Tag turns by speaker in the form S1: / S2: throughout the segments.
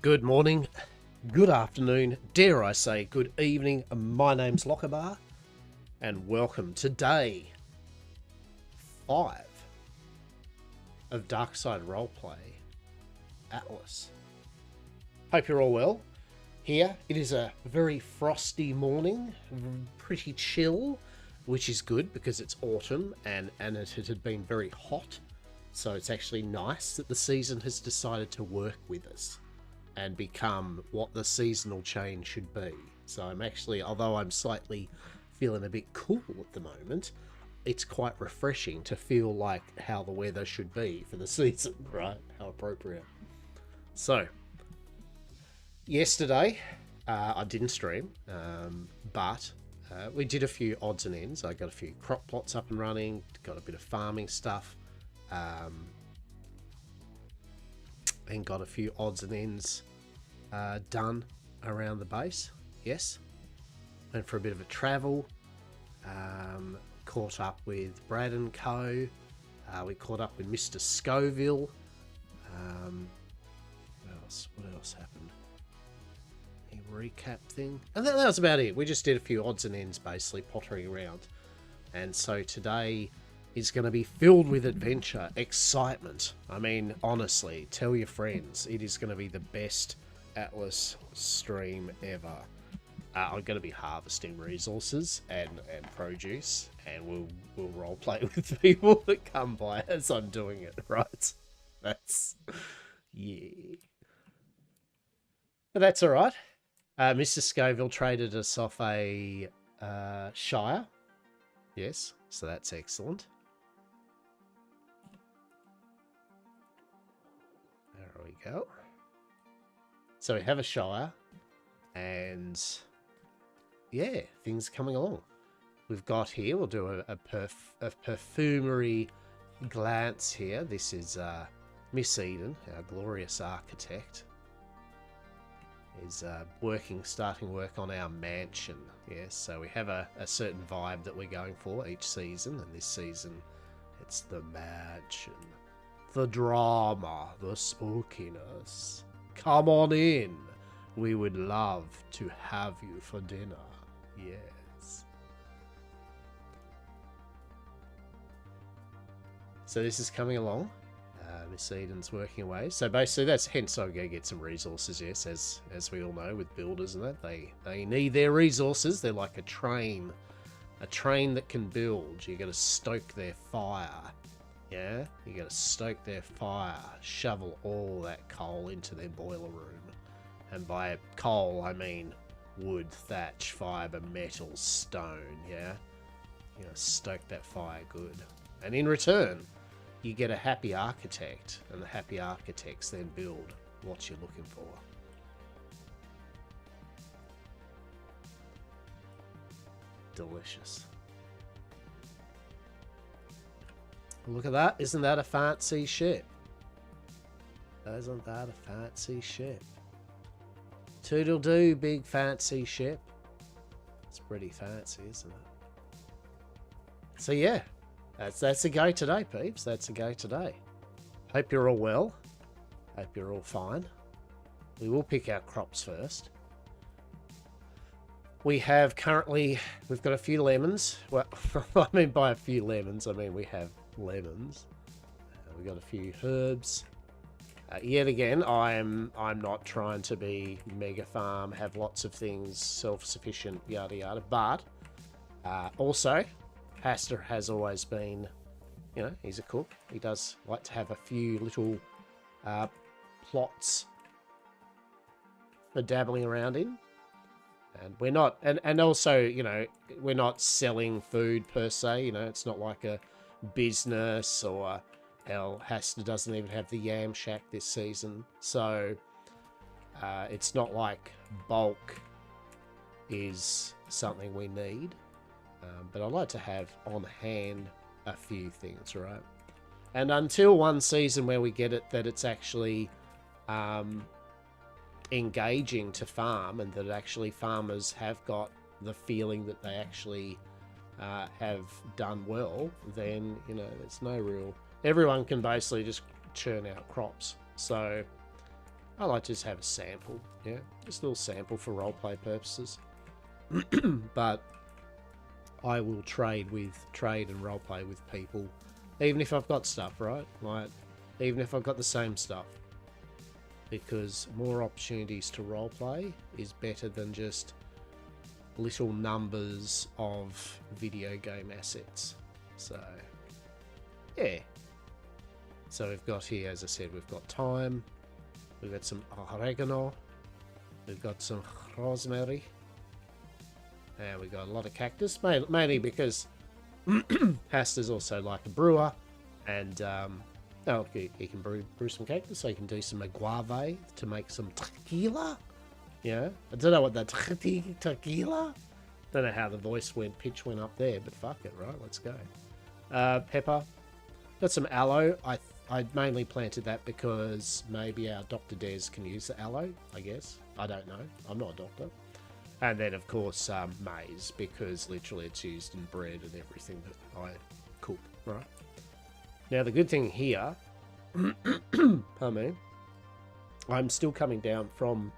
S1: Good morning, good afternoon, dare I say good evening. My name's Lockabar, and welcome to day 5 of Darkside Roleplay Atlas. Hope you're all well. Here, it is a very frosty morning, pretty chill, which is good because it's autumn and it had been very hot. So it's actually nice that the season has decided to work with us and become what the seasonal change should be. So I'm actually, although I'm slightly feeling a bit cool at the moment, it's quite refreshing to feel like how the weather should be for the season, right? How appropriate. So, yesterday, I didn't stream, but we did a few odds and ends. I got a few crop plots up and running, got a bit of farming stuff, and got a few odds and ends done around the base. Yes, went for a bit of a travel, caught up with Brad and Co. We caught up with Mr. Scoville. What else happened? Any recap thing? And that was about it. We just did a few odds and ends, basically pottering around. And so today is going to be filled with adventure, excitement. I mean, honestly, tell your friends. It is going to be the best Atlas stream ever. I'm going to be harvesting resources and produce, and we'll roleplay with people that come by as I'm doing it, right? That's... yeah. But that's alright. Mr. Scoville traded us off a Shire. Yes, so that's excellent. There we go. So we have a Shire, and yeah, things are coming along. We've got here, we'll do a perfumery glance here. This is Miss Eden, our glorious architect, is starting work on our mansion. Yes, so we have a certain vibe that we're going for each season, and this season it's the mansion, the drama, the spookiness. Come on in. We would love to have you for dinner. Yes. So this is coming along. Miss Eden's working away. So basically that's hence I go get some resources, yes, as we all know with builders and that. They need their resources. They're like a train that can build. You gotta stoke their fire. Yeah? You gotta stoke their fire, shovel all that coal into their boiler room. And by coal I mean wood, thatch, fibre, metal, stone, yeah? You gotta stoke that fire good. And in return, you get a happy architect, and the happy architects then build what you're looking for. Delicious. Look at that. Isn't that a fancy ship? Isn't that a fancy ship? Toodle-doo, big fancy ship. It's pretty fancy, isn't it? So yeah. That's a go today, peeps. That's a go today. Hope you're all well. Hope you're all fine. We will pick our crops first. We have we've got a few lemons. Well, I mean by a few lemons, I mean we have lemons. We've got a few herbs. Yet again, I'm not trying to be mega farm, have lots of things, self-sufficient, yada yada. But also, Hastur has always been, you know, he's a cook. He does like to have a few little plots for dabbling around in. And we're not, and also, you know, we're not selling food per se, you know, it's not like a business, or hell, Hastur doesn't even have the Yam Shack this season. So it's not like bulk is something we need. But I'd like to have on hand a few things, right? And until one season where we get it that it's actually engaging to farm, and that actually farmers have got the feeling that they actually have done well, then, you know, there's no real... Everyone can basically just churn out crops. So I like to just have a sample, yeah, just a little sample for roleplay purposes. But I will trade and roleplay with people, even if I've got stuff, right? Like, even if I've got the same stuff, because more opportunities to roleplay is better than just little numbers of video game assets. So, yeah. So we've got here, as I said, we've got thyme, we've got some oregano, we've got some rosemary, and we've got a lot of cactus, mainly because Hastur's also like a brewer, and he can brew some cactus, so he can do some agave to make some tequila. Yeah, I don't know what that tequila. Don't know how the pitch went up there, but fuck it, right? Let's go. Pepper. Got some aloe. I mainly planted that because maybe our Dr. Des can use the aloe, I guess. I don't know. I'm not a doctor. And then, of course, maize, because literally it's used in bread and everything that I cook, right? Now, the good thing here, pardon me, I'm still coming down from,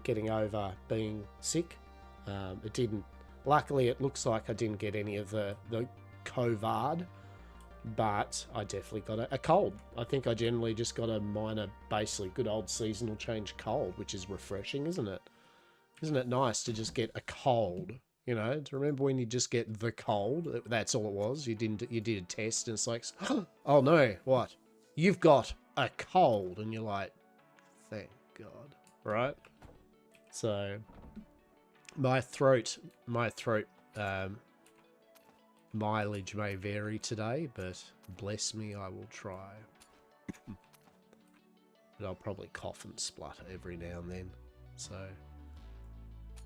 S1: getting over being sick. Luckily, it looks like I didn't get any of the COVID, but I definitely got a cold. I think I generally just got a minor, basically good old seasonal change cold, which is refreshing, isn't it? Isn't it nice to just get a cold? You know, to remember when you just get the cold? That's all it was. You did a test and it's like, oh no, what? You've got a cold, and you're like, thank God, right? So my throat mileage may vary today, but bless me, I will try. But I'll probably cough and splutter every now and then. So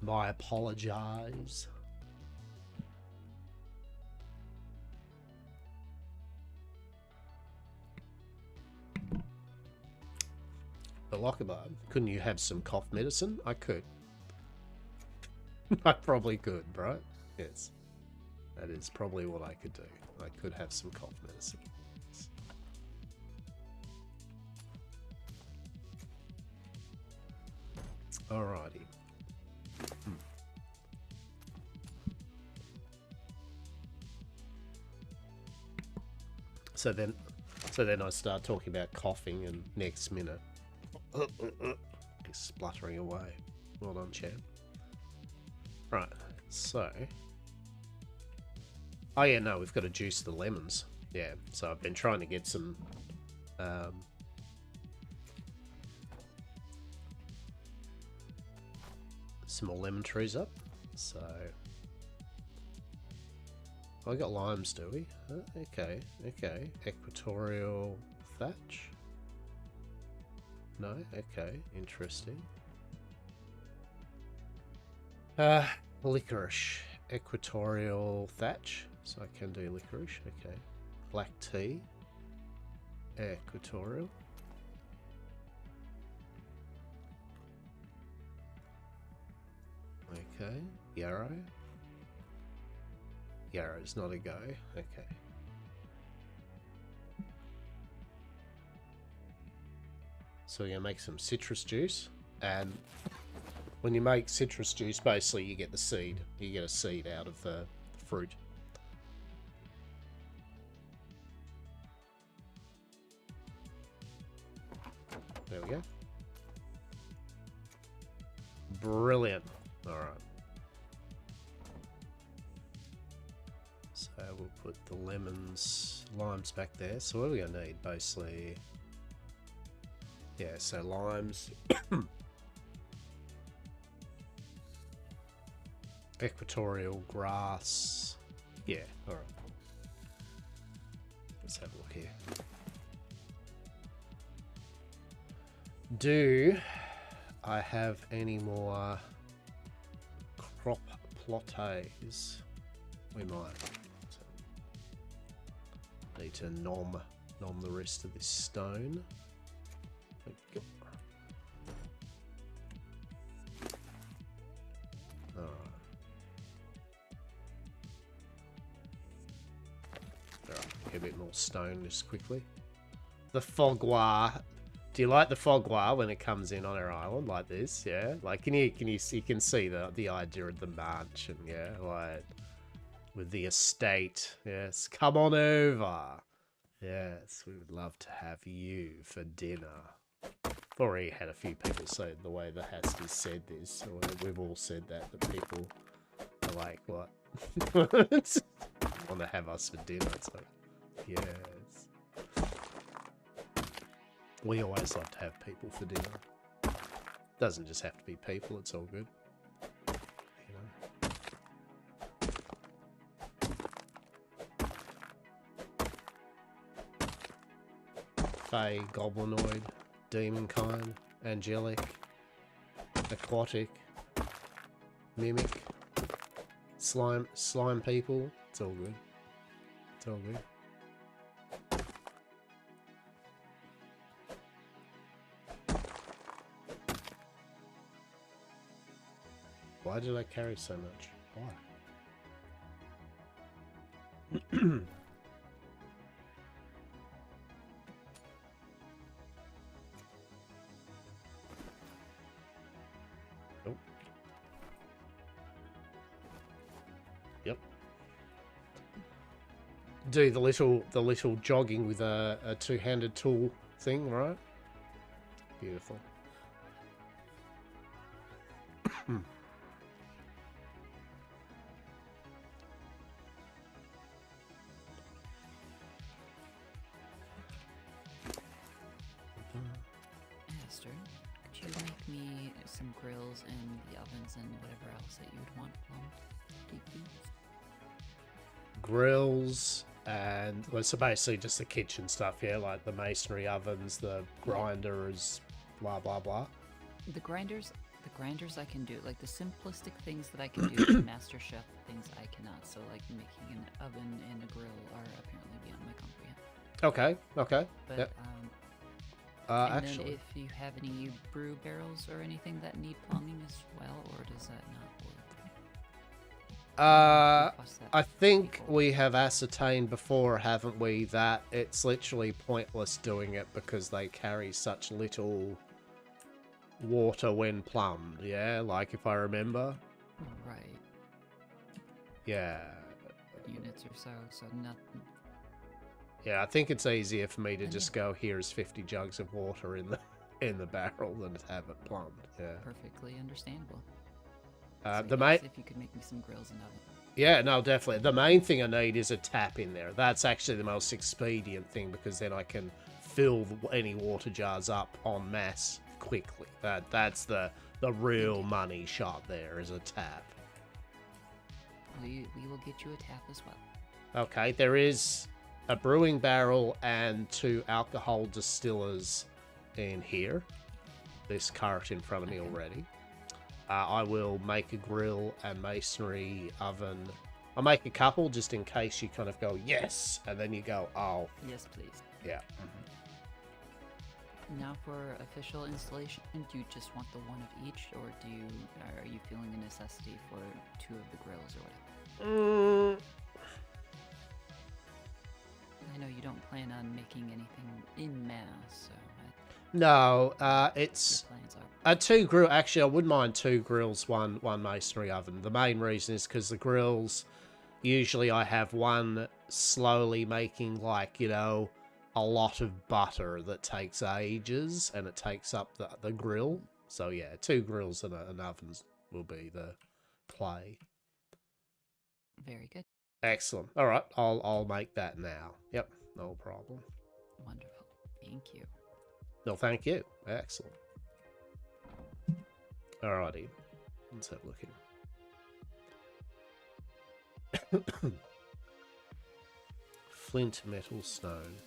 S1: my apologize. But Lockabar, couldn't you have some cough medicine? I could. I probably could, right? Yes. That is probably what I could do. I could have some cough medicine. Alrighty. So then I start talking about coughing, and next minute, just spluttering away. Well done, champ. Right, so. Oh yeah, no, we've got to juice the lemons. Yeah, so I've been trying to get some more lemon trees up. So I got limes, do we? Okay. Equatorial thatch. No, okay, interesting. Licorice, equatorial thatch. So I can do licorice, okay. Black tea, equatorial. Okay, yarrow. Yarrow's not a go, okay. So we're gonna make some citrus juice, and when you make citrus juice, basically you get the seed. You get a seed out of the fruit. There we go. Brilliant. Alright. So we'll put the limes back there. So what are we going to need? Basically, yeah, so limes. Equatorial grass. Yeah, alright. Let's have a look here. Do I have any more crop plottes? We might. So need to nom the rest of this stone. Alright. Alright, get a bit more stone just quickly. The Fogwa Do you like the fogwa when it comes in on our island like this? Yeah, like you can see the idea of the mansion, yeah, like with the estate. Yes, come on over. Yes, we would love to have you for dinner. I've already had a few people say the way the Hastur said this. Or we've all said that people are like, what? Want to have us for dinner? It's like, yes. We always love to have people for dinner. Doesn't just have to be people, it's all good. You know. Fae, goblinoid, demonkind, angelic, aquatic, mimic, slime people. It's all good. It's all good. Why did I carry so much? Why? Oh. Yep. Do the little jogging with a two-handed tool thing, right? Beautiful.
S2: Hastur, could you make me some grills and the ovens and whatever else that you would want plumbed, please?
S1: Grills and well, so basically just the kitchen stuff, yeah, like the masonry ovens, the grinders, blah blah blah.
S2: The grinders I can do, like the simplistic things that I can do, the master chef things I cannot. So like making an oven and a grill are apparently beyond my comprehend.
S1: Okay.
S2: But
S1: Yep.
S2: and
S1: Actually,
S2: then if you have any brew barrels or anything that need plumbing as well, or does that not work?
S1: I think we have ascertained before, haven't we, that it's literally pointless doing it because they carry such little water when plumbed, yeah? Like, if I remember.
S2: Right.
S1: Yeah.
S2: Units or so nothing.
S1: Yeah, I think it's easier for me to just go, here's 50 jugs of water in the barrel than to have it plumbed, yeah.
S2: Perfectly understandable.
S1: So
S2: if you could make me some grills and oven.
S1: Yeah, no, definitely. The main thing I need is a tap in there. That's actually the most expedient thing because then I can fill any water jars up en masse quickly. That's the real money shot there, is a tap.
S2: We will get you a tap as well.
S1: Okay, there is a brewing barrel and 2 alcohol distillers in here. This cart in front of me already. I will make a grill and masonry oven. I'll make a couple just in case you kind of go, yes, and then you go, oh.
S2: Yes, please.
S1: Yeah.
S2: Now for official installation, do you just want the one of each, or are you feeling a necessity for 2 of the grills or whatever? I know you don't plan on making anything in mass, so...
S1: No, it's a 2 grill. Actually, I wouldn't mind 2 grills, one masonry oven. The main reason is because the grills, usually I have one slowly making, like, you know, a lot of butter that takes ages, and it takes up the grill. So yeah, 2 grills and an oven will be the play.
S2: Very good.
S1: Excellent. All right, I'll make that now. Yep, no problem.
S2: Wonderful. Thank you.
S1: No, thank you. Excellent. Alrighty. Let's have a look here. Flint, metal, stone.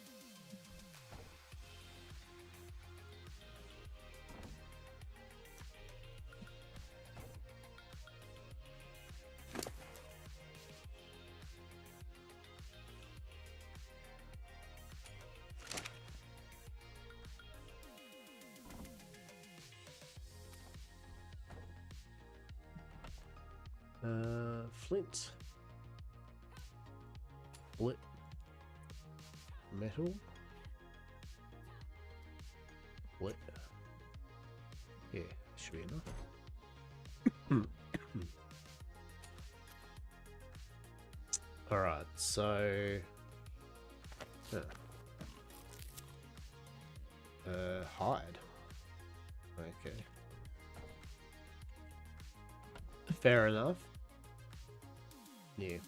S1: Flint. Flint. Metal. split. Yeah, should be enough. Alright, so... hide. Okay. Fair enough. Yeah.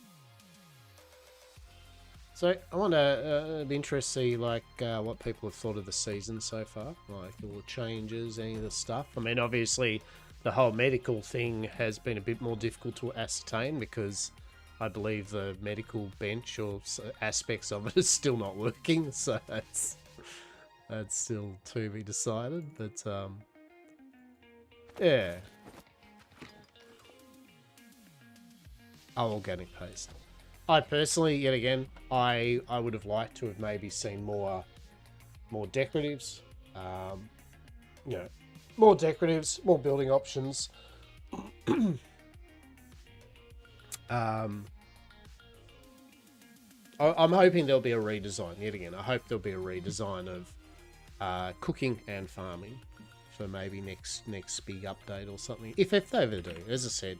S1: So, I want to be interested to see, like, what people have thought of the season so far. Like, all the changes, any of the stuff. I mean, obviously, the whole medical thing has been a bit more difficult to ascertain because I believe the medical bench or aspects of it is still not working. So, that's still to be decided. But, yeah. Oh, organic paste. I personally, yet again, I would have liked to have maybe seen more decoratives. You know, more decoratives, more building options. I'm hoping there'll be a redesign, yet again. I hope there'll be a redesign of cooking and farming for maybe next big update or something. If they ever do, as I said.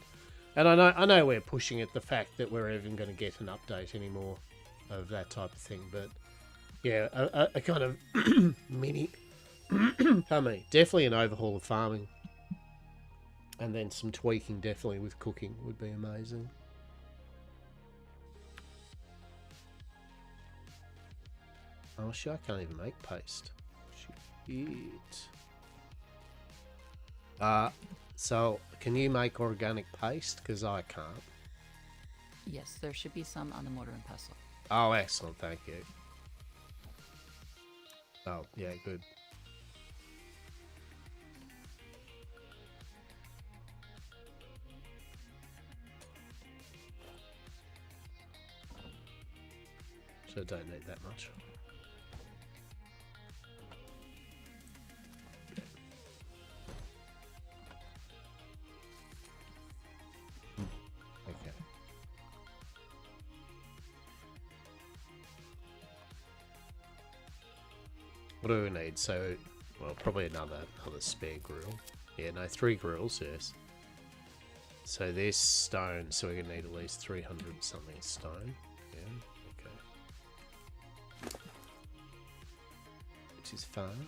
S1: And I know we're pushing at the fact that we're even going to get an update anymore of that type of thing, but yeah, a kind of mini, pardon me, definitely an overhaul of farming, and then some tweaking definitely with cooking would be amazing. Oh shit, I can't even make paste. Shit. So, can you make organic paste? Because I can't.
S2: Yes, there should be some on the mortar and pestle.
S1: Oh, excellent. Thank you. Oh, yeah, good. So I don't need that much. What do we need? So, well, probably another spare grill. Yeah, no, 3 grills, yes. So this stone, so we're going to need at least 300 something stone. Yeah, okay. Which is fine.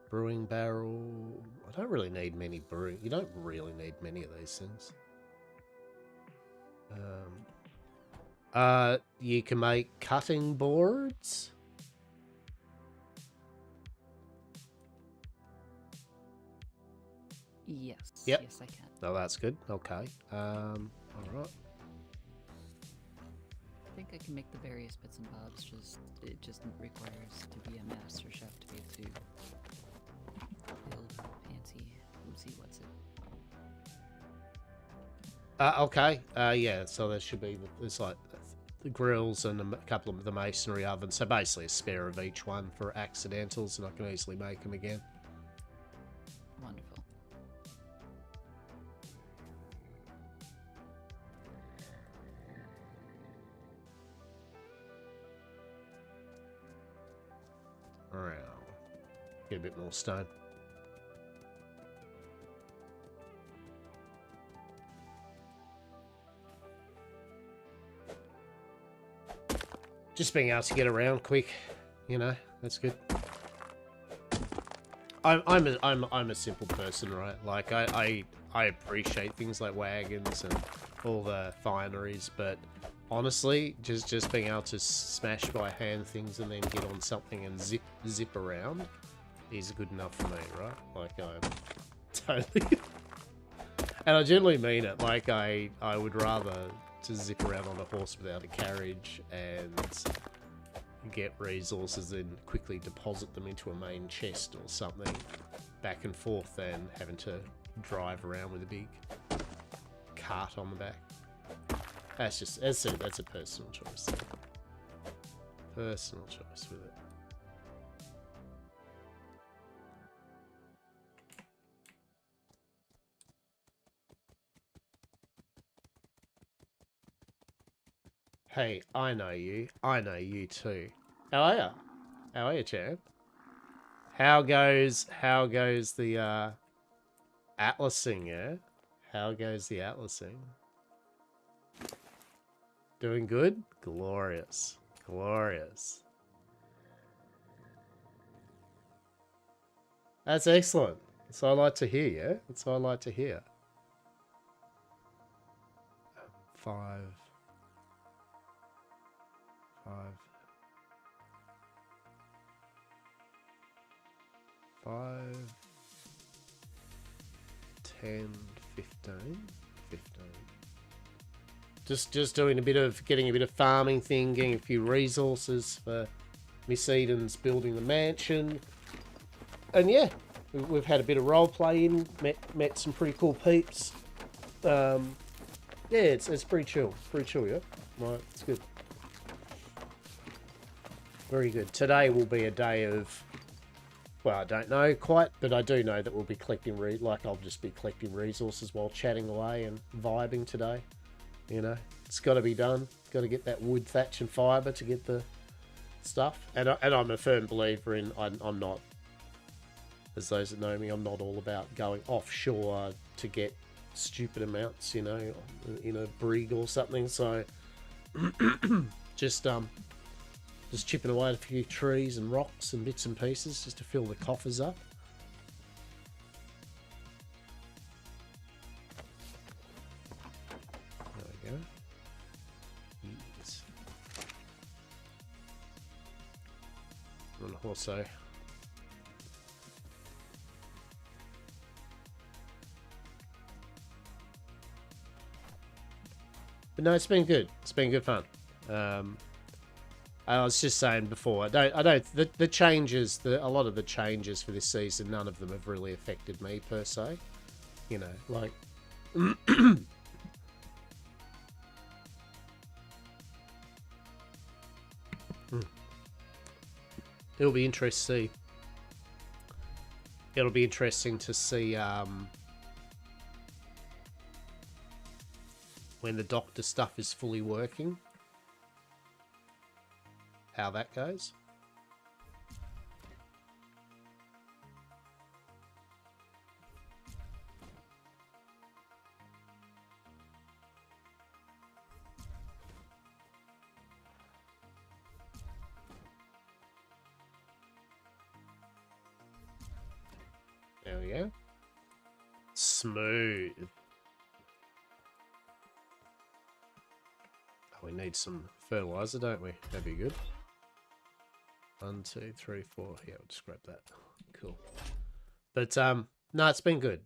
S1: Brewing barrel. I don't really need many brewing. You don't really need many of these things. You can make cutting boards.
S2: Yes.
S1: Yep.
S2: Yes, I can.
S1: Oh, that's good. Okay. All right.
S2: I think I can make the various bits and bobs. It just requires to be a master chef to be able to build fancy whoopsie what's it.
S1: Okay. Yeah. So there should be there's like the grills and a couple of the masonry ovens. So basically a spare of each one for accidentals, and I can easily make them again.
S2: Wonderful.
S1: Around. Get a bit more stone. Just being able to get around quick, you know, that's good. I'm a simple person, right? Like I appreciate things like wagons and all the fineries, but honestly, just being able to smash by hand things and then get on something and zip around is good enough for me, right? Like I'm totally, and I generally mean it. Like I would rather to zip around on a horse without a carriage and get resources and quickly deposit them into a main chest or something back and forth than having to drive around with a big cart on the back. That's a personal choice. Personal choice with it. Hey, I know you. I know you too. How are you? How are you, champ? How goes the atlasing, yeah? How goes the atlasing? Doing good? Glorious. Glorious. That's excellent. That's what I like to hear, yeah? That's what I like to hear. 5. 10, 15. Just doing getting a bit of farming thing, getting a few resources for Miss Eden's building the mansion. And yeah, we've had a bit of role playing, met some pretty cool peeps. Yeah, it's pretty chill, yeah. Right, it's good. Very good. Today will be a day of, well, I don't know quite, but I do know that we'll be collecting I'll just be collecting resources while chatting away and vibing today. You know, it's got to be done. Got to get that wood, thatch, and fibre to get the stuff. And I'm a firm believer in. I'm not, as those that know me, I'm not all about going offshore to get stupid amounts. You know, in a brig or something. So just chipping away at a few trees and rocks and bits and pieces just to fill the coffers up. There we go. Yes. And also but no, it's been good. It's been good fun. I was just saying before, the changes, a lot of the changes for this season, none of them have really affected me per se. You know, like it'll be interesting to see. It'll be interesting to see when the doctor stuff is fully working. How that goes. There we go. Smooth. Oh, we need some fertilizer, don't we? That'd be good. 1, 2, 3, 4. Yeah, we'll just grab that. Cool. But no, it's been good.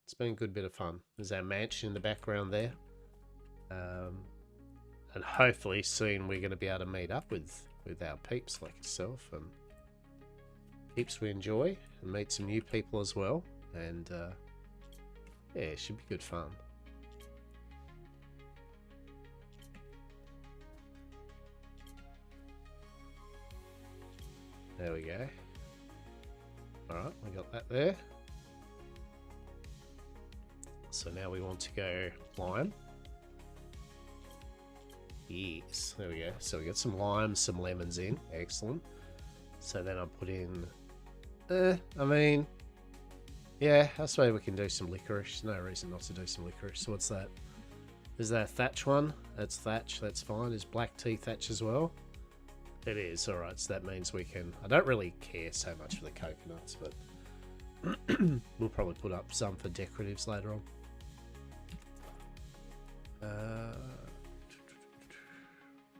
S1: It's been a good bit of fun. There's our mansion in the background there. And hopefully soon we're going to be able to meet up with our peeps like yourself and peeps we enjoy and meet some new people as well. And yeah, it should be good fun. There we go. Alright, we got that there. So now we want to go lime. Yes, there we go. So we got some limes, some lemons in. Excellent. So then I'll put in... I mean... Yeah, I suppose we can do some licorice. No reason not to do some licorice. So what's that? Is that a thatch one? That's thatch, that's fine. Is black tea thatch as well? It is, alright, so that means we can... I don't really care so much for the coconuts, but we'll probably put up some for decoratives later on.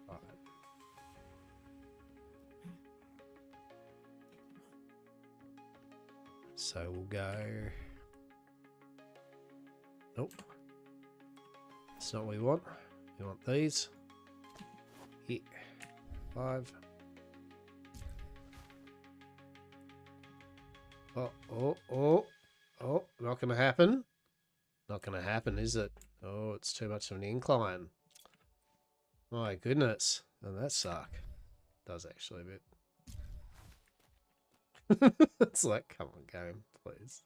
S1: Right. So we'll go... Nope. That's not what we want. We want these. Yeah. 5. Oh, not gonna happen. Not gonna happen, is it? Oh, it's too much of an incline. My goodness. Doesn't that suck? Does actually a bit. It's like, come on, game, please.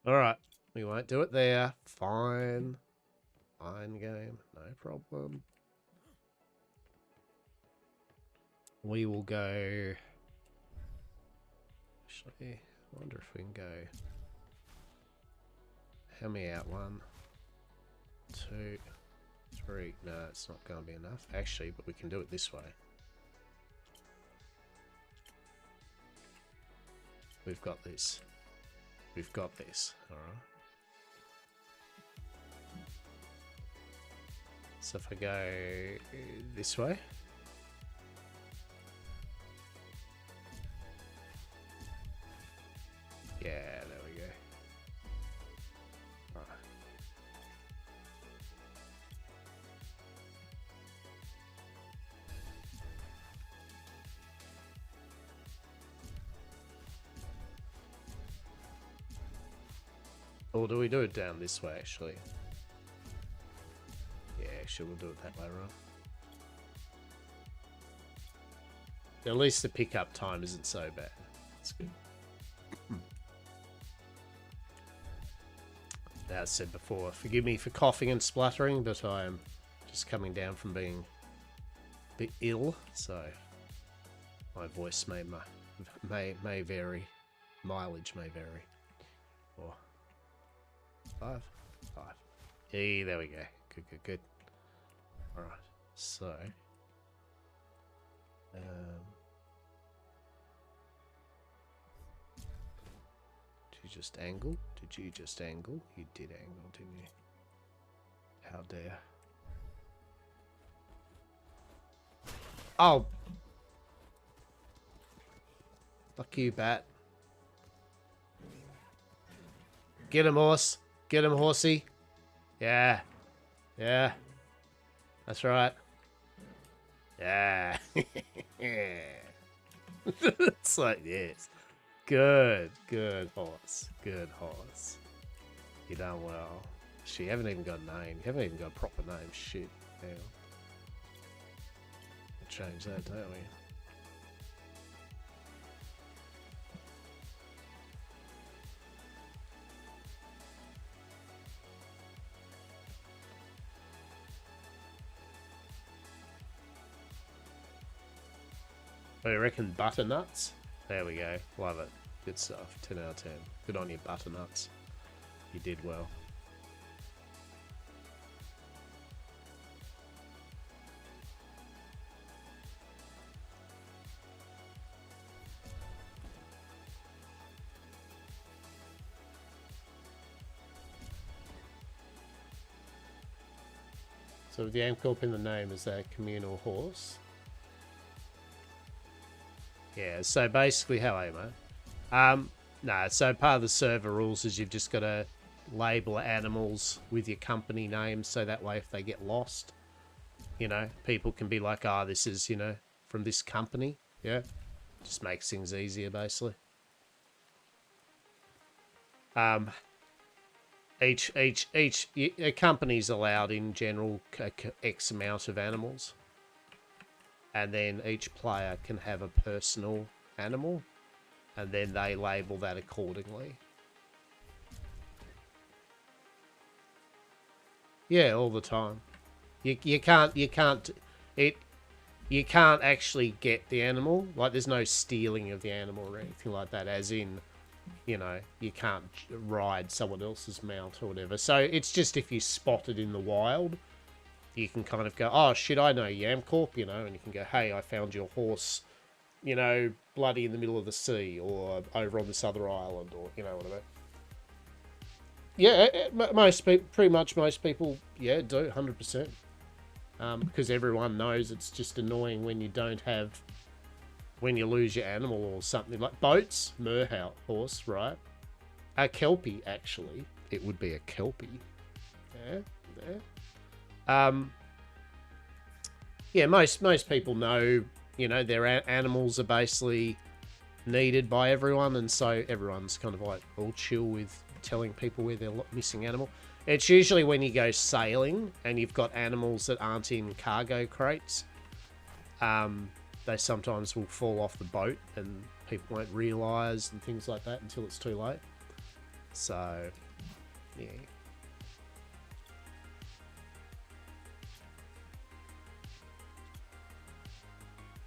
S1: Alright. We won't do it there. Fine. Fine, game. No problem. We will go... Actually, I wonder if we can go... How many out? 1, 2, 3. No, it's not going to be enough. Actually, but we can do it this way. We've got this. We've got this. Alright. So if I go this way. Yeah, there we go. Alright. Or do we do it down this way, actually? Yeah, actually, we'll do it that way, right? At least the pickup time isn't so bad. That's good. As I said before, forgive me for coughing and spluttering, but I'm just coming down from being a bit ill, so my voice may vary, mileage may vary. Or 5. Hey, there we go. Good. All right. So, did you just angle? Did you just angle? You did angle, didn't you? How dare. Oh! Fuck you, bat. Get him, horse. Get him, horsey. Yeah. Yeah. That's right. Yeah. It's like, yes. Good horse. Good horse. You done well. Shit, you haven't even got a name. You haven't even got a proper name. Shit. Hang on. We'll change that, don't we? What do you reckon? Butternuts? There we go. Love it. Good stuff. 10 out of 10. Good on you, Butternuts. You did well. So with the Amcorp in the name, is that a communal horse? Yeah, so basically, how are you, mate? No, so part of the server rules is you've just got to label animals with your company name, so that way if they get lost, you know, people can be like, ah, oh, this is, you know, from this company. Yeah, just makes things easier, basically. A company's allowed in general X amount of animals. And then each player can have a personal animal, and then they label that accordingly. Yeah, all the time. You can't actually get the animal. Like, there's no stealing of the animal or anything like that. As in, you know, you can't ride someone else's mount or whatever. So it's just if you spot it in the wild, you can kind of go, oh shit, I know Yamcorp, you know, and you can go, hey, I found your horse, you know, bloody in the middle of the sea, or over on this other island, or, you know, whatever. Yeah, pretty much most people, yeah, do, 100%. Because everyone knows it's just annoying when you don't have, when you lose your animal or something. Like boats, merhouse horse, right? A kelpie, actually. It would be a kelpie. Yeah. Yeah, most people know, you know, their animals are basically needed by everyone, and so everyone's kind of like all chill with telling people where they're missing animal. It's usually when you go sailing and you've got animals that aren't in cargo crates. They sometimes will fall off the boat and people won't realise and things like that until it's too late. So, yeah.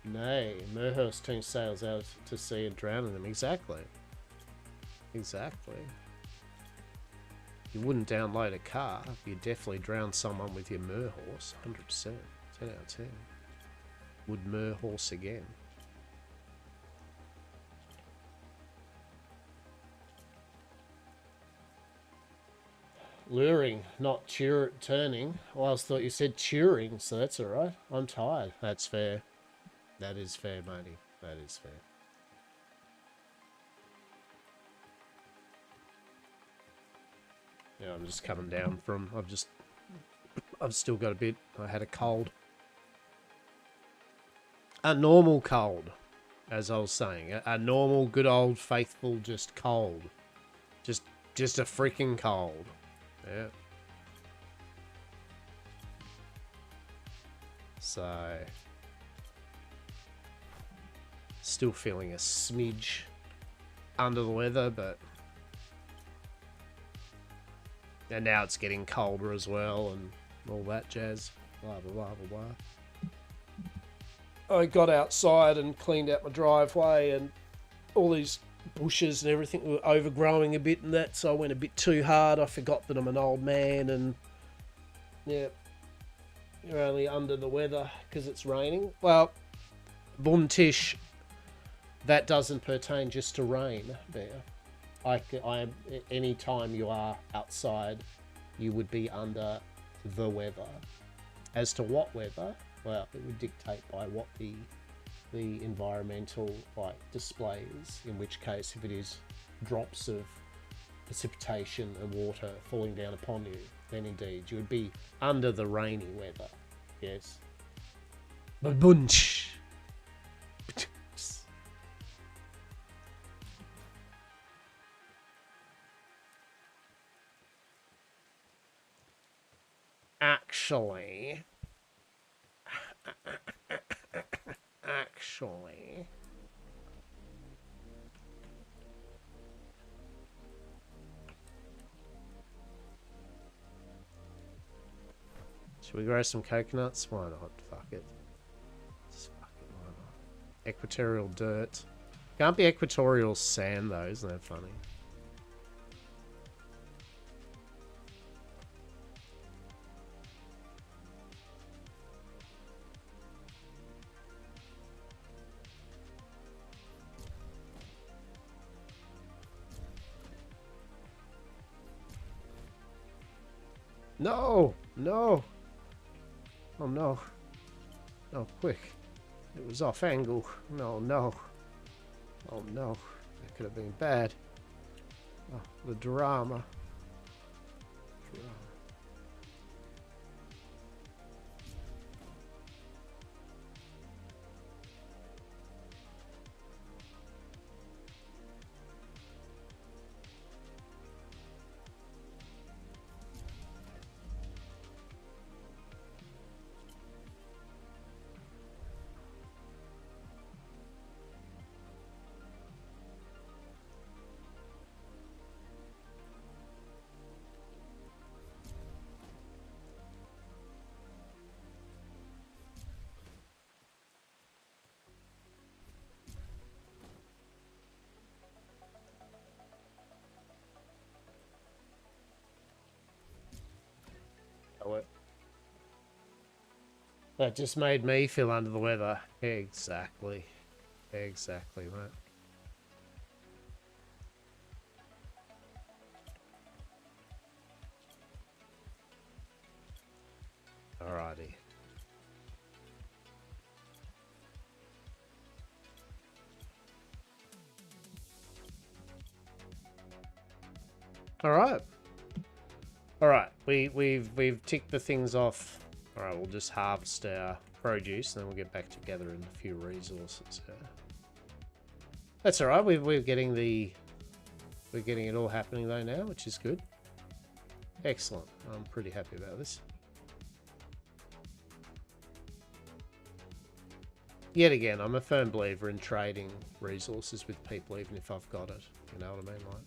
S1: Nay, Merhurst turns sails out to sea and drowning them. Exactly. Exactly. You wouldn't download a car. You'd definitely drown someone with your Merhorse. 100%. 10 out of 10. Would Merhorse again. Luring, not turning. Well, I thought you said cheering, so that's alright. I'm tired. That's fair. That is fair, matey. That is fair. Yeah, I'm just coming down from... I've still got a bit... I had a cold. A normal cold, as I was saying. A normal, good old, faithful, just cold. Just a freaking cold. Yeah. So... Still feeling a smidge under the weather, but... And now it's getting colder as well, and all that jazz. Blah, blah, blah, blah, blah. I got outside and cleaned out my driveway, and all these bushes and everything were overgrowing a bit and that, so I went a bit too hard. I forgot that I'm an old man, and... Yeah. You're only under the weather because it's raining. Well, Buntish... That doesn't pertain just to rain, Bear. Any time you are outside, you would be under the weather. As to what weather, well, it would dictate by what the environmental displays. In which case, if it is drops of precipitation and water falling down upon you, then indeed you would be under the rainy weather. Yes. Bunch. Actually, should we grow some coconuts? Why not? Fuck it. Just fuck it, why not? Equatorial dirt. Can't be equatorial sand though, isn't that funny? No! No! Oh no. No, quick. It was off angle. No, no. Oh no. That could have been bad. Oh, the drama. That just made me feel under the weather. Exactly. Exactly, mate. Alrighty. Alright. Alright, we've ticked the things off. Alright, we'll just harvest our produce and then we'll get back together in a few resources. That's all right. We're getting it all happening though now, which is good. Excellent. I'm pretty happy about this. Yet again, I'm a firm believer in trading resources with people, even if I've got it. You know what I mean? Like,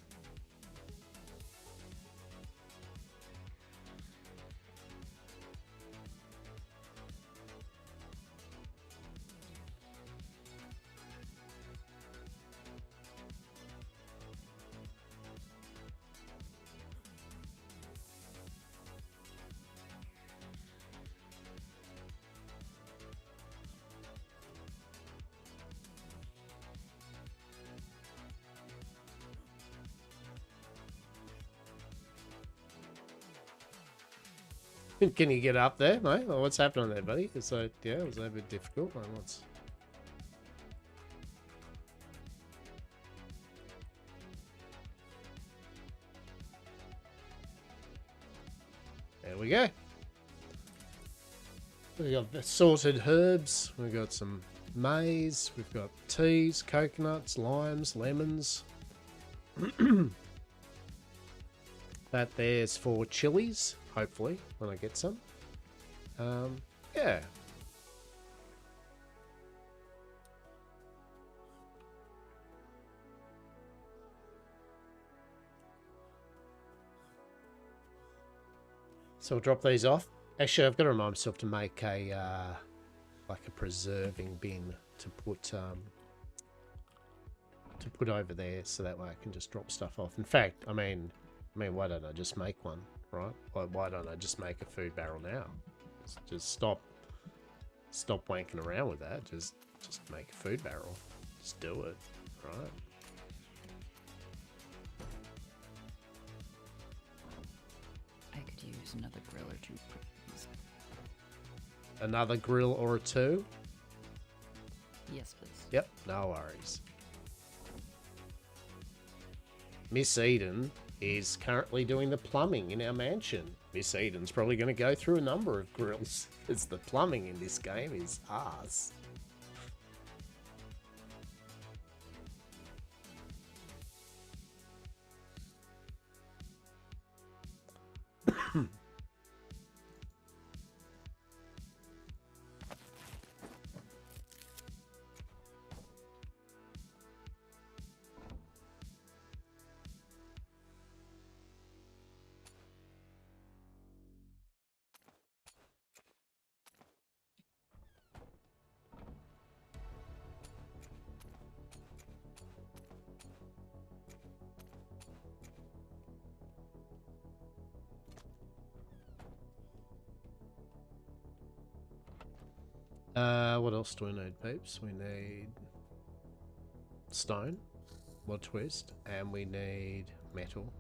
S1: can you get up there, mate? Well, what's happening there, buddy? It's like, yeah, it was a bit difficult. What's... There we go. We've got assorted herbs. We've got some maize. We've got teas, coconuts, limes, lemons. That there's for chilies, hopefully, when I get some. Yeah. So I'll drop these off. Actually, I've got to remind myself to make a like a preserving bin to put over there, so that way I can just drop stuff off. In fact, I mean, why don't I just make one, right? Why don't I just make a food barrel now? Just stop wanking around with that. Just make a food barrel. Just do it, right?
S2: I could use another grill or two, please.
S1: Another grill or two?
S2: Yes, please.
S1: Yep, no worries. Miss Eden is currently doing the plumbing in our mansion. Miss Eden's probably going to go through a number of grills, because the plumbing in this game is arse. What else do we need, peeps? We need stone, wood twist, and we need metal.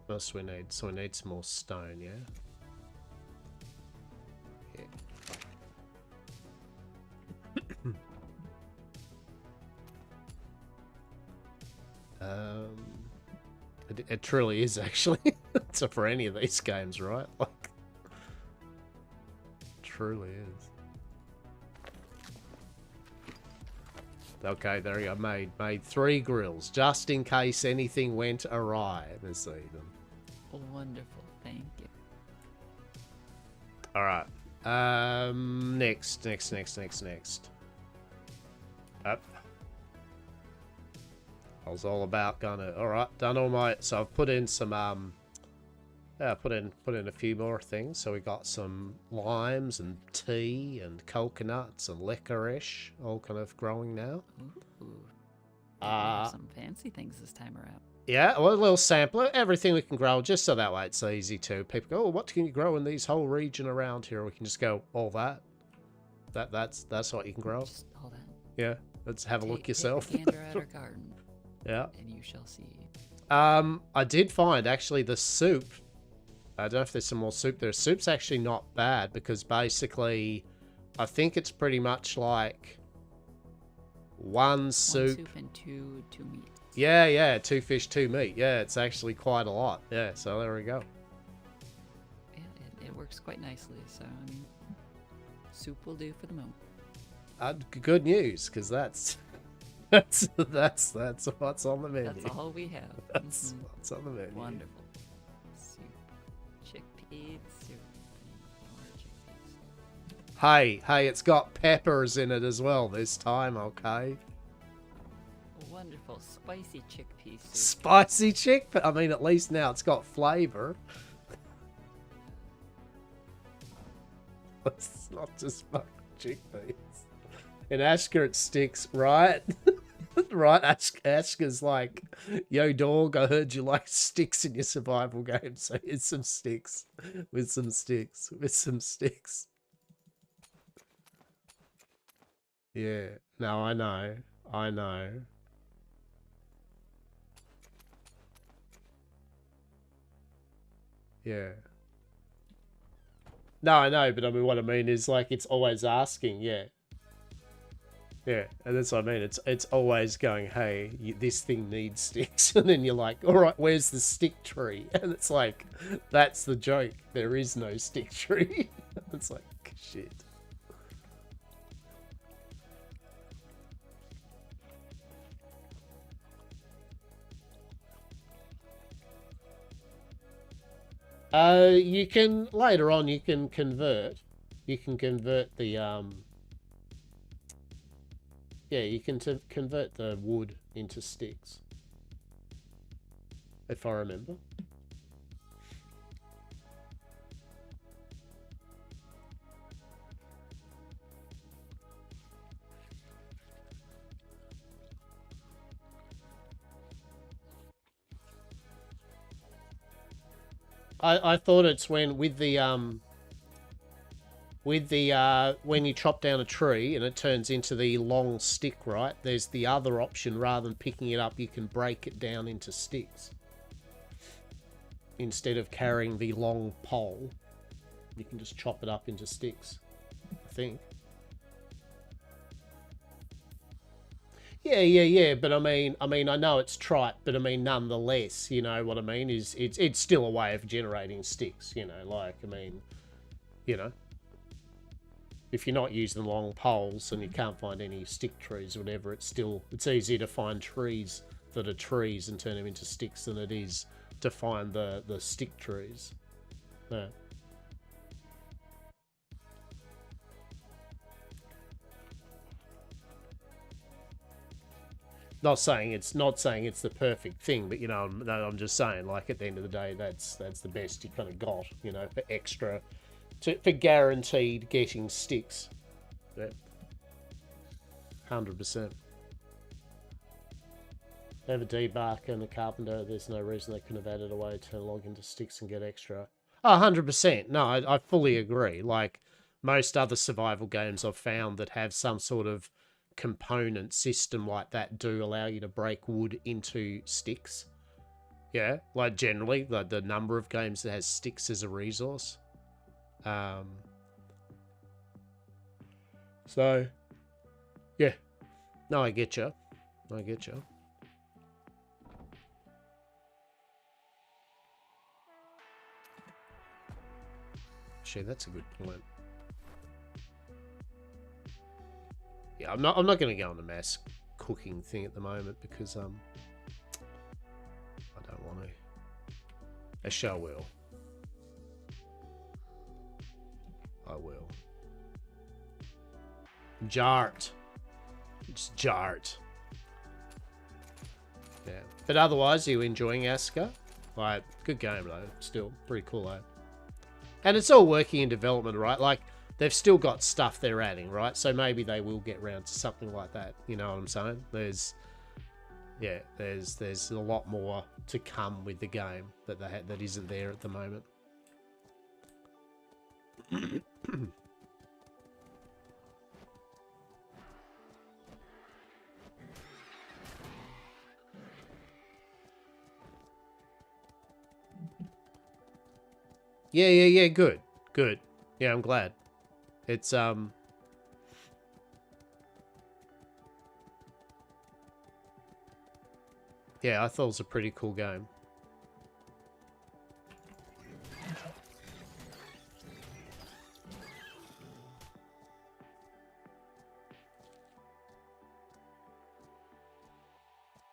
S1: What else do we need? So we need some more stone, yeah? It truly is, actually. So for any of these games, right? Like, truly is. Okay, there we go. Made 3 grills, just in case anything went awry this evening.
S2: Wonderful, thank you.
S1: All right. Next. Up. I was all about gonna. All right, done all my. So I've put in some. Put in a few more things. So we got some limes and tea and coconuts and licorice, all kind of growing now.
S2: Ooh. Some fancy things this time around.
S1: Yeah, well, a little sampler, everything we can grow, just so that way it's easy to. People go, oh, what can you grow in these whole region around here? We can just go, all that. That's what you can grow.
S2: Just all that.
S1: Yeah, let's have a look yourself.
S2: Take a gander at our garden.
S1: Yeah.
S2: And you shall see.
S1: I did find, actually, the soup. I don't know if there's some more soup there. Soup's actually not bad, because basically I think it's pretty much like one soup.
S2: One soup and two meat.
S1: Yeah, 2 fish, 2 meat. Yeah, it's actually quite a lot. Yeah, so there we go.
S2: Yeah, it works quite nicely. So I mean, soup will do for the moment.
S1: Good news, because that's what's on the menu.
S2: That's all we have.
S1: That's what's on the menu.
S2: Wonderful. Soup, chickpea soup, more chickpeas.
S1: Hey, it's got peppers in it as well this time, okay?
S2: Wonderful, spicy chickpea soup.
S1: Spicy chickpea. I mean, at least now it's got flavour. It's not just fucking chickpeas. In Ashka it sticks, right? Right? Ashka's like, yo dog, I heard you like sticks in your survival game, so here's some sticks. With some sticks. Yeah. No, I know. Yeah. No, I know, but I mean, what I mean is, like, it's always asking, yeah. Yeah, and that's what I mean. It's always going, hey, this thing needs sticks. And then you're like, all right, where's the stick tree? And it's like, that's the joke. There is no stick tree. It's like, shit. You can, later on, you can convert the, yeah, you can convert the wood into sticks. If I remember. I thought it's when when you chop down a tree and it turns into the long stick, right? There's the other option. Rather than picking it up, you can break it down into sticks. Instead of carrying the long pole, you can just chop it up into sticks, I think. Yeah, but I mean, I know it's trite, but I mean, nonetheless, you know what I mean, is it's still a way of generating sticks, you know, like, I mean, you know, if you're not using long poles and you can't find any stick trees or whatever, it's easier to find trees that are trees and turn them into sticks than it is to find the stick trees. Yeah. Not saying it's the perfect thing, but you know, I'm just saying, like, at the end of the day, that's the best you kind of got, you know, for extra, for guaranteed getting sticks. Yeah. 100%. Have a debarker and a carpenter. There's no reason they couldn't have added a way to log into sticks and get extra. Oh, 100%. No, I fully agree. Like most other survival games I've found that have some sort of component system like that do allow you to break wood into sticks. Yeah, like generally the number of games that has sticks as a resource. So yeah, no, I get you. Actually, that's a good point. Yeah, I'm not going to go on the mass cooking thing at the moment because I don't want to. I shall will. I will. Jart. It's Jart. Yeah. But otherwise, are you enjoying Aska? Like, good game though. Still pretty cool though. And it's all working in development, right? Like, they've still got stuff they're adding, right? So maybe they will get around to something like that. You know what I'm saying? There's a lot more to come with the game that that isn't there at the moment. Yeah, good. Yeah, I'm glad. It's Yeah, I thought it was a pretty cool game.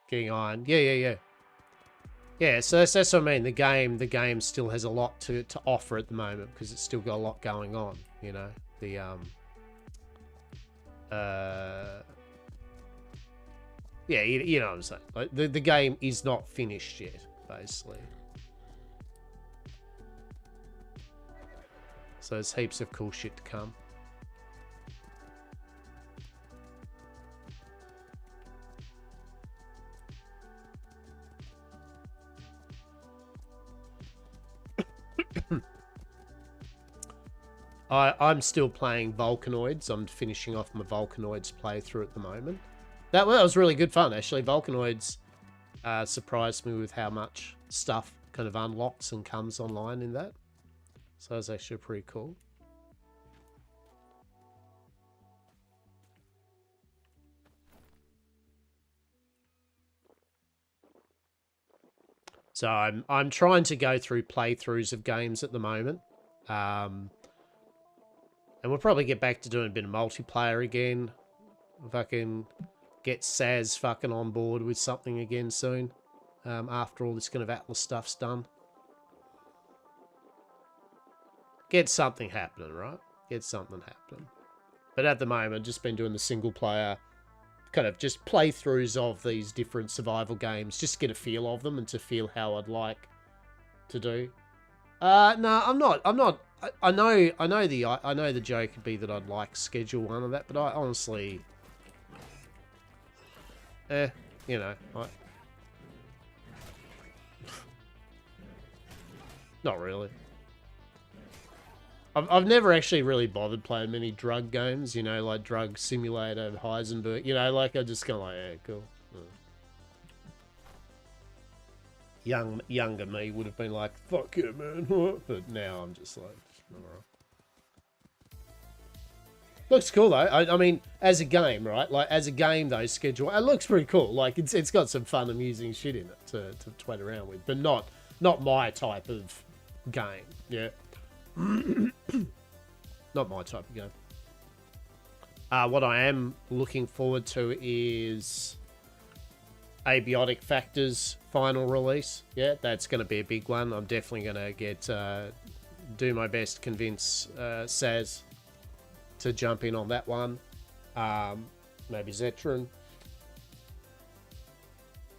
S1: Getting on. Yeah. Yeah, so that's what I mean. The game still has a lot to offer at the moment because it's still got a lot going on, you know. The yeah, you know what I'm saying. Like the game is not finished yet, basically. So there's heaps of cool shit to come. I'm still playing Volcanoids. I'm finishing off my Volcanoids playthrough at the moment. That was really good fun, actually. Volcanoids surprised me with how much stuff kind of unlocks and comes online in that. So that's actually pretty cool. So I'm trying to go through playthroughs of games at the moment. And we'll probably get back to doing a bit of multiplayer again. If I can get Saz fucking on board with something again soon. After all this kind of Atlas stuff's done. Get something happening, right? Get something happening. But at the moment, I've just been doing the single player, kind of just playthroughs of these different survival games. Just to get a feel of them and to feel how I'd like to do. No, I'm not. I know the joke would be that I'd like schedule one of that, but I honestly, you know, not really. I've never actually really bothered playing many drug games, you know, like Drug Simulator, Heisenberg, you know, like I just kind of like, yeah, cool. Younger me would have been like, fuck yeah, man. But now I'm just like, alright. Looks cool though. I mean, as a game, right? Like as a game though, schedule it looks pretty cool. Like it's got some fun, amusing shit in it to twat around with, but not my type of game. Yeah, not my type of game. What I am looking forward to is Abiotic Factor's final release. Yeah, that's going to be a big one. I'm definitely going to get do my best to convince Saz to jump in on that one. Maybe Zetron.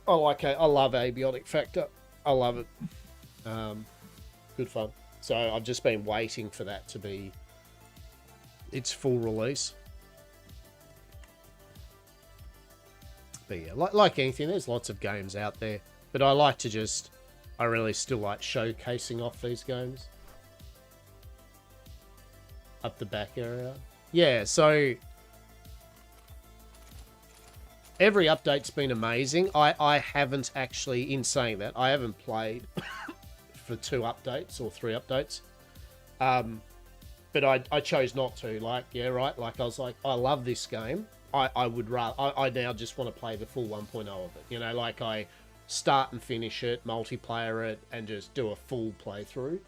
S1: I love Abiotic Factor. I love it. Good fun. So I've just been waiting for that to be its full release. But yeah, like anything, there's lots of games out there. But I really still like showcasing off these games. Up the back area. Yeah, so every update's been amazing. I haven't actually, in saying that, I haven't played for 2 updates or 3 updates. But I chose not to. Like, yeah, right? Like, I was like, I love this game. I would rather... I now just want to play the full 1.0 of it. You know, like, I start and finish it, multiplayer it, and just do a full playthrough.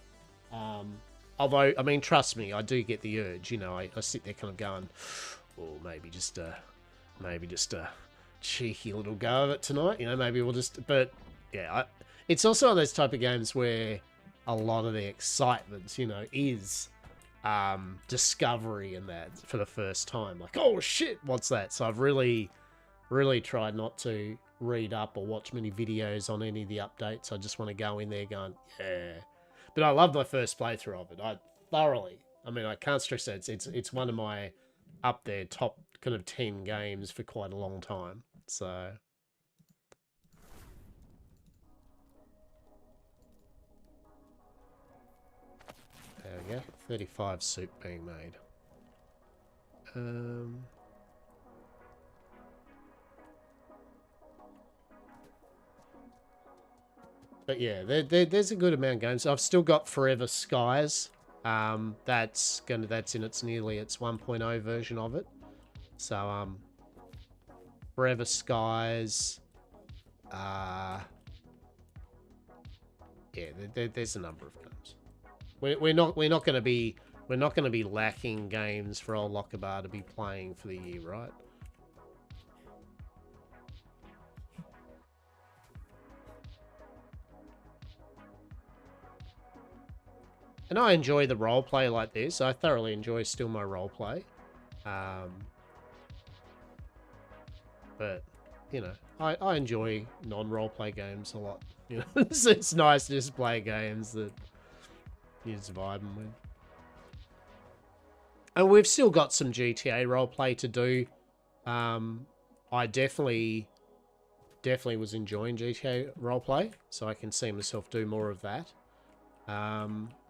S1: Although, I mean, trust me, I do get the urge. You know, I sit there kind of going, oh, maybe just a cheeky little go of it tonight. You know, maybe we'll just... But, yeah, it's also one of those type of games where a lot of the excitement, you know, is discovery in that for the first time. Like, oh, shit, what's that? So I've really, really tried not to read up or watch many videos on any of the updates. I just want to go in there going, yeah. But I love my first playthrough of it. I mean, I can't stress that. It's one of my up there top kind of 10 games for quite a long time. So... There we go. 35 soup being made. But yeah, there's a good amount of games. I've still got Forever Skies. That's in its 1.0 version of it. So Forever Skies. Yeah, there's a number of games. We're not going to be lacking games for old Lockabar to be playing for the year, right? And I enjoy the roleplay like this. I thoroughly enjoy still my roleplay. But, you know, I enjoy non-roleplay games a lot. You know, it's nice to just play games that you're just vibing with. And we've still got some GTA roleplay to do. I definitely was enjoying GTA roleplay, so I can see myself do more of that.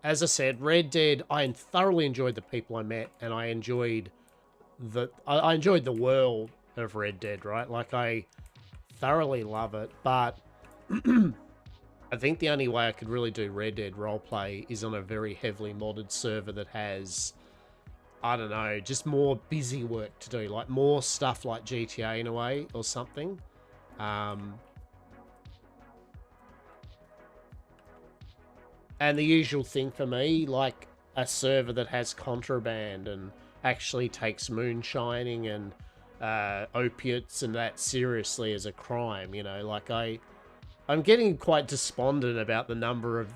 S1: As I said, Red Dead, I thoroughly enjoyed the people I met, and I enjoyed I enjoyed the world of Red Dead, right? Like, I thoroughly love it, but I think the only way I could really do Red Dead roleplay is on a very heavily modded server that has, I don't know, just more busy work to do, like more stuff like GTA in a way or something. And the usual thing for me, like a server that has contraband and actually takes moonshining and opiates and that seriously as a crime, you know, like I'm getting quite despondent about the number of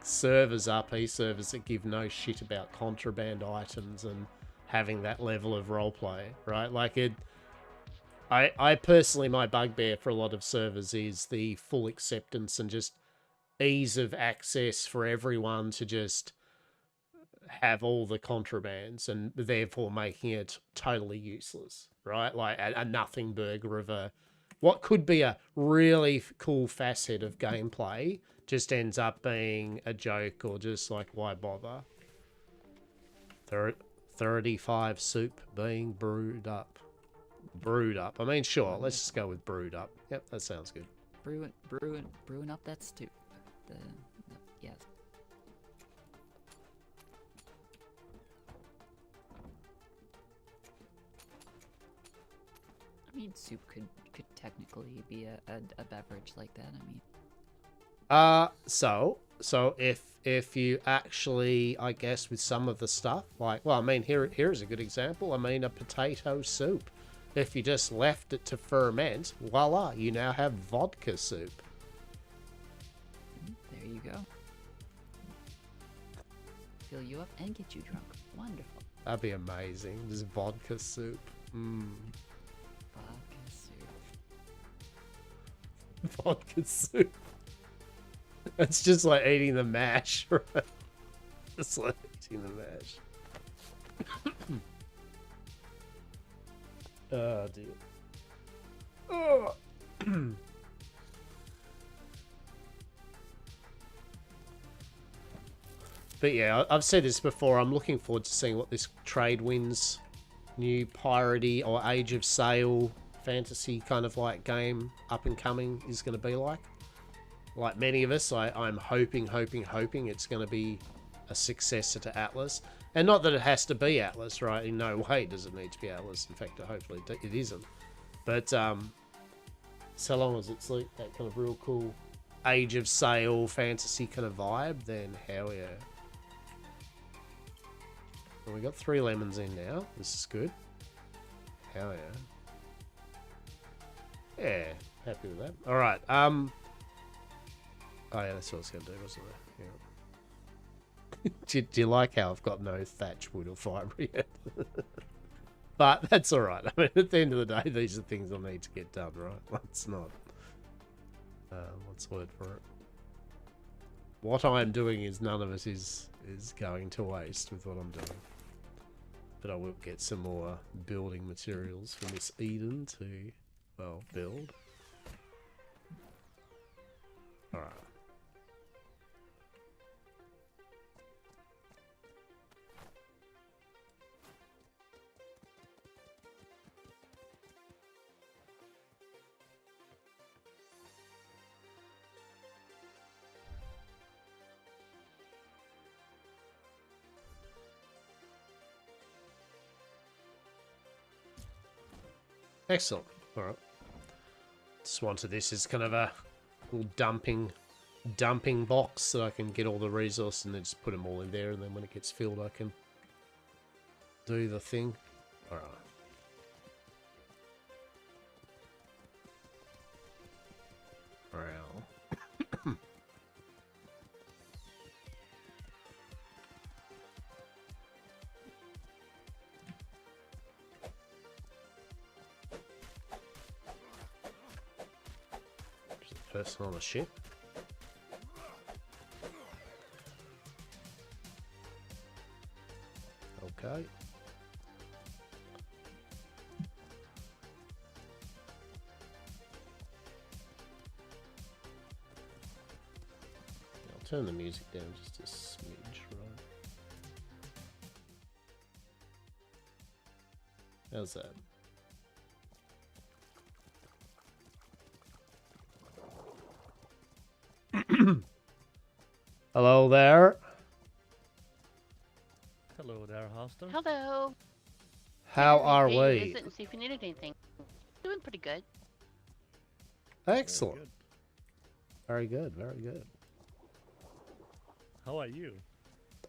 S1: servers, RP servers, that give no shit about contraband items and having that level of roleplay, right? Like, I personally, my bugbear for a lot of servers is the full acceptance and just ease of access for everyone to just have all the contrabands, and therefore making it totally useless, right? Like a nothing burger of what could be a really cool facet of gameplay just ends up being a joke, or just like, why bother? 35 soup being brewed up. Brewed up. I mean, sure, let's just go with brewed up. Yep, that sounds good.
S2: Brewing up that stew. Yes. I mean, soup could technically be a beverage like that. I mean.
S1: So if you actually, I guess, with some of the stuff, like, well, I mean, here's a good example. I mean, a potato soup. If you just left it to ferment, voila, you now have vodka soup.
S2: There you go. Fill you up and get you drunk. Wonderful.
S1: That'd be amazing. Just vodka soup.
S2: Vodka soup.
S1: Vodka soup. It's just like eating the mash, right? Just like eating the mash. Oh, dear. Oh. But yeah, I've said this before. I'm looking forward to seeing what this Tradewinds new piratey or Age of Sail fantasy kind of like game up and coming is going to be like. Like many of us, I'm hoping it's going to be a successor to Atlas. And not that it has to be Atlas, right? In no way does it need to be Atlas. In fact, hopefully it isn't. But so long as it's like that kind of real cool Age of Sail fantasy kind of vibe, then hell yeah. Well, we got 3 lemons in now. This is good. Hell yeah. Yeah, happy with that. All right. Oh yeah, that's what I was going to do, wasn't it? Yeah. Do you like how I've got no thatch, wood, or fibre yet? But that's all right. I mean, at the end of the day, these are things I need to get done, right? Let's not. What's the word for it? What I'm doing is none of it is going to waste with what I'm doing. But I will get some more building materials for Miss Eden to, well, build. All right. Excellent. All right. Just wanted this as kind of a little dumping box so I can get all the resources and then just put them all in there, and then when it gets filled I can do the thing. Alright. Well. There's a person on a ship. Okay. I'll turn the music down just a smidge, right? How's that? Hello there.
S3: Hello there, Hastur.
S4: Hello.
S1: How are
S4: Hey,
S1: we?
S4: visit and see if you needed anything. Doing pretty good.
S1: Excellent. Very good, very good.
S3: How are you?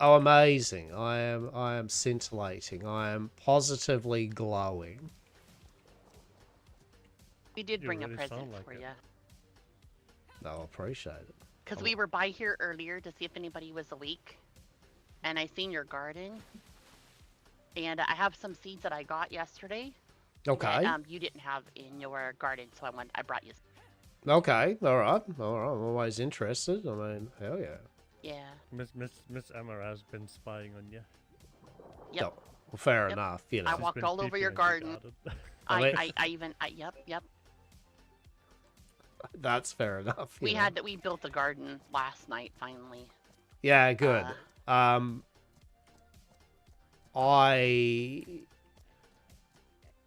S1: Oh, amazing. I am scintillating. I am positively glowing.
S4: We did
S3: You
S4: bring a
S3: really
S4: present
S3: sound like
S4: for
S3: it.
S4: you.
S1: No, I appreciate it.
S4: Because we were by here earlier to see if anybody was awake. And I seen your garden. And I have some seeds that I got yesterday.
S1: Okay.
S4: That, you didn't have in your garden, so I brought you.
S1: Okay. All right. All right. I'm always interested. I mean, hell yeah.
S4: Yeah.
S3: Miss Emma has been spying on you.
S4: Yep.
S1: Oh, well, fair
S4: Yep.
S1: enough. You know.
S4: I
S3: She's
S4: walked
S3: been
S4: all over
S3: peeping
S4: your
S3: at
S4: garden.
S1: I mean-
S4: Yep.
S1: That's fair enough. you know.
S4: We built a garden last night finally.
S1: Yeah. Good.
S4: Uh,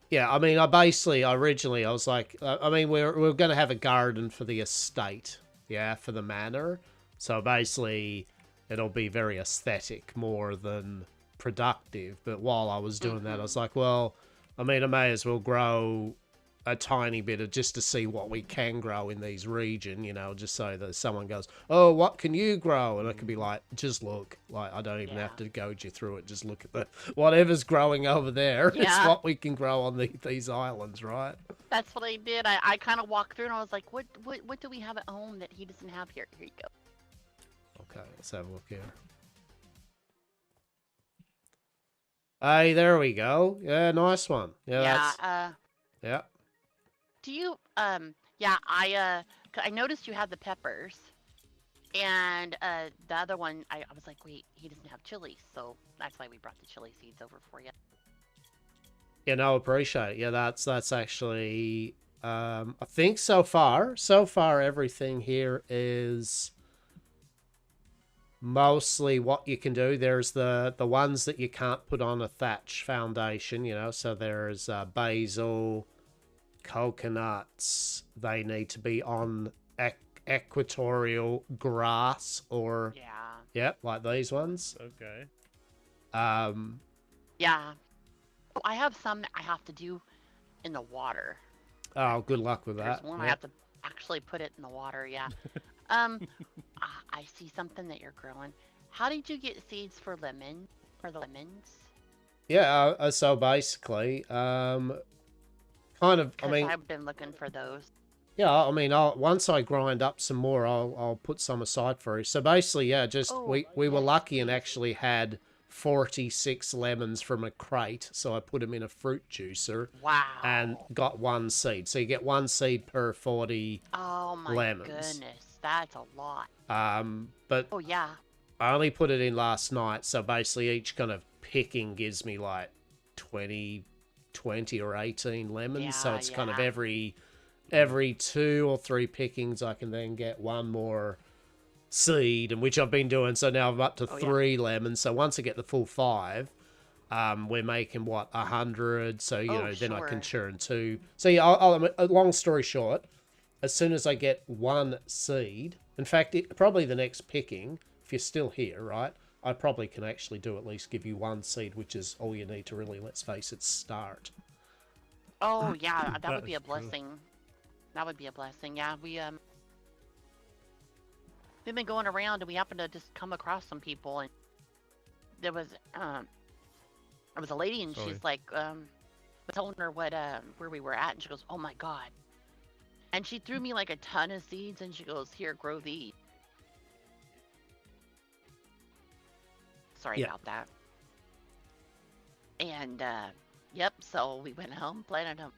S1: Yeah, I mean, originally I was like, I mean, we're going to have a garden for the estate, yeah, for the manor. So basically, it'll be very aesthetic more than productive. But while I was doing that, I was like, well, I mean, I may as well grow a tiny bit of just to see what we can grow in these region, you know, just so that someone goes, oh, what can you grow? And I could be like, just look, like, I don't even have to goad you through it. Just look at the whatever's growing over there. It's
S4: Yeah.
S1: what we can grow on these islands, right?
S4: That's what I did. I kind of walked through and I was like, what do we have at home that he doesn't have here? Here you go.
S1: Okay, let's have a look here. Hey, there we go. Yeah, nice one. Yeah, that's, yeah.
S4: Do you I noticed you had the peppers. And the other one I was like, wait, he doesn't have chilies, so that's why we brought the chili seeds over for you.
S1: Yeah, no, appreciate it. Yeah, that's actually I think so far everything here is mostly what you can do. There's the ones that you can't put on a thatch foundation, you know, so there's basil, coconuts. They need to be on equatorial grass or like these ones.
S3: Okay.
S4: Yeah. I have some that I have to do in the water.
S1: Oh, good luck with
S4: There's
S1: that.
S4: one I have to actually put it in the water, yeah. I see something that you're growing. How did you get seeds for the lemons?
S1: Yeah, so basically, kind of, I mean,
S4: I've been looking for those.
S1: yeah, I mean, once I grind up some more, I'll put some aside for you. So basically, yeah, just we were lucky and actually had 46 lemons from a crate, so I put them in a fruit juicer.
S4: Wow.
S1: And got one seed. So you get one seed per 40
S4: Oh my
S1: lemons.
S4: goodness, that's a lot.
S1: But
S4: Oh yeah.
S1: I only put it in last night, so basically each kind of picking gives me like 20 or 18 lemons. So it's kind of every 2 or 3 pickings I can then get one more seed, and which I've been doing. So now I'm up to 3 lemons. So once I get the full 5, we're making what, 100. So you know, then I can churn 2. So yeah, long story short, as soon as I get one seed, in fact, probably the next picking, if you're still here, right, I probably can actually do at least give you one seed, which is all you need to really, let's face it, start.
S4: Oh yeah, that would be a blessing. That would be a blessing. Yeah, we've been going around and we happened to just come across some people, and there was a lady, and
S3: Sorry.
S4: she's like was telling her what where we were at, and she goes, "Oh my god." And she threw me like a ton of seeds, and she goes, "Here, grow these." Sorry
S1: Yeah.
S4: about that. And yep, so we went home, planted them.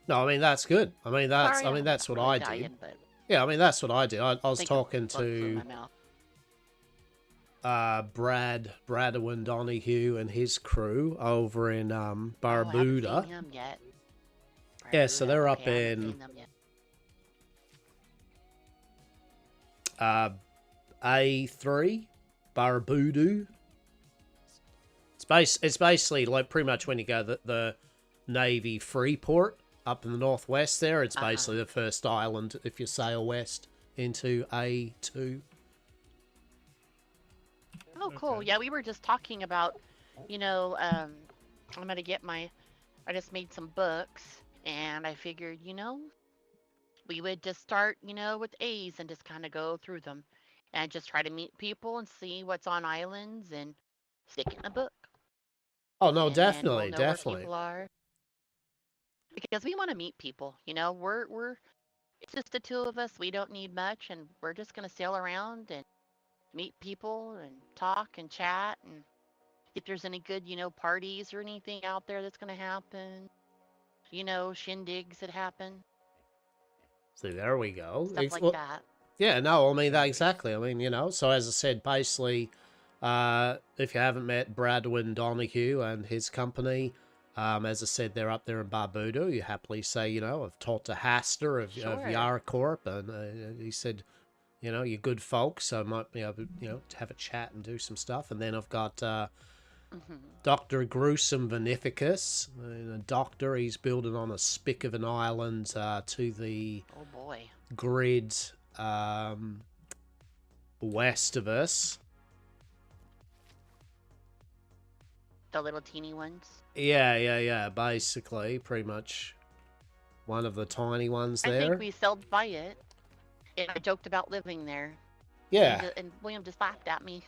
S1: No, I mean that's good. I mean that's
S4: Sorry, I'm
S1: that's
S4: not
S1: what
S4: really
S1: I did.
S4: Italian, but
S1: Yeah, I mean that's what I did. I was
S4: think
S1: talking
S4: it flew in
S1: to
S4: my mouth.
S1: Brad Bradwin Donahue and his crew over in
S4: Oh, I haven't
S1: Barbuda.
S4: seen him yet.
S1: Yeah, so
S4: Barbuda,
S1: they're up
S4: okay, I haven't
S1: in
S4: seen them yet.
S1: A3 Barbudu. It's basically like pretty much when you go the Navy Freeport up in the northwest there. It's basically the first island if you sail west into A2.
S4: Oh, cool.
S3: Okay.
S4: Yeah, we were just talking about, I'm gonna get I just made some books, and I figured, we would just start, with A's and just kind of go through them and just try to meet people and see what's on islands and stick it in a book.
S1: Oh no,
S4: And then we'll
S1: definitely,
S4: know where
S1: definitely.
S4: people are. Because we want to meet people, we're it's just the two of us. We don't need much, and we're just gonna sail around and meet people and talk and chat, and if there's any good, parties or anything out there that's gonna happen, shindigs that happen,
S1: See, there we go.
S4: stuff like
S1: Well,
S4: that.
S1: yeah, no, I mean that exactly. I mean, so as I said, basically, if you haven't met Bradwin Donahue and his company, as I said, they're up there in Barbuda. You happily say, I've talked to Hastur of
S4: Sure.
S1: Yarcorp, and he said, you're good folks, so I might be able, to have a chat and do some stuff. And then I've got Dr. Gruesome Veneficus, a doctor. He's building on a spick of an island to the
S4: Oh boy.
S1: grid west of us.
S4: The little teeny ones.
S1: Yeah. Basically, pretty much one of the tiny ones
S4: I
S1: there.
S4: think we sailed by it, and I joked about living there.
S1: Yeah,
S4: And William just laughed at me.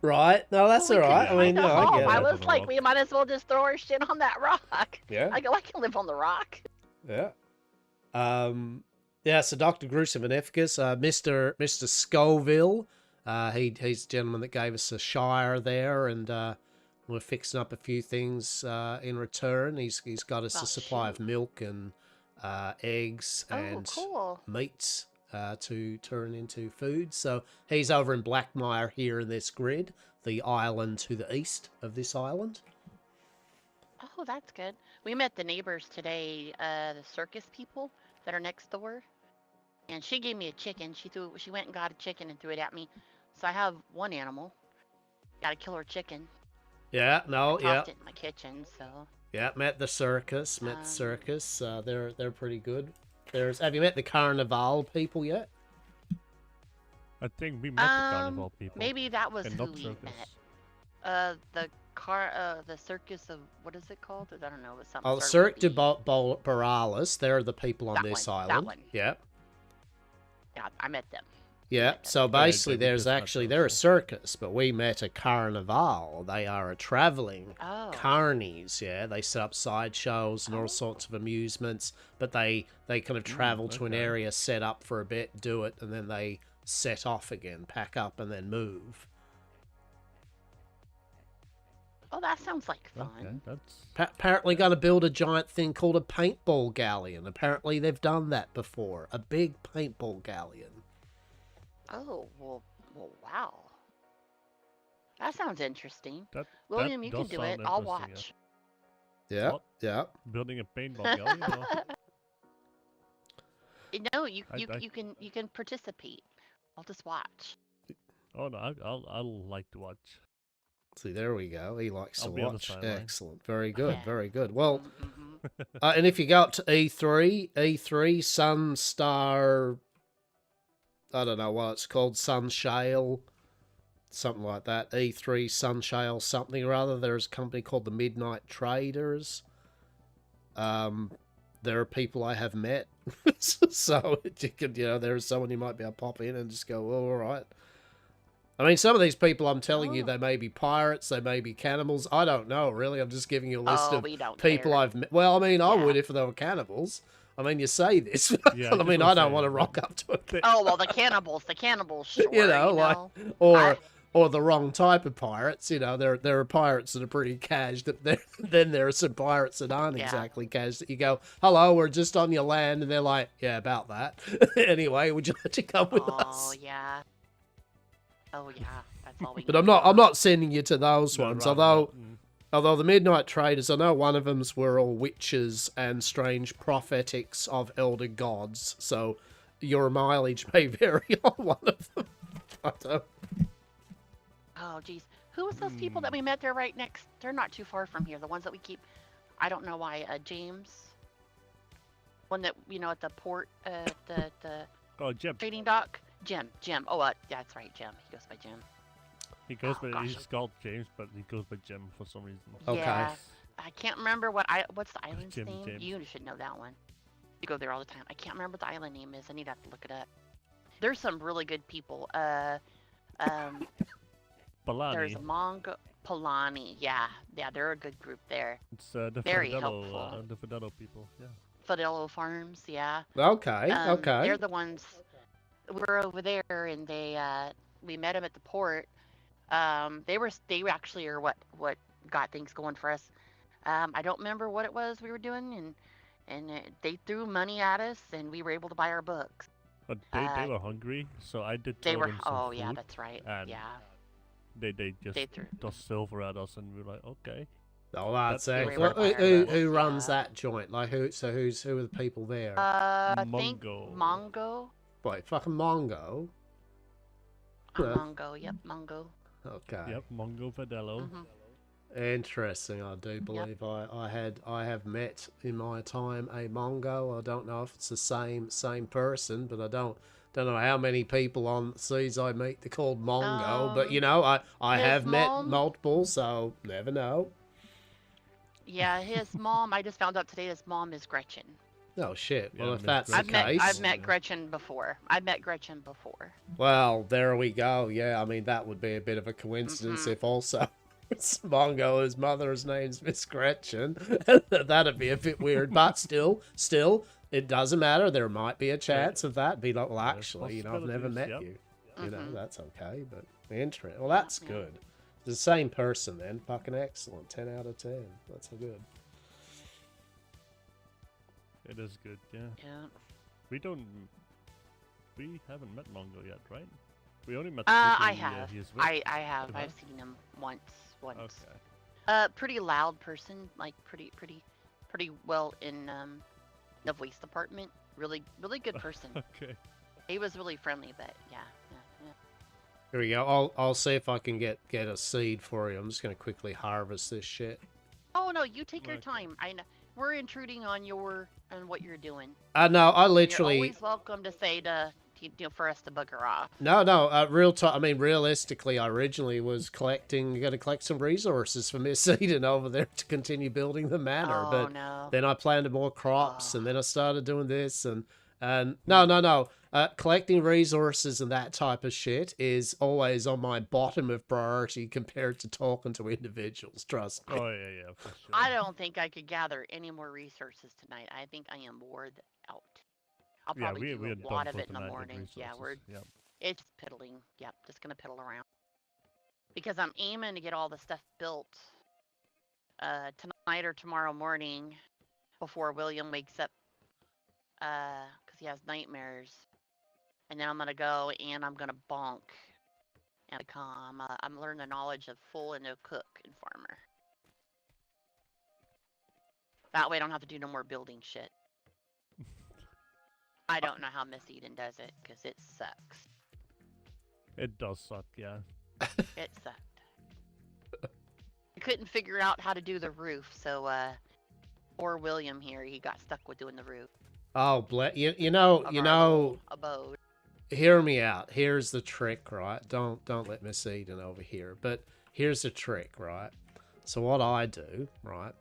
S1: right. No, that's
S4: Well,
S1: all
S4: we
S1: right. I
S4: couldn't
S1: mean,
S4: find a
S1: I
S4: home.
S1: get
S4: I
S1: it.
S4: was like,
S3: rock.
S4: we might as well just throw our shit on that rock.
S1: Yeah.
S4: I go, I can live on the rock.
S1: Yeah. Yeah, so Dr. Gruesome Veneficus, Mr. Scoville, he's the gentleman that gave us a shire there, and we're fixing up a few things in return. He's got us
S4: Oh,
S1: a supply
S4: shoot.
S1: of milk and eggs
S4: Oh,
S1: and
S4: cool.
S1: meats to turn into food. So he's over in Blackmire here in this grid, the island to the east of this island.
S4: Oh, that's good. We met the neighbors today, the circus people that are next door. And she gave me a chicken. She went and got a chicken and threw it at me. So I have one animal. Got to kill her chicken.
S1: Yeah, no,
S4: I
S1: yeah.
S4: tossed it in my kitchen, so.
S1: Yeah, met the circus. They're pretty good. Have you met the Carnival people yet?
S3: I think we met the carnival people.
S4: Maybe that was
S3: and
S4: who
S3: not
S4: we
S3: circus.
S4: met. The circus of, what is it called? I don't know. It was something.
S1: Oh,
S4: started
S1: Cirque
S4: with
S1: de
S4: a B.
S1: Borealis. They're the people on
S4: That
S1: this
S4: one, that
S1: island.
S4: one.
S1: Yeah.
S4: Yeah, I met them.
S1: Yeah, so basically
S3: they
S1: there's
S3: just met
S1: actually,
S3: us,
S1: they're a
S3: so-
S1: circus, but we met a carnival. They are a traveling
S4: Oh.
S1: carnies, yeah. They set up sideshows and all
S4: Oh.
S1: sorts of amusements, but they kind of travel to an
S3: okay.
S1: area, set up for a bit, do it, and then they set off again, pack up and then move.
S4: Oh, that sounds like fun.
S3: Okay, that's
S1: Apparently going to build a giant thing called a paintball galleon. Apparently they've done that before. A big paintball galleon.
S4: Oh, well, wow. That sounds interesting.
S3: that.
S4: William,
S3: that
S4: you can
S3: does
S4: do
S3: sound
S4: it. I'll
S3: interesting,
S4: watch.
S1: Yeah,
S3: What?
S1: yeah.
S3: Building a paintball galleon.
S4: No, you
S3: I-
S4: you can participate. I'll just watch.
S3: Oh no, I'll like to watch.
S1: See, there we go. He likes
S3: I'll
S1: to
S3: be on the
S1: watch.
S3: sideline.
S1: Excellent. Very good.
S4: Yeah.
S1: Very good. Well,
S4: Mhm.
S1: and if you go up to E3, Sunstar, I don't know what it's called, Sunshale, something like that. E3 Sunshale something or other. There's a company called the Midnight Traders. there are people I have met. So, you could, there's someone you might be able to pop in and just go, well, all right. I mean, some of these people, I'm telling you, they may be pirates, they may be cannibals. I don't know, really. I'm just giving you a list of
S4: we don't
S1: people
S4: care.
S1: I've met. Well, I mean, I
S4: Yeah.
S1: would if they were cannibals. I mean, you say this.
S3: Yeah,
S1: I mean, I don't want to
S3: say,
S1: rock up to a
S4: Oh well, the cannibals, sure.
S1: like,
S4: I-
S1: or the wrong type of pirates. There are pirates that are pretty cash. Then there are some pirates that aren't
S4: Yeah.
S1: exactly cash. That you go, hello, we're just on your land, and they're like, yeah, about that. Anyway, would you like to come with us?
S4: Oh yeah. Oh yeah. That's all we.
S1: But
S4: need
S1: I'm not.
S4: to
S1: I'm
S4: know.
S1: not sending you to those
S3: no,
S1: ones.
S3: rather
S1: Although
S3: not.
S1: Although the Midnight Traders, I know one of them's were all witches and strange prophetics of elder gods, so your mileage may vary on one of them. I don't...
S4: Oh geez, who was those people that we met there right next? They're not too far from here. The ones that we keep. I don't know why. James. One that at the port, the
S3: Oh, Jim.
S4: trading dock. Jim. Oh, that's right, Jim. He goes by Jim.
S3: He goes
S4: Oh,
S3: by,
S4: gosh.
S3: he's called James, but he goes by Jim for some reason.
S1: Okay.
S4: Yeah. I can't remember what's the island's
S3: Jim,
S4: name.
S3: James.
S4: You should know that one. You go there all the time. I can't remember what the island name is. I need to have to look it up. There's some really good people.
S3: Balani.
S4: There's a Mongo Polani. Yeah, they're a good group there.
S3: It's the
S4: very
S3: Fidello,
S4: helpful.
S3: the Fidello people. Yeah.
S4: Fidello Farms. Yeah.
S1: Okay, okay.
S4: They're the ones. We're over there, and we met them at the port. They actually are what got things going for us. I don't remember what it was we were doing, and they threw money at us, and we were able to buy our books.
S3: But they were hungry, so I did
S4: They
S3: throw
S4: were.
S3: them some
S4: Oh yeah,
S3: food,
S4: that's right.
S3: and
S4: Yeah.
S3: They just
S4: They threw.
S3: tossed silver at us, and we were like, okay.
S1: Oh, that's
S3: That's
S1: it.
S3: great.
S1: Who
S4: Yeah.
S1: runs that joint? Like who? So who are the people there?
S4: I think
S3: Mongo.
S4: Mongo.
S1: Wait, fucking Mongo.
S4: Mongo. Yep, Mongo.
S1: Okay.
S3: Yep, Mongo Fidello.
S4: Mhm.
S1: Interesting. I do believe I have met in my time a Mongo. I don't know if it's the same person, but I don't know how many people on the seas I meet they're called Mongo. But I
S4: his
S1: have met
S4: mom-
S1: multiple, so never know.
S4: Yeah, his mom. I just found out today. His mom is Gretchen.
S1: Oh shit.
S3: Yeah,
S1: Well, if
S3: Miss
S1: that's the
S3: Gretchen.
S1: case,
S4: I've met Gretchen before.
S1: well, there we go. Yeah, I mean that would be a bit of a coincidence if also Mongo's mother's name's Miss Gretchen. That'd be a bit weird, but still, it doesn't matter. There might be a chance of that. Be like, well,
S3: There's
S1: actually, I've never met
S3: possibilities,
S1: you. You know,
S4: Mhm.
S1: that's okay, but interesting. Well, that's
S4: Yeah.
S1: good. It's the same person then. Fucking excellent. 10 out of 10. That's so good.
S3: It is good, yeah.
S4: Yeah.
S3: We haven't met Mongo yet, right? We only met.
S4: I
S3: people
S4: have.
S3: he's with.
S4: I have.
S3: You
S4: I've
S3: have?
S4: seen him once.
S3: Okay.
S4: Pretty loud person, like pretty well in the voice department. Really good person.
S3: Okay.
S4: He was really friendly, but yeah.
S1: Here we go. I'll see if I can get a seed for you. I'm just gonna quickly harvest this shit.
S4: Oh no, you take your
S3: Okay.
S4: time. I know we're intruding on what you're doing.
S1: No, I
S4: You're
S1: literally.
S4: always welcome to say for us to bugger off.
S1: No, I mean, realistically, I originally was going to collect some resources for Miss Eden over there to continue building the manor,
S4: Oh
S1: but
S4: no.
S1: then I planted more crops, and then I started doing this, and no. Collecting resources and that type of shit is always on my bottom of priority compared to talking to individuals, trust me.
S3: Oh yeah, for sure.
S4: I don't think I could gather any more resources tonight. I think I am bored out. I'll
S3: Yeah,
S4: probably
S3: we
S4: do
S3: are
S4: a lot
S3: done
S4: of
S3: for
S4: it in the
S3: tonight with
S4: morning. Yeah,
S3: resources. Yep.
S4: it's piddling. Yep, just gonna piddle around. Because I'm aiming to get all the stuff built tonight or tomorrow morning before William wakes up because he has nightmares. And then I'm gonna go and I'm gonna bonk and become I'm learning the knowledge of full and no cook and farmer. That way I don't have to do no more building shit. I don't know how Miss Eden does it because it sucks.
S3: It does suck, yeah.
S4: It sucked. I couldn't figure out how to do the roof, so or William here, he got stuck with doing the roof.
S1: Oh, you
S4: of
S1: know,
S4: our little abode.
S1: hear me out. Here's the trick, right? Don't let Miss Eden over here. But here's the trick, right? So what I do, right,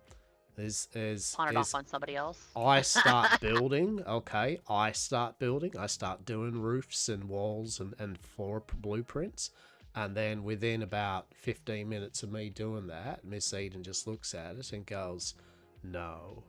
S4: Pawn it off on somebody else.
S1: I start building, okay, I start doing roofs and walls and floor blueprints, and then within about 15 minutes of me doing that, Miss Eden just looks at it and goes, no,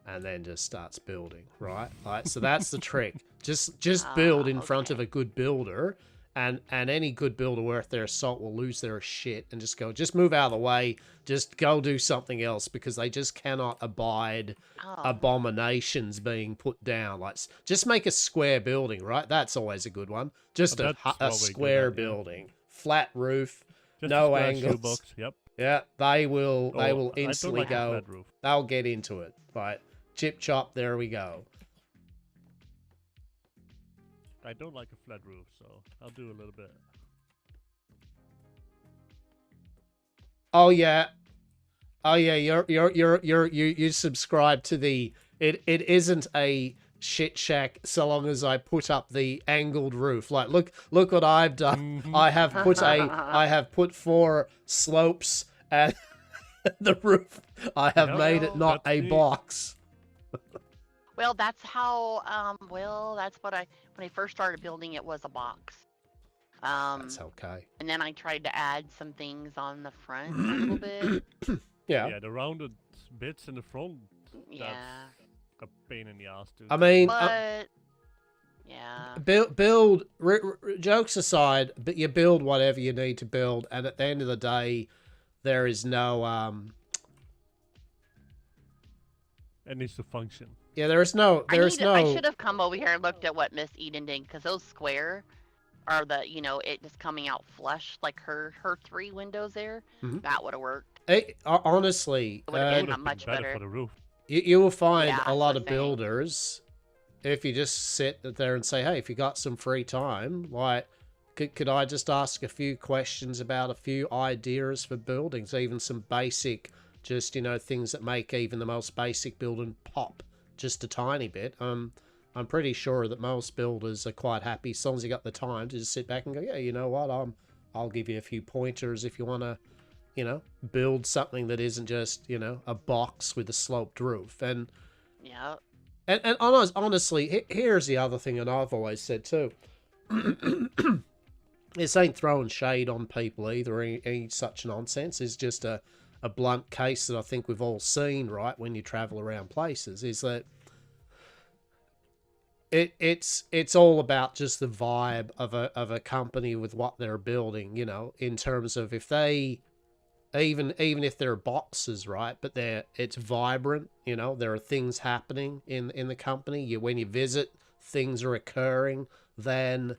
S1: and then just starts building, right? Like, so that's the trick. Just build in front of a good builder, and any good builder worth their salt will lose their shit and just move out of the way, just go do something else, because they just cannot abide abominations being put down. Like, just make a square building, right? That's always a good one. Just a square building, flat roof, just no angles.
S3: Yep.
S1: Yeah, they will instantly go. They'll get into it. Right, chip chop. There we go.
S3: I don't like a flat roof, so I'll do a little bit.
S1: Oh yeah, you subscribe to the it isn't a shit shack so long as I put up the angled roof. Like, look what I've done. I have put 4 slopes at the roof. I have made it not a box.
S4: Well, that's how. That's what when I first started building, it was a box.
S1: That's okay.
S4: And then I tried to add some things on the front a little bit.
S1: Yeah.
S3: Yeah, the rounded bits in the front.
S4: Yeah.
S3: That's a pain in the ass, too.
S1: I mean,
S4: but yeah.
S1: Build. Jokes aside, but you build whatever you need to build, and at the end of the day, there is no
S3: It needs to function.
S1: Yeah, I
S4: should have come over here and looked at what Miss Eden did, because those square are it just coming out flush, like her 3 windows there.
S1: Mm-hmm.
S4: That would have worked.
S1: Honestly,
S4: it would have been much better
S3: for the roof.
S1: You will find a lot of builders, if you just sit there and say, hey, if you got some free time, like, could I just ask a few questions about a few ideas for buildings, even some basic, just, things that make even the most basic building pop just a tiny bit. I'm pretty sure that most builders are quite happy as long as you got the time to just sit back and go, yeah, you know what, I'll give you a few pointers if you want to, build something that isn't just, a box with a sloped roof. And
S4: yeah.
S1: And honestly, here's the other thing, and I've always said too. This ain't throwing shade on people either, any such nonsense. It's just a blunt case that I think we've all seen, right, when you travel around places, is that it's all about just the vibe of a company with what they're building, in terms of if they even if they're boxes, right, but it's vibrant, there are things happening in the company. When you visit, things are occurring, then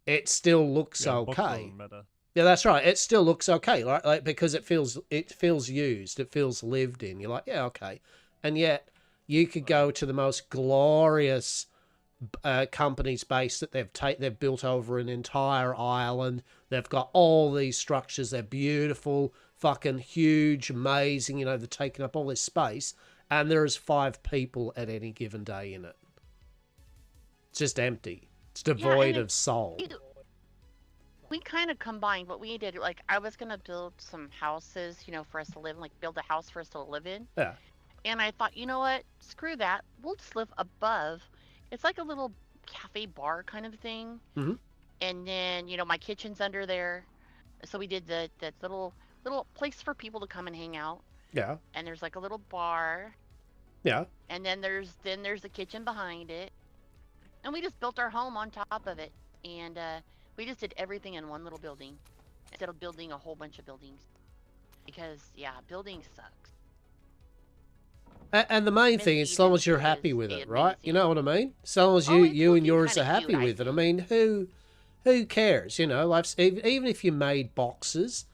S1: it still looks okay. Yeah, that's right. It still looks okay, right? Like, because it feels used, it feels lived in. You're like, yeah, okay. And yet, you could go to the most glorious company's base that they've built over an entire island. They've got all these structures. They're beautiful, fucking huge, amazing. They're taking up all this space, and there's 5 people at any given day in it. It's just empty. It's devoid of soul.
S4: We kind of combined what we did. Like, I was going to build some houses, for us to live in, like build a house for us to live in.
S1: Yeah.
S4: And I thought, you know what? Screw that. We'll just live above. It's like a little cafe bar kind of thing.
S1: Mm-hmm.
S4: And then, my kitchen's under there. So we did that little place for people to come and hang out.
S1: Yeah.
S4: And there's like a little bar.
S1: Yeah.
S4: And then there's the kitchen behind it. And we just built our home on top of it. And we just did everything in one little building instead of building a whole bunch of buildings. Because, building sucks.
S1: And the main thing is, as long as you're happy with it, right? You know what I mean? As long as you and yours are happy with it. I mean, who cares? Even if you made boxes,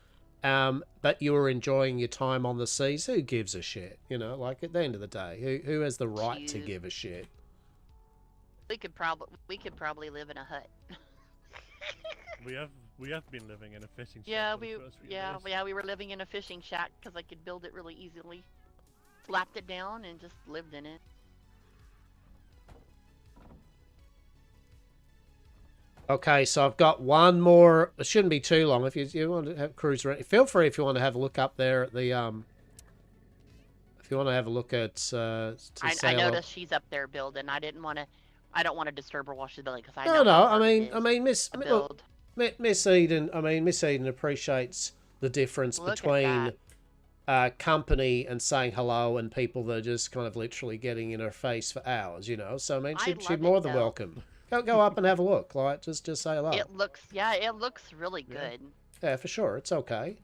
S1: but you were enjoying your time on the seas, who gives a shit? Like, at the end of the day, who has the right to give a shit?
S4: We could probably live in a hut.
S3: We have been living in a fishing shack.
S4: Yeah, we were living in a fishing shack because I could build it really easily. Slapped it down and just lived in it.
S1: Okay, so I've got one more. It shouldn't be too long. If you want to have cruise around, feel free if you want to have a look up there at the If you want to have a look at
S4: I noticed she's up there building. I don't want to disturb her while she's building because I know
S1: No,
S4: how
S1: I
S4: hard it
S1: mean,
S4: is to build.
S1: Miss Eden. I mean, Miss Eden appreciates the difference
S4: Look at
S1: between
S4: that.
S1: company and saying hello and people that are just kind of literally getting in her face for hours. You know, so I mean, she's
S4: love
S1: more
S4: it,
S1: than
S4: though.
S1: welcome. Go up and have a look. Like, just say hello.
S4: It looks really good.
S1: Yeah, for sure. It's okay.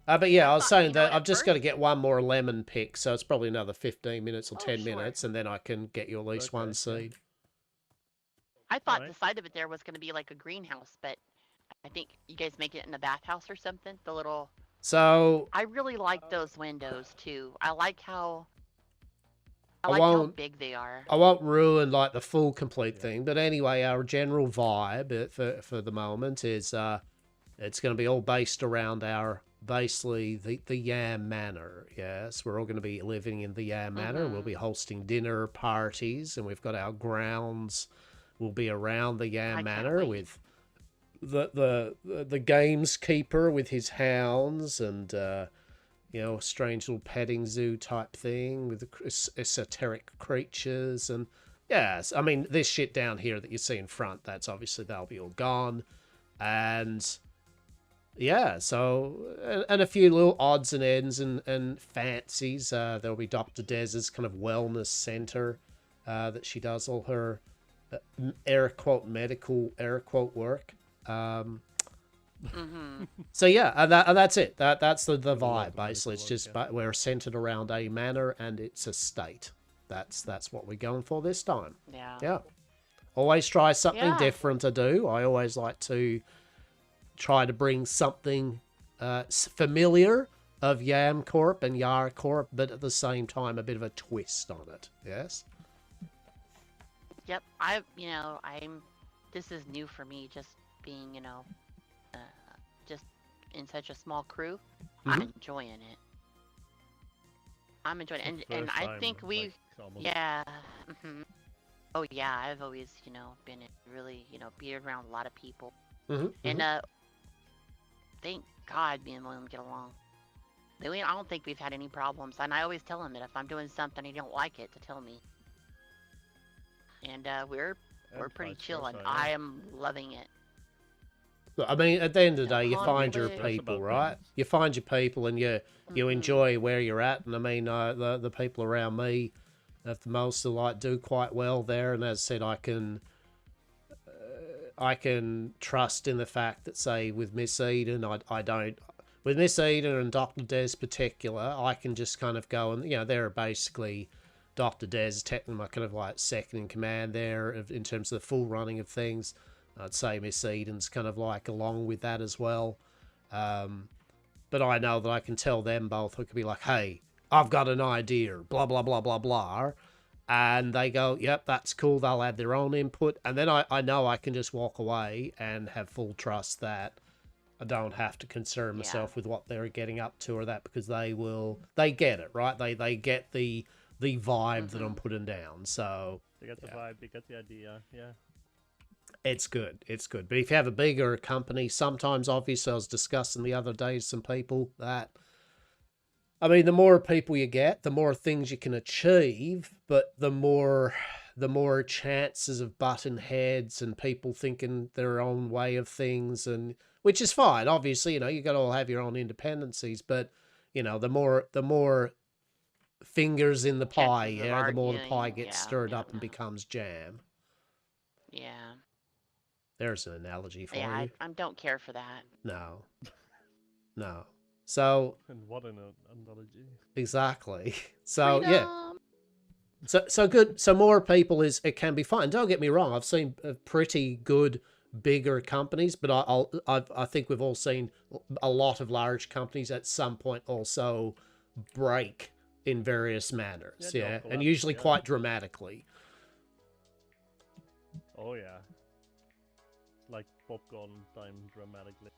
S1: But yeah, I was saying that I've just got to get one more lemon pick, so it's probably another 15 minutes or 10 minutes, and then I can get you at least one seed.
S4: I thought the side of it there was going to be like a greenhouse, but I think you guys make it in a bathhouse or something. The little.
S1: So.
S4: I really like those windows too. I like how big they are.
S1: I won't ruin like the full complete thing, but anyway, our general vibe for the moment is it's going to be all based around our. Basically, the Yam Manor. Yes, we're all going to be living in the Yam Manor. We'll be hosting dinner parties, and we've got our grounds. Will be around the Yam Manor with the gameskeeper with his hounds and you know, a strange little petting zoo type thing with the esoteric creatures and yes, I mean this shit down here that you see in front. That's obviously that'll be all gone, and. Yeah, so, and a few little odds and ends and fancies. There'll be Dr. Dez's kind of wellness center that she does all her air quote medical air quote work. So yeah, and that's it. That's the vibe, basically. It's just we're centered around a manor and its estate. That's what we're going for this time. Yeah. Always try something different to do. I always like to try to bring something familiar of Yam Corp and Yar Corp, but at the same time a bit of a twist on it. Yes.
S4: Yep. This is new for me, just being, just in such a small crew. I'm enjoying it. And I think Oh yeah, I've always, been really, be around a lot of people. And thank God me and William get along. I don't think we've had any problems, and I always tell him that if I'm doing something he don't like it, to tell me. And we're pretty chill, and I am loving it.
S1: Look, I mean, at the end of the day, you find your people, right? You find your people, and you enjoy where you're at. And I mean, the people around me, at the most, do quite well there. And as I said, I can trust in the fact that, say, with Miss Eden, I don't... With Miss Eden and Dr. Des particular, I can just kind of go and, they're basically... Dr. Des technically my kind of second in command there in terms of the full running of things. I'd say Miss Eden's kind of along with that as well. But I know that I can tell them both, who could be like, hey, I've got an idea, blah, blah, blah, blah, blah. And they go, yep, that's cool. They'll add their own input. And then I know I can just walk away and have full trust that I don't have to concern myself with what they're getting up to or that, because they get it, right? They get the vibe that I'm putting down. So
S3: they get the vibe, they get the idea,
S1: It's good. But if you have a bigger company, sometimes, obviously, I was discussing the other day with some people that, I mean, the more people you get, the more things you can achieve, but the more chances of button heads and people thinking their own way of things, and which is fine. Obviously, you got to all have your own independencies, but the more fingers in the pie, the more the pie gets stirred up and becomes jam.
S4: Yeah.
S1: There's an analogy for you.
S4: I don't care for that.
S1: No. So.
S3: And what an analogy.
S1: Exactly. So freedom. So good. So more people it can be fine. Don't get me wrong. I've seen pretty good bigger companies, but I think we've all seen a lot of large companies at some point also break in various manners. And usually quite dramatically.
S3: Oh yeah. Like popcorn time dramatically.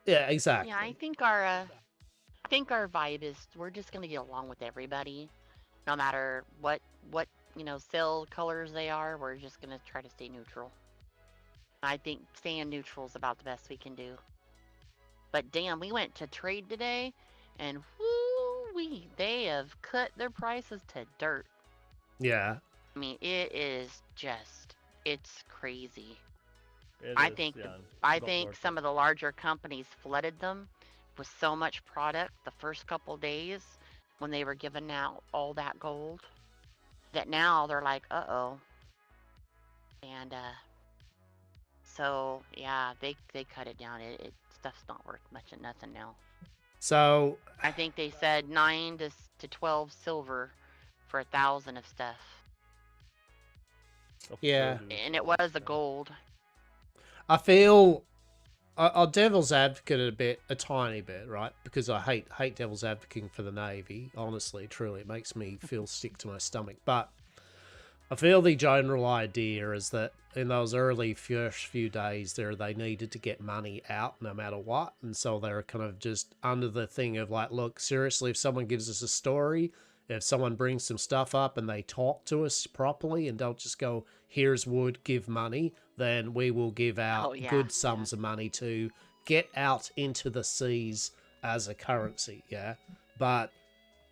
S1: Yeah, exactly.
S4: Yeah, I think our vibe is we're just gonna get along with everybody, no matter what cell colors they are. We're just gonna try to stay neutral. I think staying neutral is about the best we can do. But damn, we went to trade today, and woo-wee, they have cut their prices to dirt.
S1: Yeah.
S4: I mean, it is just, it's crazy.
S3: It
S4: I
S3: is,
S4: think
S3: yeah.
S4: I
S3: Not
S4: think
S3: worth
S4: some
S3: it.
S4: of the larger companies flooded them with so much product the first couple days when they were giving out all that gold that now they're like, uh-oh. And so yeah, they cut it down. It stuff's not worth much of nothing now.
S1: So,
S4: I think they said 9 to 12 silver for 1,000 of stuff,
S3: Of
S1: yeah,
S3: produce
S4: and it
S3: stuff,
S4: was a
S3: yeah.
S4: gold.
S1: I feel I'll devil's advocate a tiny bit, right? Because I hate devil's advocating for the Navy. Honestly, truly, it makes me feel sick to my stomach. But I feel the general idea is that in those early first few days there, they needed to get money out no matter what. And so they're kind of just under the thing of like, look, seriously, if someone gives us a story, if someone brings some stuff up and they talk to us properly and don't just go, here's wood, give money, then we will give out
S4: Oh yeah,
S1: good sums of money to get out into the seas as a currency, yeah? But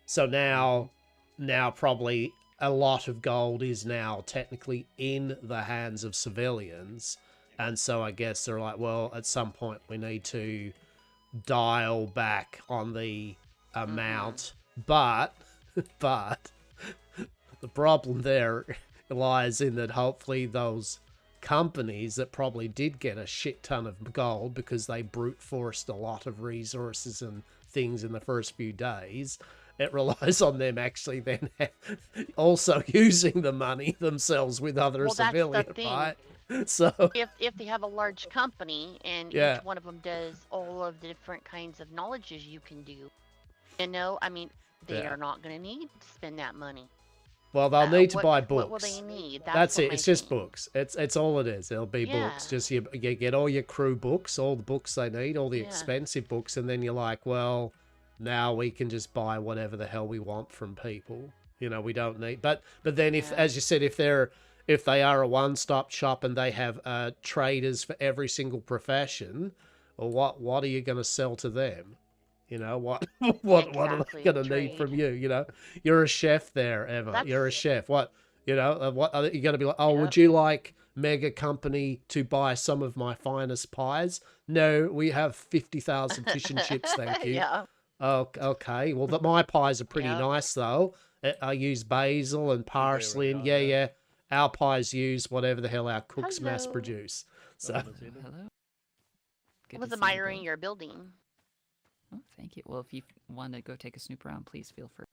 S1: so now probably a lot of gold is now technically in the hands of civilians. And so I guess they're like, well, at some point we need to dial back on the amount. But but the problem there lies in that hopefully those companies that probably did get a shit ton of gold because they brute forced a lot of resources and things in the first few days, it relies on them actually then also using the money themselves with other
S4: well, that's the
S1: civilians,
S4: thing.
S1: right? So
S4: If they have a large company and
S1: yeah,
S4: each one of them does all of the different kinds of knowledges you can do, I mean, they
S1: yeah.
S4: are not going to need to spend that money.
S1: Well, they'll need to
S4: What
S1: buy
S4: what will they
S1: books.
S4: need?
S1: That's
S4: What
S1: it.
S4: my
S1: It's just
S4: thing.
S1: books. It's all it is. It'll be
S4: Yeah,
S1: books. Just you get all your crew books, all the books they need, all the
S4: yeah,
S1: expensive books, and then you're like, well, now we can just buy whatever the hell we want from people. We don't need. But then if,
S4: yeah.
S1: as you said, if they are a one-stop shop and they have traders for every single profession, well, what are you going to sell to them? What what are they
S4: Exactly.
S1: going to need
S4: Trade.
S1: from you? You're a chef there, Emma. You're a
S4: That's
S1: chef. What are you going to be like? Oh,
S4: yep.
S1: would you like mega company to buy some of my finest pies? No, we have 50,000 fish and chips, thank you.
S4: Yeah.
S1: Oh, okay. Well, my pies are pretty
S4: Yep.
S1: nice though. I use basil and
S3: There we
S1: parsley, and
S3: go,
S1: yeah,
S3: yeah.
S1: yeah. Our pies use whatever the hell our cooks mass
S4: Hello.
S1: produce. So,
S3: Oh, that's it.
S2: Hello.
S4: I
S2: Good
S4: was
S2: to see you
S4: admiring
S2: both.
S4: your building.
S2: Oh, thank you. Well, if you want to go take a snoop around, please feel free.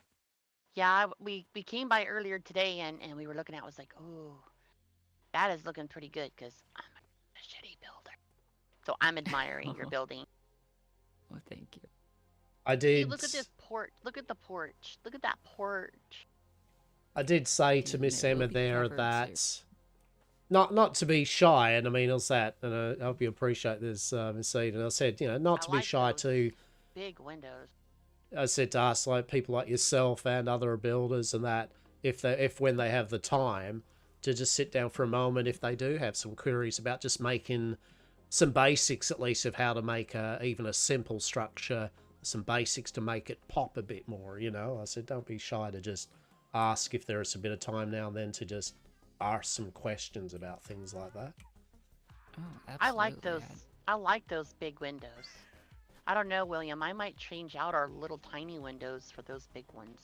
S4: Yeah, we came by earlier today and we were looking at. I was like, oh, that is looking pretty good because I'm a shitty builder. So I'm admiring your building.
S2: Oh, thank you.
S1: I
S4: See,
S1: did.
S4: look at this porch. Look at the porch. Look at that porch.
S1: I did say to
S2: And
S1: Miss
S2: it will
S1: Emma
S2: be
S1: there
S2: covered
S1: that not to be shy, and I mean, it's that, and I hope you appreciate this, Miss Eden. I said, not
S4: I
S1: to be
S4: like
S1: shy
S4: those
S1: to.
S4: big windows.
S1: I said to us, like people like yourself and other builders, and that if when they have the time to just sit down for a moment, if they do have some queries about just making some basics at least of how to make even a simple structure, some basics to make it pop a bit more. I said, don't be shy to just ask if there is a bit of time now and then to just ask some questions about things like that.
S2: Oh,
S4: I like
S2: absolutely.
S4: those. I like those big windows. I don't know, William. I might change out our little tiny windows for those big ones.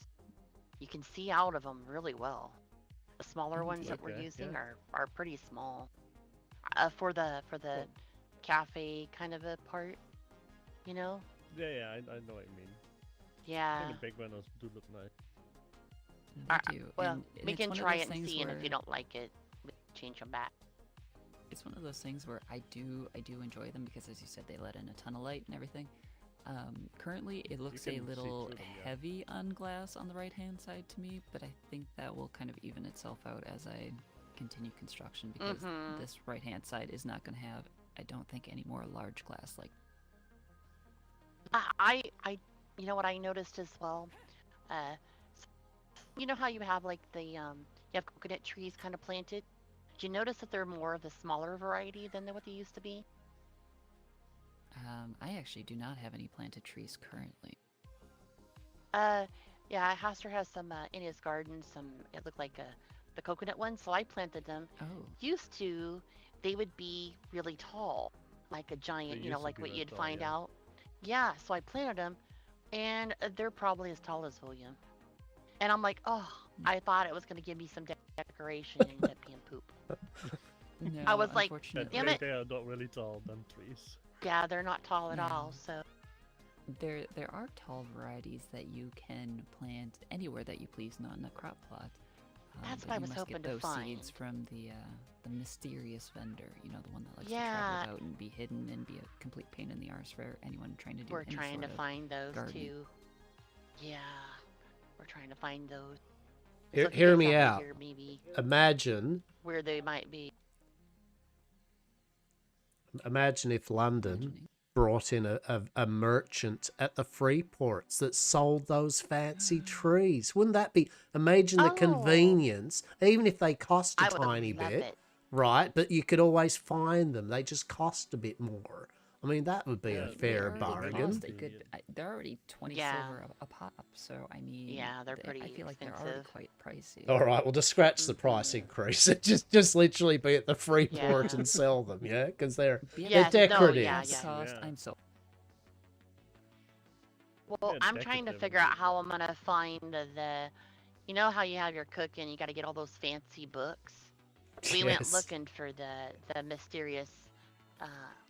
S4: You can see out of them really well. The smaller ones that we're
S3: Okay,
S4: using
S3: yeah.
S4: are pretty small. For the cafe kind of a part, you know?
S3: Yeah, I know what you mean. I
S4: Yeah.
S3: think the big windows do look nice.
S2: They do.
S4: Well,
S2: and
S4: we
S2: it's
S4: can
S2: one of
S4: try
S2: those
S4: it and
S2: things
S4: see, and if
S2: where-
S4: you don't like it, we can change them back.
S2: It's one of those things where I do enjoy them because, as you said, they let in a ton of light and everything. Currently, it looks
S3: can
S2: a
S3: see
S2: little
S3: through them, yeah.
S2: heavy on glass on the right-hand side to me, but I think that will kind of even itself out as I continue construction because
S4: Mhm.
S2: this right-hand side is not going to have, I don't think, any more large glass like.
S4: You know what I noticed as well? Uh, you know how you have like you have coconut trees kind of planted? Did you notice that they're more of the smaller variety than what they used to be?
S2: I actually do not have any planted trees currently.
S4: Yeah, Hastur has some in his garden. It looked like the coconut ones, so I planted them.
S2: Oh,
S4: Used to, they would be really tall, like a
S3: They
S4: giant,
S3: used to
S4: like
S3: be
S4: what
S3: that
S4: you'd
S3: tall,
S4: find
S3: yeah.
S4: out. Yeah, so I planted them, and they're probably as tall as William. And I'm like, oh, I thought it was gonna give me some decoration, and ended up being poop.
S2: no,
S4: I was like,
S2: unfortunately.
S4: damn it.
S3: They are not really tall, them trees.
S4: Yeah, they're not tall at
S2: Yeah.
S4: all. So
S2: There are tall varieties that you can plant anywhere that you please, not in a crop plot.
S4: That's
S2: But
S4: what I
S2: you
S4: was
S2: must
S4: hoping
S2: get
S4: to
S2: those
S4: find.
S2: seeds from the mysterious vendor. You know, the one that likes to
S4: Yeah.
S2: travel out and be hidden and be a complete pain in the arse for anyone trying to do
S4: we're
S2: any
S4: trying to
S2: sort of
S4: find those
S2: gardening.
S4: too. Yeah, we're trying to find those.
S1: Hear,
S4: So if you
S1: hear
S4: guys
S1: me
S4: happen to
S1: out.
S4: hear maybe
S1: Imagine
S4: where they might be.
S1: if London
S2: imagining.
S1: brought in a merchant at the free ports that sold those fancy trees. Wouldn't that be... Imagine the
S4: Oh.
S1: convenience, even if they cost a
S4: I would
S1: tiny
S4: love
S1: bit,
S4: it.
S1: right? But you could always find them. They just cost a bit more. I mean, that would be
S3: Yeah,
S1: a
S3: they
S1: fair
S2: already
S1: bargain.
S2: cost a good. They're already 20
S4: Yeah.
S2: silver a pop. So I mean,
S4: Yeah, they're pretty
S2: I feel like they're already
S4: expensive.
S2: quite pricey.
S1: All right, well, to scratch the price increase, just literally be at the free port
S4: Yeah.
S1: and sell them, yeah? Because they're
S4: Yes, no,
S1: decorative.
S4: yeah,
S2: Half the
S4: yeah.
S2: cost.
S3: Yeah.
S2: I'm so.
S4: Well,
S3: Yeah,
S4: I'm trying to
S3: decorative
S4: figure
S3: would
S4: out
S3: be
S4: how
S3: good.
S4: I'm gonna find you know how you have your cooking, you got to get all those fancy books. We went
S1: Yes.
S4: looking for the mysterious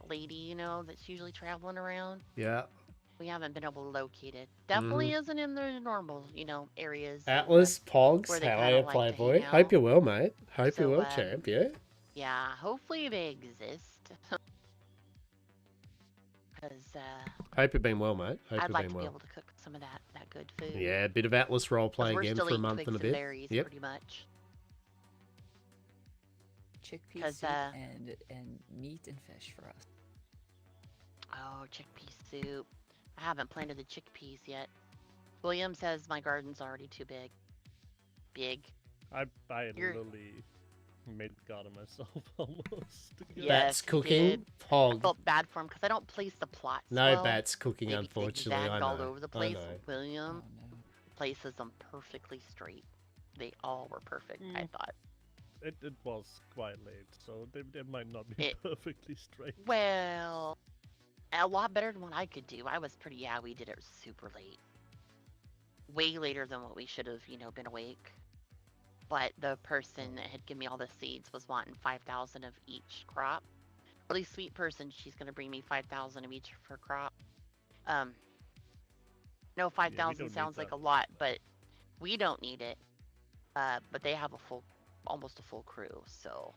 S4: lady, that's usually traveling around.
S1: Yeah.
S4: We haven't been able to locate it. Definitely
S1: Mm-hmm.
S4: isn't in the normal, areas
S1: Atlas, Pogs,
S4: where they
S1: how are
S4: kind
S1: you,
S4: of like to
S1: Playboy?
S4: hang
S1: Hope
S4: out.
S1: you're well, mate. Hope you're
S4: So,
S1: well, champ, yeah?
S4: yeah, hopefully they exist. Because
S1: Hope you've been well, mate. Hope
S4: I'd
S1: you've
S4: like
S1: been
S4: to be
S1: well.
S4: able to cook some of that good food.
S1: Yeah, a bit of Atlas
S4: 'Cause
S1: roleplay
S4: we're
S1: again
S4: still
S1: for a
S4: eating
S1: month
S4: twigs
S1: and a
S4: and
S1: bit.
S4: berries
S1: Yep.
S4: pretty much.
S2: Chickpea
S4: 'Cause,
S2: soup and meat and fish for us.
S4: Oh, chickpea soup. I haven't planted the chickpeas yet. William says my garden's already too big. Big.
S3: I
S4: You're-
S3: literally made the garden myself almost.
S4: Yeah.
S1: Bats
S4: Yes, you
S1: cooking.
S4: did. I
S1: Pog.
S4: felt bad for him because I don't place the plots
S1: No
S4: well.
S1: bats cooking,
S4: They
S1: unfortunately. I
S4: zigzagged
S1: know.
S4: all over the place.
S1: I know.
S4: William
S2: Oh no.
S4: places them perfectly straight. They all were perfect, I thought.
S3: It was quite late, so they might not be
S4: It-
S3: perfectly straight.
S4: Well, a lot better than what I could do. We did it super late. Way later than what we should have, been awake. But the person that had given me all the seeds was wanting 5,000 of each crop. Really sweet person. She's gonna bring me 5,000 of each of her crop. No, 5,000
S3: don't need
S4: sounds like
S3: that.
S4: a lot, but we don't need it. But they have almost a full crew, so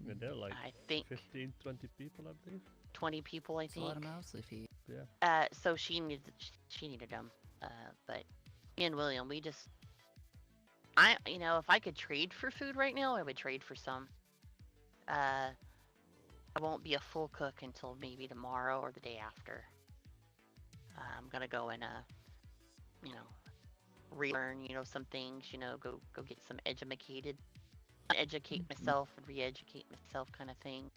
S3: Yeah, they're like
S4: I think
S3: 15, 20 people, I believe.
S4: 20 people. I
S2: It's a lot of
S4: think.
S2: mouths to feed.
S4: So she needed them. But me and William, we just, if I could trade for food right now, I would trade for some. I won't be a full cook until maybe tomorrow or the day after. I'm gonna go and relearn, some things, go get some educate myself and re-educate myself kind of thing.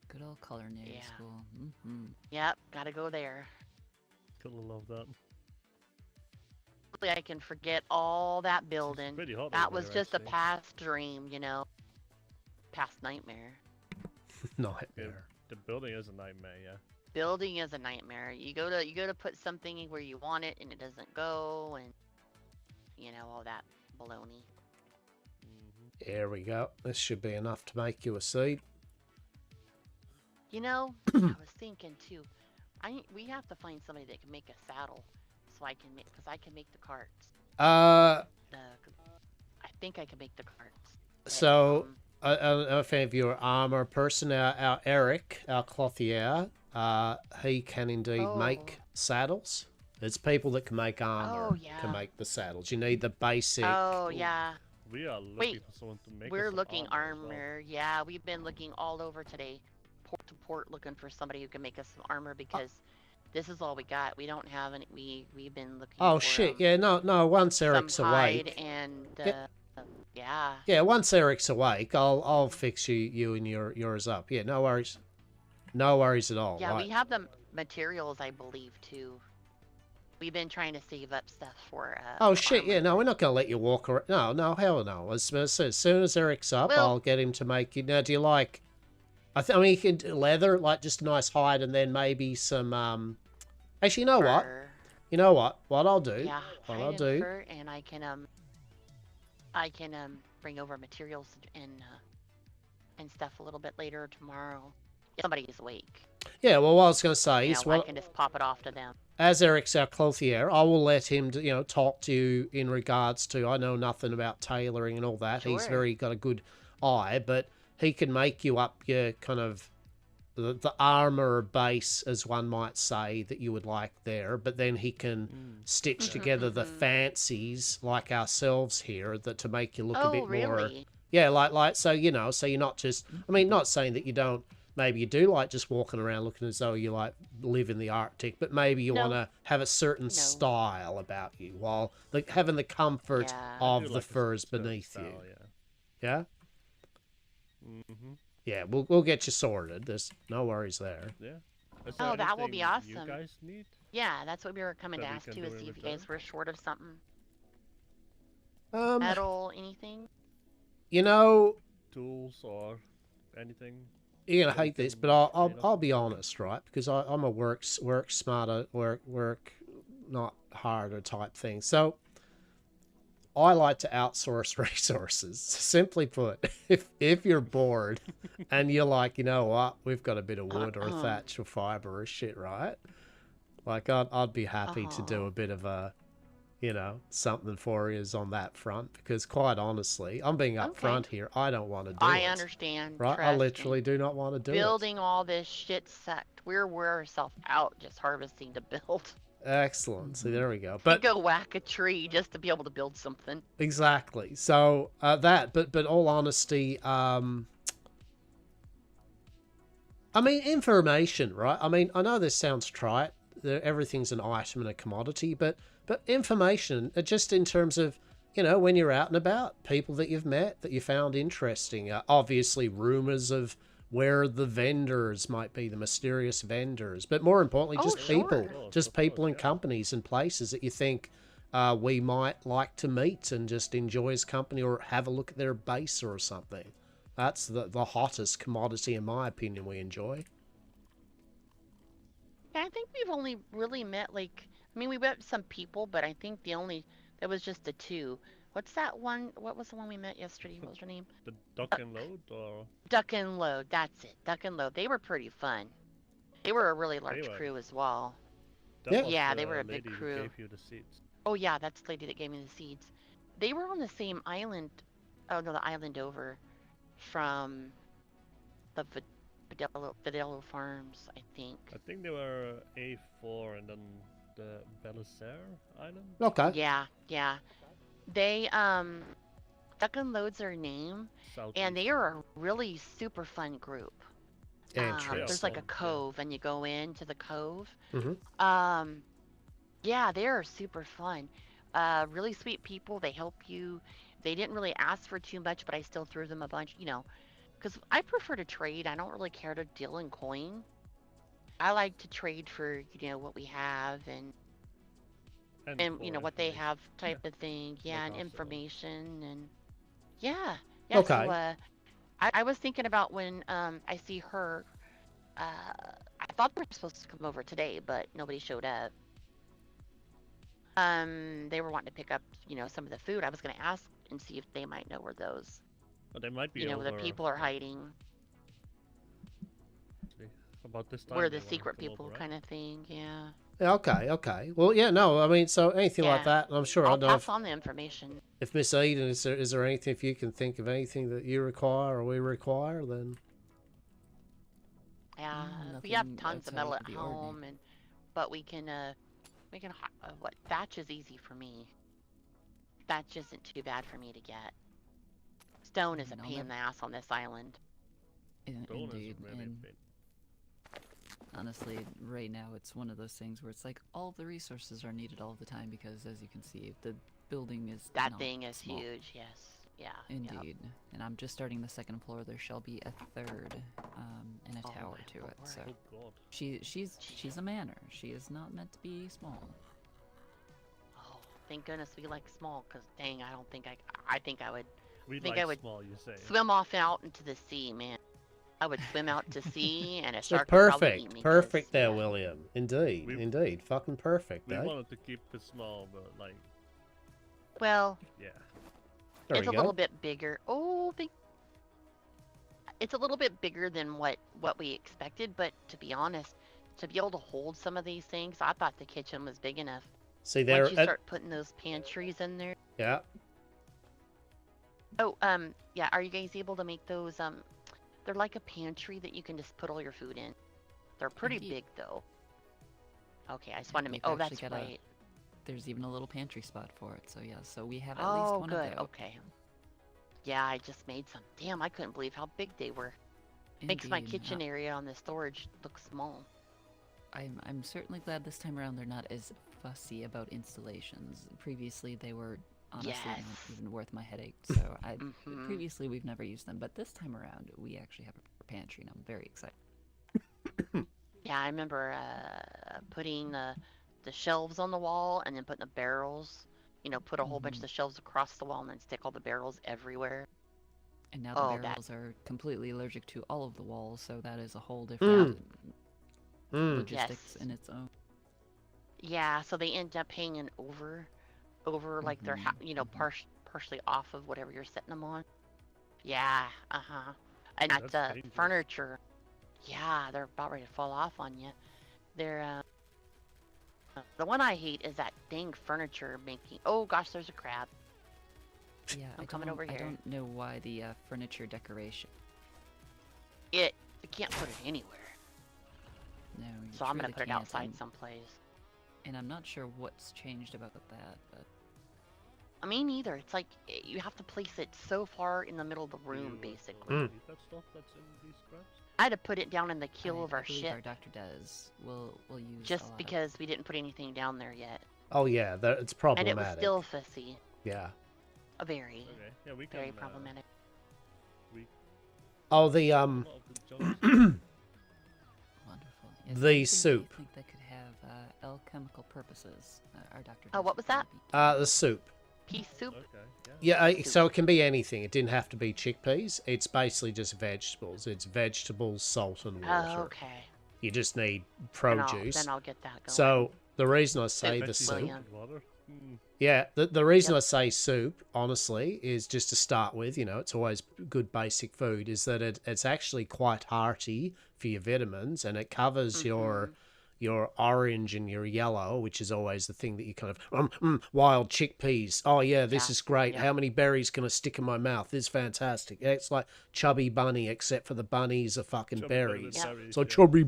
S2: Good old culinary
S4: Yeah.
S2: school. Mm-hmm.
S4: Yep, gotta go there.
S3: Gotta love that.
S4: Hopefully I can forget all that building.
S3: Pretty hot
S4: That
S3: over
S4: was
S3: there,
S4: just a
S3: actually.
S4: past dream, past nightmare.
S1: Nightmare.
S3: The building is a nightmare, yeah.
S4: Building is a nightmare. You go to put something where you want it and it doesn't go, and all that baloney.
S1: There we go. This should be enough to make you a seed.
S4: I was thinking too. We have to find somebody that can make a saddle, so I can make the carts. I think I can make the carts. But,
S1: So, I don't know if any of you are armor person. Our Eric, our clothier, he can indeed make
S4: Oh.
S1: saddles. It's people that can make armor
S4: Oh, yeah.
S1: can make the saddles. You need the basic.
S4: oh yeah,
S3: We are looking
S4: Wait,
S3: for someone to make us
S4: we're
S3: some
S4: looking
S3: armor as well.
S4: armor. Yeah, we've been looking all over today, port to port, looking for somebody who can make us some armor because this is all we got. We don't have any. We've been looking.
S1: Oh
S4: for,
S1: shit! Yeah, no. Once
S4: some
S1: Eric's
S4: hide
S1: awake,
S4: and
S1: Yep.
S4: yeah.
S1: yeah. Once Eric's awake, I'll fix you and yours up. Yeah, no worries. No worries at all.
S4: Yeah,
S1: right.
S4: we have the materials, I believe, too. we've been trying to save up stuff for.
S1: Oh
S4: for
S1: shit! Yeah,
S4: armor.
S1: no, we're not gonna let you walk around. No, no, hell no. As soon as Eric's up,
S4: Well-
S1: I'll get him to make you. Now, do you like? I mean, you can do leather, like just a nice hide, and then maybe some. Actually, you know what?
S4: Fur.
S1: You know what? What I'll do?
S4: Yeah,
S1: What
S4: hide
S1: I'll
S4: and
S1: do?
S4: fur, and I can bring over materials and stuff a little bit later tomorrow. If somebody's awake.
S1: Yeah. Well, what I was gonna say
S4: You
S1: is,
S4: know, I
S1: well,
S4: can just pop it off to them.
S1: as Eric's our clothier, I will let him, talk to you in regards to. I know nothing about tailoring and all that. He's
S4: Sure.
S1: got a good eye, but he can make you up your kind of the armor base, as one might say, that you would like there. But then he can stitch together the fancies like ourselves here that to make you look a
S4: Oh,
S1: bit more.
S4: really?
S1: Yeah, like so so you're not just. I mean, not saying that you don't. Maybe you do like just walking around looking as though you like live in the Arctic, but maybe you
S4: No.
S1: want to have a certain
S4: No.
S1: style about you while having the comfort
S4: Yeah.
S3: I
S1: of
S3: do
S1: the
S3: like a
S1: furs
S3: certain
S1: beneath
S3: style,
S1: you.
S3: Yeah.
S1: Yeah,
S3: Mm-hmm.
S1: yeah, we'll get you sorted. There's no worries there.
S3: Yeah. Is there
S4: Oh, that will be
S3: anything You
S4: awesome.
S3: guys need?
S4: Yeah, that's what we were coming to
S3: That we
S4: ask
S3: can
S4: too,
S3: do
S4: is
S3: in
S4: see if you
S3: return?
S4: guys were short of something.
S1: Um,
S4: Metal, anything?
S1: you know,
S3: Tools or anything?
S1: you're gonna
S3: that we
S1: hate this,
S3: can
S1: but I'll
S3: trade off?
S1: I'll be honest, right? Because I'm a work smarter, work not harder type thing. So I like to outsource resources. Simply put, if you're bored and you're like, you know what, we've got a bit of wood or thatch or fiber or shit, right? Like I'd be happy to do a bit of a, something for you on that front, because quite honestly, I'm being upfront here. I don't want to do it.
S4: I understand.
S1: Right? I
S4: Trust me.
S1: literally do not want to do it.
S4: Building all this shit sucked. We're ourselves out just harvesting to build.
S1: Excellent. See, there we go.
S4: We
S1: But
S4: go whack a tree just to be able to build something.
S1: exactly. So but all honesty, I mean, information, right? I mean, I know this sounds trite. Everything's an item and a commodity, but information, just in terms of, when you're out and about, people that you've met that you found interesting. Obviously, rumors of where the vendors might be, the mysterious vendors, but more importantly, just people,
S3: Of course,
S1: and companies and places that you think we might like to meet and just enjoy his company or have a look at their base or something. That's the hottest commodity, in my opinion, we enjoy.
S4: Yeah, I think we've only really met we met some people, but I think that was just the two. What's that one? What was the one we met yesterday? What was her name?
S3: The dock and load or?
S4: Duck and Load. That's it. Duck and Load. They were pretty fun. They were a really large
S3: were.
S4: crew as well.
S3: That was
S4: Yeah,
S3: the
S4: they were a big
S3: lady who
S4: crew.
S3: gave you the seeds.
S4: Oh yeah, that's the lady that gave me the seeds. They were on the same island. Oh no, the island over from the Fidelio Farms, I think.
S3: I think they were A4 and then the Belisaire Island.
S1: Okay.
S4: Yeah. They Duck and Load's their name,
S3: Southeast.
S4: and they are a really super fun group. There's like a
S3: Yeah.
S4: cove, and you go into the cove.
S1: Mm-hmm.
S4: Yeah, they are super fun. Really sweet people. They help you. They didn't really ask for too much, but I still threw them a bunch, because I prefer to trade. I don't really care to deal in coin. I like to trade for, what we have and
S3: for
S4: what they
S3: information.
S4: have type of thing. Yeah,
S3: Like
S4: and
S3: also.
S4: information and yeah.
S1: Okay.
S4: So I was thinking about when I see her. I thought they were supposed to come over today, but nobody showed up. They were wanting to pick up, some of the food. I was going to ask and see if they might know where those,
S3: But they might be
S4: the
S3: over
S4: people are hiding,
S3: actually. About this time.
S4: where
S3: they
S4: the
S3: wanna
S4: secret
S3: come
S4: people
S3: over, right?
S4: kind of thing. Yeah.
S1: Yeah, okay. Well, yeah, no, I mean, so anything like
S4: Yeah.
S1: that, I'm sure. I
S4: I'll
S1: don't know
S4: pass on the information.
S1: if Miss Eden, is there anything, if you can think of anything that you require or we require, then
S4: Yeah, we have
S2: Nothing
S4: tons of
S2: outside
S4: metal
S2: of
S4: at
S2: the
S4: home,
S2: ordinary.
S4: but we can what thatch is easy for me. Thatch isn't too bad for me to get. Stone is a
S2: No,
S4: pain in
S2: that-
S4: the ass on this island.
S3: Stone is
S2: Indeed,
S3: really
S2: and
S3: big.
S2: honestly, right now it's one of those things where it's like all the resources are needed all the time because, as you can see, the building is
S4: That
S2: not
S4: thing is
S2: small.
S4: huge. Yes. Yeah. yep.
S2: Indeed, and I'm just starting the second floor. There shall be a third, and a
S4: Oh
S2: tower
S4: my
S2: to it.
S4: lord.
S2: So
S3: Oh god.
S2: she's a manor. She is not meant to be small.
S4: Thank goodness we like small, cause dang, I don't think I think I would
S3: We
S4: think
S3: like
S4: I would
S3: small, you say.
S4: swim off out into the sea, man. I would swim out to sea, and a
S1: So
S4: shark would probably eat
S1: perfect,
S4: me.
S1: perfect
S4: 'Cause,
S1: there,
S4: yeah.
S1: William. Indeed,
S3: We-
S1: indeed, fucking perfect,
S3: We
S1: eh?
S3: wanted to keep it small, but like,
S4: Well,
S3: yeah.
S1: There
S4: it's
S1: we
S4: a little
S1: go.
S4: bit bigger. Oh, it's a little bit bigger than what we expected. But to be honest, to be able to hold some of these things, I thought the kitchen was big enough.
S1: See there,
S4: Once you start putting those pantries in there.
S1: yeah.
S4: Oh, yeah. Are you guys able to make those? They're like a pantry that you can just put all your food in. They're pretty
S2: Indeed.
S4: big though. Okay, I just want to make.
S2: We've
S4: Oh, that's
S2: actually got a-
S4: right.
S2: There's even a little pantry spot for it. So yeah, so we have at
S4: Oh,
S2: least one
S4: good.
S2: of those.
S4: Okay. Yeah, I just made some. Damn, I couldn't believe how big they were. Makes my
S2: Indeed.
S4: kitchen area on the storage look small.
S2: I'm certainly glad this time around they're not as fussy about installations. Previously, they were honestly
S4: Yes.
S2: not even worth my headache. So
S4: Mhm.
S2: previously we've never used them, but this time around we actually have a pantry, and I'm very excited.
S4: Yeah, I remember putting the shelves on the wall and then putting the barrels. You know, put a whole bunch of the shelves across the wall and then stick all the barrels everywhere.
S2: And now the
S4: Oh, that-
S2: barrels are completely allergic to all of the walls, so that is a whole different logistics
S4: Yes.
S2: in its own.
S4: Yeah, so they end up hanging over like they're partially off of whatever you're setting them on. Yeah, and
S3: That's
S4: that's
S3: dangerous.
S4: furniture. Yeah, they're about ready to fall off on you. They're the one I hate is that dang furniture making. Oh gosh, there's a crab.
S2: Yeah,
S4: I'm coming over
S2: I
S4: here.
S2: don't know why the furniture decoration.
S4: You can't put it anywhere.
S2: No, you
S4: So I'm gonna
S2: truly
S4: put it
S2: can't,
S4: outside
S2: and-
S4: someplace.
S2: And I'm not sure what's changed about that, but
S4: I mean, neither. It's like you have to place it so far in the middle of the room,
S3: You,
S4: basically.
S3: eat that stuff that's in these crabs?
S4: I had to put it down in the keel of
S2: I
S4: our
S2: believe
S4: ship
S2: our doctor does. We'll use a
S4: just
S2: lot of-
S4: because we didn't put anything down there yet,
S1: Oh yeah, it's
S4: and
S1: problematic.
S4: it was still fussy.
S1: Yeah.
S4: Very,
S3: Okay, yeah, we can.
S4: very problematic.
S1: Oh, the
S3: A lot of the junks-
S2: Wonderful.
S1: The
S2: anything
S1: soup.
S2: I think that could have alchemical purposes. Our doctor.
S4: Oh,
S2: does
S4: what was
S2: prefer
S4: that?
S2: to be-
S1: the soup.
S4: Pea soup.
S3: Okay,
S1: Yeah,
S3: yeah.
S1: so it can be anything. It didn't have to be chickpeas. It's basically just vegetables. It's vegetables, salt, and water.
S4: Oh, okay.
S1: You just need
S4: Then
S1: produce.
S4: I'll get that going.
S1: So the reason I say the
S3: Veggie
S1: soup,
S4: William.
S3: and water. Mm.
S1: yeah, the reason
S4: Yep.
S1: I say soup, honestly, is just to start with. You know, it's always good basic food. Is that it's actually quite hearty for your vitamins, and it covers your orange and your yellow, which is always the thing that you kind of wild chickpeas. Oh yeah, this
S4: Yeah,
S1: is great.
S4: yeah.
S1: How many berries can I stick in my mouth? This is fantastic. It's like chubby bunny, except for the bunnies are fucking
S3: Chubby bunny
S1: berries.
S3: with
S4: Yeah.
S3: berries,
S1: So
S3: yeah.
S1: chubby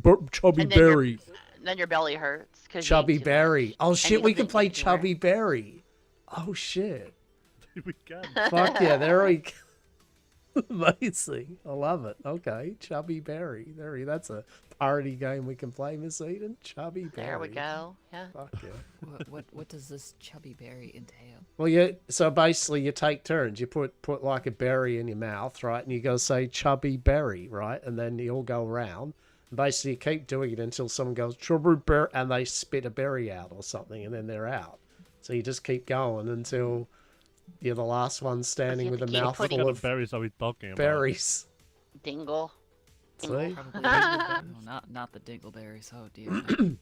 S4: And then your-
S1: berry.
S4: Then your belly hurts because
S1: Chubby Berry. Oh shit, we can play
S4: Chubby.
S1: Chubby Berry. Oh shit.
S3: we can.
S1: Fuck yeah, there we go. Amazing. I love it. Okay, Chubby Berry. That's a party game we can play, Miss Eden. Chubby Berry.
S4: There we go. Yeah.
S1: Fuck yeah.
S2: what does this chubby berry entail?
S1: Well, yeah. So basically, you take turns. You put like a berry in your mouth, right? And you go say Chubby Berry, right? And then you all go around. And basically, you keep doing it until someone goes Chubby Berry, and they spit a berry out or something, and then they're out. So you just keep going until you're the last one standing
S4: have
S1: with
S4: to
S1: a
S4: keep
S3: What
S1: mouthful
S3: kind of
S1: of
S3: berries are we talking about?
S1: berries.
S4: Dingle.
S1: See?
S2: Probably no, not the dingleberries. Oh dear.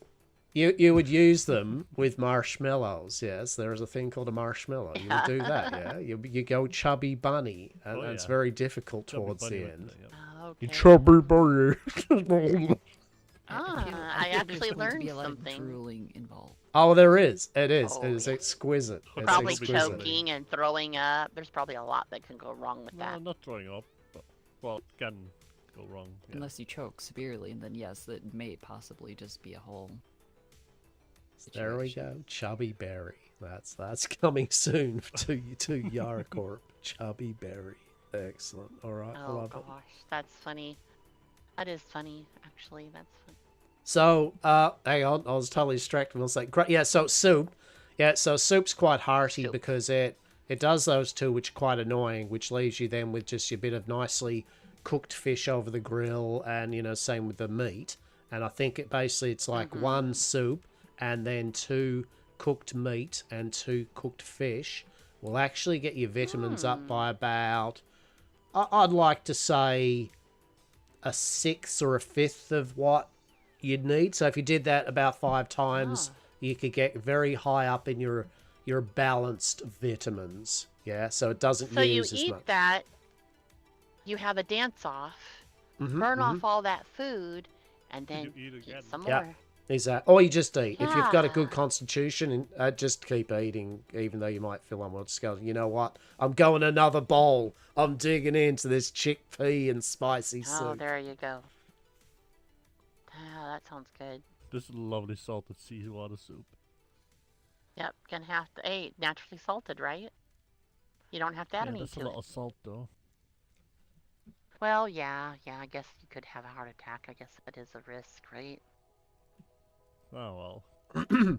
S1: You would use them with marshmallows. Yes, there is a thing called a marshmallow. You would do that. Yeah, you go chubby bunny, and
S3: Oh,
S1: it's
S3: yeah.
S1: very difficult
S3: Chubby
S1: towards
S3: bunny
S1: the
S3: with
S1: end.
S3: the- yeah.
S4: Oh,
S1: You
S4: okay.
S1: chubby bunny.
S4: I
S2: feel
S4: actually
S2: there's going to
S4: learned
S2: be a lot
S4: something.
S2: of drooling involved.
S1: Oh, there is. It is.
S4: Oh,
S1: It is
S4: yeah.
S1: exquisite. It's
S4: Probably
S1: exquisite.
S4: choking and throwing up. There's probably a lot that can go wrong with
S3: Well,
S4: that.
S3: not throwing up, but well, it can go wrong. Yeah.
S2: Unless you choke severely, and then yes, that may possibly just be a whole.
S1: There we
S2: situation.
S1: go. Chubby Berry. That's coming soon to Yarcorp. Chubby Berry. Excellent. All right. I
S4: Oh
S1: love
S4: gosh,
S1: it.
S4: that's funny. That is funny, actually. That's funny.
S1: So, hang on. I was totally distracted. I was like, great. Yeah, so soup. Yeah, so soup's quite hearty
S4: Soup.
S1: because it does those two, which are quite annoying, which leaves you then with just your bit of nicely cooked fish over the grill, and, you know, same with the meat. And I think it's like one soup and then two cooked meat and 2 cooked fish will actually get your vitamins up by about, I'd like to say, a 1/6 or a 1/5 of what you'd need. So if you did that about 5 times, you could get very high up in your balanced vitamins. Yeah, so it doesn't
S4: So you
S1: use as
S4: eat
S1: much.
S4: that, you have a dance off, burn off all that food, and then
S3: You eat again.
S4: some
S1: Yeah.
S4: more.
S1: Exactly. Or you just eat. If you've got a good
S4: Yeah.
S1: constitution, just keep eating, even though you might feel unwell. Just go, you know what? I'm going another bowl. I'm digging into this chickpea and spicy
S4: Oh,
S1: soup.
S4: there you go. Ah, that sounds good.
S3: This lovely salted seawater soup.
S4: Yep, gonna have to. Hey, naturally salted, right? You don't have to add
S3: Yeah,
S4: any
S3: that's a
S4: to
S3: lot
S4: it.
S3: of salt though.
S4: Well, yeah. I guess you could have a heart attack. I guess that is a risk, right?
S3: Oh well.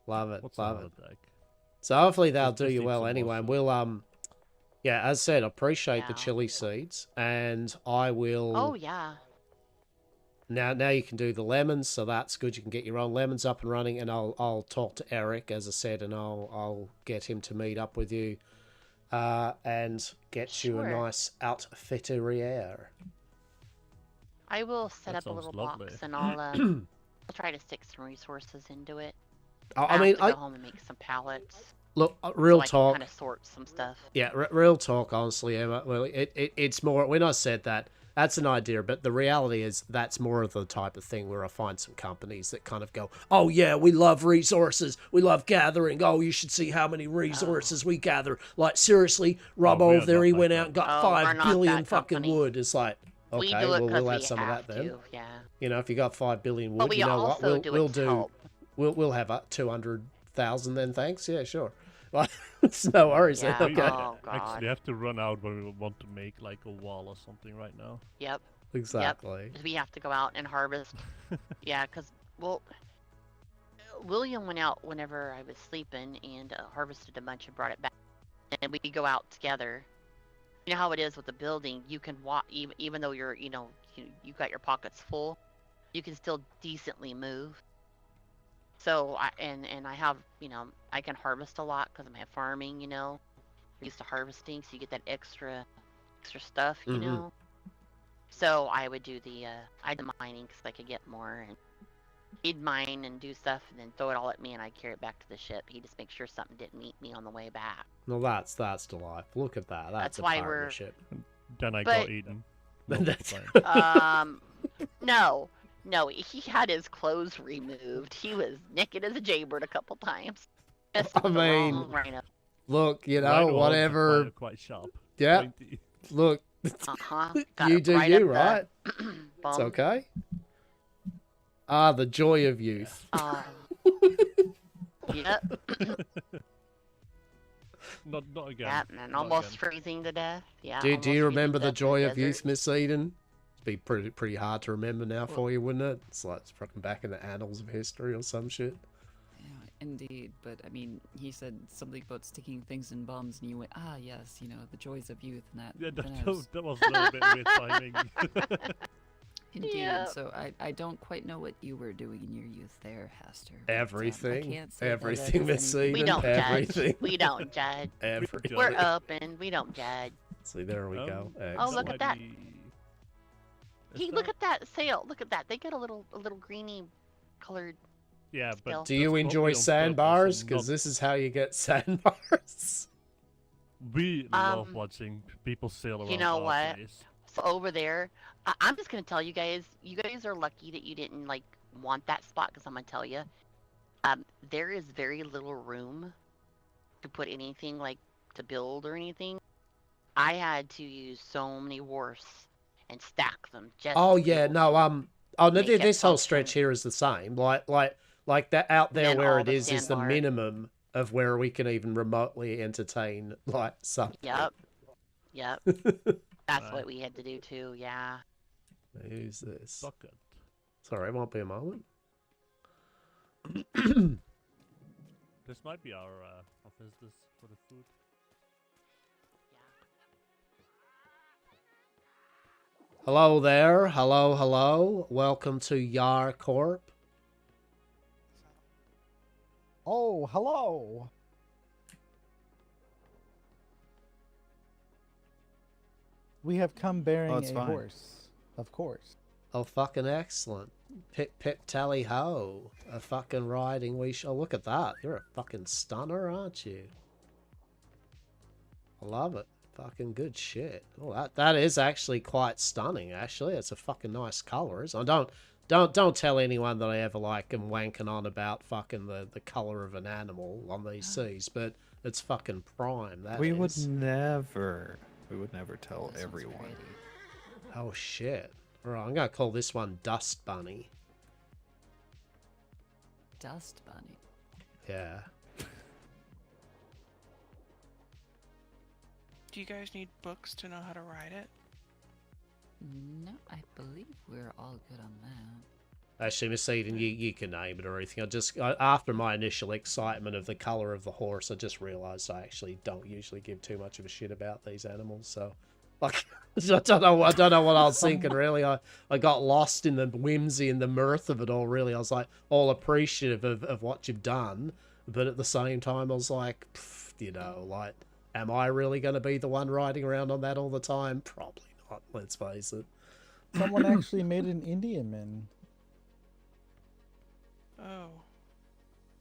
S1: Love it.
S3: What's a
S1: Love
S3: heart
S1: it.
S3: attack?
S1: So hopefully they'll
S3: Just
S1: do you
S3: eat
S1: well
S3: some more
S1: anyway. And
S3: soup.
S1: we'll, yeah, as I said, appreciate the
S4: Yeah.
S1: chili seeds. And I will...
S4: Oh, yeah.
S1: Now you can do the lemons, so that's good. You can get your own lemons up and running, and I'll talk to Eric, as I said, and I'll get him to meet up with you, and get you a
S4: Sure.
S1: nice outfitteriere.
S4: I will set
S3: That
S4: up a
S3: sounds
S4: little
S3: lovely.
S4: box and I'll try to stick some resources into it.
S1: I mean,
S4: have to go home and make some pallets.
S1: look, real
S4: so I
S1: talk.
S4: can kind of sort some stuff.
S1: Yeah, real talk, honestly, Emma. Well, it's more, when I said that, that's an idea, but the reality is that's more of the type of thing where I find some companies that kind of go, oh yeah, we love resources, we love gathering, oh, you should see how many resources we gather. Like, seriously, Rob
S3: we are
S1: over there,
S3: not
S1: he
S3: like
S1: went
S3: that.
S1: out and got
S4: Oh, we're
S1: 5
S4: not
S1: billion
S4: that
S1: fucking
S4: company.
S1: wood. It's like, okay,
S4: We do it
S1: well,
S4: because
S1: we'll have
S4: we
S1: some of
S4: have
S1: that then.
S4: to, yeah.
S1: You know, if you got 5 billion
S4: But
S1: wood,
S4: we
S1: you know what,
S4: also do it to help.
S1: we'll have 200,000 then, thanks. Yeah, sure. Like, it's no worries.
S4: Yeah.
S1: Okay.
S4: Oh, God.
S3: Actually have to run out when we want to make like a wall or something right now.
S4: Yep.
S1: Exactly.
S4: 'Cause we have to go out and harvest. Yeah, because, well, William went out whenever I was sleeping and harvested a bunch and brought it back. And we go out together. You know how it is with the building. You can walk, even though you're, you got your pockets full, you can still decently move. So, I have, I can harvest a lot because I'm farming, used to harvesting, so you get that extra stuff, you know. So I would do I did the mining because I could get more, and he'd mine and do stuff, and then throw it all at me, and I'd carry it back to the ship. He'd just make sure something didn't eat me on the way back.
S1: Well, that's delightful. Look at that. That's a
S4: why
S1: partnership.
S3: Then I
S4: But-
S3: got eaten.
S1: That's-
S4: No, he had his clothes removed. He was naked as a jaybird a couple times. Messed
S1: I
S4: with the
S1: mean,
S4: wrong rhino.
S1: Look, you know,
S3: Rhino horns are
S1: whatever.
S3: quite sharp.
S1: Yeah,
S3: Pointy.
S1: look,
S4: Got
S1: you
S4: it
S1: do
S4: right
S1: you,
S4: up
S1: right?
S4: the
S1: It's
S4: bum.
S1: okay. Ah, the joy of youth.
S4: Yep.
S3: Not again.
S4: Yeah, and
S3: Not
S4: almost
S3: again.
S4: freezing to death. Yeah.
S1: Do you
S4: almost freezing
S1: remember
S4: to
S1: the
S4: death in
S1: joy of
S4: desert.
S1: youth, Miss Eden? It'd be pretty hard to remember now for you, wouldn't it? It's like it's fucking back in the annals of history or some shit.
S2: Yeah, indeed, but I mean, he said something about sticking things in bombs, and you went, ah, yes, the joys of youth, and that.
S3: Yeah,
S2: then I was-
S3: that was a little bit weird timing.
S2: Indeed.
S4: Yep.
S2: So I don't quite know what you were doing in your youth there, Hastur. but,
S1: Everything,
S2: I can't say that
S1: everything,
S2: that is
S1: Miss
S2: anything-
S4: We
S1: Eden,
S4: don't
S1: everything,
S4: judge. We don't judge.
S1: everything.
S4: We're open. We don't judge.
S1: See, there we go.
S4: Oh, look
S1: Excellent.
S4: at that.
S3: Is
S4: Hey, look at that sail. Look at that. They get a little greeny colored.
S3: Yeah,
S4: still.
S3: but
S1: Do you
S3: that's
S1: enjoy
S3: probably on
S1: sandbars?
S3: purpose and
S1: Because
S3: not-
S1: this is how you get sandbars.
S3: we love
S4: Um,
S3: watching people sail around.
S4: you know
S3: our
S4: what?
S3: place.
S4: So over there, I'm just gonna tell you guys. You guys are lucky that you didn't want that spot, because I'm gonna tell you, there is very little room to put anything to build or anything. I had to use so many wharfs and stack them. Just
S1: Oh
S4: to be
S1: yeah,
S4: able
S1: no,
S4: to
S1: oh no,
S4: make it
S1: this whole
S4: function.
S1: stretch here is the same. Like that out there
S4: Then
S1: where
S4: all
S1: it
S4: the
S1: is the
S4: sandbar.
S1: minimum of where we can even remotely entertain something.
S4: Yep. Yep. That's
S3: Right.
S4: what we had to do too. Yeah.
S1: Who's this?
S3: Bucket.
S1: Sorry, it won't be a moment.
S3: This might be our visitors for the food.
S1: Hello there. Hello. Welcome to Yar Corp.
S5: Oh, hello. We have come bearing
S6: it's
S5: a
S6: fine.
S5: horse, of course.
S1: Oh, fucking excellent. Pip, pip, tally ho. A fucking riding we shall. Oh, look at that. You're a fucking stunner, aren't you? I love it. Fucking good shit. Oh, that is actually quite stunning, actually. It's a fucking nice colour, isn't it? Don't tell anyone that I ever like am wanking on about fucking the colour of an animal on these seas, but it's fucking prime, that
S6: We
S1: is.
S6: would never tell
S2: This one's
S6: everyone.
S2: pretty.
S1: Oh, shit. Alright, I'm gonna call this one Dust Bunny.
S2: Dust bunny.
S1: Yeah.
S7: Do you guys need books to know how to ride it?
S2: No, I believe we're all good on that.
S1: Actually, Miss Eden, you can name it or anything. After my initial excitement of the colour of the horse, I just realised I actually don't usually give too much of a shit about these animals. So, like, I don't know what I was thinking. Really, I got lost in the whimsy and the mirth of it all. Really, I was like all appreciative of what you've done, but at the same time, I was like, you know, like, am I really going to be the one riding around on that all the time? Probably not. Let's face it.
S5: Someone actually made an Indian man.
S7: Oh.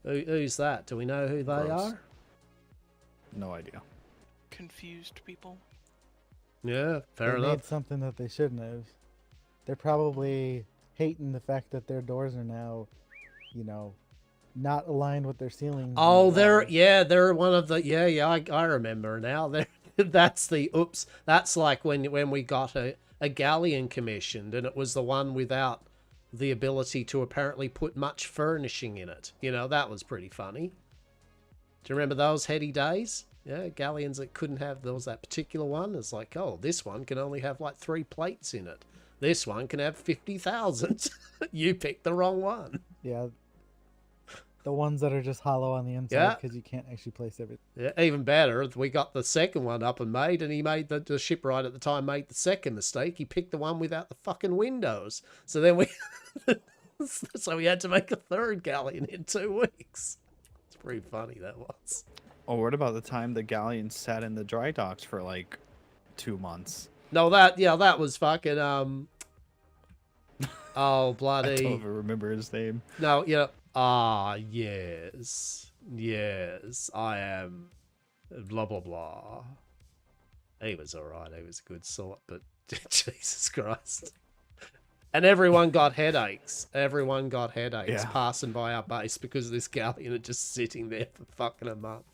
S1: Who's that? Do we know who they
S6: Gross.
S1: are?
S6: No idea.
S7: Confused people.
S1: Yeah, fair
S5: They
S1: enough.
S5: made something that they shouldn't have. They're probably hating the fact that their doors are now, you know, not aligned with their ceilings.
S1: Oh,
S5: and
S1: they're one of the I remember now. That's the oops. That's like when we got a galleon commissioned, and it was the one without the ability to apparently put much furnishing in it. You know, that was pretty funny. Do you remember those heady days? Yeah, galleons that couldn't have. There was that particular one. It's like, oh, this one can only have like 3 plates in it. This one can have 50,000. You picked the wrong one.
S5: Yeah. The ones that are just hollow on the
S1: Yeah.
S5: inside because you can't actually place everything.
S1: Yeah, even better, we got the second one up and made, and he made the shipwright at the time made the second mistake. He picked the one without the fucking windows. So then we we had to make a third galleon in 2 weeks. It's pretty funny, that was.
S6: Oh, what about the time the galleon sat in the dry docks for like 2 months?
S1: No, that was fucking oh
S6: I
S1: bloody
S6: don't even remember his name.
S1: no, yes, I am blah blah blah. He was alright, he was a good sort, but Jesus Christ. And everyone got headaches.
S6: Yeah.
S1: Passing by our base because this galleon had just sitting there for fucking a month.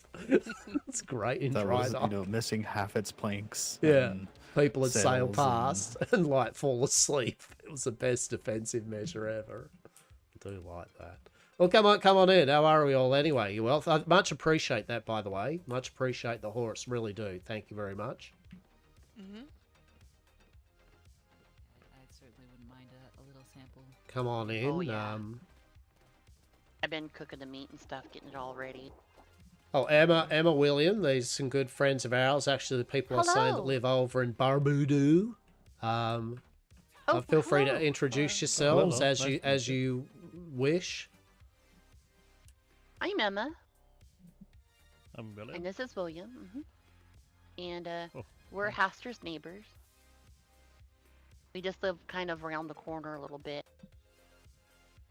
S1: It's great in
S6: That
S1: dry
S6: was,
S1: dock.
S6: missing half its planks.
S1: Yeah.
S6: and
S1: People had sailed
S6: sails
S1: past and like fall asleep. It was the best defensive measure ever. I do like that. Well, come on in. How are we all anyway? You well? I much appreciate that, by the way. Much appreciate the horse. Really do. Thank you very much.
S7: Mm-hmm.
S2: I certainly wouldn't mind a little sample.
S1: Come on in.
S4: Oh, yeah. I've been cooking the meat and stuff, getting it all ready.
S1: Oh, Emma William. These some good friends of ours. Actually, the people I say that
S4: Hello.
S1: live over in Barbudu. Feel free to
S4: hello.
S1: introduce yourselves
S3: Hello.
S1: as
S3: Nice
S1: you
S3: to meet
S1: as you wish.
S4: I'm Emma,
S3: I'm William.
S4: and this is William. And
S3: Oh,
S4: we're Hastur's neighbors. We just live kind of around the corner a little bit.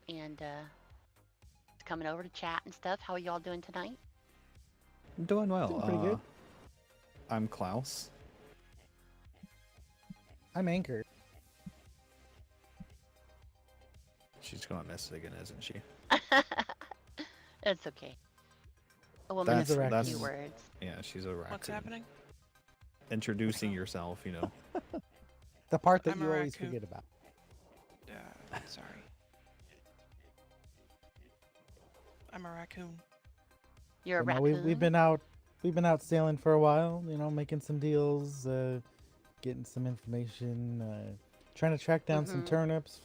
S4: And just coming over to chat and stuff. How are y'all doing tonight?
S6: I'm doing well.
S5: Doing pretty good.
S6: I'm Klaus.
S5: I'm Anchor.
S6: She's going Michigan, isn't she?
S4: It's okay. A woman
S6: That's-
S4: is a
S5: that's-
S4: few words.
S6: Yeah, she's a raccoon.
S7: What's happening?
S6: Introducing yourself,
S5: The part that
S7: I'm a
S5: you always
S7: raccoon.
S5: forget about.
S7: Sorry. I'm a raccoon.
S4: You're a
S5: You know,
S4: raccoon.
S5: we've been out sailing for a while, making some deals, getting some information, trying to track down some
S4: Mhm.
S5: turnips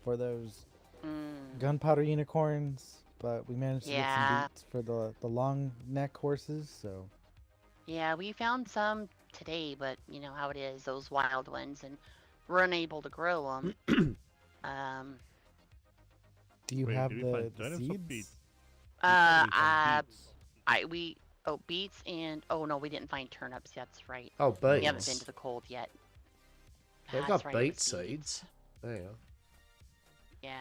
S5: for those
S4: Mm.
S5: gunpowder unicorns, but we managed to get
S4: Yeah.
S5: some beats for the long neck horses, so
S4: Yeah, we found some today, but you know how it is, those wild ones, and we're unable to grow them.
S5: do you
S3: Wait,
S5: have
S3: did we find
S5: the
S3: turnips or
S5: seeds?
S3: beets?
S4: Uh,
S3: Beets.
S4: beets and no, we didn't find turnips. That's right.
S1: Oh,
S4: We haven't been
S1: beets.
S4: to the cold yet.
S1: They've
S4: That's
S1: got
S4: right, it
S1: beet
S4: was
S1: seeds. There you go.
S4: Yeah,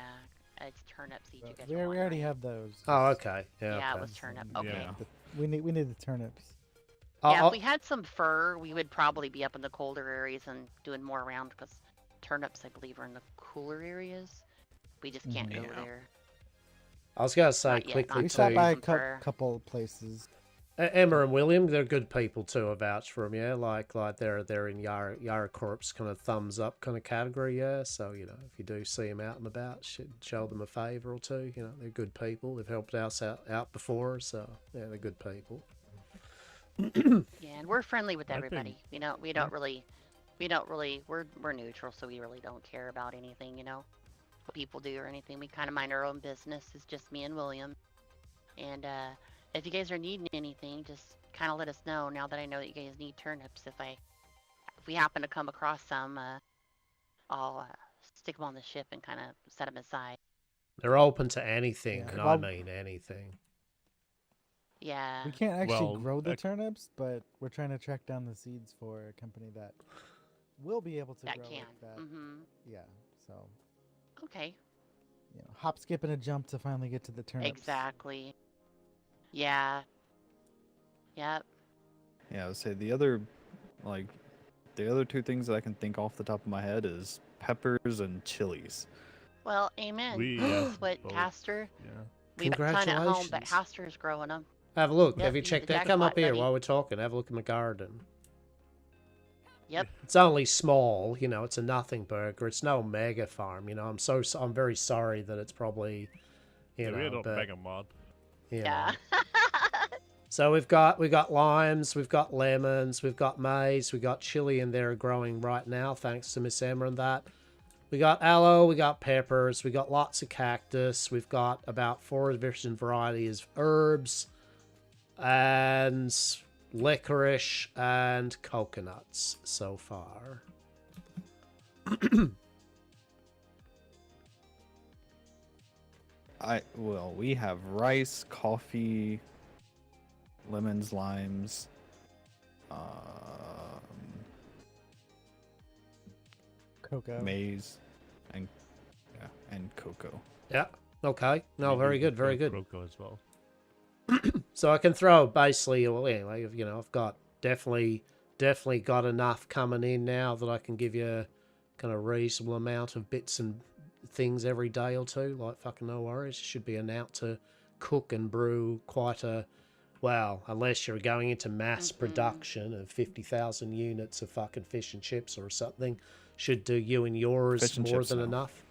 S4: it's turnip seeds you guys
S5: We
S4: are wanting,
S5: already
S4: right?
S5: have those.
S1: Oh,
S5: just-
S1: okay. Yeah,
S4: Yeah, it
S1: okay.
S4: was turnip.
S5: Yeah.
S4: Okay.
S6: Yeah.
S5: We need the turnips.
S4: Yeah,
S1: I'll-
S4: if we had some fur, we would probably be up in the colder areas and doing more around because turnips, I believe, are in the cooler areas. We just can't go
S6: Yeah.
S4: there.
S1: I was going to say
S4: Not yet,
S1: quickly
S4: not
S5: We
S4: till
S5: stopped
S1: too.
S5: by a
S4: some fur.
S5: couple places.
S1: Emma and William, they're good people too. I vouch for them, yeah. Like they're in Yara Corp's kind of thumbs up kind of category, yeah. So if you do see them out and about, show them a favour or two. They're good people. They've helped us out before, so yeah, they're good people.
S4: Yeah, and we're friendly with
S3: I
S4: everybody.
S3: think-
S4: We don't really, we're neutral, so we really don't care about anything, what people do or anything. We kind of mind our own business. It's just me and William. And if you guys are needing anything, just kind of let us know. Now that I know that you guys need turnips, if we happen to come across some, I'll stick them on the ship and kind of set them aside.
S1: They're open to anything,
S5: Yeah.
S1: and I
S5: Well-
S1: mean anything.
S4: Yeah.
S5: We can't actually
S3: Well,
S5: grow the
S3: ac-
S5: turnips, but we're trying to track down the seeds for a company that will be able to
S4: That
S5: grow
S4: can.
S5: like that.
S4: Mm-hmm.
S5: Yeah. So
S4: Okay.
S5: hop, skip, and a jump to finally get to the turnips.
S4: Exactly. Yeah. Yep.
S6: Yeah, I would say the other two things that I can think off the top of my head is peppers and chilies.
S4: Well, amen.
S3: We
S4: This
S3: have
S4: is what
S3: both.
S4: Hastur.
S3: Yeah.
S4: We have a ton at home, but
S1: Congratulations.
S4: Hastur's growing them.
S1: Have a look.
S4: Yep,
S1: Have you
S4: he's
S1: checked
S4: the
S1: that? Come up
S4: jackpot,
S1: here
S4: buddy.
S1: while we're talking. Have a look in my garden.
S4: Yep.
S1: It's only small, it's a nothing burger. It's no mega farm, I'm very sorry that it's probably,
S3: We're not
S1: but,
S3: Mega Mod.
S4: Yeah.
S1: So we've got limes, we've got lemons, we've got maize, we've got chili in there growing right now, thanks to Miss Emma and that. We got aloe, we got peppers, we got lots of cactus, we've got about 4 different varieties of herbs, and licorice and coconuts so far.
S6: We have rice, coffee, lemons, limes,
S5: Cocoa.
S6: maize, and cocoa.
S1: Yeah. Okay. No,
S3: We
S1: very
S3: do
S1: good. Very
S3: grow
S1: good.
S3: Croco as well.
S1: So I can throw basically, well, anyway, I've got definitely got enough coming in now that I can give you a kind of reasonable amount of bits and things every day or two. Like fucking no worries. Should be enough to cook and brew quite a, well, unless you're going into mass production of 50,000 units of fucking fish and chips or something, should do you and yours
S6: Fish and
S1: more
S6: chips
S1: than
S6: now.
S1: enough.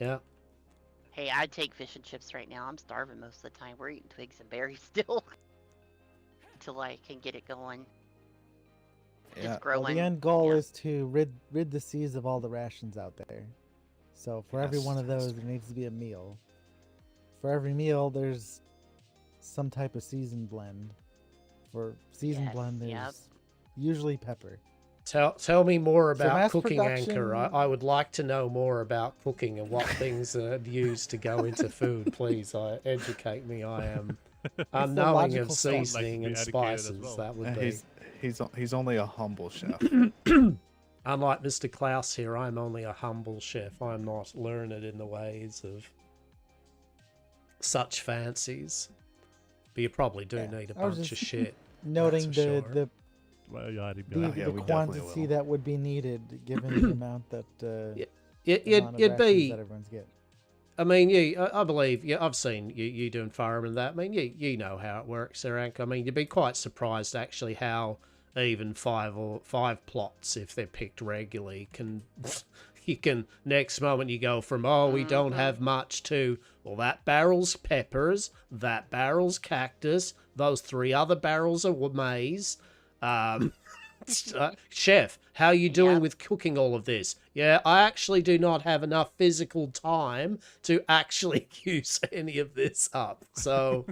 S1: Yeah.
S4: Hey, I'd take fish and chips right now. I'm starving most of the time. We're eating twigs and berries still. Until I can get it going.
S6: Yeah.
S4: It's
S5: Well,
S4: growing.
S5: the end goal
S4: yeah.
S5: is to rid the seas of all the rations out there. So for every
S6: Yes,
S5: one of those,
S6: yes.
S5: there needs to be a meal. For every meal, there's some type of seasoned blend. For seasoned
S4: Yes,
S5: blend, there's
S4: yep.
S5: usually pepper.
S1: Tell me more
S5: So
S1: about
S5: mass
S1: cooking, Anchor.
S5: production-
S1: I would like to know more about cooking and what things are used to go into food. Please, educate me. I am unknowing of
S5: logical step. Like to
S1: seasoning
S3: be
S1: and
S3: educated as
S1: spices.
S3: well.
S1: That would be.
S6: He's only a humble chef.
S1: Unlike Mr. Klaus here, I'm only a humble chef. I'm not learned in the ways of such fancies. But you probably do
S5: Yeah,
S1: need a
S5: I was
S1: bunch of
S5: just
S1: shit.
S5: Noting
S1: for sure.
S5: the
S3: Well, yeah, I'd be
S5: the,
S3: happy.
S6: yeah,
S5: the
S6: we definitely
S5: quantity
S6: will.
S5: that would be needed given the amount that
S1: You'd
S5: amount of
S1: be.
S5: rations that everyone's get.
S1: I mean, I believe, I've seen you doing farming and that. I mean, you know how it works there, Ank. I mean, you'd be quite surprised actually how even five plots, if they're picked regularly, you can, next moment you go from, we don't have much to, well, that barrel's peppers, that barrel's cactus, those 3 other barrels are maize. Chef, how are you doing
S4: Yep.
S1: with cooking all of this? Yeah, I actually do not have enough physical time to actually use any of this up. So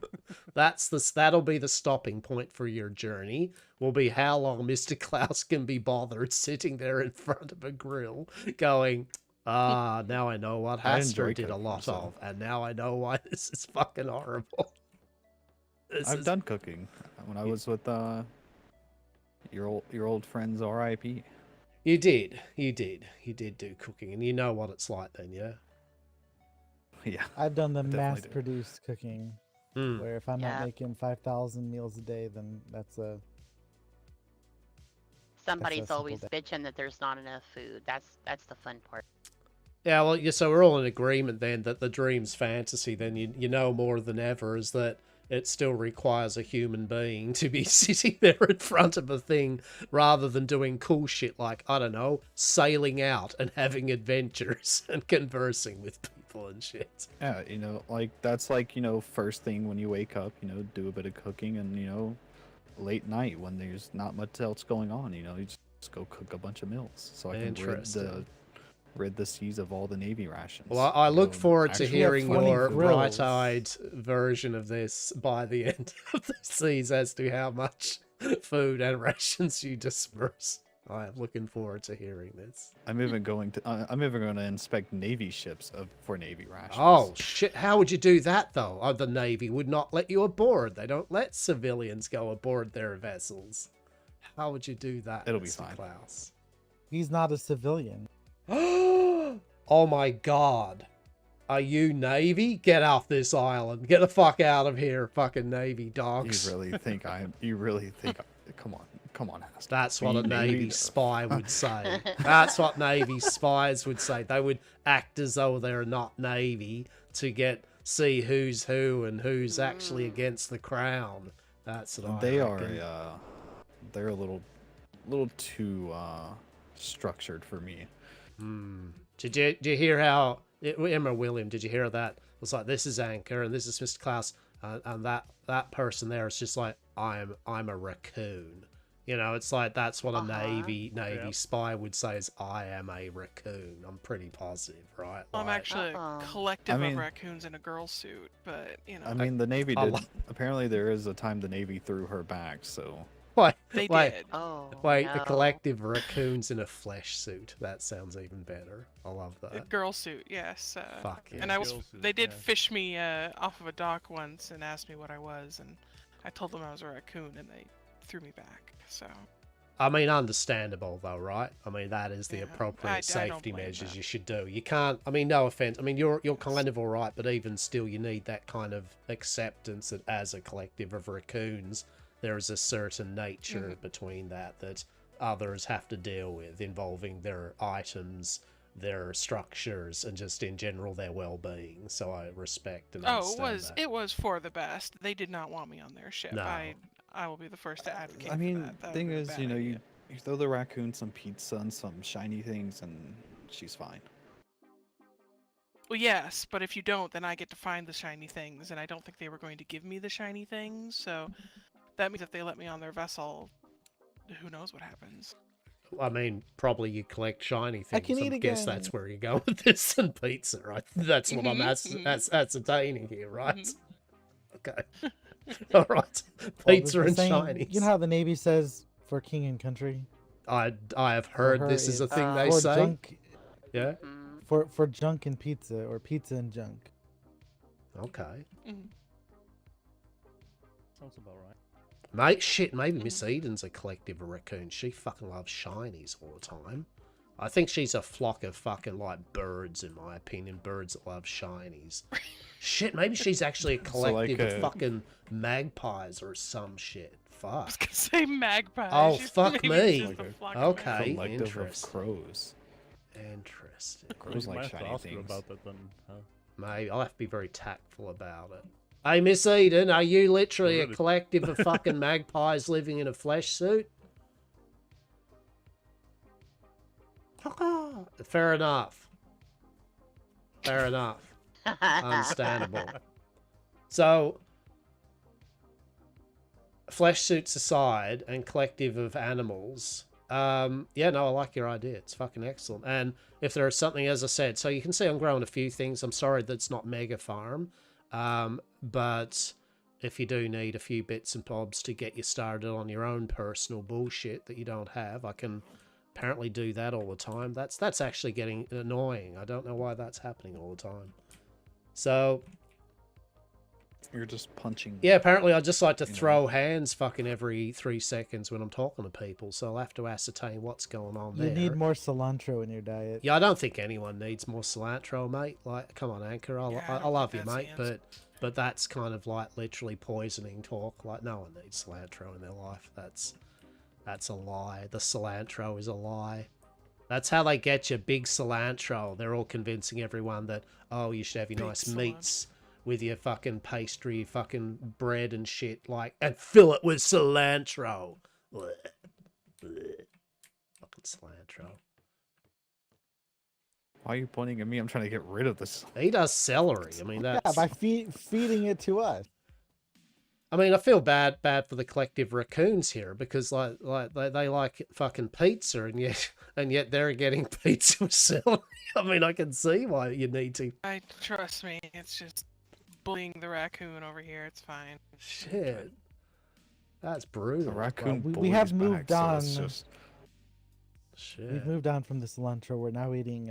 S1: that'll be the stopping point for your journey. Will be how long Mr. Klaus can be bothered sitting there in front of a grill going, now I know what
S6: I enjoy
S1: Hastur did a
S6: cooking,
S1: lot
S6: so-
S1: of, and now I know why this is fucking horrible.
S6: I've done cooking when I was with your old friends RIP.
S1: You did do cooking, and you know what it's like then, yeah?
S6: Yeah.
S5: I've done the
S6: definitely do.
S5: mass-produced cooking,
S1: Mm.
S5: where if I'm not
S4: Yeah.
S5: making 5,000 meals a day, then that's a
S4: Somebody's
S5: simple
S4: always
S5: day.
S4: bitching that there's not enough food. That's the fun part.
S1: Yeah, well, yeah, so we're all in agreement then that the dream's fantasy, then you know more than ever, is that it still requires a human being to be sitting there in front of a thing rather than doing cool shit like, I don't know, sailing out and having adventures and conversing with people and shit.
S6: Yeah, like that's like, first thing when you wake up, do a bit of cooking, and late night when there's not much else going on, you just go cook a bunch of meals so I can
S1: Interesting.
S6: rid the seas of all the Navy rations.
S1: Well, I look
S6: and
S1: forward to
S6: actually
S1: hearing
S5: have 20
S1: your
S5: grills.
S1: bright-eyed version of this by the end of the seas as to how much food and rations you disperse. I am looking forward to hearing this.
S6: I'm even going to inspect Navy ships for Navy rations.
S1: Oh, shit. How would you do that, though? Oh, the Navy would not let you aboard. They don't let civilians go aboard their vessels. How would you do that,
S6: It'll be
S1: Mr.
S6: fine.
S1: Klaus?
S5: He's not a civilian.
S1: Oh my god. Are you Navy? Get off this island. Get the fuck out of here, fucking Navy dogs.
S6: You really think come on, Hastur.
S1: That's what a
S6: Be
S1: Navy spy would say. That's what Navy spies would say. They would act as though they're not Navy to see who's who and who's actually against the crown. That's what I
S6: They
S1: reckon.
S6: they're a little too structured for me.
S1: Did you hear how Emma William? Did you hear that? It's like, this is Anchor and this is Mr. Klaus, and that person there is just like, I'm a raccoon. It's like that's what a Navy
S3: Yep.
S1: spy would say is, I am a raccoon. I'm pretty positive, right?
S7: I'm
S1: Like,
S7: actually
S4: Uh-oh.
S7: a collective
S6: I mean-
S7: of raccoons in a girl suit, but
S6: I mean, the Navy
S1: I
S6: did.
S1: lo-
S6: Apparently, there is a time the Navy threw her back. So
S1: wait,
S7: they
S1: wait,
S7: did.
S4: Oh.
S1: wait.
S4: no.
S1: The collective raccoons in a flesh suit. That sounds even better. I love
S7: A
S1: that.
S7: girl suit, yes.
S1: Fuck yeah.
S7: And I was.
S3: Girl suit,
S7: They did
S3: yeah.
S7: fish me off of a dock once and asked me what I was, and I told them I was a raccoon, and they threw me back. So
S1: I mean, understandable though, right? I mean, that is the
S7: Yeah,
S1: appropriate
S7: I don't
S1: safety
S7: blame
S1: measures
S7: them.
S1: you should do. You can't. I mean, no offense. I mean, you're kind of all right, but even still, you need that kind of acceptance that as a collective of raccoons, there is a certain nature between that others have to deal with, involving their items, their structures, and just in general their well-being. So I respect and understand that.
S7: it was for the best. They did not want me on their ship.
S1: No.
S7: I will be the first to advocate
S6: I mean,
S7: for that. That
S6: thing
S7: would be a
S6: is,
S7: bad
S6: you
S7: idea.
S6: throw the raccoon some pizza and some shiny things, and she's fine.
S7: Well, yes, but if you don't, then I get to find the shiny things, and I don't think they were going to give me the shiny things, so that means if they let me on their vessel, who knows what happens.
S1: I mean, probably you collect shiny things.
S5: I can eat
S1: guess
S5: again.
S1: that's where you go with this and pizza, right? That's what I'm ascertaining here, right? Okay. All right.
S5: Well,
S1: Pizza
S5: the
S1: and
S5: saying-
S1: shinies.
S5: You know how the Navy says for king and country?
S1: I have heard
S5: her,
S1: this is a
S5: it's
S1: thing they
S5: for
S1: say.
S5: junk,
S1: Yeah.
S4: Mm.
S5: for junk and pizza, or pizza and junk.
S1: Okay.
S3: Sounds about right.
S1: Mate, shit, maybe Miss Eden's a collective of raccoons. She fucking loves shinies all the time. I think she's a flock of fucking, like, birds, in my opinion. Birds that love shinies. Shit, maybe she's actually a collective of fucking magpies or some shit.
S7: I
S1: Fuck.
S7: was gonna say magpie.
S1: Oh,
S7: She's
S1: fuck
S7: maybe
S1: me.
S7: just a flock of
S1: Okay.
S7: magpies.
S6: Collective of
S1: interesting.
S6: crows.
S1: Interesting.
S6: Crows
S3: Might
S6: like
S3: have to
S6: shiny
S3: ask her
S6: things.
S3: about that then, huh?
S1: Maybe. I'll have to be very tactful about it. Hey, Miss Eden, are you literally a
S3: Really?
S1: collective of fucking magpies living in a flesh suit? Fair enough. Fair enough. Understandable. So, flesh suits aside and collective of animals, yeah, no, I like your idea. It's fucking excellent. And if there is something, as I said, so you can see I'm growing a few things. I'm sorry that's not Mega Farm, but if you do need a few bits and bobs to get you started on your own personal bullshit that you don't have, I can apparently do that all the time. That's actually getting annoying. I don't know why that's happening all the time. So
S6: You're just punching.
S1: Yeah, apparently I just like to
S6: You know.
S1: throw hands fucking every 3 seconds when I'm talking to people, so I'll have to ascertain what's going on
S5: You
S1: there.
S5: need more cilantro in your diet.
S1: Yeah, I don't think anyone needs more cilantro, mate. Like, come on, Anchor,
S7: Yeah, I
S1: I
S7: don't
S1: love
S7: think
S1: you,
S7: that's
S1: mate,
S7: the answer.
S1: but that's kind of like literally poisoning talk. Like, no one needs cilantro in their life. That's a lie. The cilantro is a lie. That's how they get you, big cilantro. They're all convincing everyone that, oh, you should have your
S7: Big
S1: nice
S7: cilantro.
S1: meats with your fucking pastry, fucking bread and shit, like, and fill it with cilantro. Blech. Blech. Fucking cilantro.
S6: Why are you pointing at me? I'm trying to get rid of this.
S1: He does celery. I mean,
S5: Yeah,
S1: that's...
S5: by feeding it to us.
S1: I mean, I feel bad for the collective raccoons here because like they like fucking pizza and yet they're getting pizza with celery. I mean, I can see why you need to.
S7: Trust me, it's just bullying the raccoon over here. It's fine.
S1: Shit, that's
S6: The
S1: brutal.
S6: raccoon.
S5: we have
S6: bullies
S5: moved
S6: back, so it's
S5: on.
S6: just-
S1: Shit.
S5: We've moved on from the cilantro. We're now eating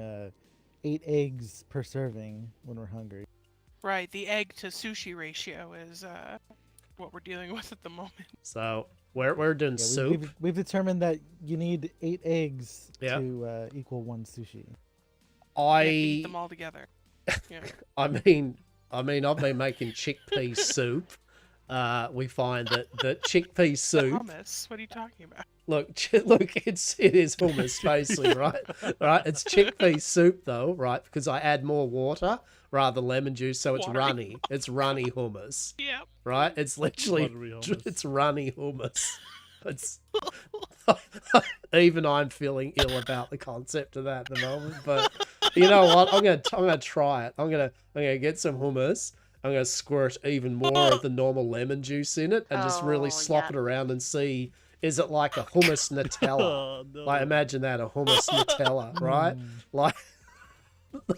S5: 8 eggs per serving when we're hungry.
S7: Right, the egg to sushi ratio is what we're dealing with at the moment.
S1: So we're doing
S5: Yeah,
S1: soup.
S5: we've determined that you need 8 eggs
S1: Yeah.
S5: to equal 1 sushi.
S7: You have to eat them all together. Yeah.
S1: I mean, I've been making chickpea soup. We find that chickpea soup.
S7: Hummus? What are you talking about?
S1: Look, it is hummus basically, right? Right, it's chickpea soup though, right? Because I add more water rather than lemon juice, so it's
S7: Watery
S1: runny. It's runny hummus,
S7: Yep.
S1: right? It's literally
S3: Buttery hummus.
S1: it's runny hummus. It's even I'm feeling ill about the concept of that at the moment, but you know what? I'm gonna try it. I'm gonna get some hummus. I'm gonna squirt even more of the normal lemon juice in it and just really
S4: Oh,
S1: slop
S4: yeah.
S1: it around and see. Is it like a hummus Nutella?
S3: Oh, no.
S1: Like imagine that, a hummus Nutella, right?
S5: Mm.
S1: Like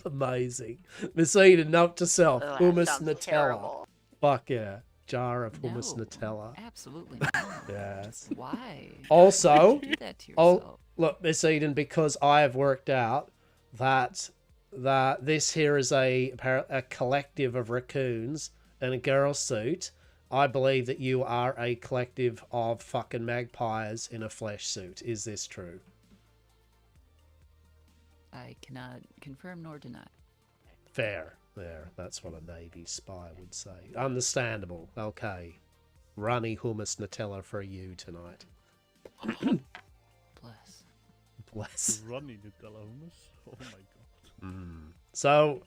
S1: amazing. Miss Eden, note to self,
S4: Ugh, that
S1: hummus
S4: sounds
S1: Nutella.
S4: terrible.
S1: Fuck yeah, jar of hummus
S2: No,
S1: Nutella.
S2: Absolutely not.
S1: Yes.
S2: Why?
S1: Also,
S2: Do that to
S1: oh,
S2: yourself.
S1: look, Miss Eden, because I have worked out that this here is a collective of raccoons in a girl suit. I believe that you are a collective of fucking magpies in a flesh suit. Is this true?
S2: I cannot confirm nor deny.
S1: Fair. There. That's what a Navy spy would say. Understandable. Okay. Runny hummus Nutella for you tonight.
S2: Bless.
S1: Bless.
S3: Runny Nutella hummus. Oh my god.
S1: So,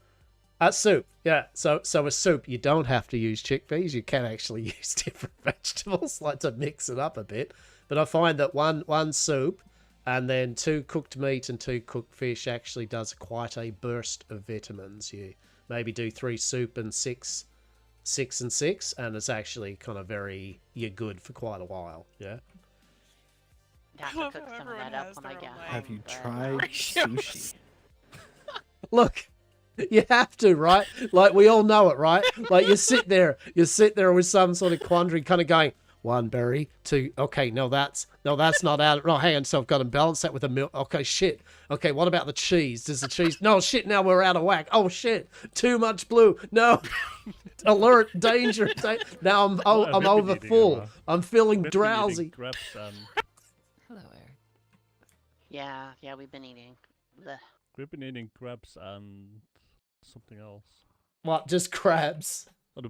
S1: soup. Yeah. So a soup. You don't have to use chickpeas. You can actually use different vegetables, like to mix it up a bit. But I find that one soup, and then 2 cooked meat and 2 cooked fish actually does quite a burst of vitamins. You maybe do 3 soup and 6 and 6, and it's actually kind of you're good for quite a while. Yeah.
S4: Yeah,
S7: I love
S4: cook
S7: how
S4: some of
S7: everyone
S4: that up
S7: has
S4: when I
S7: their
S4: get
S7: own
S4: home.
S6: Have you
S4: but,
S6: tried
S7: Ratios.
S6: sushi?
S1: Look, you have to, right? Like we all know it, right? Like you sit there with some sort of quandary, kind of going, 1 berry, 2. Okay, no, that's not out. Oh, hang on, so I've got to balance that with a milk. Okay, shit. Okay, what about the cheese? Does the cheese? No, shit. Now we're out of whack. Oh shit, too much blue. No, alert, danger. Now I'm
S3: What have you been
S1: over
S3: eating,
S1: full.
S3: Emma?
S1: I'm feeling
S3: We've been eating
S1: drowsy.
S3: Grabs and
S2: Hello, Eric.
S4: Yeah, we've been eating. Blech.
S3: we've been eating crabs and something else.
S1: What? Just crabs.
S3: Oh, the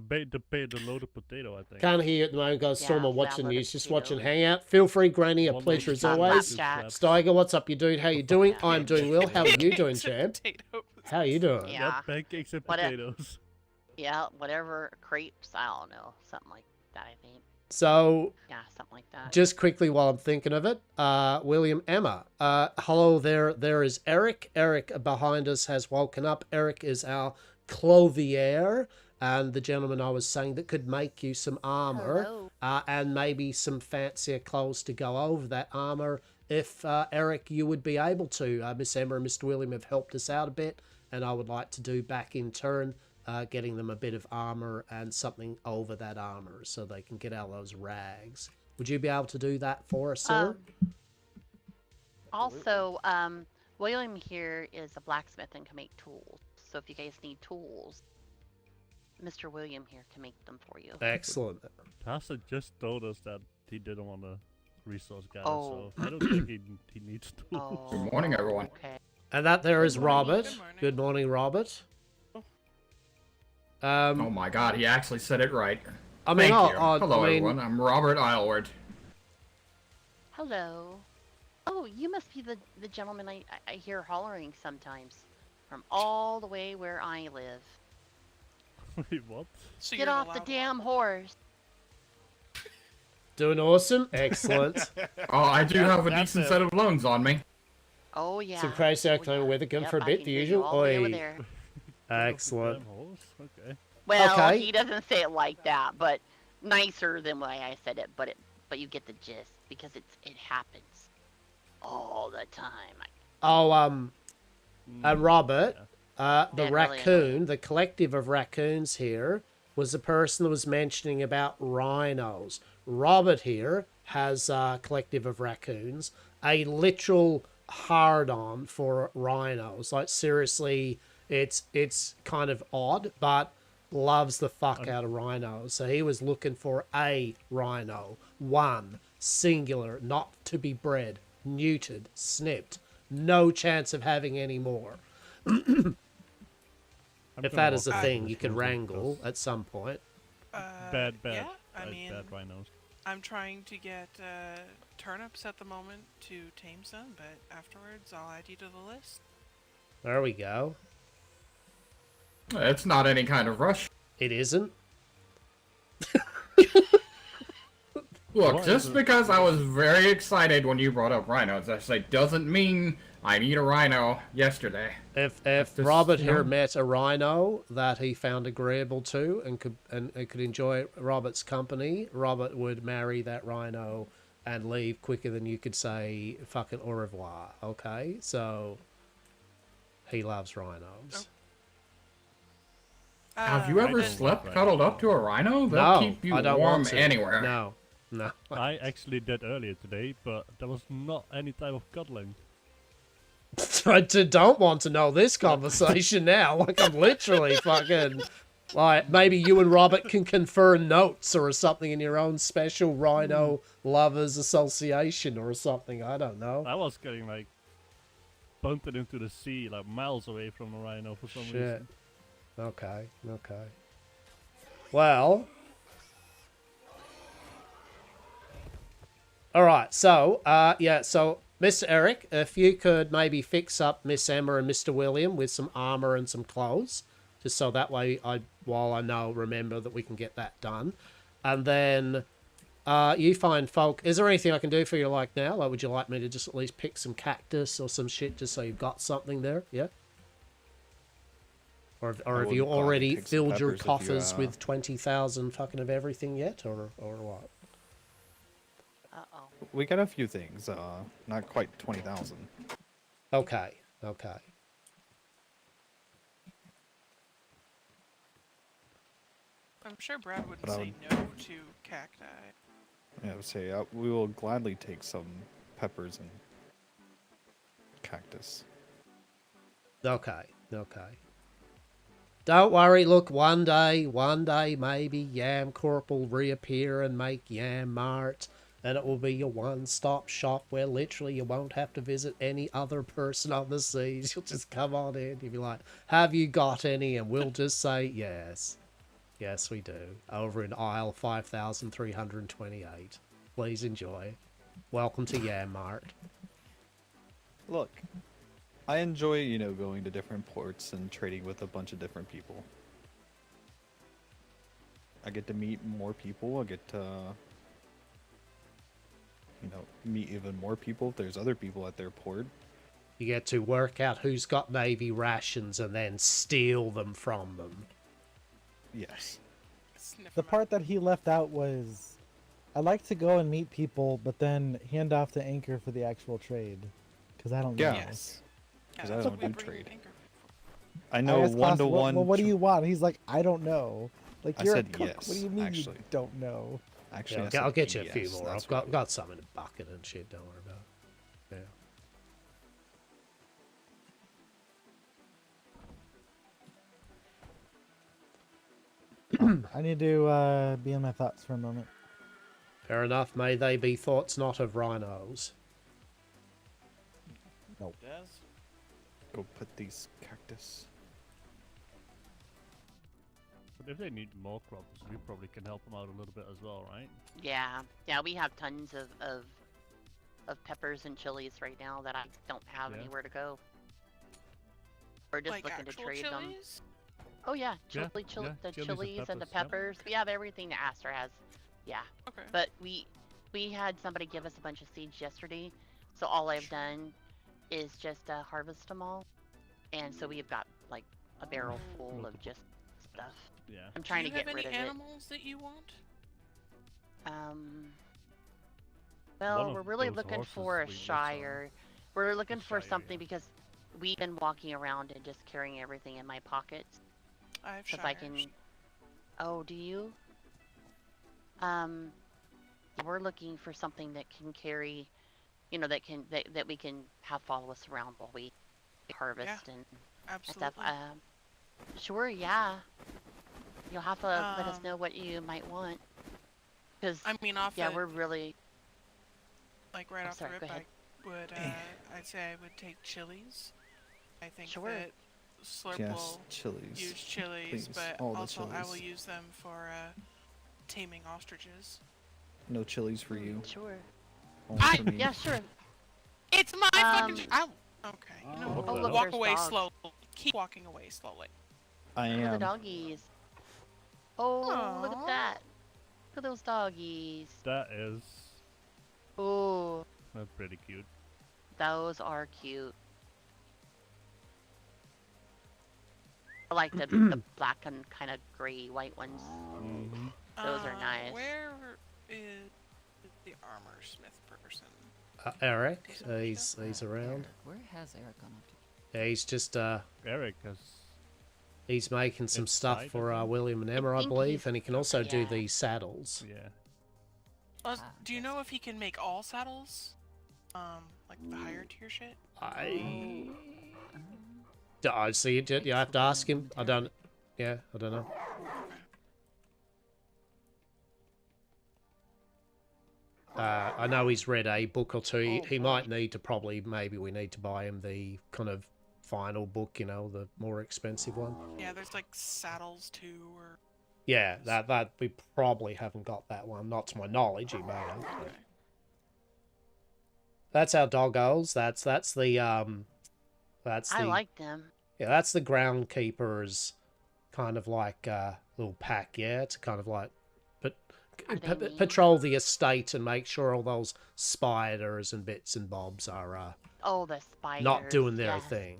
S3: loaded potato, I think.
S1: Can't hear you at the moment, guys.
S4: Yeah,
S1: Storm, I'm watching
S4: salad
S1: news.
S4: and
S1: Just watching
S4: potato.
S1: Hangout. Feel free, Granny. A
S3: One
S1: pleasure
S3: loaded
S1: as always.
S4: Flapjack.
S1: Steiger, what's up, you dude? How you doing?
S4: Yeah.
S1: I'm doing well. How are you doing, champ?
S7: Potatoes.
S1: How you doing?
S4: Yeah.
S3: Not pancakes and
S4: What a-
S3: potatoes.
S4: Yeah, whatever crepes. I don't know, something like that. I think.
S1: So,
S4: Yeah, something like that.
S1: just quickly while I'm thinking of it, William, Emma, hello there. There is Eric. Eric behind us has woken up. Eric is our clothier, and the gentleman I was saying that could make you some armor.
S4: Hello.
S1: And maybe some fancier clothes to go over that armor. If Eric, you would be able to. Miss Emma and Mr. William have helped us out a bit, and I would like to do back in turn, getting them a bit of armor and something over that armor so they can get out of those rags. Would you be able to do that for us, sir?
S4: Also, William here is a blacksmith and can make tools. So if you guys need tools, Mr. William here can make them for you.
S1: Excellent.
S3: Hastur just told us that he didn't want to resource gather,
S4: Oh.
S3: so I don't think he needs to.
S4: Oh,
S8: Good morning, everyone.
S4: Okay.
S1: And that there is
S7: Good morning.
S1: Robert.
S7: Good morning.
S1: Good morning, Robert.
S8: Oh my god, he actually said it right.
S1: I mean,
S8: Thank you.
S1: I
S8: Hello,
S1: mean,
S8: everyone. I'm Robert Isleworth.
S4: Hello. Oh, you must be the gentleman I hear hollering sometimes from all the way where I live.
S3: Wait, what?
S7: So
S4: Get
S7: you're
S4: off the damn horse.
S1: doing awesome. Excellent.
S8: Oh, I do have a
S3: That's
S8: decent
S3: it.
S8: set of loans on me.
S4: Oh yeah.
S1: Some crazy
S4: Oh,
S1: acting
S4: yeah.
S1: with it,
S4: Yep,
S1: for a
S4: I
S1: bit,
S4: can
S1: the
S4: hear you
S1: usual.
S4: all the way over
S1: Oi.
S4: there.
S1: Excellent.
S3: Damn horse? Okay.
S4: Well,
S1: Okay.
S4: he doesn't say it like that, but nicer than the way I said it. But you get the gist because it happens all the time.
S1: Oh, and Robert, the
S4: Yeah, really
S1: raccoon, the collective of raccoons here, was the person that was mentioning about rhinos. Robert here has a collective of raccoons, a literal hard-on for rhinos. Like, seriously, it's kind of odd, but loves the fuck out of rhinos. So he was looking for a rhino. One, singular, not to be bred, neutered, snipped. No chance of having any more. If that is a thing you could wrangle at some point.
S3: Bad.
S7: Yeah,
S3: Bad rhinos.
S7: I'm trying to get turnips at the moment to tame some, but afterwards I'll add you to the list.
S1: There we go.
S8: It's not any kind of rush.
S1: It isn't.
S8: Look,
S3: What
S8: just
S3: is it?
S8: because I was very excited when you brought up rhinos, that doesn't mean I need a rhino yesterday.
S1: If
S8: just,
S1: Robert
S8: you
S1: here
S8: know.
S1: met a rhino that he found agreeable to and could enjoy Robert's company, Robert would marry that rhino and leave quicker than you could say fucking au revoir. Okay, so he loves rhinos.
S8: Have you ever
S3: don't
S8: slept
S3: like
S8: cuddled
S3: rhinos.
S8: up to a rhino? They'll
S1: No,
S8: keep you
S1: I don't
S8: warm
S1: want to.
S8: anywhere.
S1: No.
S3: I actually did earlier today, but there was not any type of cuddling.
S1: I don't want to know this conversation now. Like, I'm literally fucking... Like, maybe you and Robert can confer notes or something in your own special Rhino Lovers Association or something. I don't know.
S3: I was getting like bumped into the sea, like miles away from the rhino for some
S1: Shit.
S3: reason.
S1: Okay. Well... Alright, so, so, Mr. Eric, if you could maybe fix up Miss Emma and Mr. William with some armor and some clothes, just so that way, remember that we can get that done. And then, you find folk, is there anything I can do for you like now? Like, would you like me to just at least pick some cactus or some shit just so you've got something there? Yeah? Or have
S6: would
S1: you
S6: gladly
S1: already
S6: pick some
S1: filled your
S6: peppers if you,
S1: coffers with 20,000 fucking of everything yet, or what?
S4: Uh-oh.
S6: We got a few things, not quite 20,000.
S1: Okay.
S7: I'm sure Brad wouldn't
S6: But I
S7: say no to cacti.
S6: Yeah, I would say we will gladly take some peppers and cactus.
S1: Okay. Don't worry, look, one day, maybe Yam Corp will reappear and make Yam Mart, and it will be your one-stop shop where literally you won't have to visit any other person on the seas. You'll just come on in, you'll be like, have you got any? And we'll just say, yes. Yes, we do. Over in aisle 5328. Please enjoy. Welcome to Yam Mart.
S6: Look, I enjoy, going to different ports and trading with a bunch of different people. I get to meet more people. I get to, meet even more people if there's other people at their port.
S1: You get to work out who's got Navy rations and then steal them from them.
S6: Yes.
S7: Sniff
S5: The
S7: 'em out.
S5: part that he left out was, I like to go and meet people, but then hand off to Anchor for the actual trade, because I don't know.
S6: Yeah.
S7: Yes. Yeah,
S6: 'Cause I
S7: that's
S6: don't
S7: what we
S6: do
S7: bring
S6: trade.
S7: Anchor
S6: I
S5: I
S6: know
S5: asked Klaus,
S6: one-to-one.
S5: Well, what do you want? He's like, I don't know. Like,
S6: I
S5: you're
S6: said
S5: a cook.
S6: yes,
S5: What do you mean
S6: actually.
S5: you don't know?
S6: Actually,
S1: Yeah,
S6: I said
S1: I'll get you a few
S6: yes,
S1: more.
S6: that's
S1: I've got,
S6: right.
S1: got some in the bucket and shit, don't worry about it. Yeah.
S5: I need to be in my thoughts for a moment.
S1: Fair enough. May they be thoughts not of rhinos.
S3: Des?
S6: Go put these cactus.
S3: But if they need more crops, we probably can help them out a little bit as well, right?
S4: Yeah, we have tons of peppers and chilies right now that I don't have
S3: Yeah.
S4: anywhere to go. We're just
S7: Like
S4: looking to
S7: actual
S4: trade them.
S7: chilies?
S4: Oh yeah,
S3: Yeah,
S4: the
S3: yeah,
S4: chilies and the
S3: chilies and
S4: peppers.
S3: peppers, yep.
S4: We have everything that Astor has. Yeah,
S7: Okay.
S4: but we had somebody give us a bunch of seeds yesterday, so all I've done is just harvest them all, and so we've got like a barrel full of just stuff.
S3: Yeah.
S4: I'm trying
S7: Do
S4: to
S7: you
S4: get
S7: have
S4: rid
S7: any
S4: of
S7: animals that you want?
S4: it. Well,
S3: One
S4: we're
S3: of
S4: really
S3: those
S4: looking
S3: horses
S4: for a
S3: we saw.
S4: shire. We're looking for
S3: shire,
S4: something
S3: yeah.
S4: because we've been walking around and just carrying everything in my pockets.
S7: I have
S4: So
S7: shires.
S4: if I can. Oh, do you? We're looking for something that can carry, that we can have follow us around while we harvest and
S7: Absolutely.
S4: stuff. Sure, yeah. You'll have to let us
S7: Um,
S4: know what you might want. Because
S7: I mean, off
S4: yeah,
S7: the,
S4: we're really.
S7: like right
S4: Oh,
S7: off
S4: sorry,
S7: the
S4: go
S7: rip,
S4: ahead.
S7: I would, I'd say I would take chilies. I think
S4: Sure.
S7: that Slurp
S6: Yes,
S7: will
S6: chilies.
S7: use chilies,
S6: Please,
S7: but
S6: all the
S7: also I will
S6: chilies.
S7: use them for taming ostriches.
S6: No chilies for you.
S4: Sure.
S6: Only for me.
S4: Yeah, sure.
S7: It's my
S4: Um,
S7: fucking. Ow. Okay. You know,
S3: Oh,
S7: what?
S3: look,
S7: walk
S4: there's
S7: away
S4: dogs.
S7: slowly. Keep walking away slowly.
S6: I
S4: Look at the
S6: am.
S4: doggies. Oh, look
S7: Aw.
S4: at that. Look at those doggies.
S3: That is
S4: Oh,
S3: pretty cute.
S4: those are cute. I like the black and kind of gray white ones.
S3: Mm-hmm.
S4: Those are nice.
S7: Where is the armor smith person?
S1: Eric,
S7: Does somebody
S1: he's
S2: Eric,
S1: around.
S2: where has Eric gone up to?
S1: Yeah, he's just
S3: Eric has.
S1: he's making some stuff
S3: Inside,
S1: for
S3: I think.
S1: William and Emma, I
S4: think
S1: believe,
S4: he's-
S1: and he can also do
S4: yeah.
S1: the saddles.
S3: Yeah.
S7: Do you
S2: yes.
S7: know if he can make all saddles? Like the higher tier shit?
S1: I see it. You have to ask him. I don't. Yeah, I don't know. I know he's read a book or two. He
S4: Oh,
S1: might need to maybe we need to buy him the kind of final book, the more expensive one.
S7: Yeah, there's like saddles too, or
S1: Yeah, that we probably haven't got that one. Not to my knowledge, he may have.
S7: okay.
S1: That's our doggos. That's the
S4: I like them.
S1: yeah, that's the groundkeeper's kind of like little pack. Yeah, to kind of like
S4: Are they mean?
S1: patrol the estate and make sure all those spiders and bits and bobs are
S4: Oh, the spiders.
S1: not doing their
S4: yes.
S1: thing.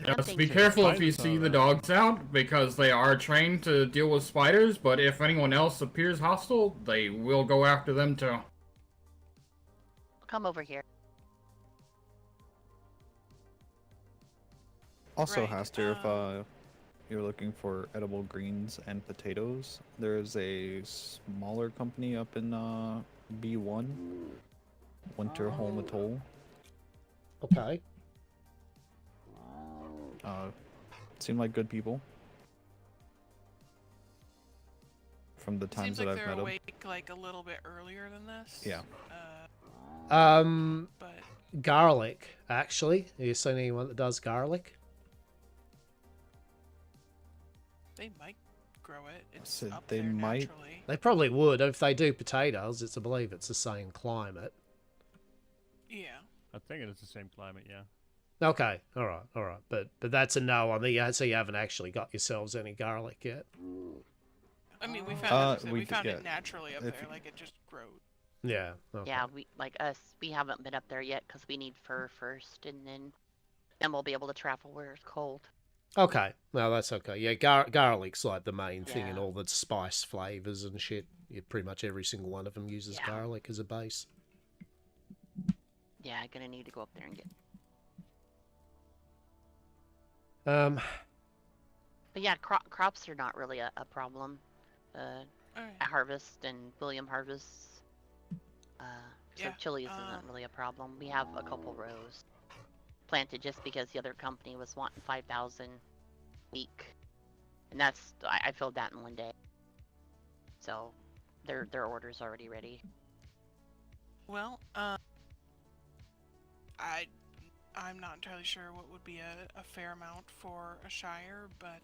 S8: Just
S4: Them
S8: be
S4: things are
S8: careful if
S3: fine.
S8: you see the dogs out, because they are trained to deal with spiders, but if anyone else appears hostile, they will go after them too.
S4: Come over here.
S6: Also,
S7: Right,
S6: Hastur, if you're looking for edible greens and potatoes, there's a smaller company up in B1, Winter Home Atoll.
S1: Okay.
S6: Seem like good people. From the times
S7: Seems like
S6: that I've
S7: they're
S6: met them.
S7: awake like a little bit earlier than this.
S6: Yeah.
S7: But
S1: Garlic. Actually, have you seen anyone that does garlic?
S7: they might grow it. It's
S6: Said
S7: up
S6: they
S7: there
S6: might.
S7: naturally.
S1: They probably would if they do potatoes. I believe it's the same climate.
S7: Yeah.
S3: I think it is the same climate, yeah.
S1: Okay, all right, but that's a no on the. So you haven't actually got yourselves any garlic yet.
S7: I mean, we found,
S6: we
S7: found
S6: did,
S7: it naturally up
S6: If
S7: there.
S6: you-
S7: Like it just growed.
S1: Yeah. Okay.
S4: Yeah, we like us. We haven't been up there yet because we need fur first, and then we'll be able to travel where it's cold.
S1: Okay, no, that's okay. Yeah, garlic's like the main thing in
S4: Yeah.
S1: all the spice flavors and shit. Pretty much every single one of them uses
S4: Yeah.
S1: garlic as a base.
S4: Yeah, gonna need to go up there and get.
S1: Um,
S4: But yeah, crops are not really a problem.
S7: All right.
S4: At Harvest and William Harvest. So
S7: Yeah,
S4: chilies isn't really a problem. We have a couple rows planted just because the other company was wanting 5,000 a week, and I filled that in one day. So their order's already ready.
S7: Well, I'm not entirely sure what would be a fair amount for a shire, but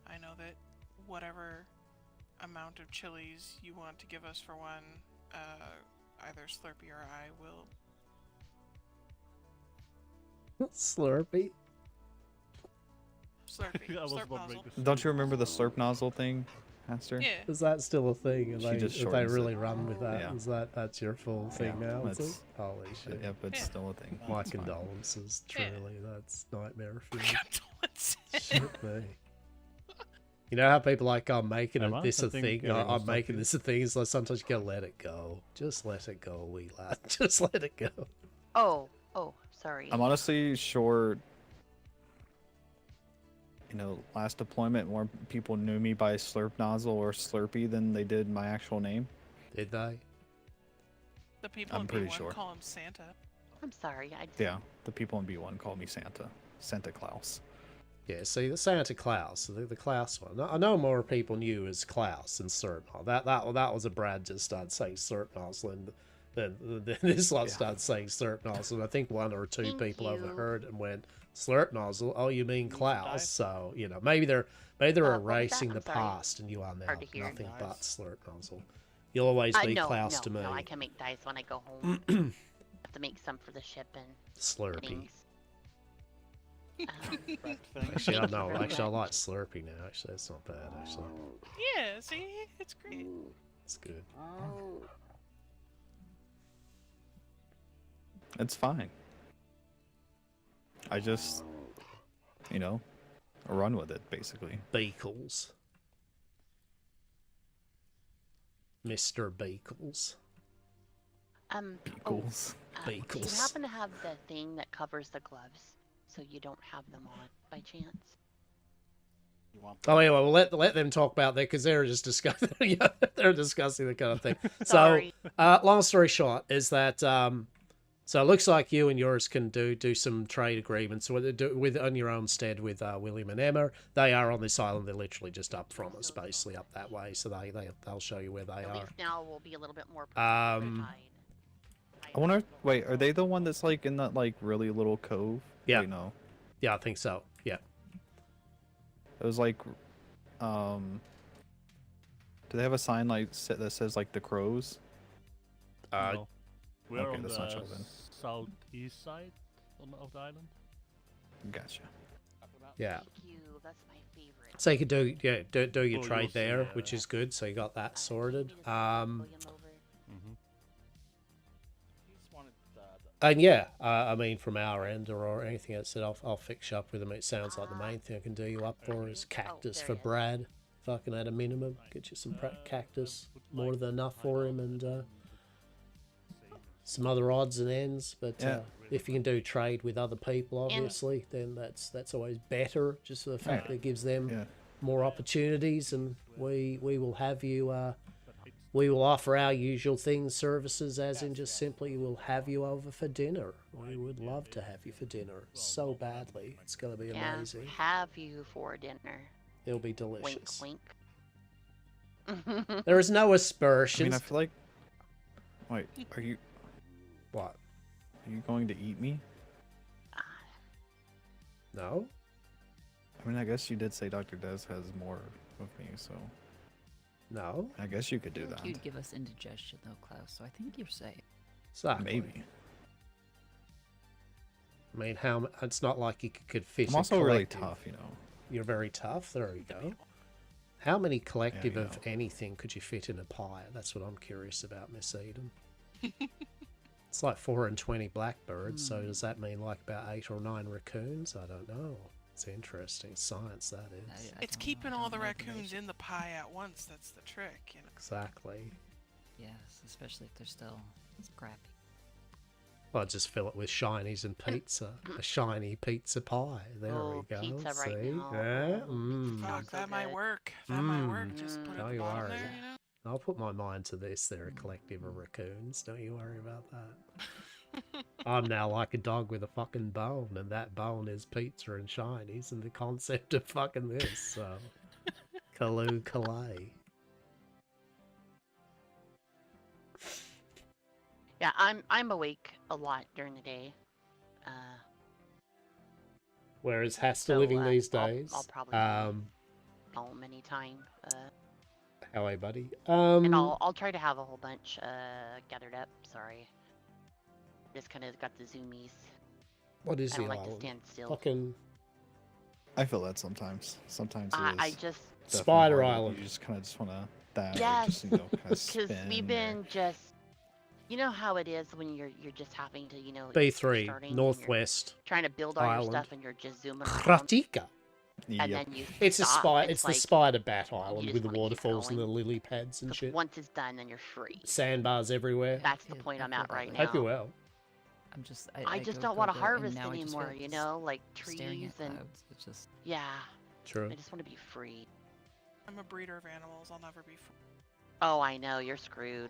S7: I know that whatever amount of chilies you want to give us for one, either Slurpee or I will.
S1: Slurpee.
S7: Slurpee.
S3: I was
S7: Slurp
S3: about to
S7: nozzle.
S3: make the
S6: Don't you
S3: same
S6: remember the
S3: comment.
S6: slurp nozzle thing, Hastur?
S7: Yeah.
S1: Is that still a thing? And
S6: She
S1: they,
S6: just
S1: if they
S6: shortens it.
S1: really run with that,
S6: Yeah.
S1: that's your full thing
S6: Yeah,
S1: now? Is it?
S6: that's-
S1: Holy shit.
S6: Yep, it's
S7: Yeah.
S6: still a thing.
S1: My
S6: It's fine.
S1: condolences,
S7: Yeah.
S1: truly. That's nightmare fuel.
S7: Condolences.
S1: Shit me. You know how people like, I'm making
S3: Am I?
S1: this
S3: I
S1: a
S3: think
S1: thing,
S3: Eric was
S1: I'm making
S3: talking.
S1: this a thing, so sometimes you gotta let it go. Just let it go, wee lad. Just let it go.
S4: Oh, sorry.
S6: I'm honestly sure, last deployment more people knew me by Slurp Nozzle or Slurpee than they did my actual name.
S1: Did they?
S7: The people
S6: I'm
S7: in
S6: pretty
S7: B1
S6: sure.
S7: call him Santa.
S4: I'm sorry. I just,
S6: Yeah, the people in B1 called me Santa Claus.
S1: Yeah, see, the Santa Claus, the Klaus one. I know more people knew as Klaus than Serpnol. That was a Brad just started saying Serpnols, and then this lot
S6: Yeah.
S1: started saying Serpnols, and I think one or two
S4: Thank
S1: people
S4: you.
S1: overheard and went Slurp Nozzle. Oh, you mean
S3: Use the
S1: Klaus?
S3: dice.
S1: So maybe they're
S4: what was that?
S1: erasing the
S4: I'm sorry.
S1: past, and you are now
S4: Hard to hear.
S1: nothing but
S3: Dice.
S1: Slurp Nozzle. You'll always be
S4: no,
S1: Klaus to me.
S4: No, I can make dice when I go home. I have to make some for the ship and
S1: Slurpee.
S4: things.
S3: Right thing.
S1: Actually, I
S4: Thank you
S1: know.
S4: very
S1: Actually, I
S4: much.
S1: like Slurpee now. Actually, that's not bad. Actually,
S7: Yeah, see? It's great.
S1: it's good.
S6: It's fine. I just, run with it, basically.
S1: Beakles. Mr. Beakles.
S6: Beakles.
S4: Do you
S1: Beakles.
S4: happen to have the thing that covers the gloves so you don't have them on by chance?
S3: You want
S1: Oh, anyway, we'll let them talk about that because they're just discussing. Yeah, they're discussing the kind of thing.
S4: Sorry.
S1: So, long story short is that so it looks like you and yours can do some trade agreements with on your own stead with William and Emma. They are on this island. They're literally just up from us, basically up that way. So they'll show you where they
S4: At
S1: are.
S4: least now we'll be a little bit more
S1: Um,
S6: I wonder, wait, are they the one that's like in that like really little cove?
S1: Yeah.
S6: Wait, no.
S1: Yeah, I think so. Yeah.
S6: It was like, do they have a sign like that says like the crows?
S3: No. We're
S6: okay,
S3: on
S6: that's
S3: the
S6: not true then.
S3: southeast side of the island.
S6: Gotcha.
S1: Yeah.
S4: Thank you. That's my favorite.
S1: So you could do your
S3: Oh,
S1: trade
S3: you'll see,
S1: there,
S3: yeah.
S1: which is good. So you got that sorted.
S3: Mm-hmm.
S1: And yeah, I mean, from our end or anything else that I'll fix you up with them. It sounds like the main thing I can do you up for is cactus
S4: there
S1: for
S4: he is.
S1: Brad. Fucking at a minimum, get you some cactus, more than enough for him, and some other odds and ends. But
S6: Yeah.
S1: if you can do trade with other people, obviously, then that's always better. Just for the fact that it gives them
S6: Yeah.
S1: more opportunities, and we will have you. We will offer our usual things, services, as in just simply we'll have you over for dinner. We would love to have you for dinner so badly. It's going to be
S4: Yeah,
S1: amazing.
S4: have you for dinner.
S1: It'll be
S4: Wink,
S1: delicious.
S4: wink.
S1: There is no
S6: I mean,
S1: aspersions.
S6: I feel like. Wait, are you
S1: What?
S6: going to eat me?
S1: No?
S6: I mean, I guess you did say Dr. Des has more of me, so
S1: No?
S6: I guess you could do
S2: I think
S6: that.
S2: you'd give us indigestion though, Klaus, so I think you're safe.
S1: Exactly.
S6: Maybe.
S1: I mean, it's not like you could fit
S6: I'm
S1: a
S6: also really
S1: collective.
S6: tough,
S1: You're very tough. There you go. How many collective
S6: you
S1: of
S6: go.
S1: anything could you fit in a pie? That's what I'm curious about, Miss Eden. It's like 4 and 20 blackbirds, so does that mean like about 8 or 9 raccoons? I don't know. It's interesting science, that is.
S7: It's keeping all the raccoons in the pie at once. That's the trick, you know.
S1: Exactly.
S2: Yes, especially if they're still scrappy.
S1: Well, just fill it with shinies and pizza. A shiny pizza pie. There
S4: Oh,
S1: we go.
S4: pizza right
S1: See?
S4: now.
S1: Yeah?
S4: Oh,
S1: Mm.
S7: Fuck,
S4: so
S7: that might
S4: good.
S7: work. That might work. Just put it
S1: Don't
S7: at the
S1: you
S7: bottom
S1: worry.
S7: there, you know?
S1: I'll put my mind to this. They're a collective of raccoons. Don't you worry about that. I'm now like a dog with a fucking bone, and that bone is pizza and shinies, and the concept of fucking this. So Kalu Kalay.
S4: Yeah, I'm awake a lot during the day.
S1: Whereas Hastur
S4: So,
S1: living these
S4: I'll
S1: days.
S4: probably be home anytime.
S1: How are you, buddy?
S4: And I'll try to have a whole bunch gathered up. Sorry, just kind of got the zoomies.
S1: What is
S4: I
S1: the
S4: don't like to
S1: island?
S4: stand still.
S1: Fucking
S6: I feel that sometimes. Sometimes it is.
S4: I just
S6: definitely
S1: Spider
S6: hard.
S1: Island.
S6: You just kind of just want to that.
S4: Yes,
S6: Or just, you know, kind of
S4: because
S6: spin.
S4: we've
S6: or-
S4: been just, you know how it is when you're just having to, you're
S1: B3,
S4: starting and you're
S1: Northwest
S4: trying to build all
S1: Island.
S4: your stuff and you're just zooming around,
S1: Kratika.
S4: and
S6: Yep.
S4: then you
S1: It's a
S4: stop.
S1: it's the
S4: like,
S1: spider bat
S4: you
S1: island
S4: just
S1: with the
S4: wanna keep
S1: waterfalls and the
S4: going.
S1: lily pads and
S4: 'cause
S1: shit.
S4: once it's done, then you're free.
S1: Sandbars everywhere.
S4: That's the
S2: Yeah,
S4: point
S2: I
S4: I'm
S2: feel
S4: at
S2: that
S4: right
S2: way.
S4: now.
S1: Hope you well.
S2: I'm just.
S4: I just
S2: go,
S4: don't
S2: go,
S4: want to
S2: go,
S4: harvest
S2: and now I just
S4: anymore,
S2: feel
S4: you
S2: just
S4: know, like
S2: staring
S4: trees
S2: at
S4: and
S2: clouds. It's just.
S4: yeah.
S1: True.
S4: I just want to be free.
S7: I'm a breeder of animals. I'll never be free.
S4: Oh, I know, you're screwed.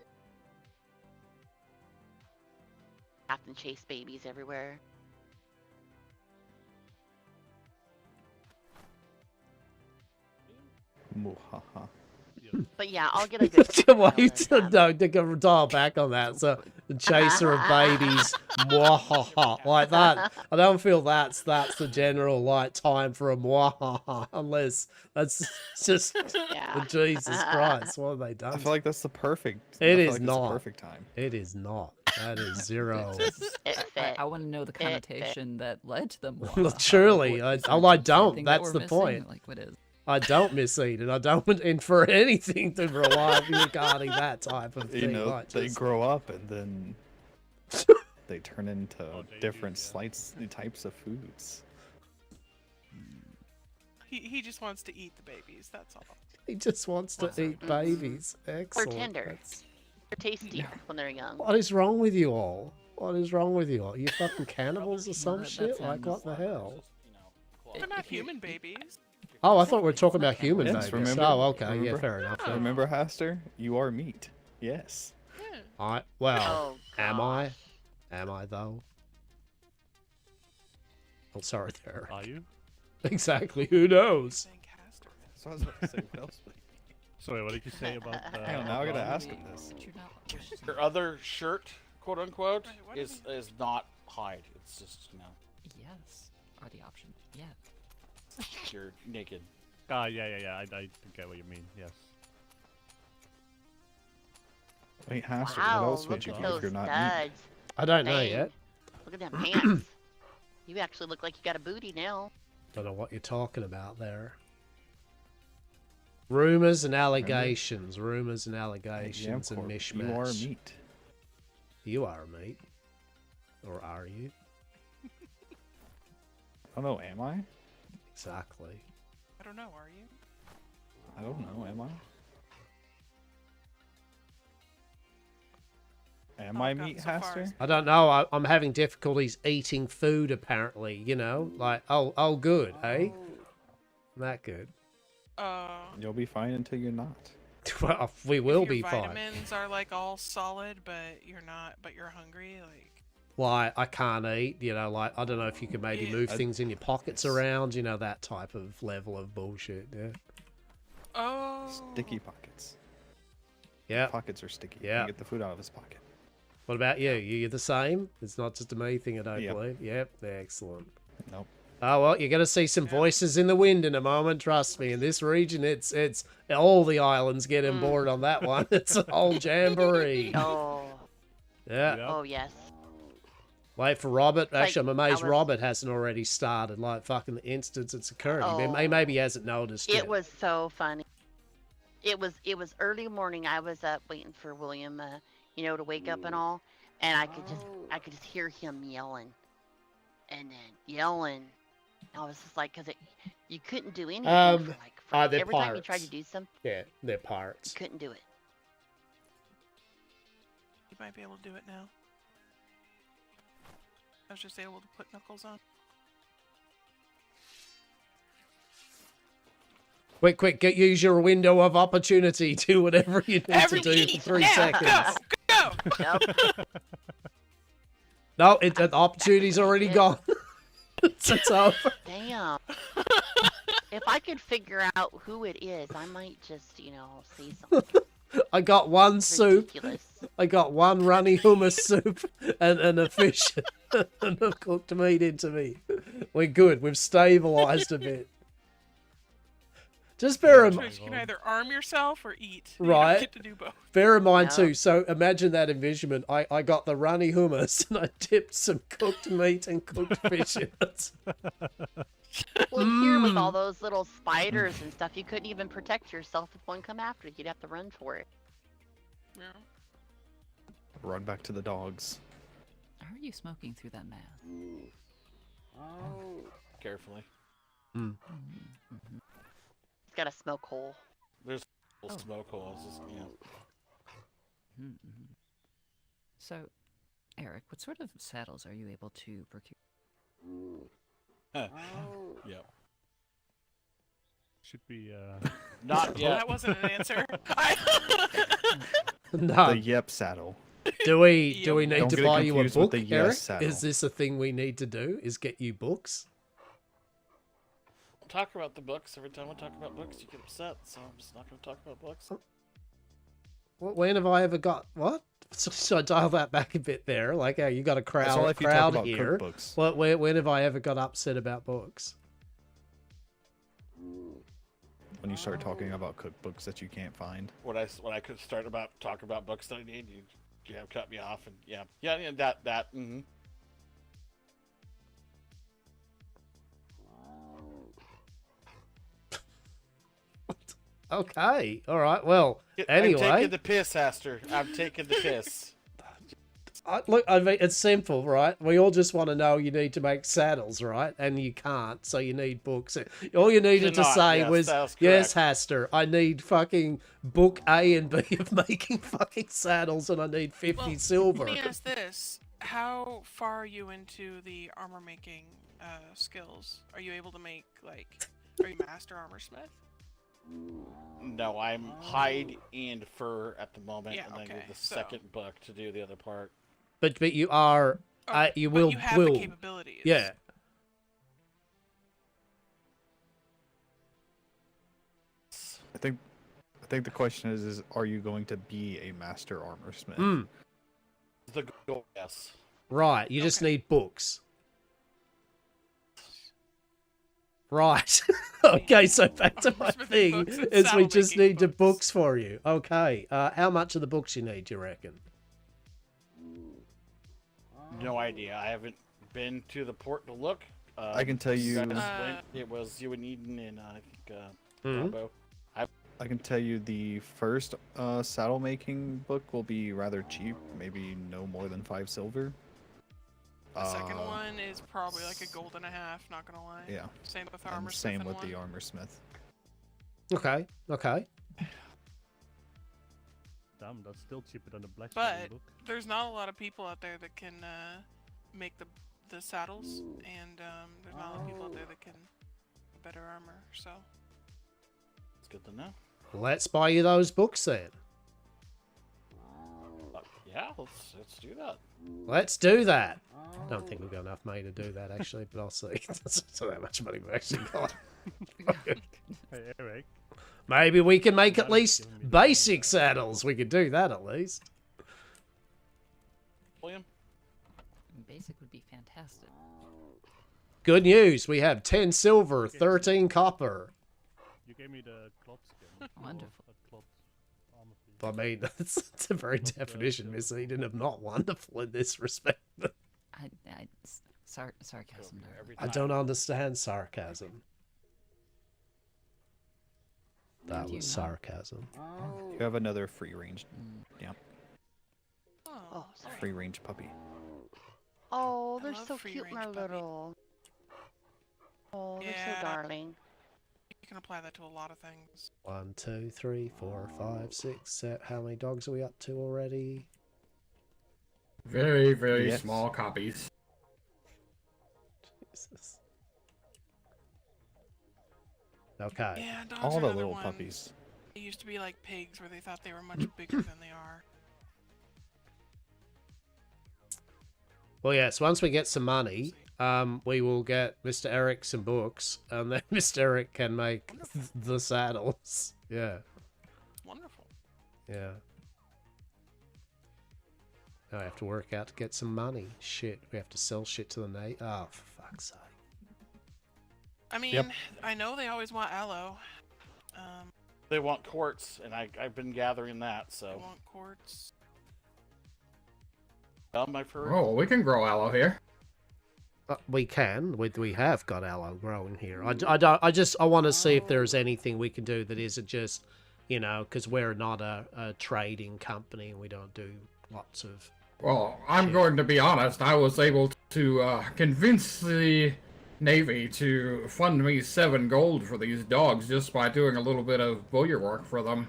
S4: Have to chase babies everywhere.
S6: Muhaha.
S4: But yeah, I'll get a good.
S1: Why you
S4: thumbnail
S1: no, they can dial back on that. So the chaser of babies, mwahaha, like that. I don't feel that's the general like time for a mwahaha, unless that's just
S4: Yeah.
S1: Jesus Christ. What have they done?
S6: I feel like that's the perfect.
S1: It
S6: I feel
S1: is
S6: like that's the
S1: not.
S6: perfect time.
S1: It is not. That is zero.
S4: It fit.
S2: I want to know the
S4: fit.
S2: connotation that led to them.
S1: Surely, I
S2: Is there
S1: don't.
S2: something that
S1: That's
S2: we're
S1: the
S2: missing?
S1: point.
S2: Like, what is?
S1: I don't mislead, and I don't infer anything to rely regarding that type of thing.
S6: You know,
S1: like
S6: they
S1: just-
S6: grow up and then they turn into different types of foods.
S7: He just wants to eat the babies. That's all.
S1: He just wants to eat babies.
S4: They're
S1: Excellent.
S4: tender.
S1: That's-
S4: They're tasty when they're young.
S1: What is wrong with you all? What is wrong with you all? You fucking cannibals or some
S2: that
S1: shit? Like, what
S2: sounds-
S1: the hell?
S7: They're not human babies.
S1: Oh, I thought we were talking about human
S6: Yes,
S1: babies.
S6: remember-
S1: Oh, okay. Yeah,
S6: remember-
S1: fair enough. then.
S6: Remember, Hastur? You are meat. Yes.
S7: Yeah.
S1: Well,
S4: Oh,
S1: am I?
S4: gosh.
S1: Am I, though? Oh, sorry there.
S3: Are you?
S1: Exactly. Who knows?
S7: Thank Hastur.
S6: So I was about to say, what else?
S3: Sorry, what did you say about
S6: Hang on, now I gotta ask him
S2: Maybe,
S6: this.
S2: but you're not-
S9: Your other shirt, quote unquote,
S7: Right, what do
S9: is not hide. It's just, you know,
S2: Yes, are the option. Yeah.
S9: you're naked.
S3: Ah, yeah. I get what you mean. Yes.
S6: Wait, Hastur,
S4: Wow,
S6: what else would
S4: look
S6: you
S4: at
S6: do if
S4: those
S6: you're not meat?
S4: studs.
S1: I don't know
S4: Dang.
S1: yet.
S4: Look at them pants. You actually look like you got a booty now.
S1: Don't know what you're talking about there. Rumors and allegations. Rumors and allegations and
S6: Yamcorp,
S1: mishmash.
S6: you are meat.
S1: You are a meat. Or are you?
S6: I don't know, am I?
S1: Exactly.
S7: I don't know. Are you?
S6: I don't know, am I? Am
S7: Oh,
S6: I
S7: I've gotten
S6: meat,
S7: so far
S6: Hastur?
S7: as-
S1: I don't know. I'm having difficulties eating food, apparently. You know? Like, oh, good, eh? That good.
S6: You'll be fine until you're not.
S1: Well, we will
S7: if your
S1: be fine.
S7: vitamins are like all solid, but you're not. But you're hungry. Like.
S1: Like, I can't eat, you know, like, I don't know if you could maybe
S7: Yeah.
S1: move things in your pockets around, you know, that type of level of bullshit, yeah.
S7: Oh.
S6: Sticky pockets.
S1: Yeah.
S6: Pockets are sticky.
S1: Yeah.
S6: You get the food out of his pocket.
S1: What about you? You're the same? It's not just a me thing, I don't
S6: Yep.
S1: believe. Yep, excellent.
S6: Nope.
S1: Oh, well, you're going to see some voices in the wind in a moment, trust me. In this region, it's all the islands get on board on that one. It's a whole jamboree.
S4: Oh.
S1: Yeah.
S3: Yeah.
S4: Oh, yes.
S1: Wait for Robert. Actually, I'm
S4: I
S1: amazed
S4: was-
S1: Robert hasn't already started. Like, fucking the instance it's occurred. Maybe he hasn't noticed
S4: It
S1: yet.
S4: was so funny. It was early morning. I was up waiting for William, to wake up and all, and I could just hear him yelling, and then yelling. I was just like, because you couldn't do anything for like
S1: they're
S4: every time you tried
S1: pirates.
S4: to do something,
S1: Yeah, they're
S4: you
S1: pirates.
S4: couldn't do it.
S7: You might be able to do it now. I was just able to put knuckles on.
S1: Quick, use your window of opportunity. Do whatever you need to do for 3 seconds.
S7: Go!
S4: Yep.
S1: No, the opportunity's already gone. It's over.
S4: Damn. If I could figure out who it is, I might just, say something
S1: I got one soup.
S4: ridiculous.
S1: I got one runny hummus soup and a fish and a cooked meat into me. We're good. We've stabilized a bit. Just bear in mind.
S7: Choice, you can either arm yourself or eat.
S1: Right.
S7: You don't get to do both.
S1: Bear in mind
S4: Yeah.
S1: too, so imagine that envisionment. I got the runny hummus and I dipped some cooked meat and cooked fish in it.
S4: Well, here with all those little spiders and stuff, you couldn't even protect yourself if one come after you. You'd have to run for it.
S7: Yeah.
S6: Run back to the dogs.
S2: How are you smoking through that mask?
S9: Carefully.
S1: Mm.
S4: It's got a smoke hole.
S9: There's smoke holes. Just,
S2: Mm-hmm. So, Eric, what sort of saddles are you able to procure?
S9: Yep.
S3: Should be
S9: Not
S7: Well,
S9: yet.
S7: that wasn't an answer.
S1: No.
S6: The yep saddle.
S1: Do we need
S6: Don't
S1: to
S6: get it
S1: buy you a
S6: confused with
S1: book,
S6: the yes
S1: Eric?
S6: saddle.
S1: Is this a thing we need to do? Is get you books?
S9: Talk about the books. Every time we talk about books, you get upset. So I'm just not going to talk about books.
S1: When have I ever got what? So I dial that back a bit there. Like, you got a
S6: That's all
S1: crowd
S6: if you talk
S1: crowd
S6: about
S1: here.
S6: cookbooks.
S1: When have I ever got upset about books?
S6: When you start talking about cookbooks that you can't find.
S9: When I could start about talk about books that I need, you have cut me off and yeah that. Mm-hmm.
S1: Okay, all right. Well, anyway,
S9: I'm taking the piss, Hastur. I'm taking the piss.
S1: look, I mean, it's simple, right? We all just want to know you need to make saddles, right? And you can't, so you need books. All you needed to
S9: Cannot,
S1: say
S9: yes,
S1: was,
S9: that was
S1: yes,
S9: correct.
S1: Hastur, I need fucking book A and B of making fucking saddles, and I need 50
S7: Well,
S1: silver.
S7: Let me ask this: how far are you into the armor making skills? Are you able to make Are you master armor smith?
S9: No, I'm hide and fur at the moment,
S7: Yeah,
S9: and then
S7: okay,
S9: get the
S7: so-
S9: second book to do the other part.
S1: But you are, you will,
S7: But you have the capabilities.
S1: yeah.
S6: I think the question is are you going to be a master armor smith?
S1: Mm,
S9: The goal, yes.
S1: right. You just
S7: Okay.
S1: need books. Right. Okay, so back to my
S7: Armorsmithing
S1: thing
S7: books and
S1: is we just
S7: saddle-making
S1: need the
S7: books.
S1: books for you. Okay. How much of the books you need, do you reckon?
S9: No idea. I haven't been to the port to look.
S6: I can tell you-
S9: Guys went. It was you and Eden and I think
S1: Mhm.
S9: Bravo.
S6: I can tell you the first saddle making book will be rather cheap, maybe no more than 5 silver.
S7: The second
S6: Uh,
S7: one is probably like a gold and a half. Not gonna lie.
S6: Yeah,
S7: Same with
S6: and
S7: armor
S6: same
S7: smith
S6: with
S7: and
S6: the
S7: one.
S6: armor smith.
S1: Okay. Okay.
S3: damn. That's still cheaper than the blacksmith
S7: But
S3: book.
S7: there's not a lot of people out there that can make the saddles, and there's not a lot of people out there that can better armor. So
S9: It's good to know.
S1: Let's buy you those books then.
S9: Yeah, let's do that.
S1: Let's do that. I don't think we've got enough money to do that, actually, but I'll see. That's not how much money we've actually got.
S3: Hey, Eric.
S1: Maybe we can make at
S3: That's
S1: least
S3: giving me the
S1: basic
S3: idea.
S1: saddles. We could do that at least.
S9: William?
S2: Basic would be fantastic.
S1: Good news. We have 10 silver, 13 copper.
S3: You gave me the cloth skin.
S2: Wonderful.
S3: A cloth armor piece.
S1: I mean, it's a very
S3: Not bad,
S1: definition
S3: yeah.
S1: misleading of not wonderful in this respect.
S2: Sarcasm. Darling.
S9: Every
S1: I
S9: time.
S1: don't understand sarcasm. That
S2: Do you
S1: was
S2: not?
S1: sarcasm.
S6: You have another free range,
S4: Oh, sorry.
S6: free range puppy.
S4: Oh,
S7: I
S4: they're
S7: love
S4: so
S7: free
S4: cute and
S7: range
S4: they're
S7: puppy.
S4: little. Oh, they're
S7: Yeah.
S4: so darling.
S7: You can apply that to a lot of things.
S1: 1, 2, 3, 4, 5, 6, 7. How many dogs are we up to already?
S8: Very, very
S6: Yes.
S8: small copies.
S1: Jesus. Okay.
S7: Yeah, dogs
S6: All
S7: are
S6: the
S7: another
S6: little
S7: one.
S6: puppies.
S7: They used to be like pigs, where they thought they were much bigger than they are.
S1: Well, yes. Once we get some money, we will get Mr. Eric some books, and then Mr. Eric can make the saddles. Yeah,
S7: Wonderful.
S1: yeah. Now I have to work out to get some money. Shit, we have to sell shit to the Navy. Oh, for fuck's sake.
S7: I mean, I know they always want aloe.
S9: They want quartz, and I've been gathering that,
S7: They
S9: so.
S7: want quartz.
S9: My furry.
S8: Oh, we can grow aloe here.
S1: We can. We have got aloe growing here. I want to see if there's anything we can do that isn't just, you know, because we're not a trading company and we don't do lots of.
S8: Well, I'm
S1: Shit.
S8: going to be honest. I was able to convince the Navy to fund me 7 gold for these dogs just by doing a little bit of bowyer work for them.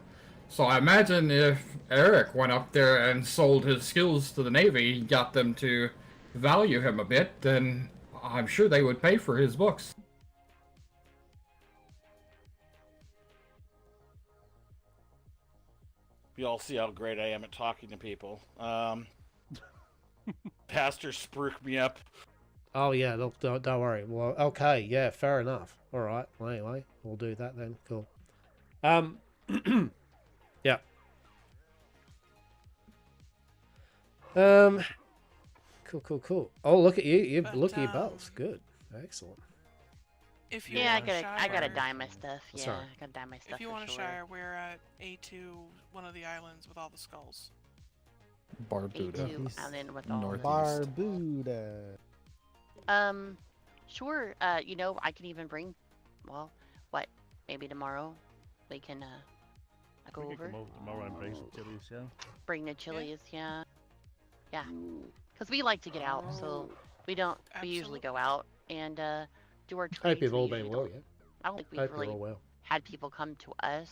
S8: So I imagine if Eric went up there and sold his skills to the Navy, got them to value him a bit, then I'm sure they would pay for his books.
S9: You all see how great I am at talking to people. Pastor spruiked me up.
S1: Oh yeah, look, don't worry. Well, okay, yeah, fair enough. All right. Well, anyway, we'll do that then. Cool. Yeah. Cool. Oh, look at you. You
S7: But,
S1: look at you both. Good. Excellent.
S7: If you
S4: Yeah, I
S7: want
S4: gotta
S7: Shire-
S4: dye my stuff.
S1: That's
S4: Yeah,
S1: right.
S4: I gotta dye my stuff
S7: If you
S4: for
S7: want to
S4: sure.
S7: Shire, we're at A2, one of the islands with all the skulls.
S6: Barbuda.
S4: A2
S5: He's
S4: island with all
S6: northeast.
S4: the...
S5: Barbuda.
S4: Sure. You know, I can even bring. Well, what? Maybe tomorrow we can go
S3: We can
S4: over.
S3: come over tomorrow and bring some chilies, yeah.
S4: Bring the chilies. Yeah. Yeah. Because we like to get out, so we don't. We usually go out and do our trades.
S1: Hope you've
S4: We
S1: all been
S4: usually
S1: well,
S4: don't-
S1: yeah.
S4: I don't think we've
S1: Hope you're
S4: really
S1: all well.
S4: had people come to us,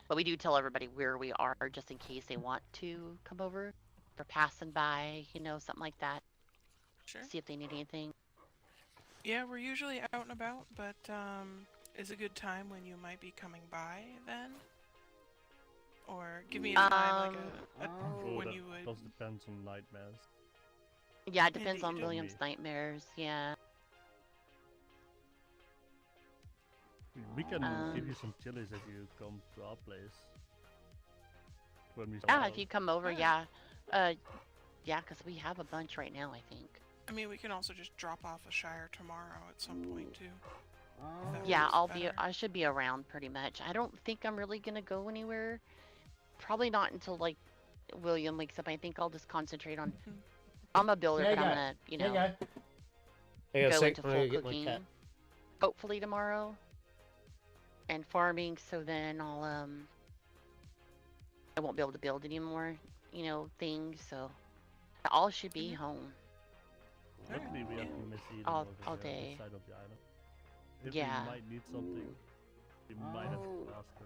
S4: but we do tell everybody where we are just in case they want to come over. If they're passing by, you know, something like that.
S7: Sure.
S4: See if they need anything.
S7: Yeah, we're usually out and about, but is a good time when you might be coming by then? Or give me a time, like
S3: Oh,
S7: when
S3: that
S7: you would.
S3: does depend on nightmares.
S4: Yeah, it depends
S7: Indeed.
S4: on William's nightmares. Yeah.
S3: We can give you some chilies if you come to our place. When we
S4: Yeah, if you come over,
S7: Yeah.
S4: yeah. Yeah, because we have a bunch right now, I think.
S7: I mean, we can also just drop off a Shire tomorrow at some point too. if that
S4: Yeah,
S7: works better.
S4: I should be around pretty much. I don't think I'm really gonna go anywhere. Probably not until like William wakes up. I think I'll just concentrate on.
S7: Mhm.
S4: I'm a builder,
S1: There you
S4: but I'm
S1: go.
S4: gonna, you
S1: There
S4: know,
S1: you go. Hang on a
S4: go
S1: sec,
S4: into
S1: I'm gonna
S4: full
S1: get my
S4: cooking.
S1: cat.
S4: Hopefully tomorrow. And farming, so then I'll I won't be able to build any more, you know, things. So I all should be home.
S3: Luckily we have Miss Eden
S4: All-
S3: over
S4: all
S3: here
S4: day.
S3: on the side of the island. If
S4: Yeah.
S3: we might need something, we might have to ask her.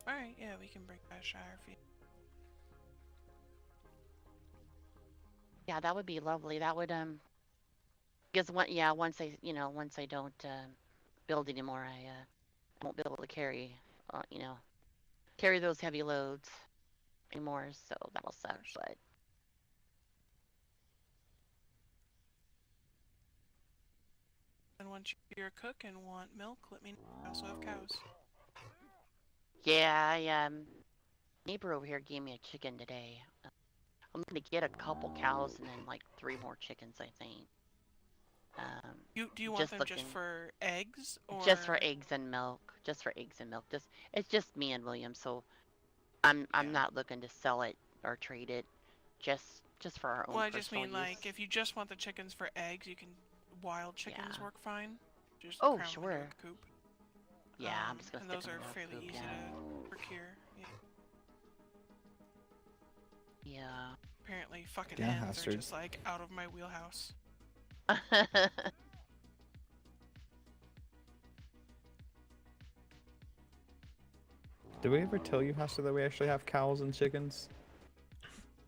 S7: Alright, yeah, we can bring back Shire for you.
S4: Yeah, that would be lovely. That would because once I don't build anymore, I won't be able to carry carry those heavy loads anymore. So that'll suck. But
S7: And once you're a cook and want milk, let me know. I also have cows.
S4: yeah, neighbor over here gave me a chicken today. I'm gonna get a couple cows and then like 3 more chickens, I think.
S7: Do you want
S4: just
S7: them just
S4: looking-
S7: for eggs or
S4: Just for eggs and milk. Just for eggs and milk. It's just me and William, so I'm
S7: Yeah.
S4: not looking to sell it or trade it. Just for our own.
S7: Well, I just mean
S4: personal
S7: like
S4: use.
S7: if you just want the chickens for eggs, you can wild chickens
S4: Yeah.
S7: work fine. Just
S4: Oh,
S7: cram them into a
S4: sure.
S7: coop.
S4: Yeah, I'm just gonna
S7: And
S4: stick
S7: those
S4: them
S7: are
S4: in a
S7: fairly
S4: coop,
S7: easy
S4: yeah.
S7: to procure. Yeah.
S4: Yeah.
S7: Apparently, fucking
S6: Yeah,
S7: hens are
S6: Hastur.
S7: just like out of my wheelhouse.
S6: Did we ever tell you, Hastur, that we actually have cows and chickens?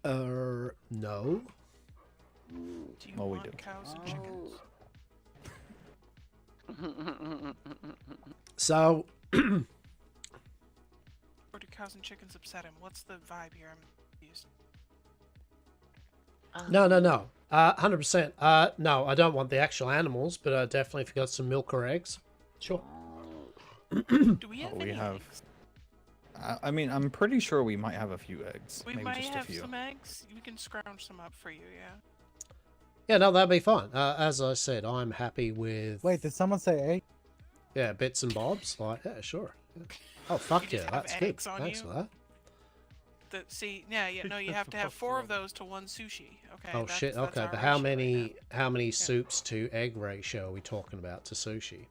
S1: No.
S7: Do you
S6: Well, we
S7: want
S6: do.
S7: cows and chickens?
S1: So,
S7: Or do cows and chickens upset him? What's the vibe here? I'm confused.
S1: no. 100%. No, I don't want the actual animals, but definitely if you got some milk or eggs, sure.
S7: Do we have
S6: We
S7: any
S6: have.
S7: eggs?
S6: I mean, I'm pretty sure we might have a few eggs.
S7: We
S6: Maybe
S7: might
S6: just a
S7: have
S6: few.
S7: some eggs. We can scrounge some up for you, yeah.
S1: Yeah, no, that'd be fine. As I said, I'm happy with.
S5: Wait, did someone say egg?
S1: Yeah, bits and bobs. Like, yeah, sure. Yeah. Oh, fuck
S7: You just
S1: yeah,
S7: have
S1: that's good.
S7: eggs on
S1: Thanks
S7: you?
S1: for that.
S7: See, yeah, no, you have to have 4 of those to 1 sushi. Okay.
S1: Oh shit.
S7: that's
S1: Okay,
S7: our
S1: but how
S7: ratio right
S1: many
S7: now.
S1: soups to egg ratio are we talking about to sushi?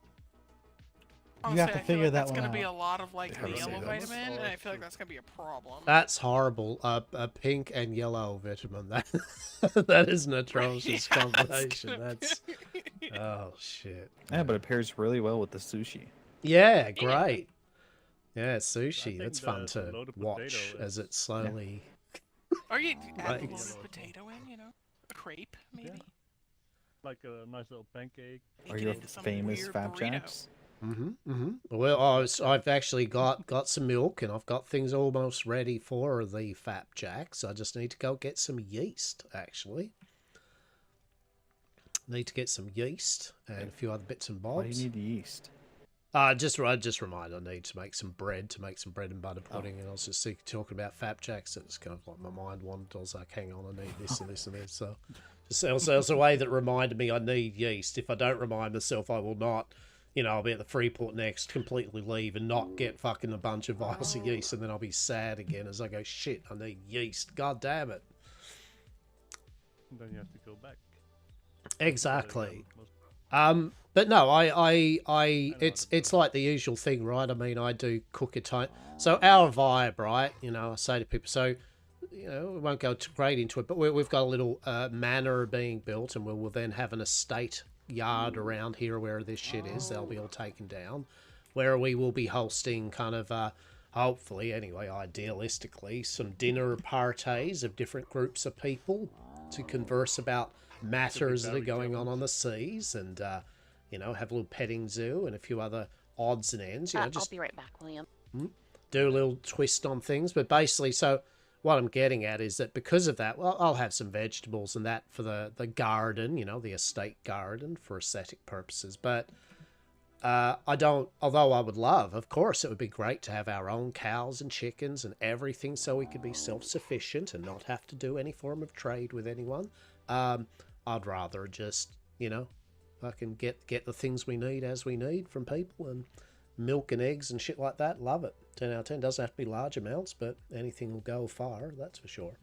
S7: Honestly,
S5: have to
S7: I feel
S5: figure
S7: like
S5: that
S7: that's
S5: one
S7: gonna be
S5: out.
S7: a lot of like
S6: They
S7: the
S6: haven't said
S7: yellow
S6: that.
S7: vitamin, and I feel like that's gonna be a problem.
S1: That's horrible. A pink and yellow vitamin. That that is an atrocious
S7: Yeah,
S1: combination.
S7: gonna
S1: That's
S7: be-
S1: oh shit.
S6: Yeah, but it pairs really well with the sushi.
S1: Yeah, great. Yeah,
S3: I
S1: sushi.
S3: think
S1: That's fun
S3: the
S1: to
S3: loaded
S1: watch
S3: potato
S1: as
S3: is-
S1: it slowly.
S7: Or you add
S1: Right.
S7: a loaded potato in, you know, a crepe maybe.
S3: Yeah. Like a nice little pancake.
S7: Make
S6: Are
S7: it
S6: your
S7: into some
S6: famous
S7: weird
S6: Fab
S7: burrito.
S6: Jacks?
S1: Well, I've actually got some milk and I've got things almost ready for the Fap Jacks. I just need to go get some yeast. Actually, need to get some yeast and a few other bits and bobs.
S6: Why do you need yeast?
S1: Just remind I need to make some bread and butter pudding, and I was just talking about Fap Jacks. It's kind of like my mind wandered. I was like, hang on, I need this and this and this. So, just also a way that reminded me I need yeast. If I don't remind myself, I will not. You know, I'll be at the Freeport next, completely leave and not get fucking a bunch of vials of yeast, and then I'll be sad again as I go, shit, I need yeast. God damn it.
S3: And then you have to go back.
S1: Exactly.
S3: Most-
S1: But no, it's like the usual thing, right? I mean, I do cook a time. So our vibe, right? You know, I say to people, so, you know, we won't go too great into it, but we've got a little manor being built, and we'll then have an estate yard around here where this shit is. They'll be all taken down, where we will be hosting kind of, hopefully, anyway, idealistically, some dinner parties of different groups of people to converse about matters that are going on the seas, and you know, have a little petting zoo and a few other odds and ends. You know,
S4: I'll
S1: just
S4: be right back, William.
S1: do a little twist on things. But basically, so what I'm getting at is that because of that, well, I'll have some vegetables and that for the garden, you know, the estate garden for aesthetic purposes. But I don't, although I would love, of course, it would be great to have our own cows and chickens and everything so we could be self-sufficient and not have to do any form of trade with anyone. I'd rather just, you know, I can get the things we need as we need from people, and milk and eggs and shit like that. Love it. 10 out of 10. Doesn't have to be large amounts, but anything will go far, that's for sure.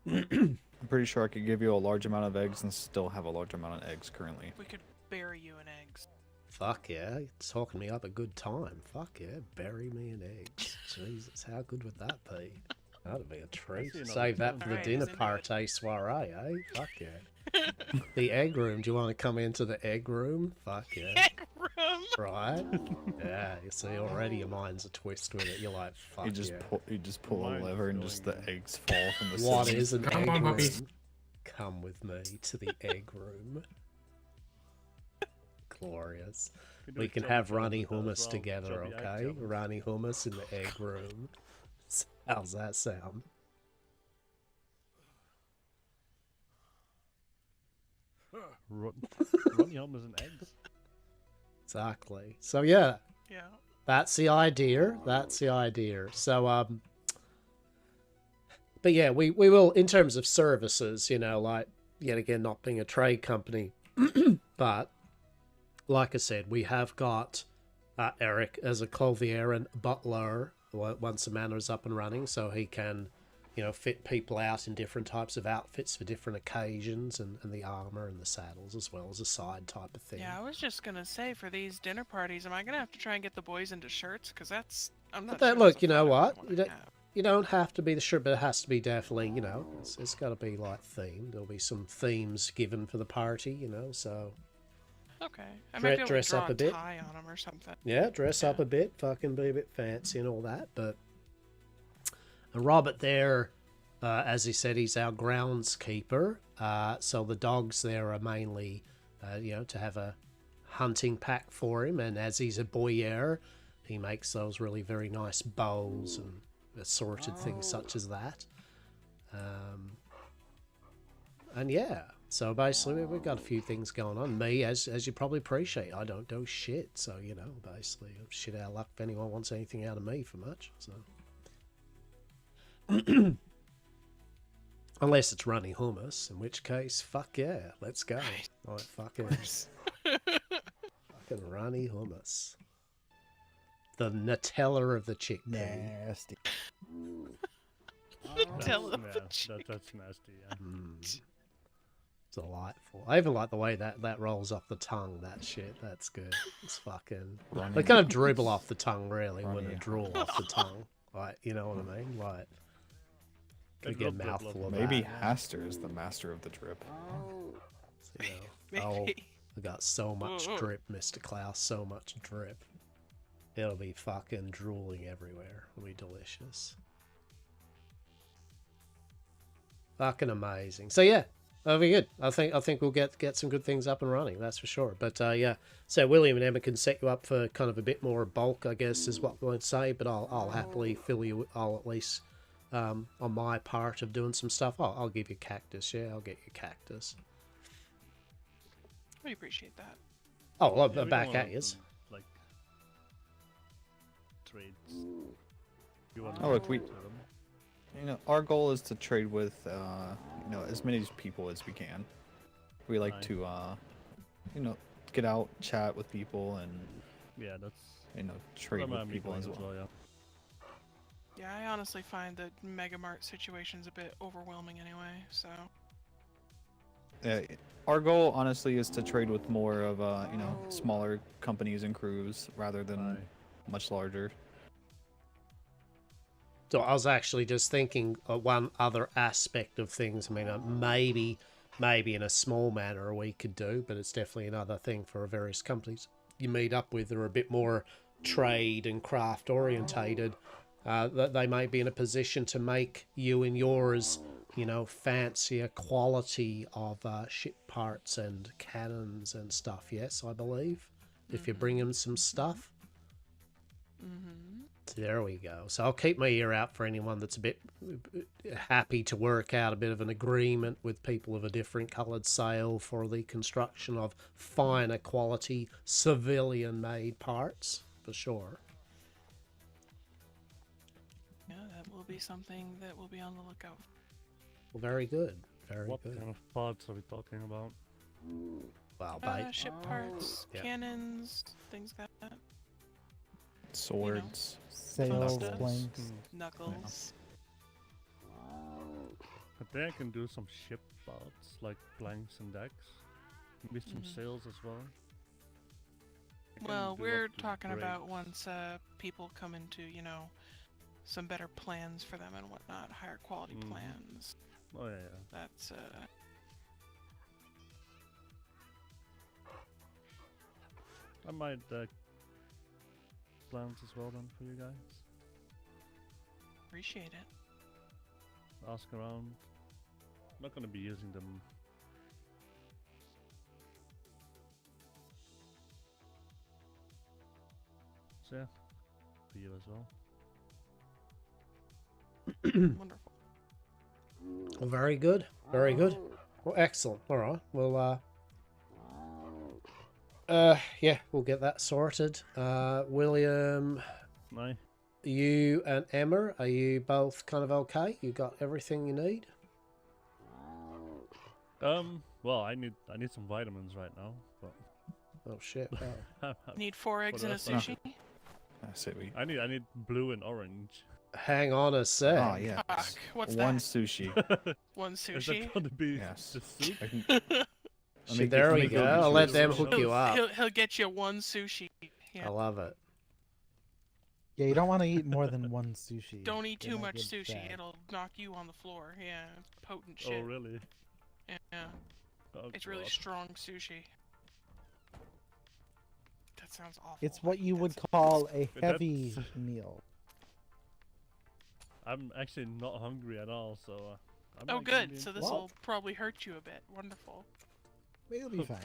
S6: I'm pretty sure I could give you a large amount of eggs and still have a large amount of eggs currently.
S7: We could bury you in eggs.
S1: Fuck yeah, it's talking me up a good time. Fuck yeah, bury me in eggs. Jesus, how good would that be? That'd be a treat.
S3: That's, you know,
S1: Save that for the
S7: Alright,
S1: dinner
S7: he's into it.
S1: party soiree, eh? Fuck yeah. The egg room. Do you want to come into the egg room? Fuck yeah.
S7: Egg room.
S1: Right? Yeah, you see, already your mind's a twist with it. You're like, fuck
S6: You just
S1: yeah.
S6: pull a
S3: Mine is
S6: lever and just the
S3: going,
S6: eggs fall from the
S1: What
S6: ceiling.
S1: is an
S8: Come
S1: egg
S8: on,
S1: room?
S8: puppy.
S1: Come with me to the egg room. Glorious.
S3: can do
S1: We
S3: a
S1: can
S3: chubby
S1: have
S3: chubby
S1: runny
S3: with that as
S1: hummus
S3: well,
S1: together,
S3: chubby egg
S1: okay?
S3: chubby.
S1: Runny hummus in the egg room. How's that sound?
S3: Runny hummus and eggs.
S1: Exactly. So yeah,
S7: Yeah.
S1: that's the idea. That's the idea. So but yeah, we will, in terms of services, you know, like, yet again, not being a trade company, but like I said, we have got Eric as a clothier and butler once the manor's up and running, so he can, you know, fit people out in different types of outfits for different occasions, and the armor and the saddles as well as a side type of thing.
S7: Yeah, I was just gonna say, for these dinner parties, am I gonna have to try and get the boys into shirts? Because I'm not.
S1: But that,
S7: sure
S1: look,
S7: that's a
S1: you know
S7: fun
S1: what?
S7: one
S1: You
S7: I
S1: don't,
S7: have.
S1: you don't have to be the shirt, but it has to be definitely, you know, it's got to be like themed. There'll be some themes given for the party, you know, so
S7: Okay. I might be able to
S1: dress
S7: draw
S1: up a bit.
S7: tie on them or something.
S1: yeah, dress up a bit, fucking be a bit fancy and all that. But Robert there, as he said, he's our groundskeeper. So the dogs there are mainly, you know, to have a hunting pack for him. And as he's a boyer, he makes those really very nice bows and assorted things such as that. And yeah, so basically we've got a few things going on. Me, as you probably appreciate, I don't do shit. So, you know, basically, I'm shit out of luck if anyone wants anything out of me for much. So, unless it's running hummus, in which case, fuck yeah, let's go. Like fucking runny hummus. The Nutella of the chickpea.
S5: Nasty.
S7: Nutella of the
S3: That's nasty. Yeah.
S1: Mm. Delightful. I even like the way that rolls off the tongue. That shit. That's good. It's fucking. They kind of dribble off the tongue, really, when they drool off the tongue. Like, you know what I mean? Like, could get a mouthful of
S6: Maybe
S1: that.
S6: Hastur is the master of the drip.
S1: You know, oh, I got so much drip, Mr. Klaus. So much drip. It'll be fucking drooling everywhere. It'll be delicious. Fucking amazing. So yeah, that'll be good. I think we'll get some good things up and running. That's for sure. But yeah, so William and Emma can set you up for kind of a bit more bulk, I guess, is what we'd say. But I'll happily fill you. I'll at least on my part of doing some stuff. I'll give you cactus. Yeah, I'll get you cactus.
S7: We appreciate that.
S1: Oh, well,
S3: Yeah, we
S1: back
S3: don't
S1: at
S3: want
S1: you.
S3: some, like trades. You want
S6: Oh, look,
S3: to
S6: we-
S3: talk to them.
S6: You know, our goal is to trade with, you know, as many people as we can. We like
S3: Aye.
S6: to, you know, get out, chat with people, and
S3: Yeah, that's
S6: you know,
S3: what
S6: trade
S3: I'm
S6: with people
S3: doing
S6: as well.
S3: Yeah.
S7: Yeah, I honestly find the Mega Mart situation's a bit overwhelming anyway, so.
S6: Our goal, honestly, is to trade with more of, you know, smaller companies and crews rather than
S3: Aye.
S6: much larger.
S1: So I was actually just thinking one other aspect of things. I mean, maybe in a small manner we could do, but it's definitely another thing for various companies you meet up with that are a bit more trade and craft orientated. That they may be in a position to make you and yours, you know, fancier quality of ship parts and cannons and stuff. Yes, I believe. If you bring them some stuff. There we go. So I'll keep my ear out for anyone that's a bit happy to work out a bit of an agreement with people of a different coloured sail for the construction of finer quality civilian-made parts, for sure.
S7: Yeah, that will be something that we'll be on the lookout for.
S1: Well, very good. Very
S3: What
S1: good.
S3: kind of parts are we talking about?
S1: Well, bait.
S7: Ship parts,
S1: Yeah.
S7: cannons, things like that.
S6: Swords.
S5: Sails,
S7: stuff.
S5: planks.
S7: Knuckles.
S3: I think I can do some ship parts, like planks and decks. Maybe some sails as well. I can
S7: Well,
S3: do
S7: we're
S3: up to
S7: talking
S3: great.
S7: about once people come into, you know, some better plans for them and whatnot, higher quality
S3: Mhm.
S7: plans.
S3: Oh yeah.
S7: That's
S3: I might plans as well then for you guys.
S7: appreciate it.
S3: Ask around. Not gonna be using them. So yeah, for you as well.
S7: Wonderful.
S1: Well, very good. Very good. Well, excellent. All right. Well, yeah, we'll get that sorted. William,
S3: Aye.
S1: you and Emma, are you both kind of okay? You got everything you need?
S3: Well, I need some vitamins right now, but
S1: Oh shit! Wow.
S7: Need 4 eggs and a
S3: else do I
S7: sushi?
S6: I say we.
S3: I need blue and orange.
S1: Hang on a sec.
S6: Oh yeah.
S7: Fuck, what's
S6: One
S7: that?
S6: sushi.
S7: One
S3: Is
S7: sushi?
S3: that gonna be
S6: Yes.
S3: the soup?
S6: I can,
S1: Shit, there we go. I'll let them hook you up.
S7: He'll get you one sushi.
S1: I
S7: Yeah.
S1: love it.
S5: Yeah, you don't want to eat more than one sushi.
S7: Don't eat
S5: They
S7: too
S5: might
S7: much
S5: get
S7: sushi.
S5: bad.
S7: It'll knock you on the floor. Yeah, it's potent
S3: Oh
S7: shit.
S3: really?
S7: Yeah,
S3: Oh,
S7: it's really
S3: God.
S7: strong sushi. That sounds awful.
S5: It's what
S7: I
S5: you
S7: hate
S5: would
S7: that
S5: call a
S3: That's-
S5: heavy meal.
S3: I'm actually not hungry at all, so. I'm
S7: Oh,
S3: not gonna
S7: good.
S3: be
S7: So
S3: into-
S7: this will probably hurt you a bit. Wonderful.
S5: It'll be fine.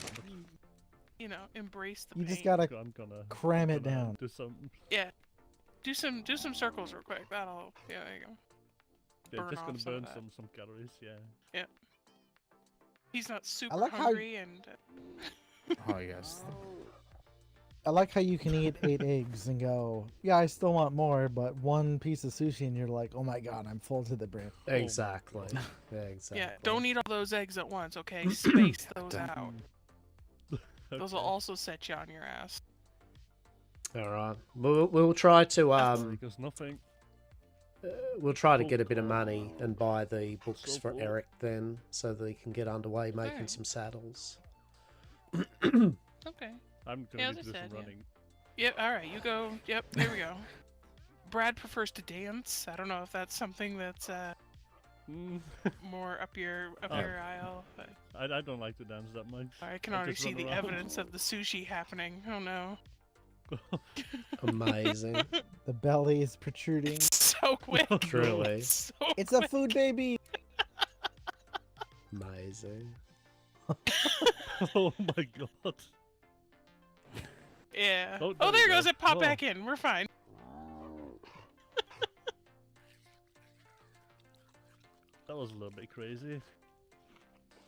S7: You know, embrace the
S5: You
S7: pain.
S5: just gotta
S3: I'm gonna
S5: cram it
S3: gonna
S5: down.
S3: Do some.
S7: Yeah. Do some circles real quick. That'll. Yeah, there you go.
S3: Yeah,
S7: Burn
S3: just
S7: off
S3: gonna
S7: some of
S3: burn
S7: that.
S3: some calories. Yeah.
S7: Yeah. he's not super
S5: like how
S7: hungry and.
S6: Oh yes.
S5: I like how you can eat 8 eggs and go, yeah, I still want more, but one piece of sushi and you're like, oh my god, I'm full to the brim.
S1: Exactly. Yeah, exactly.
S7: Yeah, don't eat all those eggs at once, okay? Space those out. Those will
S3: Okay.
S7: also set you on your ass.
S1: All right. We'll try to
S3: Because nothing.
S1: we'll try to get a bit of money and buy the books
S3: So
S1: for
S3: cool.
S1: Eric then, so that he can get underway making
S7: Alright.
S1: some saddles.
S7: Okay.
S3: I'm
S7: Yeah,
S3: gonna
S7: as
S3: need to
S7: I
S3: do
S7: said,
S3: some
S7: yeah.
S3: running.
S7: Yep, alright, you go. Yep, there we go. Brad prefers to dance. I don't know if that's something that's
S3: Mm,
S7: more up your aisle. But
S3: I don't like to dance that much.
S7: I can
S3: I
S7: already
S3: just
S7: see
S3: run
S7: the
S3: around.
S7: evidence of the sushi happening. Oh no.
S1: Amazing.
S5: The belly is protruding.
S7: So quick.
S1: Truly.
S7: So
S5: It's a
S7: quick.
S5: food baby!
S1: Amazing.
S3: Oh my god.
S7: Yeah.
S3: Oh,
S7: Oh,
S3: there
S7: there
S3: we
S7: goes
S3: go.
S7: it. Pop
S3: Oh.
S7: back in. We're fine.
S3: That was a little bit crazy.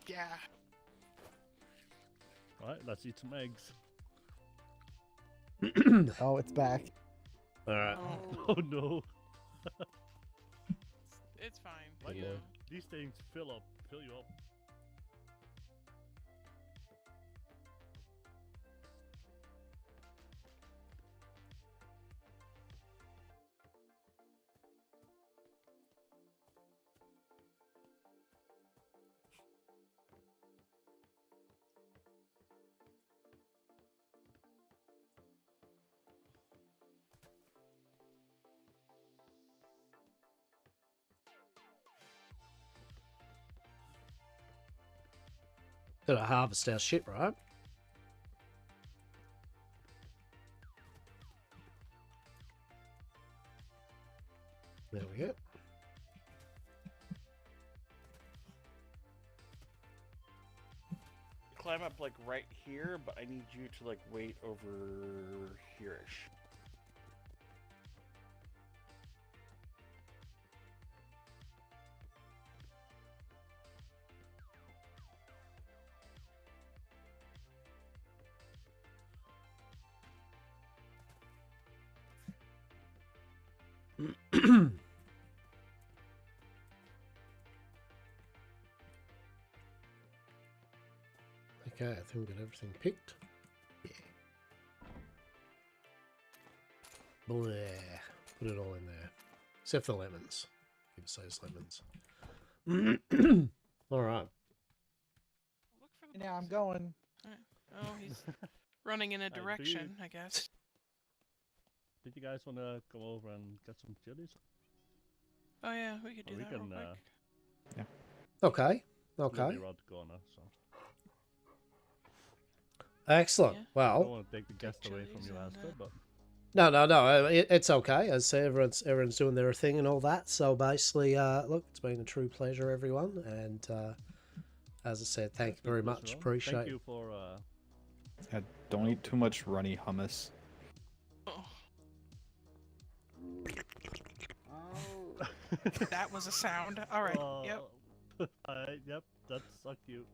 S7: Yeah.
S3: Alright, let's eat some eggs.
S5: Oh, it's back.
S1: All right.
S7: Oh,
S3: Oh no.
S7: it's fine.
S3: Why
S7: you
S3: do
S7: know.
S3: these things fill you up?
S1: Gotta harvest our shit, right? There we go.
S9: Climb up like right here, but I need you to like wait over here-ish.
S1: Okay, I think we got everything picked. Yeah. Bleh. Put it all in there. Except for lemons. Give us those lemons. All right.
S7: Look for the
S5: Yeah, I'm
S7: box.
S5: going.
S7: Oh, he's running in a
S3: do you-
S7: direction, I guess.
S3: Did you guys want to come over and get some chilies?
S7: Oh yeah, we could
S3: Or
S7: do
S3: we
S7: that
S3: can,
S7: real quick.
S1: Okay.
S3: We'll
S1: Okay.
S3: be around the corner, so
S1: Excellent.
S7: Yeah.
S3: I don't
S1: Well,
S3: want to take the guest away from
S7: chilies
S3: you,
S7: and,
S3: Hastur, but
S1: no. It's okay. As I say, everyone's doing their thing and all that. So basically, look, it's been a true pleasure, everyone. And as I said, thank
S3: it's
S1: you
S3: been a
S1: very
S3: pleasure,
S1: much.
S3: Ron.
S1: Appreciate
S3: Thank
S1: it.
S3: you for
S6: Yeah, don't eat too much runny hummus.
S7: Oh. That was a sound. All right. Yep.
S3: Alright, yep, that's so cute.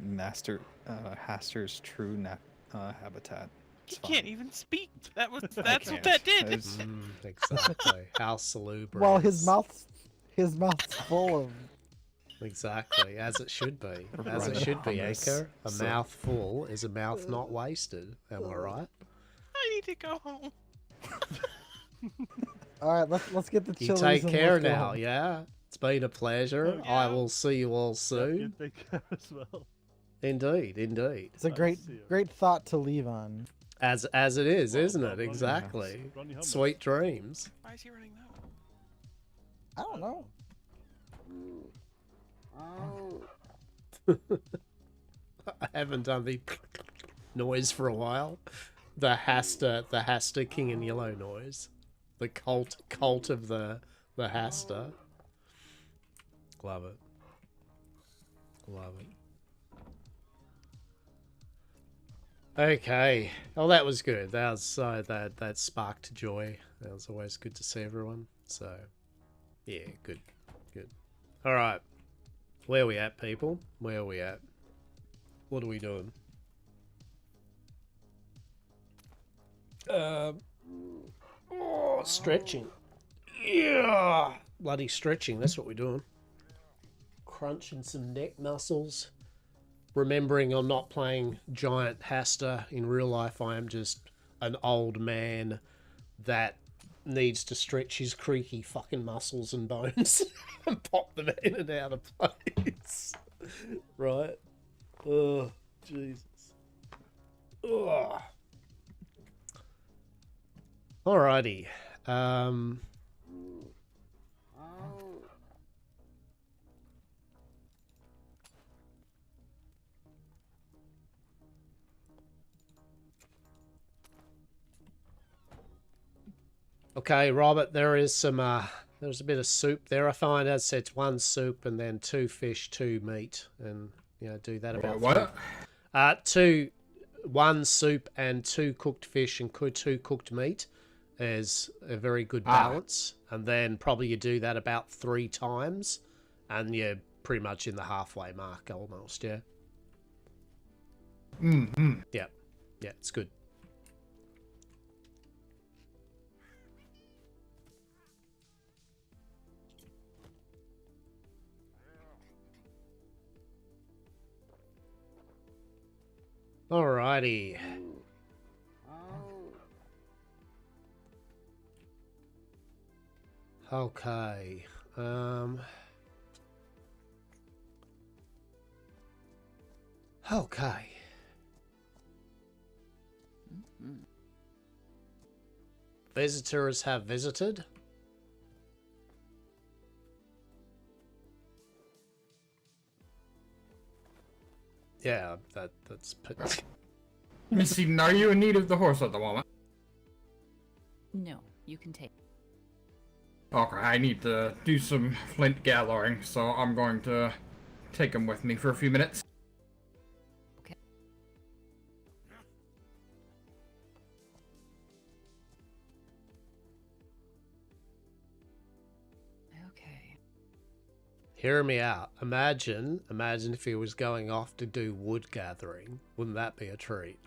S6: Hastur's true habitat.
S7: He
S6: It's fine.
S7: can't even speak. That's what
S6: can't.
S7: that did.
S6: It's-
S1: Exactly. How salubrious.
S5: Well, his mouth's full of.
S1: Exactly, as it should be. As it
S6: Runny
S1: should be,
S6: hummus.
S1: Anchor. A
S6: So-
S1: mouth full is a mouth not wasted. Am I right?
S7: I need to go home.
S5: All right, let's get the
S1: You
S5: chilies.
S1: take
S5: and
S1: care
S5: let's go
S1: now,
S5: home.
S1: yeah? It's been a pleasure.
S7: Yeah.
S1: I will see you all
S3: Yep,
S1: soon.
S3: you take care as well.
S1: Indeed, indeed.
S5: It's a
S3: Nice
S5: great
S3: to see you.
S5: great thought to leave on.
S1: As it is,
S3: Well,
S1: isn't
S3: well,
S1: it?
S3: runny
S1: Exactly.
S3: hummus. Runny hummus.
S1: Sweet dreams.
S7: Why is he running that way?
S5: I don't know.
S1: I haven't done the noise for a while. The Hastur King in Yellow noise. The cult of the Hastur. Love it. Love it. Okay. Oh, that was good. That was that sparked joy. That was always good to see everyone. So, yeah, good. All right. Where are we at, people? Where are we at? What are we doing? Stretching. Yeah, bloody stretching. That's what we're doing. Crunching some neck muscles. Remembering I'm not playing giant Hastur in real life. I am just an old man that needs to stretch his creaky fucking muscles and bones and pop them in and out of place. Right? Oh, Jesus. Ugh. Alrighty. Okay, Robert, there is some there's a bit of soup there. I find as it's 1 soup and then 2 fish, 2 meat, and do that about
S8: What?
S1: 1 soup and 2 cooked fish and 2 cooked meat is a very good balance. And then probably you do that about 3 times, and you're pretty much in the halfway mark almost. Yeah. Yeah, it's good. Alrighty. Okay. Okay. Visitors have visited. Yeah, that's...
S8: Missy, are you in need of the horse at the moment?
S2: No, you can take.
S8: Okay, I need to do some flint gathering, so I'm going to take him with me for a few minutes.
S2: Okay. Okay.
S1: Hear me out. Imagine if he was going off to do wood gathering. Wouldn't that be a treat?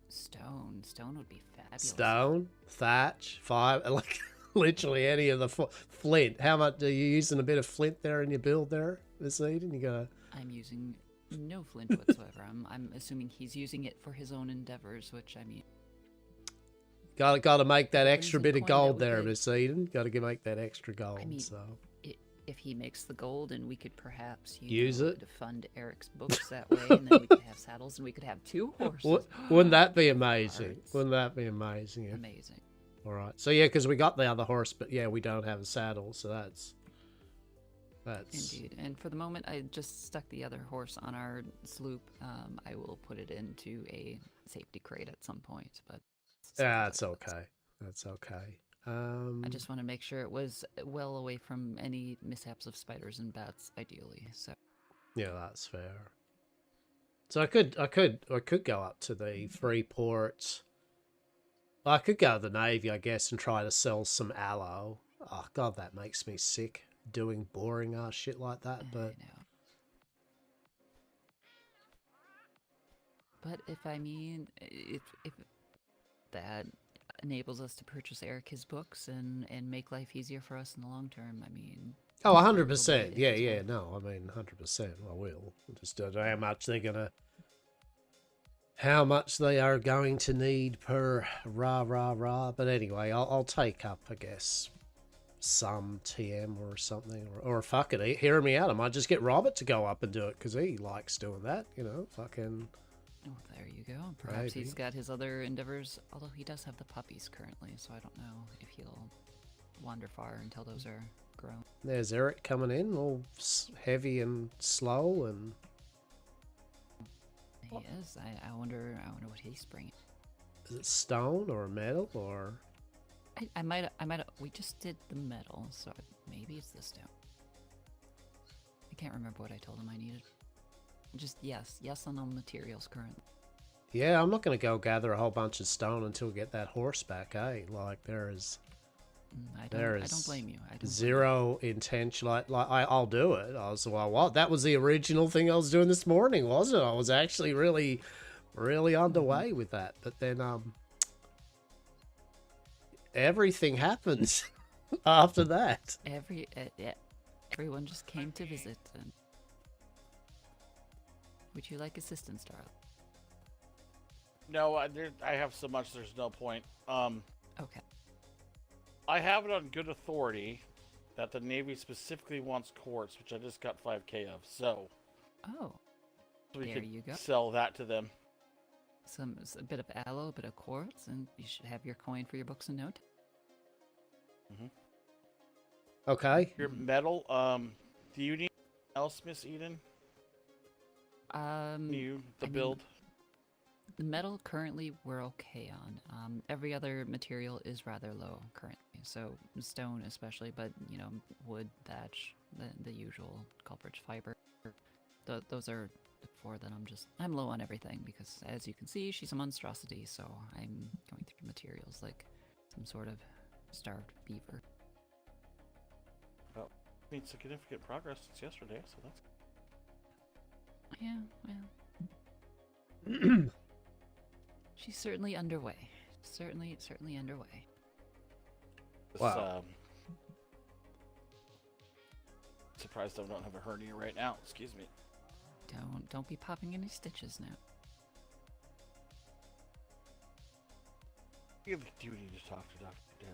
S2: Stone would be fabulous.
S1: Stone, thatch, fire, like literally any of the flint. How much are you using? A bit of flint there in your build there this evening? You gotta.
S2: I'm using no flint whatsoever. I'm assuming he's using it for his own endeavors, which I mean.
S1: Gotta make that extra
S2: Reason
S1: bit of
S2: coin
S1: gold
S2: that we
S1: there,
S2: could-
S1: Miss Eden. Gotta make that extra gold.
S2: I mean,
S1: so
S2: if he makes the gold, and we could perhaps
S1: use it
S2: to fund Eric's books that way, and then we could have saddles, and we could have 2 horses.
S1: Wouldn't that be amazing?
S2: Hearts.
S1: Wouldn't that be amazing? Yeah.
S2: Amazing.
S1: All right. So yeah, because we got the other horse, but yeah, we don't have a saddle, so that's
S2: Indeed. And for the moment, I just stuck the other horse on our sloop. I will put it into a safety crate at some point, but
S1: that's okay. That's okay.
S2: I just want to make sure it was well away from any mishaps of spiders and bats, ideally. So
S1: yeah, that's fair. So I could go up to the Freeport. I could go to the Navy, I guess, and try to sell some aloe. Oh God, that makes me sick doing boring ass shit like that. But
S2: I know. But if that enables us to purchase Eric his books and make life easier for us in the long term, I mean.
S1: oh, 100%. Yeah. No, I mean 100%. I will. Just don't know how much they are going to need per rah. But anyway, I'll take up, I guess, some TM or something, or fuck it, hear me out. I might just get Robert to go up and do it because he likes doing that. Fucking.
S2: Oh, there you go. Perhaps
S1: Maybe.
S2: he's got his other endeavors, although he does have the puppies currently, so I don't know if he'll wander far until those are grown.
S1: There's Eric coming in, all heavy and slow, and
S2: He is. I wonder what he's bringing.
S1: is it stone or metal or?
S2: I might. We just did the metal, so maybe it's the stone. I can't remember what I told him I needed. Just yes on the materials currently.
S1: Yeah, I'm not going to go gather a whole bunch of stone until we get that horse back, eh? Like, there is
S2: I
S1: There
S2: don't
S1: is
S2: blame you. I don't blame you.
S1: zero intention. I'll do it. I was well, what? That was the original thing I was doing this morning, wasn't it? I was actually really, really underway with that. But then everything happens after that.
S2: Yeah, everyone just came to visit. And would you like assistance, darling?
S9: No, I have so much. There's no point.
S2: Okay.
S9: I have it on good authority that the Navy specifically wants quartz, which I just got 5k of. So
S2: Oh,
S9: we
S2: there
S9: could
S2: you go.
S9: sell that to them.
S2: A bit of aloe, a bit of quartz, and you should have your coin for your books and note.
S1: Okay.
S9: Your metal. Do you need anything else, Miss Eden? The build.
S2: The metal currently we're okay on. Every other material is rather low currently. So stone especially, but you know, wood, thatch, the usual culprit, fiber. Those are the four that I'm low on everything because as you can see, she's a monstrosity, so I'm going through materials like some sort of starved beaver.
S9: Well, made significant progress since yesterday, so that's
S2: Yeah, well. She's certainly underway. Certainly underway.
S1: Wow.
S9: Surprised I don't have a hernia right now. Excuse me.
S2: Don't be popping any stitches now.
S9: You have a duty to talk to Dr. Des.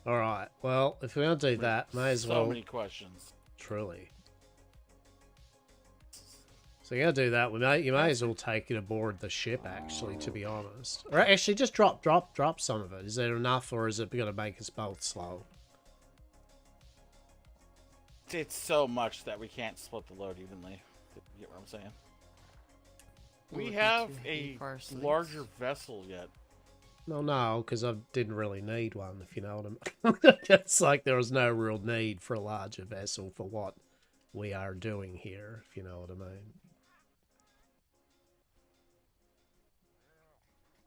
S1: All right. Well, if we're gonna do that, may as well.
S9: So many questions.
S1: Truly. So you're gonna do that. You may as well take it aboard the ship. Actually, to be honest, or actually just drop some of it. Is there enough, or is it gonna make us both slow?
S9: It's so much that we can't split the load evenly. You get what I'm saying? We have a larger vessel yet.
S1: No, because I didn't really need one. If you know what I mean. It's like there was no real need for a larger vessel for what we are doing here. If you know what I mean.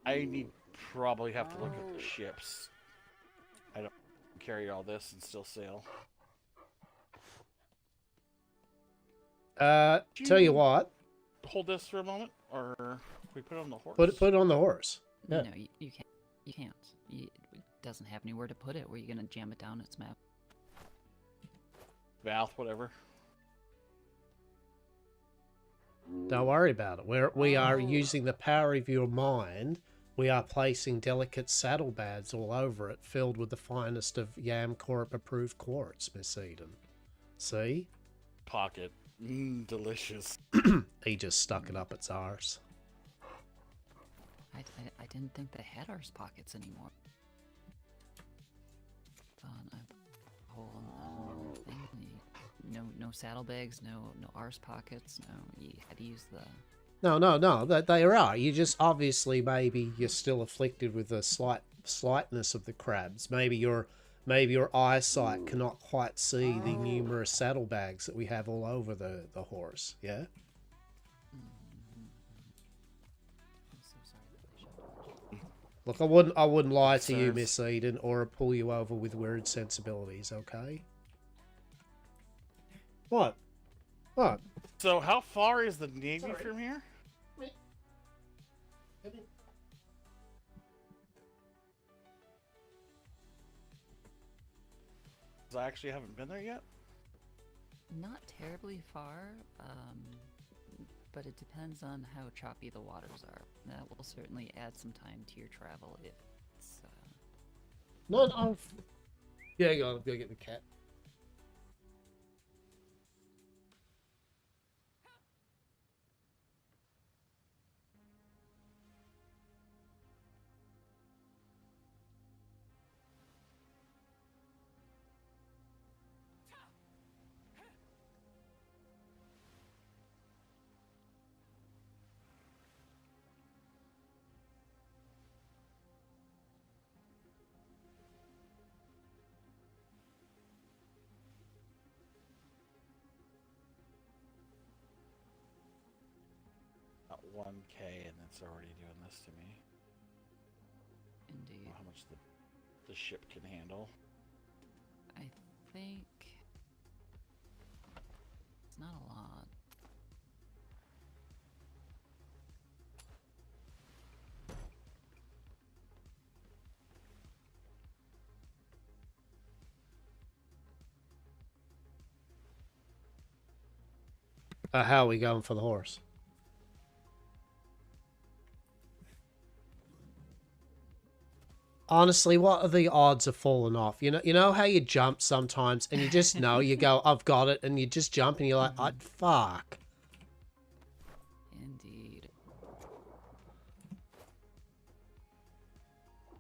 S9: I probably have to look at the ships. I don't carry all this and still sail.
S1: Tell you what.
S9: Hold this for a moment, or we put it on the horse.
S1: Put it on the horse. Yeah.
S2: No, you can't. You can't. It doesn't have anywhere to put it. Where you gonna jam it down its mouth?
S9: Mouth, whatever.
S1: Don't worry about it. We are using the power of your mind. We are placing delicate saddlebags all over it, filled with the finest of Yam Corp approved quartz, Miss Eden. See?
S9: Pocket. Delicious.
S1: He just stuck it up its arse.
S2: I didn't think they had ours pockets anymore. Whole thing. No saddlebags, no arse pockets. No, you had to use the.
S1: No. They are. You just obviously maybe you're still afflicted with the slightness of the crabs. Maybe your eyesight cannot quite see the numerous saddlebags that we have all over the horse. Yeah.
S2: I'm so sorry.
S1: Look, I wouldn't lie to you, Miss Eden, or pull you over with weird sensibilities. Okay. What?
S9: So how far is the Navy from here? I actually haven't been there yet.
S2: Not terribly far, but it depends on how choppy the waters are. That will certainly add some time to your travel if it's.
S1: No. Yeah, go get the cat.
S9: About 1K, and it's already doing this to me.
S2: Indeed.
S9: How much the the ship can handle.
S2: I think it's not a lot.
S1: How are we going for the horse? Honestly, what are the odds of falling off? You know how you jump sometimes and you just know, you go, I've got it, and you just jump and you're like, oh, fuck.
S2: Indeed.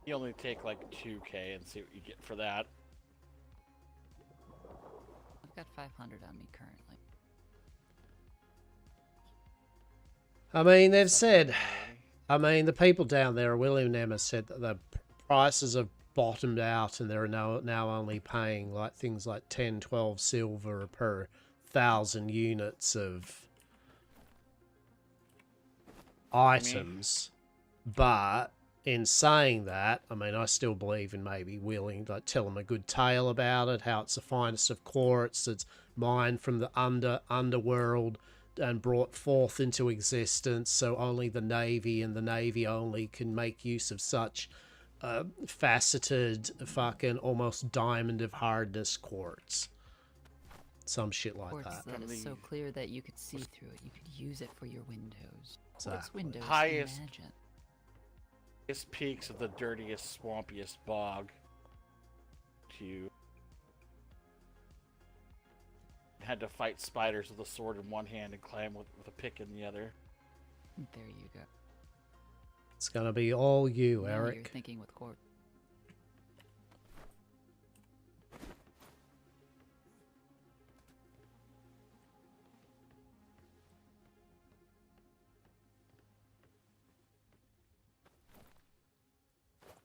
S9: You only take like 2K and see what you get for that.
S2: I've got 500 on me currently.
S1: I mean, they've said, I mean, the people down there, William Nemeth said that the prices have bottomed out and they're now only paying like things like 10, 12 silver per 1,000 units of items. But in saying that, I mean, I still believe in maybe willing to tell them a good tale about it, how it's the finest of quartz, it's mined from the underworld and brought forth into existence, so only the Navy and the Navy only can make use of such faceted, fucking almost diamond of hardness quartz. Some shit like
S2: Quartz
S1: that.
S2: That is so clear that you could see through it. You could use it for your windows.
S1: Exactly.
S2: Quartz windows,
S9: Highest
S2: imagine.
S9: peaks of the dirtiest, swampiest bog. You had to fight spiders with a sword in one hand and climb with a pick in the other.
S2: There you go.
S1: It's gonna be all you,
S2: Now
S1: Eric.
S2: You're thinking with quartz.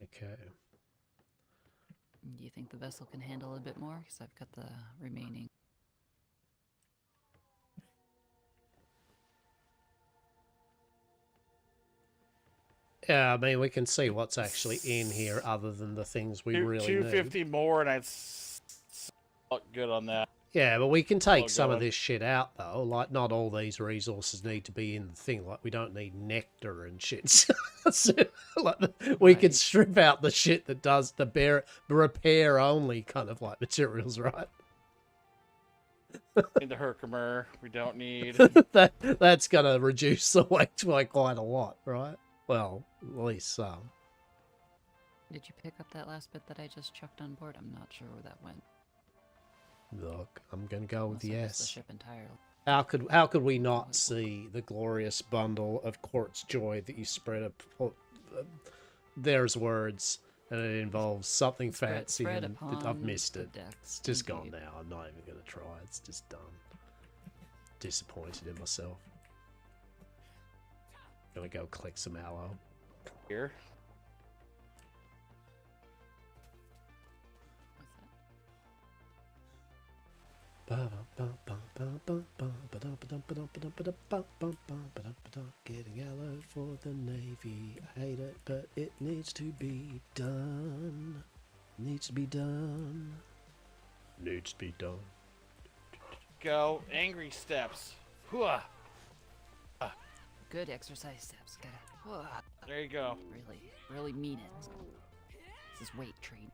S1: Okay.
S2: Do you think the vessel can handle a bit more? Because I've got the remaining.
S1: Yeah, I mean, we can see what's actually in here other than the things we really need.
S9: 250 more, and I'd look good on that.
S1: Yeah, but we can take some of this shit out, though. Like, not all these resources need to be in the thing. Like, we don't need nectar and shit. So, like, we could strip out the shit that does the repair only kind of like materials, right?
S9: In the Herkimer, we don't need.
S1: That's gonna reduce the weight by quite a lot, right? Well, at least some.
S2: Did you pick up that last bit that I just chucked on board? I'm not sure where that went.
S1: Look, I'm gonna go with
S2: Unless I missed
S1: yes.
S2: the ship entirely.
S1: How could we not see the glorious bundle of quartz joy that you spread up? There's words, and it involves something fancy, and I've missed it. It's just gone now. I'm not even gonna try. It's just done. Disappointed in myself. Gonna go collect some aloe.
S9: Here.
S1: Getting aloe for the Navy. I hate it, but it needs to be done. Needs to be done. Needs to be done.
S9: Go. Angry steps. Hooah.
S2: Good exercise steps. Gotta.
S9: There you go.
S2: Really mean it. This is weight training.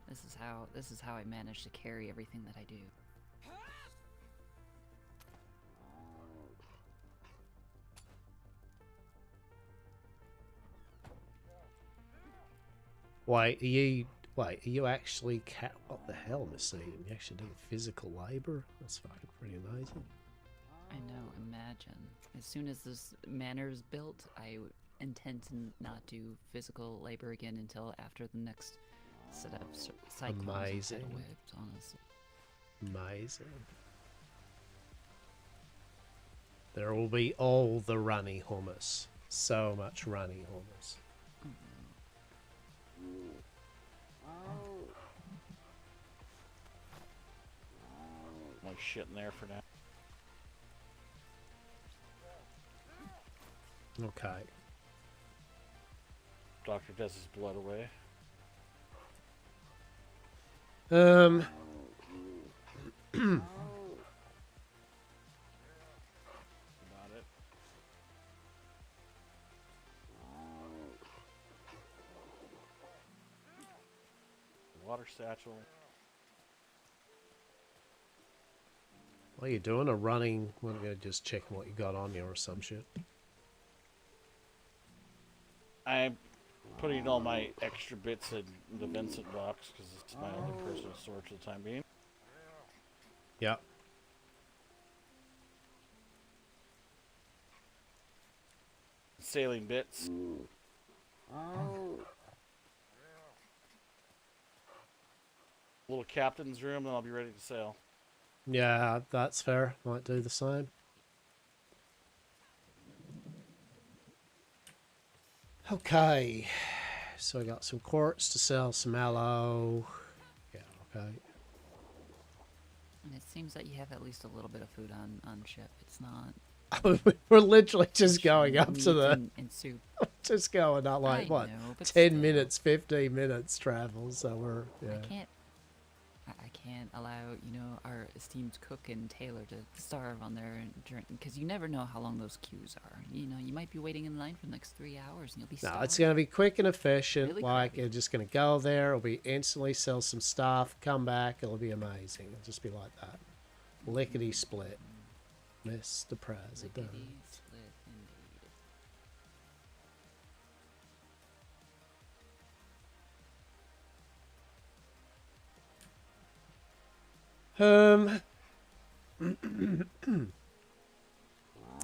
S2: This is how I manage to carry everything that I do.
S1: Wait, are you actually what the hell, Miss Eden? You actually do physical labor? That's fucking pretty amazing.
S2: I know, imagine. As soon as this manor's built, I intend to not do physical labor again until after the next set of cyclones.
S1: Amazing.
S2: Whipped, honestly.
S1: Amazing. There will be all the runny hummus. So much runny hummus.
S9: Like shit in there for now.
S1: Okay.
S9: Dr. Dez's blood away.
S1: Um.
S9: About it. Water satchel.
S1: What are you doing? A running? I'm gonna just check what you got on you or some shit.
S9: I'm putting all my extra bits in the Vincent box because it's my only personal storage for the time being.
S1: Yep.
S9: Sailing bits. Little captain's room, then I'll be ready to sail.
S1: Yeah, that's fair. Might do the same. Okay. So I got some quartz to sell, some aloe. Yeah, okay.
S2: And it seems that you have at least a little bit of food on ship. It's not.
S1: We're literally just going up to the.
S2: And soup.
S1: Just going up like, what?
S2: Know,
S1: 10
S2: still.
S1: minutes, 15 minutes travel. So we're. Yeah.
S2: I can't allow, our esteemed cook and Taylor to starve on their journey, because you never know how long those queues are. You might be waiting in line for the next 3 hours and you'll be starving.
S1: No, it's going to be quick and efficient.
S2: Really
S1: like,
S2: crappy.
S1: you're just going to go there. It'll be instantly sell some stuff, come back. It'll be amazing. It'll just be like that. Lickety split. Mr. President.
S2: Lickety split indeed.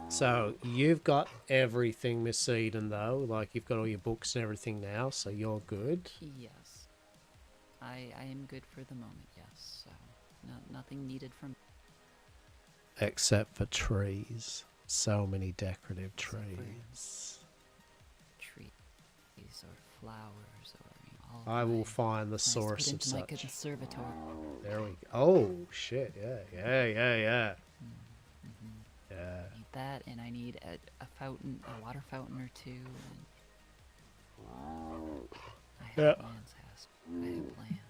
S1: So you've got everything, Miss Eden, though. Like, you've got all your books and everything now, so you're good.
S2: Yes. I am good for the moment, yes. So, nothing needed from...
S1: Except for trees. So many decorative trees.
S2: Trees or flowers or...
S1: I will find the source of
S2: into
S1: such.
S2: my conservatory.
S1: There we go. Oh, shit. Yeah.
S2: Yeah.
S1: Yeah.
S2: I need that, and I need a fountain, a water fountain or two. And I have plans, Hastur. I have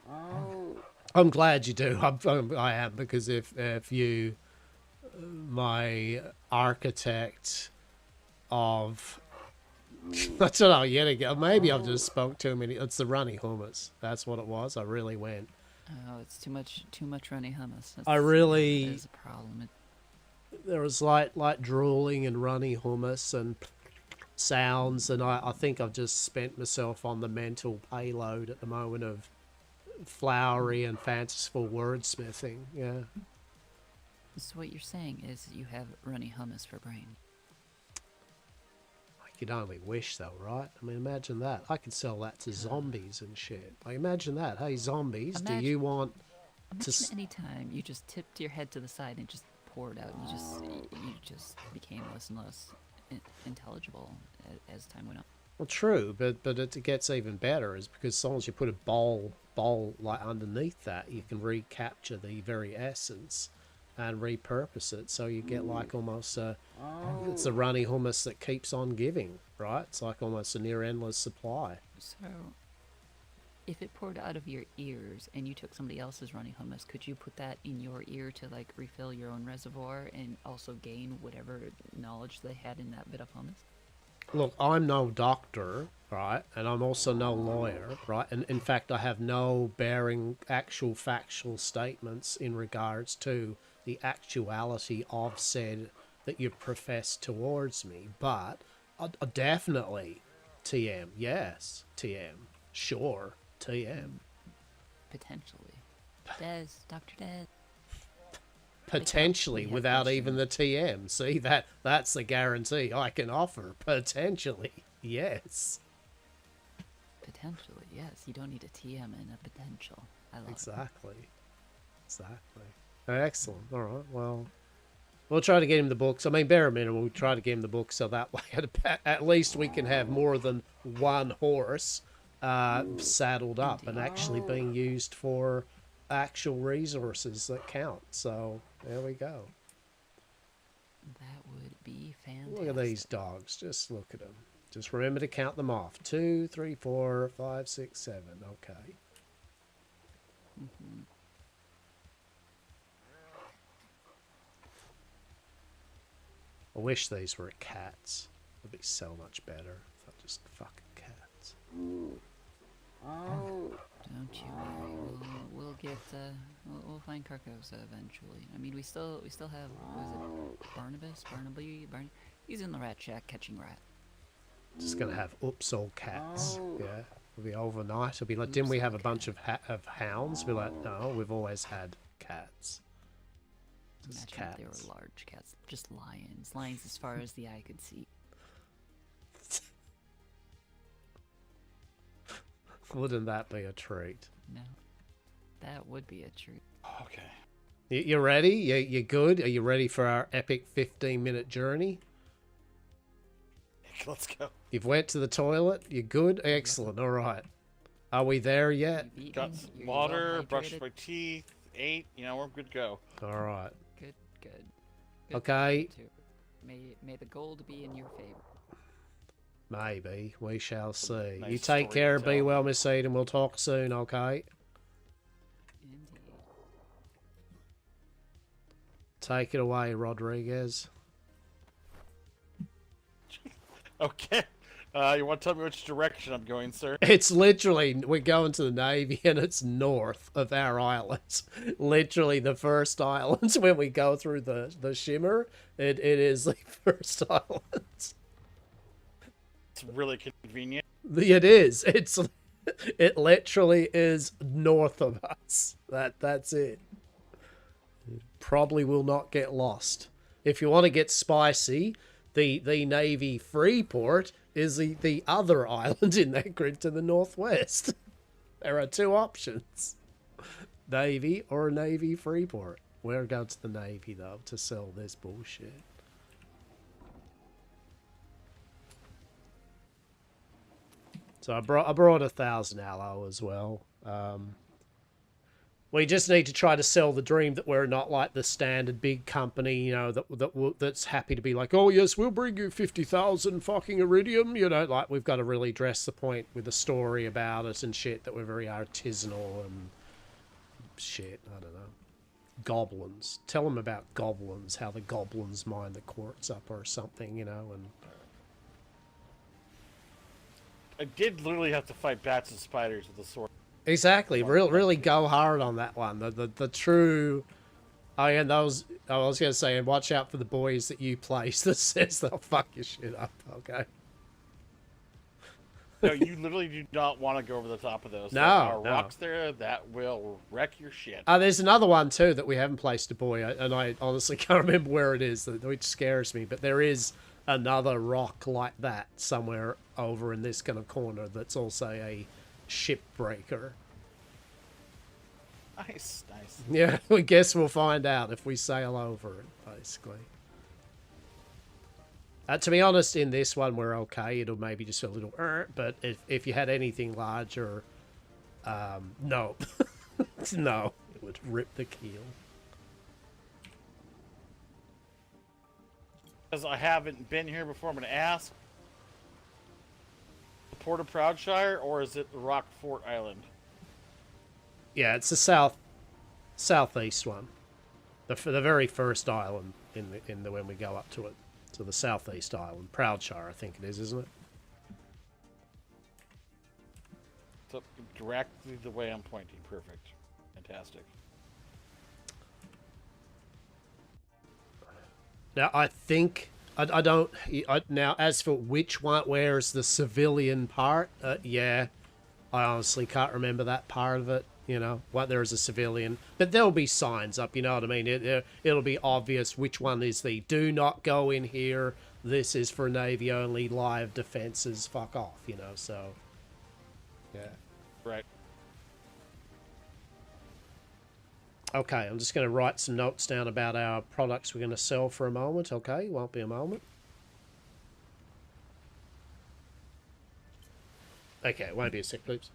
S2: plans.
S1: I'm glad you do. I am, because if you, my architect of, I don't know, yet again, maybe I've just spoke too many. It's the runny hummus. That's what it was. I really went.
S2: Oh, it's too much runny hummus.
S1: I really.
S2: That is a problem.
S1: There was like drooling and runny hummus and sounds, and I think I've just spent myself on the mental payload at the moment of flowery and fanciful wordsmithing. Yeah.
S2: So what you're saying is you have runny hummus for brain.
S1: I could only wish, though, right? I mean, imagine that. I could sell that to zombies and shit. Like, imagine that. Hey, zombies, do you want to...
S2: Any time you just tipped your head to the side and just poured out, you just became less and less intelligible as time went on.
S1: Well, true, but it gets even better, is because as long as you put a bowl like underneath that, you can recapture the very essence and repurpose it, so you get like almost it's the runny hummus that keeps on giving, right? It's like almost a near endless supply.
S2: So if it poured out of your ears and you took somebody else's runny hummus, could you put that in your ear to like refill your own reservoir and also gain whatever knowledge they had in that bit of hummus?
S1: Look, I'm no doctor, right? And I'm also no lawyer, right? And in fact, I have no bearing actual factual statements in regards to the actuality of said that you profess towards me. But definitely TM, yes, TM, sure, TM.
S2: Potentially. Dr. Dez.
S1: Potentially, without even the TM. See, that's the guarantee I can offer. Potentially, yes.
S2: Potentially, yes. You don't need a TM and a potential. I love
S1: Exactly. Excellent. All right. Well, we'll try to get him the books. I mean, bare minimum, we'll try to get him the books so that way at least we can have more than one horse saddled up and actually being used for actual resources that count. So there we go.
S2: That would be fantastic.
S1: Look at these dogs. Just look at them. Just remember to count them off. 2, 3, 4, 5, 6, 7. Okay.
S2: Mm-hmm.
S1: I wish these were cats. It'd be so much better if they're just fucking cats.
S2: Don't you worry. We'll get we'll find Carcosa eventually. I mean, we still have, what is it, Barnaby? He's in the rat shack catching rat.
S1: Just gonna have oops all cats. Yeah, it'll be overnight. It'll be like, didn't we have a bunch of hounds? Be like, no, we've always had cats. Just
S2: Imagine if
S1: cats.
S2: they were large cats, just lions. Lions as far as the eye could see.
S1: Wouldn't that be a treat?
S2: No, that would be a treat.
S9: Okay.
S1: You ready? You good? Are you ready for our epic 15-minute journey?
S9: Let's go.
S1: You've went to the toilet? You good? Excellent. All right. Are we there yet?
S2: You've
S9: Got
S2: eaten,
S9: some
S2: you're
S9: water,
S2: well
S9: brushed
S2: hydrated.
S9: my teeth, ate. You know, we're good to go.
S1: All right.
S2: Good.
S1: Okay.
S2: Too. May the gold be in your favor.
S1: Maybe. We shall see.
S9: Nice
S1: You take
S9: story
S1: care.
S9: to
S1: Be
S9: tell.
S1: well, Miss Eden. We'll talk soon, okay?
S2: Indeed.
S1: Take it away, Rodriguez.
S9: Okay. You want to tell me which direction I'm going, sir?
S1: It's literally, we're going to the Navy and it's north of our islands. Literally the first islands when we go through the shimmer. It is the first islands.
S9: It's really convenient.
S1: It is. It literally is north of us. That's it. Probably will not get lost. If you want to get spicy, the Navy Freeport is the other island in that grid to the northwest. There are two options. Navy or Navy Freeport. We're going to the Navy, though, to sell this bullshit. So I brought 1,000 aloe as well. We just need to try to sell the dream that we're not like the standard big company, you know, that's happy to be like, oh yes, we'll bring you 50,000 fucking iridium, you know, like we've got to really dress the point with a story about it and shit, that we're very artisanal and shit. I don't know. Goblins. Tell them about goblins, how the goblins mine the quartz up or something, you know, and
S9: I did literally have to fight bats and spiders with a sword.
S1: exactly. Really go hard on that one. The true. Oh, yeah, those. I was gonna say, and watch out for the boys that you place that says they'll fuck your shit up. Okay.
S9: No, you literally do not want to go over the top of those.
S1: No,
S9: There are
S1: no.
S9: rocks there that will wreck your shit.
S1: There's another one too that we haven't placed a boy, and I honestly can't remember where it is, which scares me. But there is another rock like that somewhere over in this kind of corner that's also a shipbreaker.
S9: Nice.
S1: Yeah, I guess we'll find out if we sail over it, basically. To be honest, in this one, we're okay. It'll maybe just a little, but if you had anything larger, no. No, it would rip the keel.
S9: Because I haven't been here before, I'm going to ask. The Port of Proudshire, or is it the Rock Fort Island?
S1: Yeah, it's the southeast one, the very first island in the when we go up to it, to the southeast island, Proudshire, I think it is, isn't it?
S9: So directly the way I'm pointing. Perfect. Fantastic.
S1: Now I think I don't. Now as for which one, where's the civilian part? Yeah, I honestly can't remember that part of it. You know, what there is a civilian, but there'll be signs up. You know what I mean? It'll be obvious which one is the do not go in here. This is for Navy only. Live defenses. Fuck off. You know. So, yeah.
S9: Right.
S1: Okay, I'm just going to write some notes down about our products we're going to sell for a moment. Okay, won't be a moment. Okay, won't be a sec, please.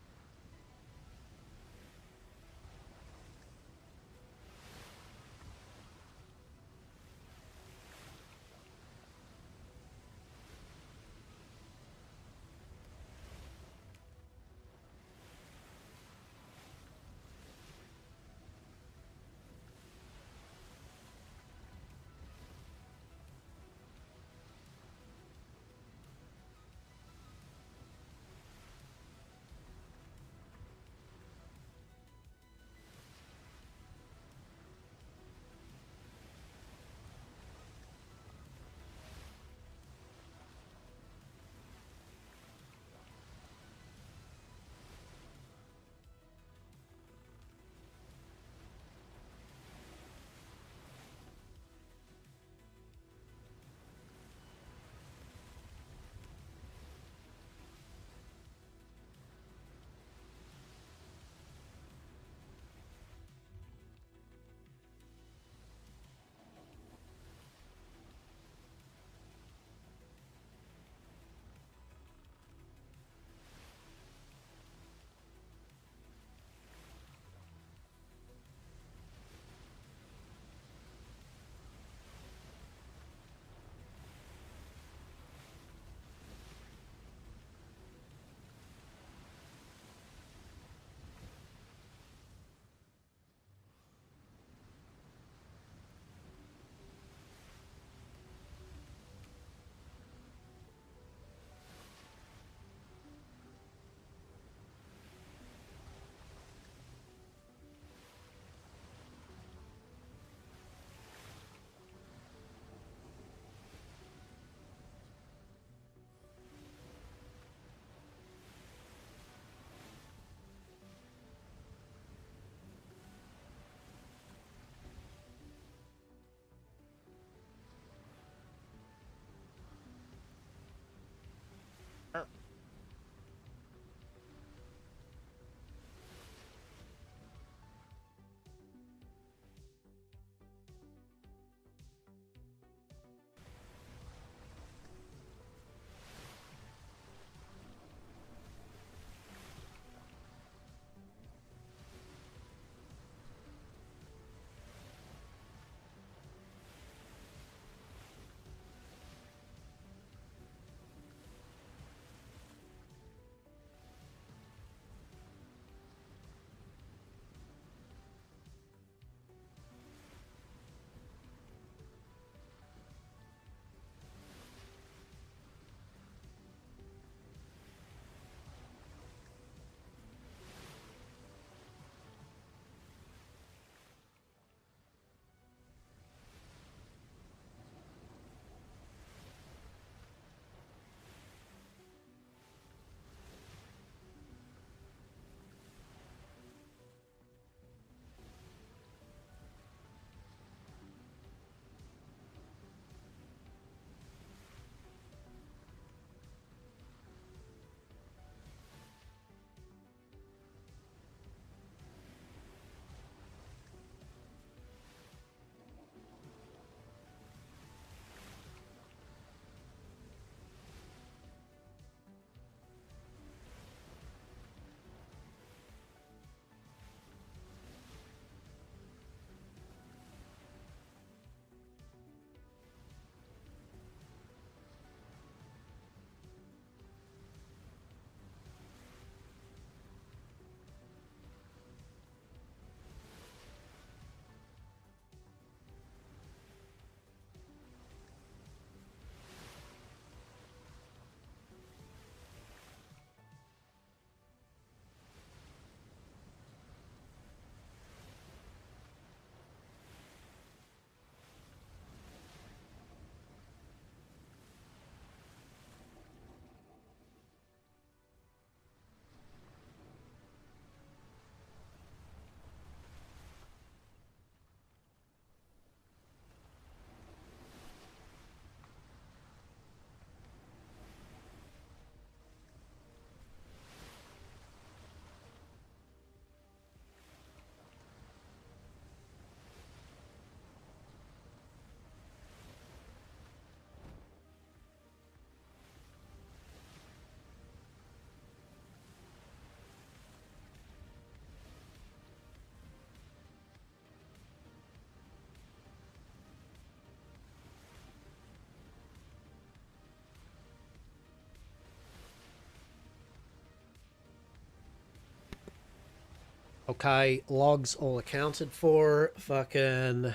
S1: Okay, logs all accounted for. Fucking...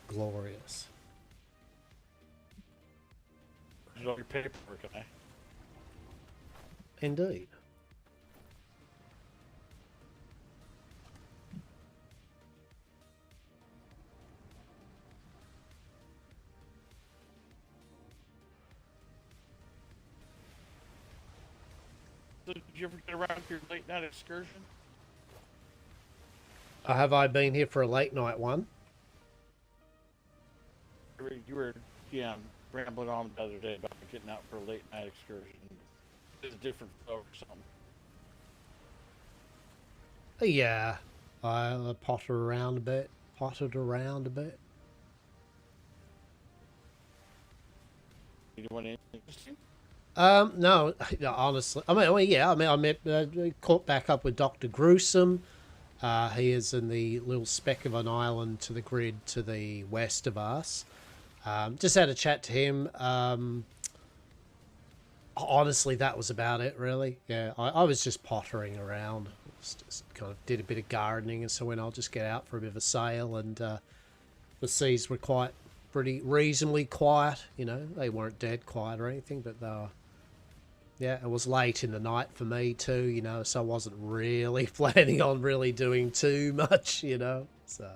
S1: glorious.
S9: Did all your paperwork, okay?
S1: Indeed.
S9: So did you ever get around to your late night excursion?
S1: Have I been here for a late night one?
S9: You were rambling on the other day about getting out for a late night excursion. It's a different flow or something.
S1: Yeah. I pottered around a bit.
S9: You want anything interesting?
S1: No, honestly. I met, caught back up with Dr. Gruesome. He is in the little speck of an island to the grid to the west of us. Just had a chat to him. Honestly, that was about it, really. Yeah, I was just pottering around. Just kind of did a bit of gardening, and so when I'll just get out for a bit of a sail, and the seas were pretty reasonably quiet. You know, they weren't dead quiet or anything, but they were. Yeah, it was late in the night for me too, you know, so I wasn't really planning on really doing too much, you know, so.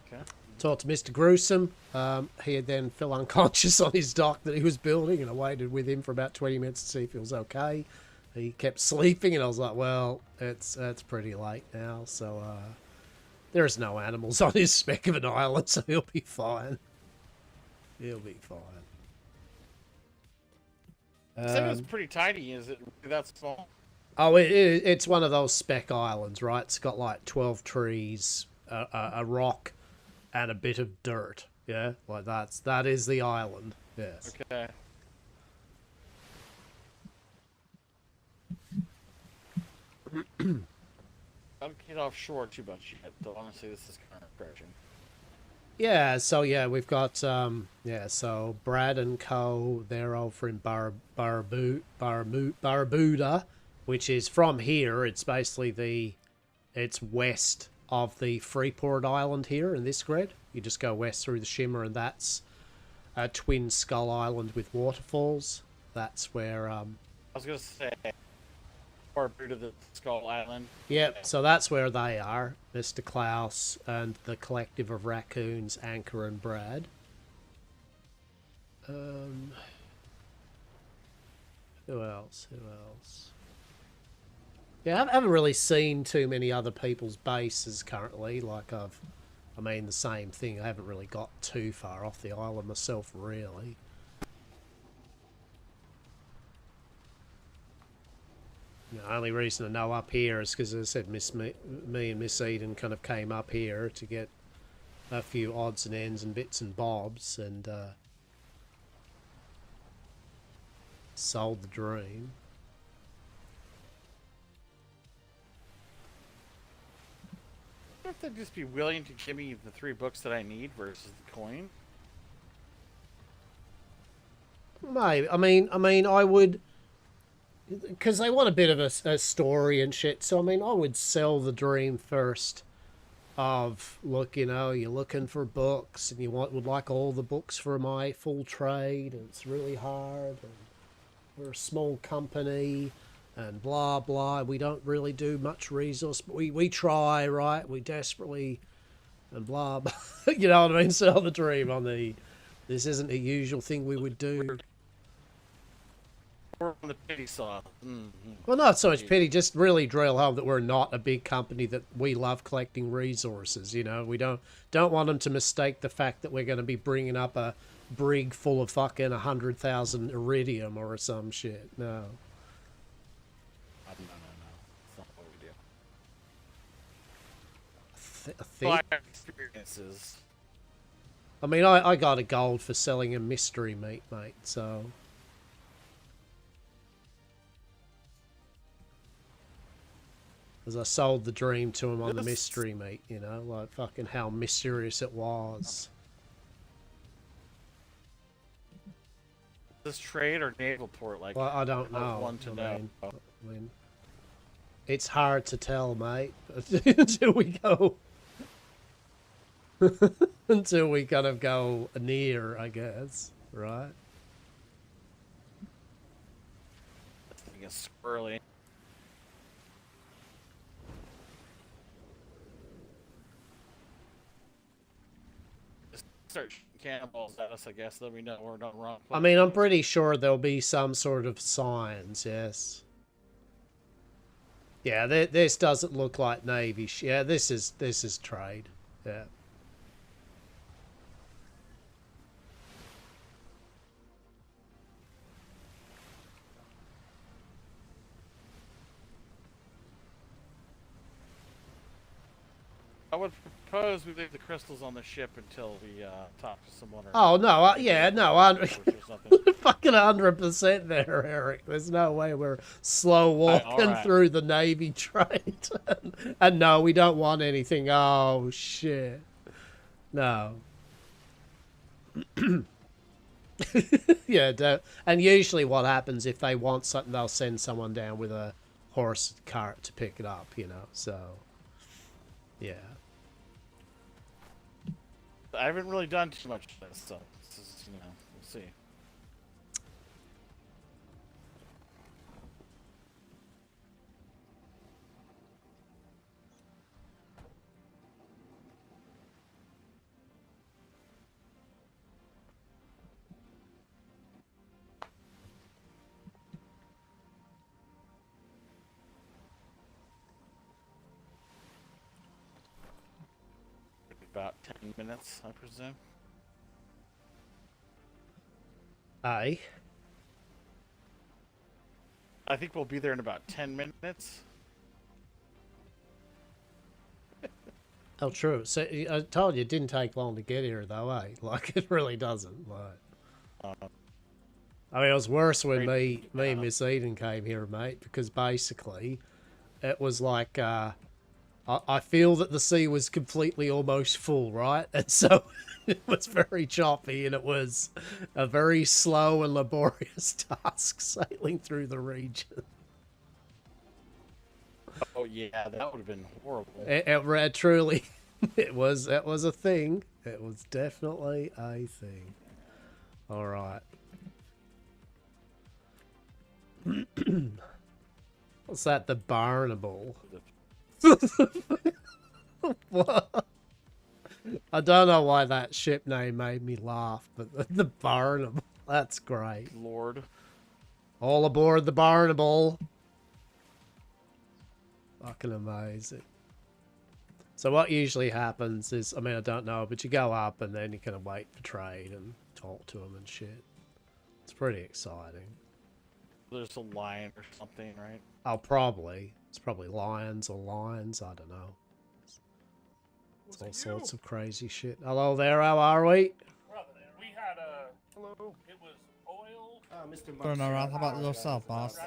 S9: Okay.
S1: Talked to Mr. Gruesome. He had then fell unconscious on his dock that he was building, and I waited with him for about 20 minutes to see if he was okay. He kept sleeping, and I was like, well, it's pretty late now, so there's no animals on his speck of an island, so he'll be fine. He'll be fine.
S9: Said it was pretty tiny. Is it that small?
S1: Oh, it's one of those speck islands, right? It's got like 12 trees, a rock, and a bit of dirt. Yeah, like that is the island. Yes.
S9: Okay. Don't get offshore too much yet, though. Honestly, this is kind of refreshing.
S1: Yeah, so yeah, we've got so Brad and Co. They're over in Barbuda, which is from here. It's basically it's west of the Freeport Island here in this grid. You just go west through the Shimmer, and that's a twin skull island with waterfalls. That's where
S9: I was gonna say Barbuda, the Skull Island.
S1: Yep, so that's where they are, Mr. Klaus and the collective of raccoons, Anchor and Brad. Who else? Yeah, I haven't really seen too many other people's bases currently. Like the same thing. I haven't really got too far off the island myself, really. The only reason I know up here is because, as I said, me and Miss Eden kind of came up here to get a few odds and ends and bits and bobs, and sold the dream.
S9: I wonder if they'd just be willing to give me the 3 books that I need versus the coin.
S1: Maybe. I mean, I would. Because they want a bit of a story and shit. So, I would sell the dream first of, look, you're looking for books and you would like all the books for my full trade, and it's really hard, and we're a small company, and blah, blah. We don't really do much resource, but we try, right? We desperately, and blah, blah. You know what I mean? Sell the dream on this isn't a usual thing we would do.
S9: On the pity saw.
S1: Well, not so much pity, just really drill home that we're not a big company, that we love collecting resources. We don't want them to mistake the fact that we're going to be bringing up a brig full of fucking 100,000 iridium or some shit. No.
S9: No. That's not what we do.
S1: Life
S9: experiences.
S1: I got a gold for selling a mystery meat, mate, so... As I sold the dream to him on the mystery meat, like fucking how mysterious it was.
S9: This trade or naval port? Like,
S1: Well, I don't
S9: I
S1: know.
S9: want to know.
S1: I mean, it's hard to tell, mate, until we go. Until we kind of go near, I guess, right?
S9: This thing is squirrely. Just start shooting cannonballs at us, I guess, then we know we're not wrong.
S1: I mean, I'm pretty sure there'll be some sort of signs, yes. Yeah, this doesn't look like Navy. Yeah, this is trade. Yeah.
S9: I would propose we leave the crystals on the ship until we talk to someone. Or
S1: Oh no! Yeah, no,
S9: something.
S1: fucking 100% there, Eric. There's no way we're slow walking
S9: right.
S1: through the Navy trade. And no, we don't want anything. Oh shit! No. Yeah, and usually what happens if they want something, they'll send someone down with a horse cart to pick it up. You know, so yeah.
S9: I haven't really done too much of this, so this is, you know, we'll see. About 10 minutes, I presume.
S1: Aye.
S9: I think we'll be there in about 10 minutes.
S1: Oh, true. So I told you it didn't take long to get here, though, eh? Like, it really doesn't. Like, I mean, it was worse when me and Miss Eden came here, mate, because basically it was like, I feel that the sea was completely almost full, right? And so it was very choppy, and it was a very slow and laborious task sailing through the region.
S9: Oh yeah, that would have been horrible.
S1: It truly, it was a thing. It was definitely a thing. All right. What's that? The Barnable. What? I don't know why that ship name made me laugh, but the Barnable. That's great.
S9: Lord.
S1: All aboard the Barnable. Fucking amazing. So what usually happens is, I mean, I don't know, but you go up and then you kind of wait for trade and talk to them and shit. It's pretty exciting.
S9: There's a lion or something, right?
S1: Oh, probably. It's probably lions or lions. I don't know. It's all sorts of crazy shit. Hello there. How are we?
S3: We had a hello. It was oil.
S10: Mr. Turn around. How about yourself, boss?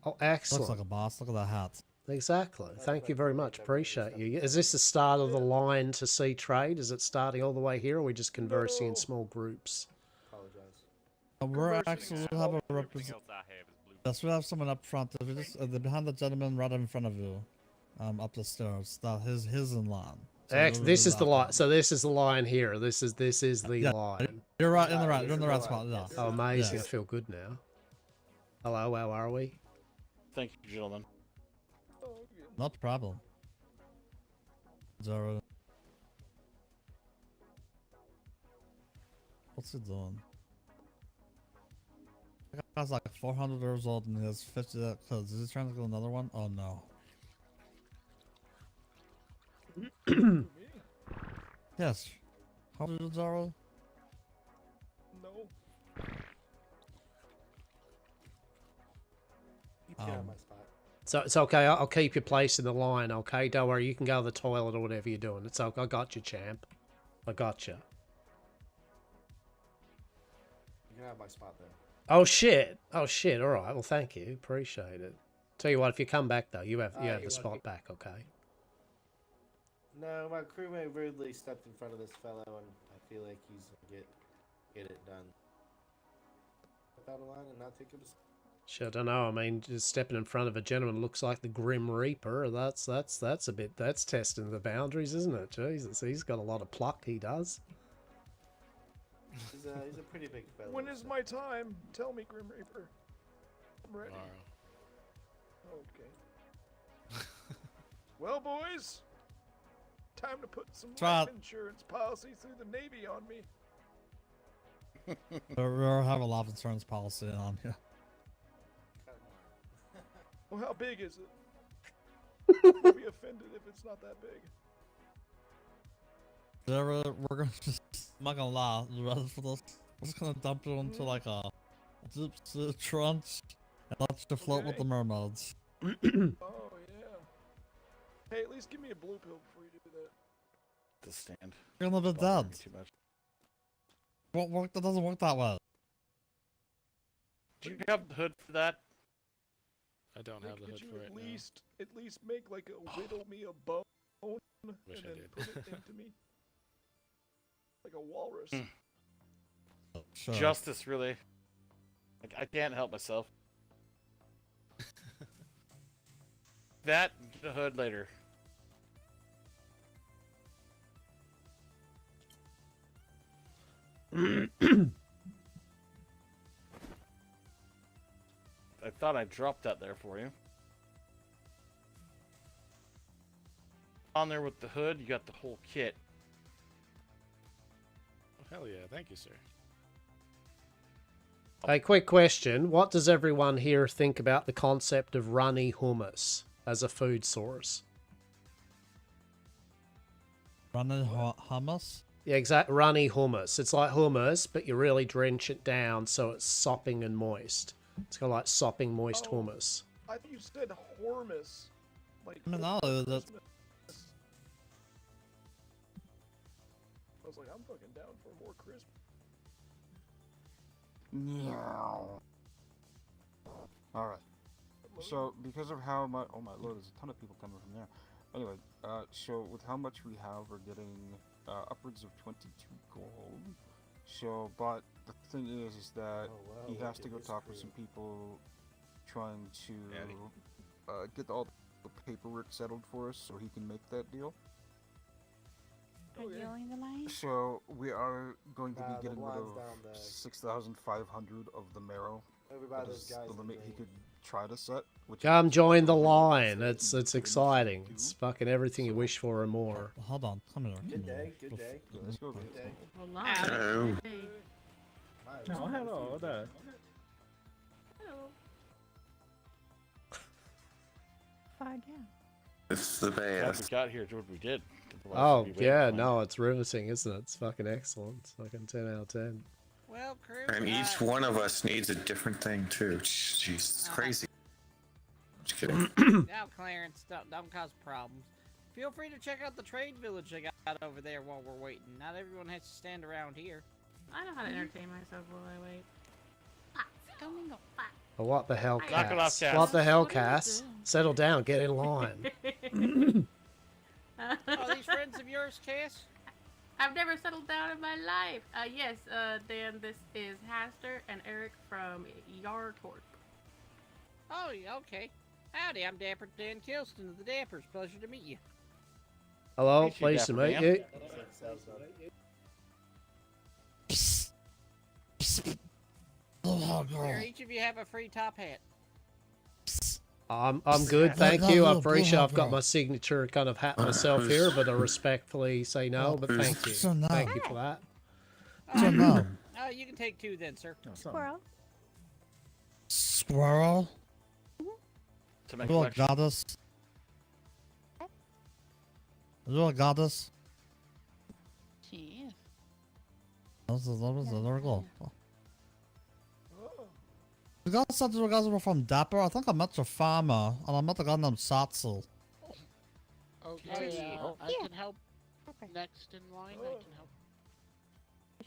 S1: Oh, excellent.
S10: Looks like a boss. Look at that hat.
S1: Exactly. Thank you very much. Appreciate you. Is this the start of the line to see trade? Is it starting all the way here, or are we just conversing in small groups?
S10: We're actually have a representative. Yes, we have someone up front. We just behind the gentleman right in front of you, up the stairs. That his in line. So
S1: This is the line. So this is the line here. This is the line.
S10: You're right in the right. You're in the right spot. Yeah.
S1: Oh, amazing!
S10: Yes.
S1: I feel good now. Hello, how are we?
S9: Thank you, gentlemen.
S10: Not a problem. Zara. What's he doing? That guy's like 400 years old and he has 50 clothes. Is he trying to get another one? Oh no. Yes. How old is Zara?
S3: No.
S1: So it's okay. I'll keep your place in the line. Okay, don't worry. You can go to the toilet or whatever you're doing. It's okay. I got you, champ. I got you.
S11: You can have my spot there.
S1: Oh shit! Oh shit! All right. Well, thank you. Appreciate it. Tell you what, if you come back though, you have the spot back. Okay.
S11: No, my crewmate rudely stepped in front of this fellow, and I feel like he's gonna get it done. out of line and not take him to...
S1: Shit, I don't know. I mean, just stepping in front of a gentleman looks like the Grim Reaper. That's a bit. That's testing the boundaries, isn't it? Jesus, he's got a lot of pluck. He does.
S11: He's a pretty big fellow.
S12: When is my time? Tell me, Grim Reaper. I'm ready. Okay. Well, boys, time to put some life insurance policy through the Navy on me.
S10: We have a life insurance policy on here.
S12: Well, how big is it? I'll be offended if it's not that big.
S10: Yeah, we're gonna just, I'm not gonna lie, rather for this, we're just gonna dump it into like a deep sea trench and let you float with the mermaids.
S12: Oh, yeah. Hey, at least give me a blue pill before you do that.
S9: The stand.
S10: You're gonna be dead.
S9: Too much.
S10: Won't work, that doesn't work that way.
S9: Do you have the hood for that?
S13: I don't have the hood for it
S12: now. At least make like a whittle me a bone and then put it into me. Like a walrus.
S10: Sure.
S9: Justice, really. Like, I can't help myself. That, the hood later. I thought I dropped that there for you. On there with the hood, you got the whole kit.
S13: Oh, hell yeah, thank you, sir.
S1: A quick question. What does everyone here think about the concept of runny hummus as a food source?
S10: Runny hummus?
S1: Yeah, exactly. Runny hummus. It's like hummus, but you really drench it down so it's sopping and moist. It's kind of like sopping moist hummus.
S12: I think you said hormus. Like,
S10: I mean, no, that...
S12: I was like, I'm fucking down for more crisp.
S14: Meow. Alright. So, because of how much... Oh my lord, there's a ton of people coming from there. Anyway, so with how much we have, we're getting upwards of 22 gold. So, but the thing is that he has to go talk with some people trying to get all the paperwork settled for us so he can make that deal. So we are going to be getting rid of 6,500 of the marrow. That is the limit he could try to set.
S1: Come join the line. It's exciting. It's fucking everything you wish for and more.
S10: Hold on, come here.
S11: Good day, good day.
S14: Let's go.
S11: Good day.
S15: Hello.
S3: Oh, hello there.
S15: Hello. Far down.
S13: It's the
S9: Glad
S13: best.
S9: we got here to what we did.
S1: Oh, yeah, no, it's riveting, isn't it? It's fucking excellent. It's fucking 10 out of 10.
S15: Well, crew.
S13: And each one of us needs a different thing, too. Jeez, it's crazy. Just kidding.
S15: Now, Clarence, don't cause problems. Feel free to check out the trade village I got over there while we're waiting. Not everyone has to stand around here.
S16: I know how to entertain myself while I wait.
S1: Oh, what the hell,
S9: Knock it off,
S1: Cass?
S9: Cass.
S1: What the hell, Cass? Settle down, get in line.
S15: Oh, these friends of yours, Cass?
S16: I've never settled down in my life. Yes, Dan, this is Hastur and Eric from Yartorp.
S15: Oh, yeah, okay. Howdy, I'm Dapper Dan Kilston of the Dappers. Pleasure to meet you.
S1: Hello, pleased to meet you.
S15: Here, each of you have a free top hat.
S1: I'm good, thank you. I'm pretty sure I've got my signature kind of hat myself here, but I respectfully say no, but thank you. Thank you for that.
S15: You can take two then, sir.
S16: Squirrel.
S10: Squirrel?
S9: To make
S10: You a goddess? You a goddess?
S16: She is.
S10: There we go. You guys said you guys were from Dapper? I think I met your farmer, and I met a guy named Satsu.
S15: Okay, I can help next in line.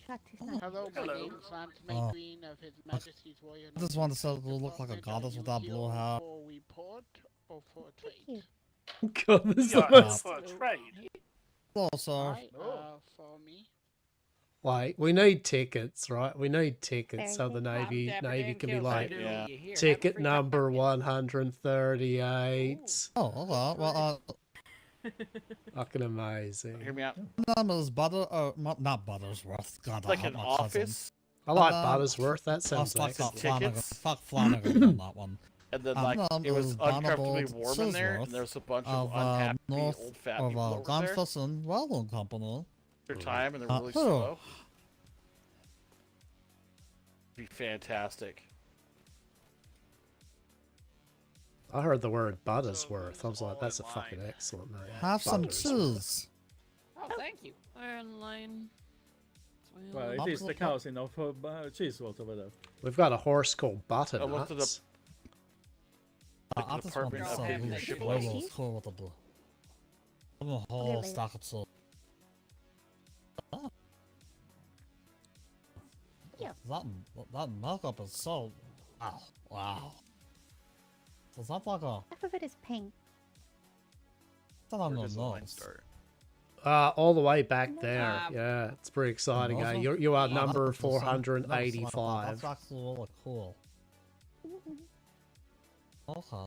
S15: I can help. Hello, my name is May Queen of His Majesty's Royal.
S10: I just wanted to say you look like a goddess with that blue hair.
S15: For report or for trade?
S1: God, this is
S10: Hello, sir.
S15: For me.
S1: Like, we need tickets, right? We need tickets so
S15: Very
S1: the
S15: good.
S1: Navy can be
S15: Kills
S1: like,
S15: you. Yeah. You hear,
S1: ticket
S15: have a free
S1: number 138.
S10: Oh, okay. Well,
S1: Fucking amazing.
S9: Hear me out.
S10: name is not Buttersworth. God, I
S9: Like
S10: hate
S9: an
S10: my cousin.
S9: office.
S1: I like Buttersworth. That sounds
S10: fuck
S1: excellent.
S10: Flanagan.
S9: Tickets.
S10: Fuck Flanagan on that one.
S9: And then, like, it was uncomfortably warm in there, and there's a bunch of unhappy
S10: North
S9: old fat
S10: of
S9: people over there.
S10: Gunfisson Railroad Company.
S9: Their time, and they're really
S10: who?
S9: slow. Be fantastic.
S1: I heard the word Buttersworth. I was like, that's a fucking excellent name.
S10: Have some
S1: Buttersworth.
S10: cheese.
S15: Oh, thank you.
S2: We're in line.
S12: Well, it is the cousin of cheese over there.
S1: We've got a horse called
S9: I looked it up.
S1: Butternuts.
S10: I
S9: Like the
S10: just want
S9: department
S10: to
S9: of
S10: say
S9: having
S10: really
S9: ship
S10: cool
S9: license.
S10: cool with the blue. I'm a whole stack of soul. That makeup is so... Wow. Wow. Does that like a...
S17: Half of it is pink.
S10: It's on the nose.
S1: All the way back there. Yeah, it's pretty exciting.
S10: Also-
S1: You are
S10: Oh,
S1: number
S10: that's awesome.
S1: 485.
S10: That's actually really cool. Okay.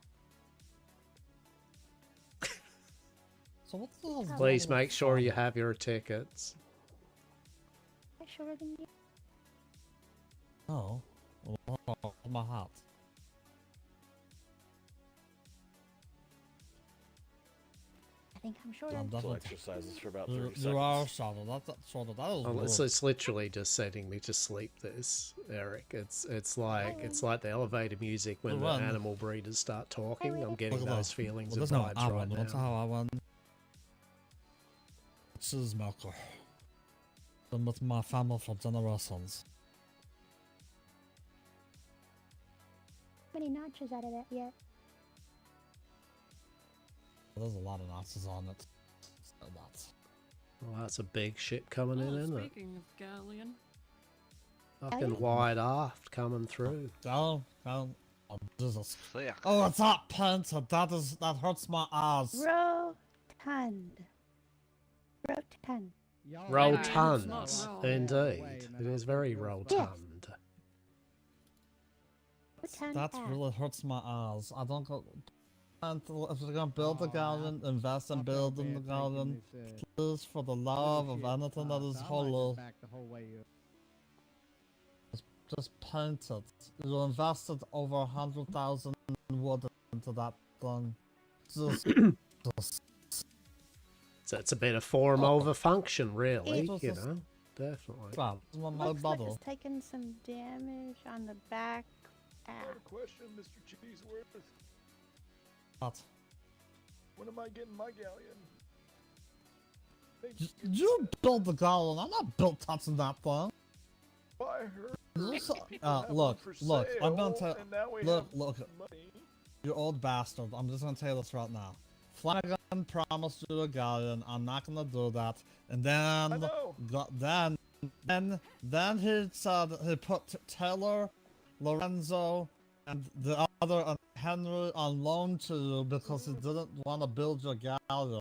S10: So what's the hell's
S1: Please
S10: going on
S1: make
S10: with
S1: sure you
S10: Flanagan?
S1: have your tickets.
S17: I shorter than you.
S10: Oh. Oh, my hat.
S17: I think I'm shorter.
S9: Still exercises for about 30
S10: You
S9: seconds.
S10: are shorter. That's shorter. That is
S1: Oh,
S10: rude.
S1: it's literally just setting me to sleep. This, Eric. It's like the elevator music when the
S10: Run.
S1: animal breeders start talking. I'm getting
S10: Look at
S1: those
S10: that.
S1: feelings
S10: Well,
S1: of
S10: there's no
S1: vibes right
S10: Aaron. That's
S1: now.
S10: how I won. Cheese maker. Been with my family for generations.
S17: How many notches out of that yet?
S10: There's a lot of notches on it. So that's...
S1: Well, that's a big ship coming in, isn't it?
S2: Speaking of galleon,
S1: Fucking wide aft coming through.
S10: Go. Oh, Jesus. Oh, it's that painted. That hurts my eyes.
S17: Rotund. Rotund.
S1: Rotund,
S2: It's not
S1: indeed. It is very rotund.
S10: That really hurts my eyes. I don't go... And if you're gonna build the galleon, invest in building the galleon. Please, for the love of anything that is holy, just paint it. You invested over 100,000 wood into that thing. Just
S1: So it's a bit of form over function, really.
S17: It-
S1: You know, definitely.
S10: Wow, my
S17: Looks like
S10: bubble.
S17: it's taken some damage on the back.
S12: I have a question, Mr. Cheeseworth.
S10: What?
S12: When am I getting my galleon?
S10: You build the galleon. I'm not built touching that thing.
S12: I heard
S10: Look. I'm gonna
S12: sale,
S10: tell.
S12: and now we
S10: Look.
S12: have money.
S10: You old bastard. I'm just gonna tell you this right now. Flanagan promised you a galleon. I'm not gonna do that. And then, then he said he put Taylor, Lorenzo, and the other and Henry on loan to you because he didn't want to build your galleon.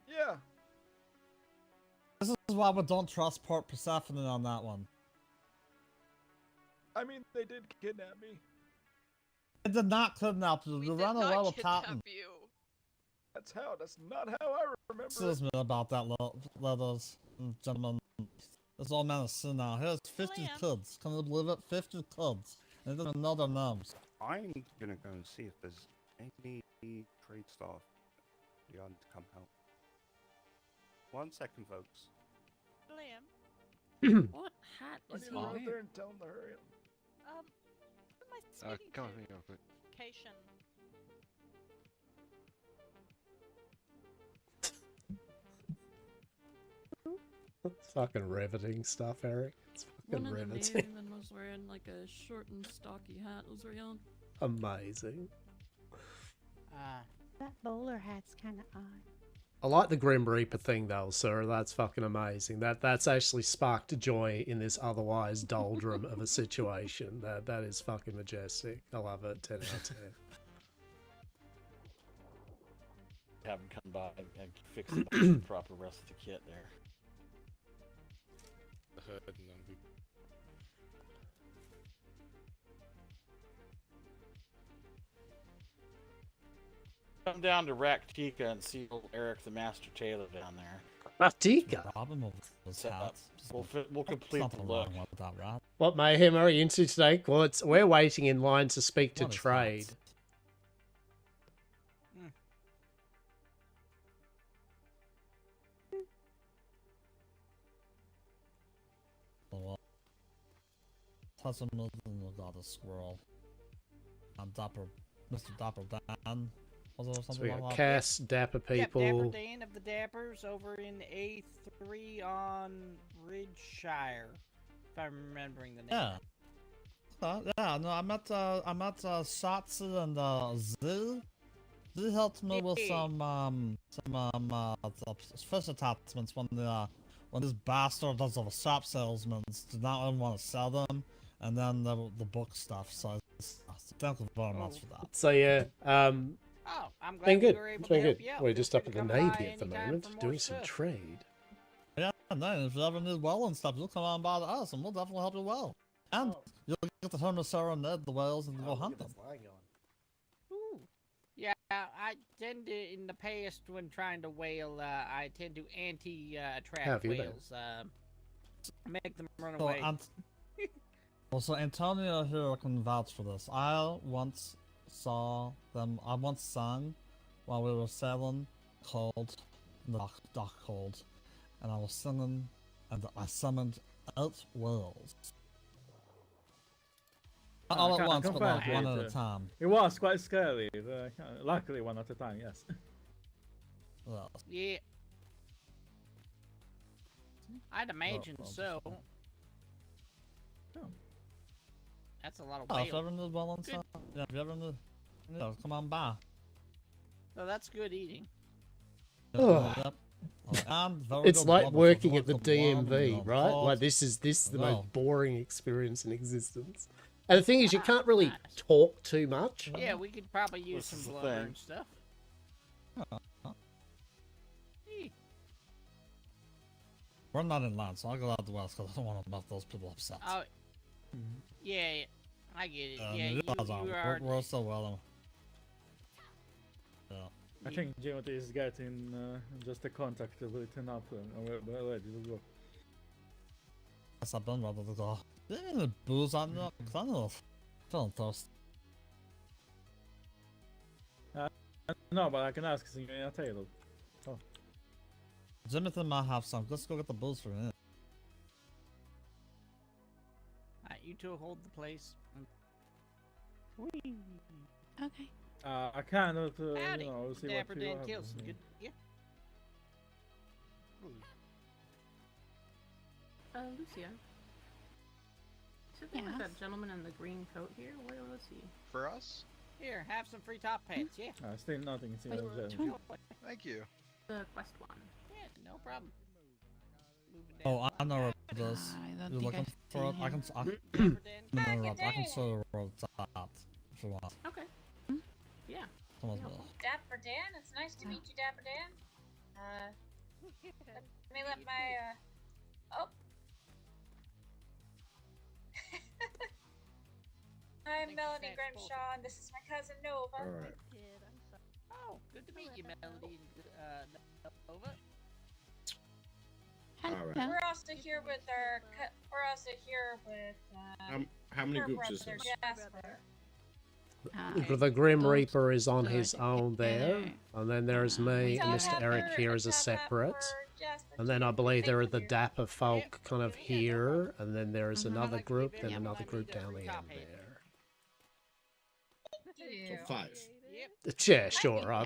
S12: Yeah.
S10: This is why we don't trust Port Persephone on that one.
S12: I mean, they did kidnap me.
S10: They did not kidnap you. You ran away with Patton.
S12: That's not how I remember
S10: Excuse me about that, ladies and gentlemen. This old man is sin now. He has 50 kids. Can you believe it? 50 kids. And they don't know their names.
S18: I'm gonna go and see if there's any trade staff beyond to come help. 1 second, folks.
S16: Liam. What hat
S12: I
S16: is
S12: need
S16: he
S12: to run out
S16: wearing?
S12: there and tell them to hurry up.
S16: Who am I speaking
S19: Come
S16: to?
S19: with me real quick.
S16: Cation.
S1: It's fucking riveting stuff, Eric. It's fucking
S2: one of the
S1: riveting.
S2: men was wearing like a short and stocky hat. It was very odd.
S1: Amazing.
S17: That bowler hat's kind of odd.
S1: I like the Grim Reaper thing though, sir. That's fucking amazing. That's actually sparked joy in this otherwise doldrum of a situation. That is fucking majestic. I love it. 10 out of 10.
S9: Have him come by and fix the proper rest of the kit there.
S19: ahead and then we.
S9: Come down to Raktika and see old Eric the Master Tailor down there.
S1: Raktika?
S9: We'll complete the look.
S1: What mayhem are you into today? Well, we're waiting in line to speak to trade.
S10: Hudson got a squirrel. And Dapper, Mr. Dapper Dan. Was there
S1: So
S10: something
S1: we
S10: like
S1: got
S10: that?
S1: Cass, Dapper people.
S15: Yep, Dapper Dan of the Dappers over in A3 on Ridgeshire, if I'm remembering the name.
S10: Yeah. Yeah, no, I'm at Satsu and Z. Z helped me with some fish attachments when this bastard does the shop salesmen did not even want to sell them, and then the book stuff. So thank you very much for that.
S1: So yeah,
S15: Oh, I'm glad
S1: been good.
S15: we were able
S1: It's
S15: to
S1: been
S15: help
S1: good.
S15: you out.
S1: We're
S15: Feel
S1: just
S15: free
S1: up
S15: to
S1: at the
S15: come
S1: Navy
S15: by
S1: at the
S15: anytime
S1: moment,
S15: for more
S1: doing some
S15: stuff.
S1: trade.
S10: Yeah, no, if you ever need well and stuff, you'll come on by to us, and we'll definitely help you well. And you'll get to turn to Sarah and Ned the whales and go hunt them.
S15: Ooh. Yeah, I tend to, in the past, when trying to whale, I tend to anti-attract
S1: Have you been?
S15: whales. Make them run
S10: So,
S15: away.
S10: So Antonio here can vouch for this. I once sang while we were sailing cold, in the dock cold, and I was singing, and I summoned 8 whales. Not all at once, but like one at a time.
S12: It was quite scary. Luckily, one at a time. Yes.
S10: Well,
S15: Yeah. I'd imagine so. That's a lot of
S10: oh,
S15: whales.
S10: if you ever need well and stuff, yeah, if you ever need, come on by.
S15: So that's good eating.
S1: Ugh. It's like working at the DMV, right? Like this is the most boring experience in existence. And the thing is, you can't really talk too much.
S15: Yeah, we could probably use some blubber and stuff.
S10: We're not in line, so I'll go out the west because I don't want to make those people upset.
S15: Oh, yeah, I get it. Yeah,
S10: you guys are. We're so well. Yeah.
S12: I think Jimothy is getting just a contact with an up and we're ready to go.
S10: Yes, I've been ready to go. Do you have any booze on you? Because I'm feeling thirsty.
S12: No, but I can ask Signorina Taylor. Oh.
S10: Jimothy might have some. Let's go get the booze for him.
S15: You two hold the place.
S16: Okay.
S12: I cannot,
S15: Howdy,
S12: see
S15: Dapper
S12: what you
S15: Dan
S12: have.
S15: Kilson. Good, yeah.
S16: Lucia. Something with that gentleman in the green coat here. Where was he?
S20: For us?
S15: Here, have some free top pants. Yeah.
S12: Still nothing.
S20: Thank you.
S16: The quest one.
S15: Yeah, no problem.
S10: Oh, I know where it is. You're looking for it? I can show you where it's at if you want.
S16: Okay. Yeah.
S10: Come on, Bill.
S21: Dapper Dan, it's nice to meet you, Dapper Dan. Let me let my, oh. I'm Melanie Grimshaw, and this is my cousin Nova.
S20: Alright.
S15: Oh, good to meet you, Melody and Nova.
S20: Alright.
S21: We're also here with
S20: How many
S21: her
S20: groups is
S21: brother,
S20: this?
S21: Jasper.
S1: The Grim Reaper is on his own there, and then there's me and Mr. Eric here as a separate, and then I believe there are the Dapper folk kind of here, and then there is another group, then another group down the end there.
S20: So 5.
S1: Yeah, sure.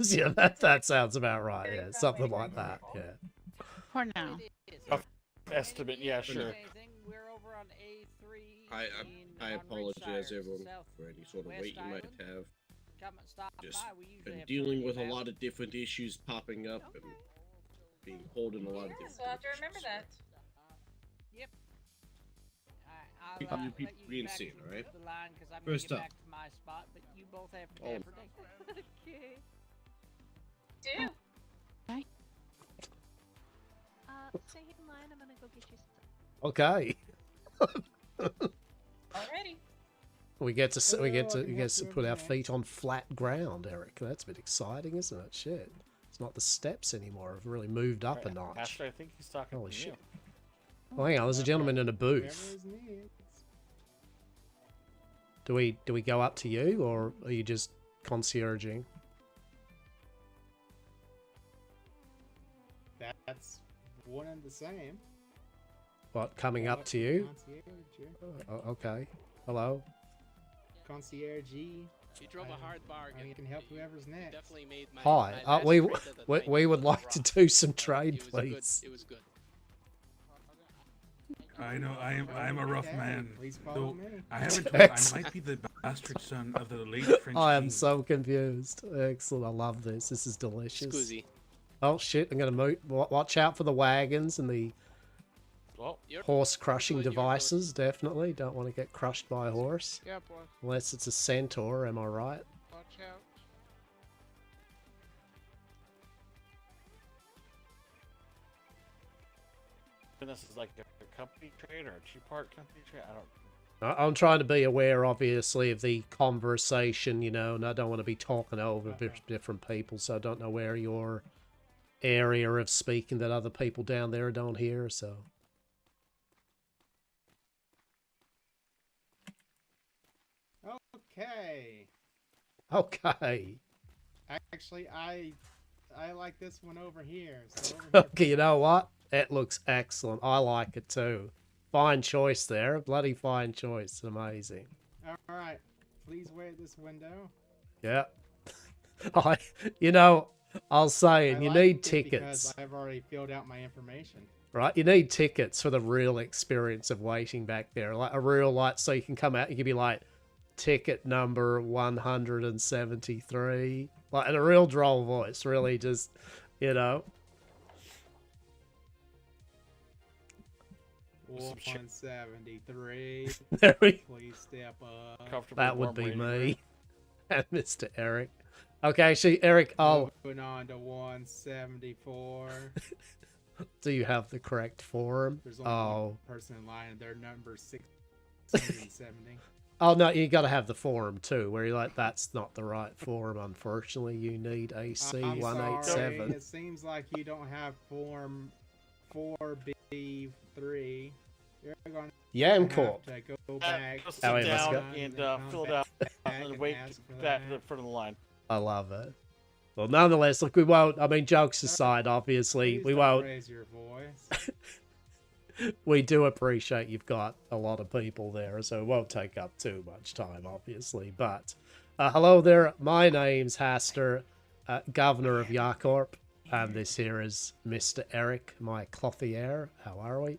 S1: Yeah, that sounds about right. Yeah, something like that. Yeah.
S16: For now.
S9: Rough estimate, yeah, sure.
S15: We're over on A3.
S20: I apologize, everyone, for any sort of wait you might have. Just been dealing with a lot of different issues popping up and being pulled in a lot of different
S21: So I have to remember that.
S15: Yep.
S20: You people being seen, alright? First up.
S15: Back to my spot, but you both have to
S20: Oh.
S15: okay.
S21: Do.
S22: Stay in line, I'm gonna go get you stuff.
S1: Okay.
S21: Already.
S1: We get to put our feet on flat ground, Eric. That's a bit exciting, isn't it? Shit. It's not the steps anymore. I've really moved up a notch.
S9: Pastor, I think he's talking
S1: Holy
S9: to
S1: shit.
S9: you.
S1: Oh, hang on. There's a gentleman in a booth. Do we go up to you, or are you just concierging?
S19: That's one and the same.
S1: What, coming up to you?
S19: Concierge.
S1: Okay. Hello.
S19: Concierge.
S22: You drove a hard bargain.
S19: I can help whoever's next.
S22: Definitely made my.
S1: Hi.
S22: my last
S1: We
S22: trade of the night
S1: would
S22: was
S1: like
S22: rough,
S1: to do some
S22: but
S1: trade,
S22: it was
S1: please.
S22: Good. It was good.
S23: I know I am a rough man.
S19: Please follow
S23: Though
S19: me.
S23: I haven't told I might be the bastard son of the late French
S1: I am
S23: king.
S1: so confused. Excellent. I love this. This is delicious.
S22: Scusi.
S1: Oh shit! I'm gonna move. Watch out for the wagons and the horse crushing devices. Definitely don't want to get crushed by a horse.
S22: Yeah, boy.
S1: Unless it's a centaur. Am I right?
S22: Watch out.
S9: And this is like a company trade or a two-part company trade? I don't.
S1: I'm trying to be aware, obviously, of the conversation, you know, and I don't want to be talking over different people, so I don't know where your area of speaking that other people down there don't hear, so.
S19: Okay.
S1: Okay.
S19: Actually, I like this one over here. So over here.
S1: Okay, you know what? It looks excellent. I like it too. Fine choice there. Bloody fine choice. Amazing.
S19: All right. Please wait this window.
S1: Yeah. I'll say it. You need tickets.
S19: Because I've already filled out my information.
S1: Right? You need tickets for the real experience of waiting back there. Like a real, like, so you can come out, you can be like, ticket number 173. Like, in a real droll voice. Really just, you know.
S19: 173.
S1: There we
S19: Please step up.
S1: That would be me. And Mr. Eric. Okay, actually, Eric, I'll...
S19: Moving on to 174.
S1: Do you have the correct form?
S19: There's only one person in line, and they're number 670.
S1: Oh, no, you got to have the form, too, where you're like, that's not the right form, unfortunately. You need AC 187.
S19: It seems like you don't have form 4B3. You're going
S1: Yamcorp.
S19: to go back.
S9: Go sit down and fill it out and wait back to the front of the line.
S1: I love it. Well, nonetheless, look, we won't, I mean, jokes aside, obviously, we won't.
S19: Raise your voice.
S1: We do appreciate you've got a lot of people there, so it won't take up too much time, obviously. But, hello there, my name's Hastur, Governor of Yakorp, and this here is Mr. Eric, my clothier. How are we?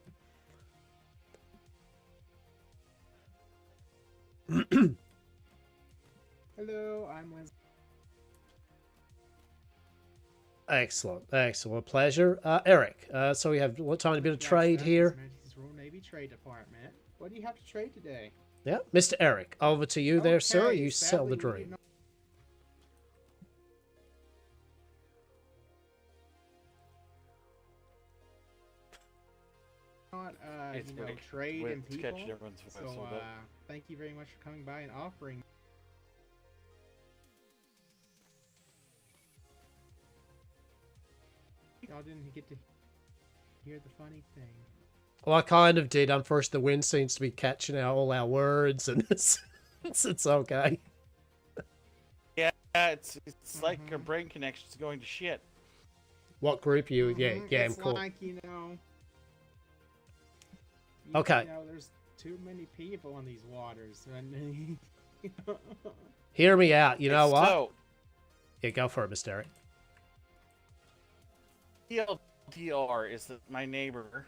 S19: Hello, I'm Liz.
S1: Excellent, excellent, pleasure. Eric, so we have what time to bit of trade here?
S19: Royal Navy Trade Department. What do you have to trade today?
S1: Yeah, Mr. Eric, over to you there, sir.
S19: Okay,
S1: You sell the
S19: sadly, we
S1: dream.
S9: It's
S19: you know,
S9: pretty-
S19: trade
S9: with
S19: and people.
S9: sketchy everyone's voice,
S19: So,
S9: but-
S19: thank you very much for coming by and offering. Y'all didn't get to hear the funny thing.
S1: Well, I kind of did. Unfortunately, the wind seems to be catching all our words, and it's okay.
S9: Yeah, it's like our brain connection's going to shit.
S1: What group are you? Yeah,
S19: It's
S1: cool.
S19: like, you know...
S1: Okay.
S19: You know, there's too many people in these waters. And
S1: Hear me out. You know what?
S9: So,
S1: Yeah, go for it, Mr. Eric.
S9: TLDR is that my neighbor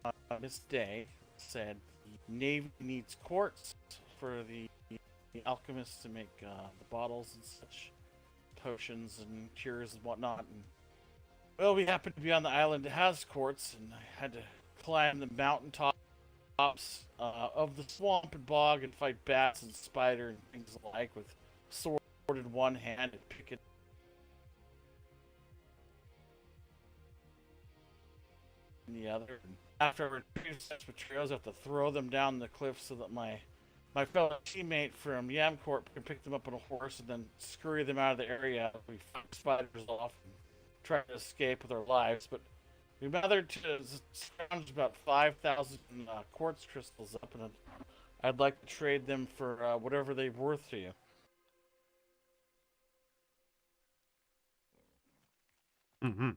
S9: on this day said the Navy needs quartz for the alchemists to make the bottles and such, potions and cures and whatnot. And, well, we happened to be on the island that has quartz, and I had to climb the mountaintops of the swamp and bog and fight bats and spider and things alike with sword in one hand and pick it in the other. And after I retrieve such materials, I have to throw them down the cliff so that my fellow teammate from Yamcorp can pick them up on a horse and then scurry them out of the area. We fuck spiders off and try to escape with our lives, but we managed to scrounge about 5,000 quartz crystals up, and I'd like to trade them for whatever they're worth to you.
S1: Mm-hmm.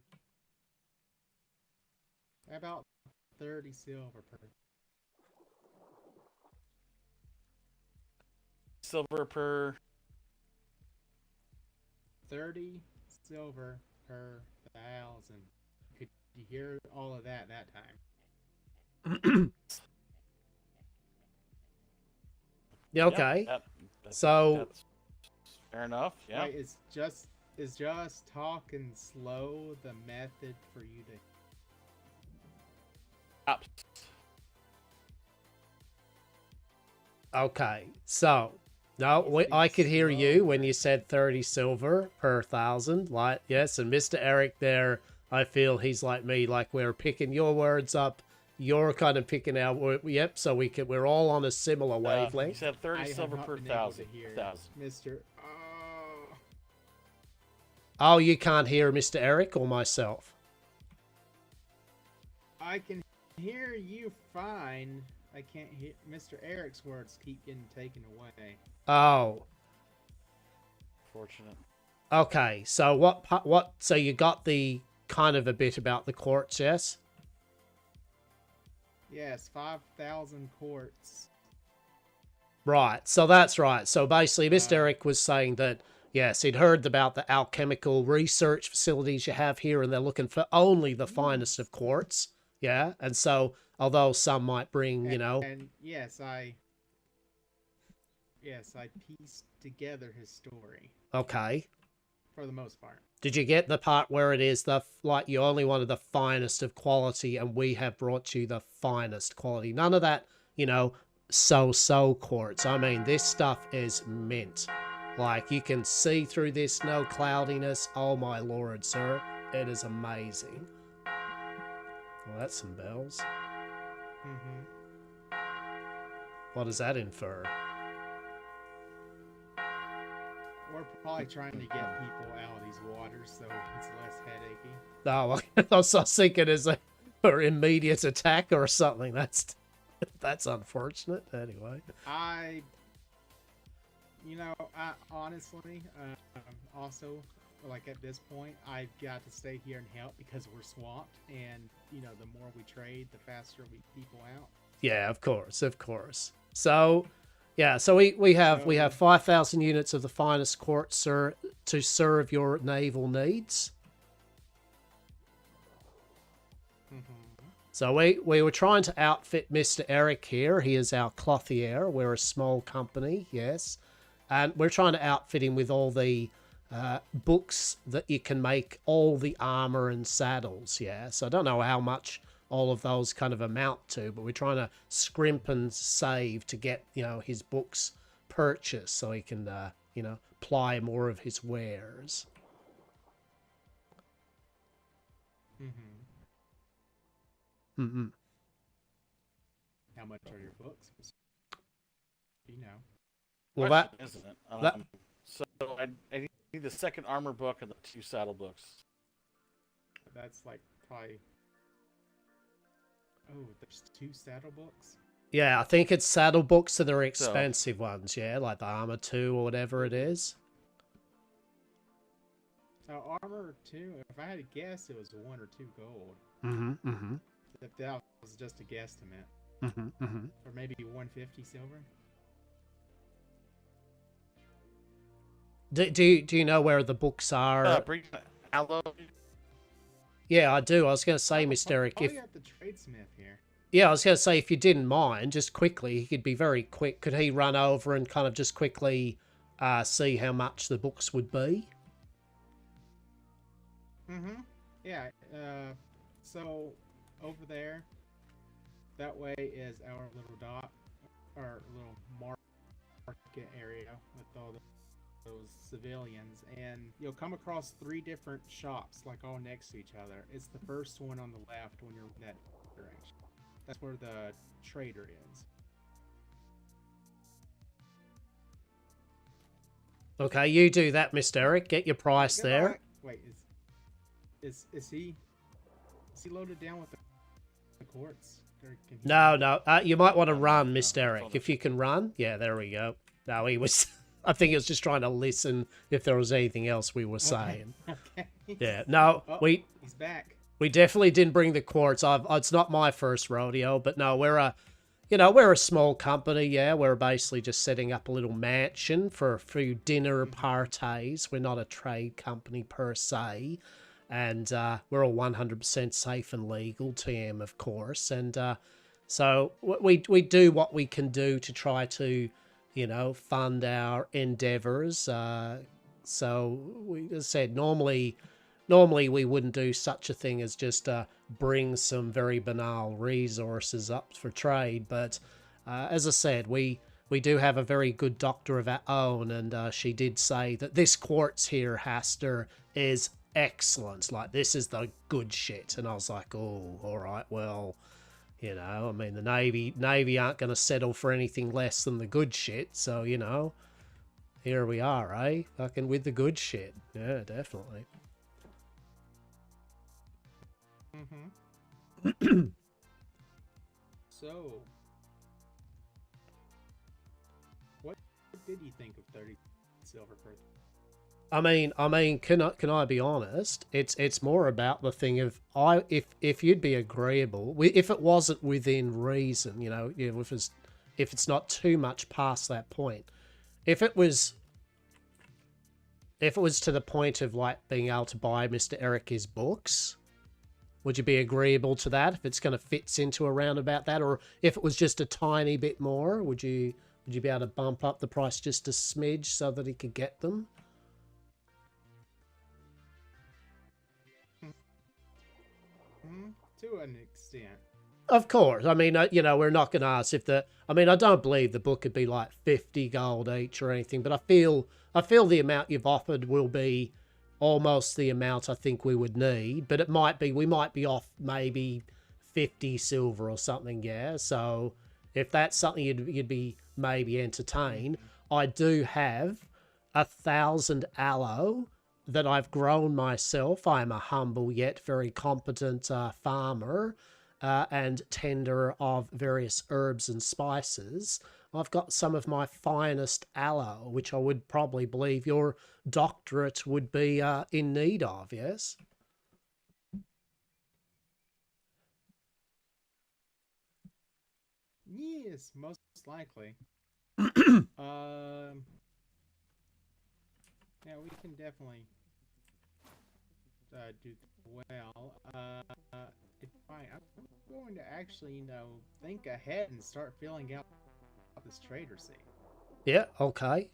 S19: About 30 silver per.
S9: Silver per.
S19: 30 silver per 1,000. Could you hear all of that time?
S1: Yeah, okay.
S9: That's fair enough. Yeah.
S19: Right, is just talking slow the method for you to.
S1: Okay, so no, I could hear you when you said 30 silver per 1,000. Like, yes, and Mr. Eric there, I feel he's like me, like we're picking your words up, you're kind of picking our. Yep, so we're all on a similar wavelength.
S9: You said 30 silver per 1,000.
S19: Mr.
S1: Oh, you can't hear Mr. Eric or myself?
S19: I can hear you fine. I can't hear Mr. Eric's words keep getting taken away.
S1: Oh.
S9: Fortunate.
S1: Okay, so what? So you got the kind of a bit about the quartz, yes?
S19: Yes, 5,000 quartz.
S1: Right, so that's right. So basically, Mr. Eric was saying that, yes, he'd heard about the alchemical research facilities you have here, and they're looking for only the finest of quartz. Yeah, and so, although some might bring, you know...
S19: And yes, I pieced together his story.
S1: Okay.
S19: For the most part.
S1: Did you get the part where it is like you only wanted the finest of quality, and we have brought you the finest quality? None of that, you know, so quartz. I mean, this stuff is mint. Like, you can see through this, no cloudiness. Oh my lord, sir. It is amazing. Well, that's some bells.
S19: Mm-hmm.
S1: What does that infer?
S19: We're probably trying to get people out of these waters so it's less headachy.
S1: No, I was thinking as a for immediate attack or something. That's unfortunate. Anyway.
S19: I honestly, also, like at this point, I've got to stay here and help because we're swamped, and the more we trade, the faster we people out.
S1: Yeah, of course. So, yeah, so we have 5,000 units of the finest quartz, sir, to serve your naval needs. So we were trying to outfit Mr. Eric here. He is our clothier. We're a small company, yes. And we're trying to outfit him with all the books that you can make all the armor and saddles, yeah. So I don't know how much all of those kind of amount to, but we're trying to scrimp and save to get, his books purchased so he can, ply more of his wares.
S19: Mm-hmm. How much are your books?
S1: Well,
S9: that isn't it? So I need the second armor book and the 2 saddle books.
S19: That's like probably. Oh, there's 2 saddle books.
S1: Yeah, I think it's saddle books, so they're expensive ones. Yeah, like the armor 2 or whatever it is.
S19: So armor 2. If I had to guess, it was 1 or 2 gold.
S1: Mm-hmm.
S19: If that was just a guesstimate. Or maybe 150 silver.
S1: Do you know where the books are? Yeah, I do. I was going to say, Mr. Eric, if...
S19: got the tradesmith here.
S1: Yeah, I was going to say, if you didn't mind, just quickly, he could be very quick. Could he run over and kind of just quickly see how much the books would be?
S19: Mm-hmm. Yeah, so over there, that way is our little dot, our little market area with all those civilians, and you'll come across 3 different shops, like all next to each other. It's the first one on the left when you're in that direction. That's where the trader is.
S1: Okay, you do that, Mr. Eric. Get your price there.
S19: Wait, is he loaded down with the quartz? Or can he
S1: No. You might want to run, Mr. Eric. If you can run. Yeah, there we go. No, he was... I think he was just trying to listen if there was anything else we were saying.
S19: Okay.
S1: Yeah, no,
S19: he's back.
S1: We definitely didn't bring the quartz. It's not my first rodeo, but no, we're a small company. Yeah, we're basically just setting up a little mansion for a few dinner parties. We're not a trade company per se, and we're all 100% safe and legal, TM, of course. And so we do what we can do to try to, fund our endeavors. So we just said normally we wouldn't do such a thing as just bring some very banal resources up for trade. But as I said, we do have a very good doctor of our own, and she did say that this quartz here, Hastur, is excellent. Like, this is the good shit. And I was like, oh, all right, well, I mean, the Navy aren't going to settle for anything less than the good shit. So, here we are, eh? Fucking with the good shit. Yeah, definitely.
S19: So, what did you think of 30 silver per?
S1: I mean, can I be honest? It's more about the thing of if you'd be agreeable, if it wasn't within reason, if it's not too much past that point, if it was to the point of like being able to buy Mr. Eric his books, would you be agreeable to that? If it's going to fit into around about that, or if it was just a tiny bit more, would you be able to bump up the price just a smidge so that he could get them?
S19: To an extent.
S1: Of course. I mean, we're not going to ask if I don't believe the book would be like 50 gold each or anything, but I feel the amount you've offered will be almost the amount I think we would need, but we might be off maybe 50 silver or something, yeah? So if that's something you'd be maybe entertained, I do have 1,000 aloe that I've grown myself. I'm a humble yet very competent farmer and tender of various herbs and spices. I've got some of my finest aloe, which I would probably believe your doctorate would be in need of, yes?
S19: Yes, most likely. Yeah, we can definitely do well. Fine. I'm going to actually, think ahead and start filling out this trader seat.
S1: Yeah, okay.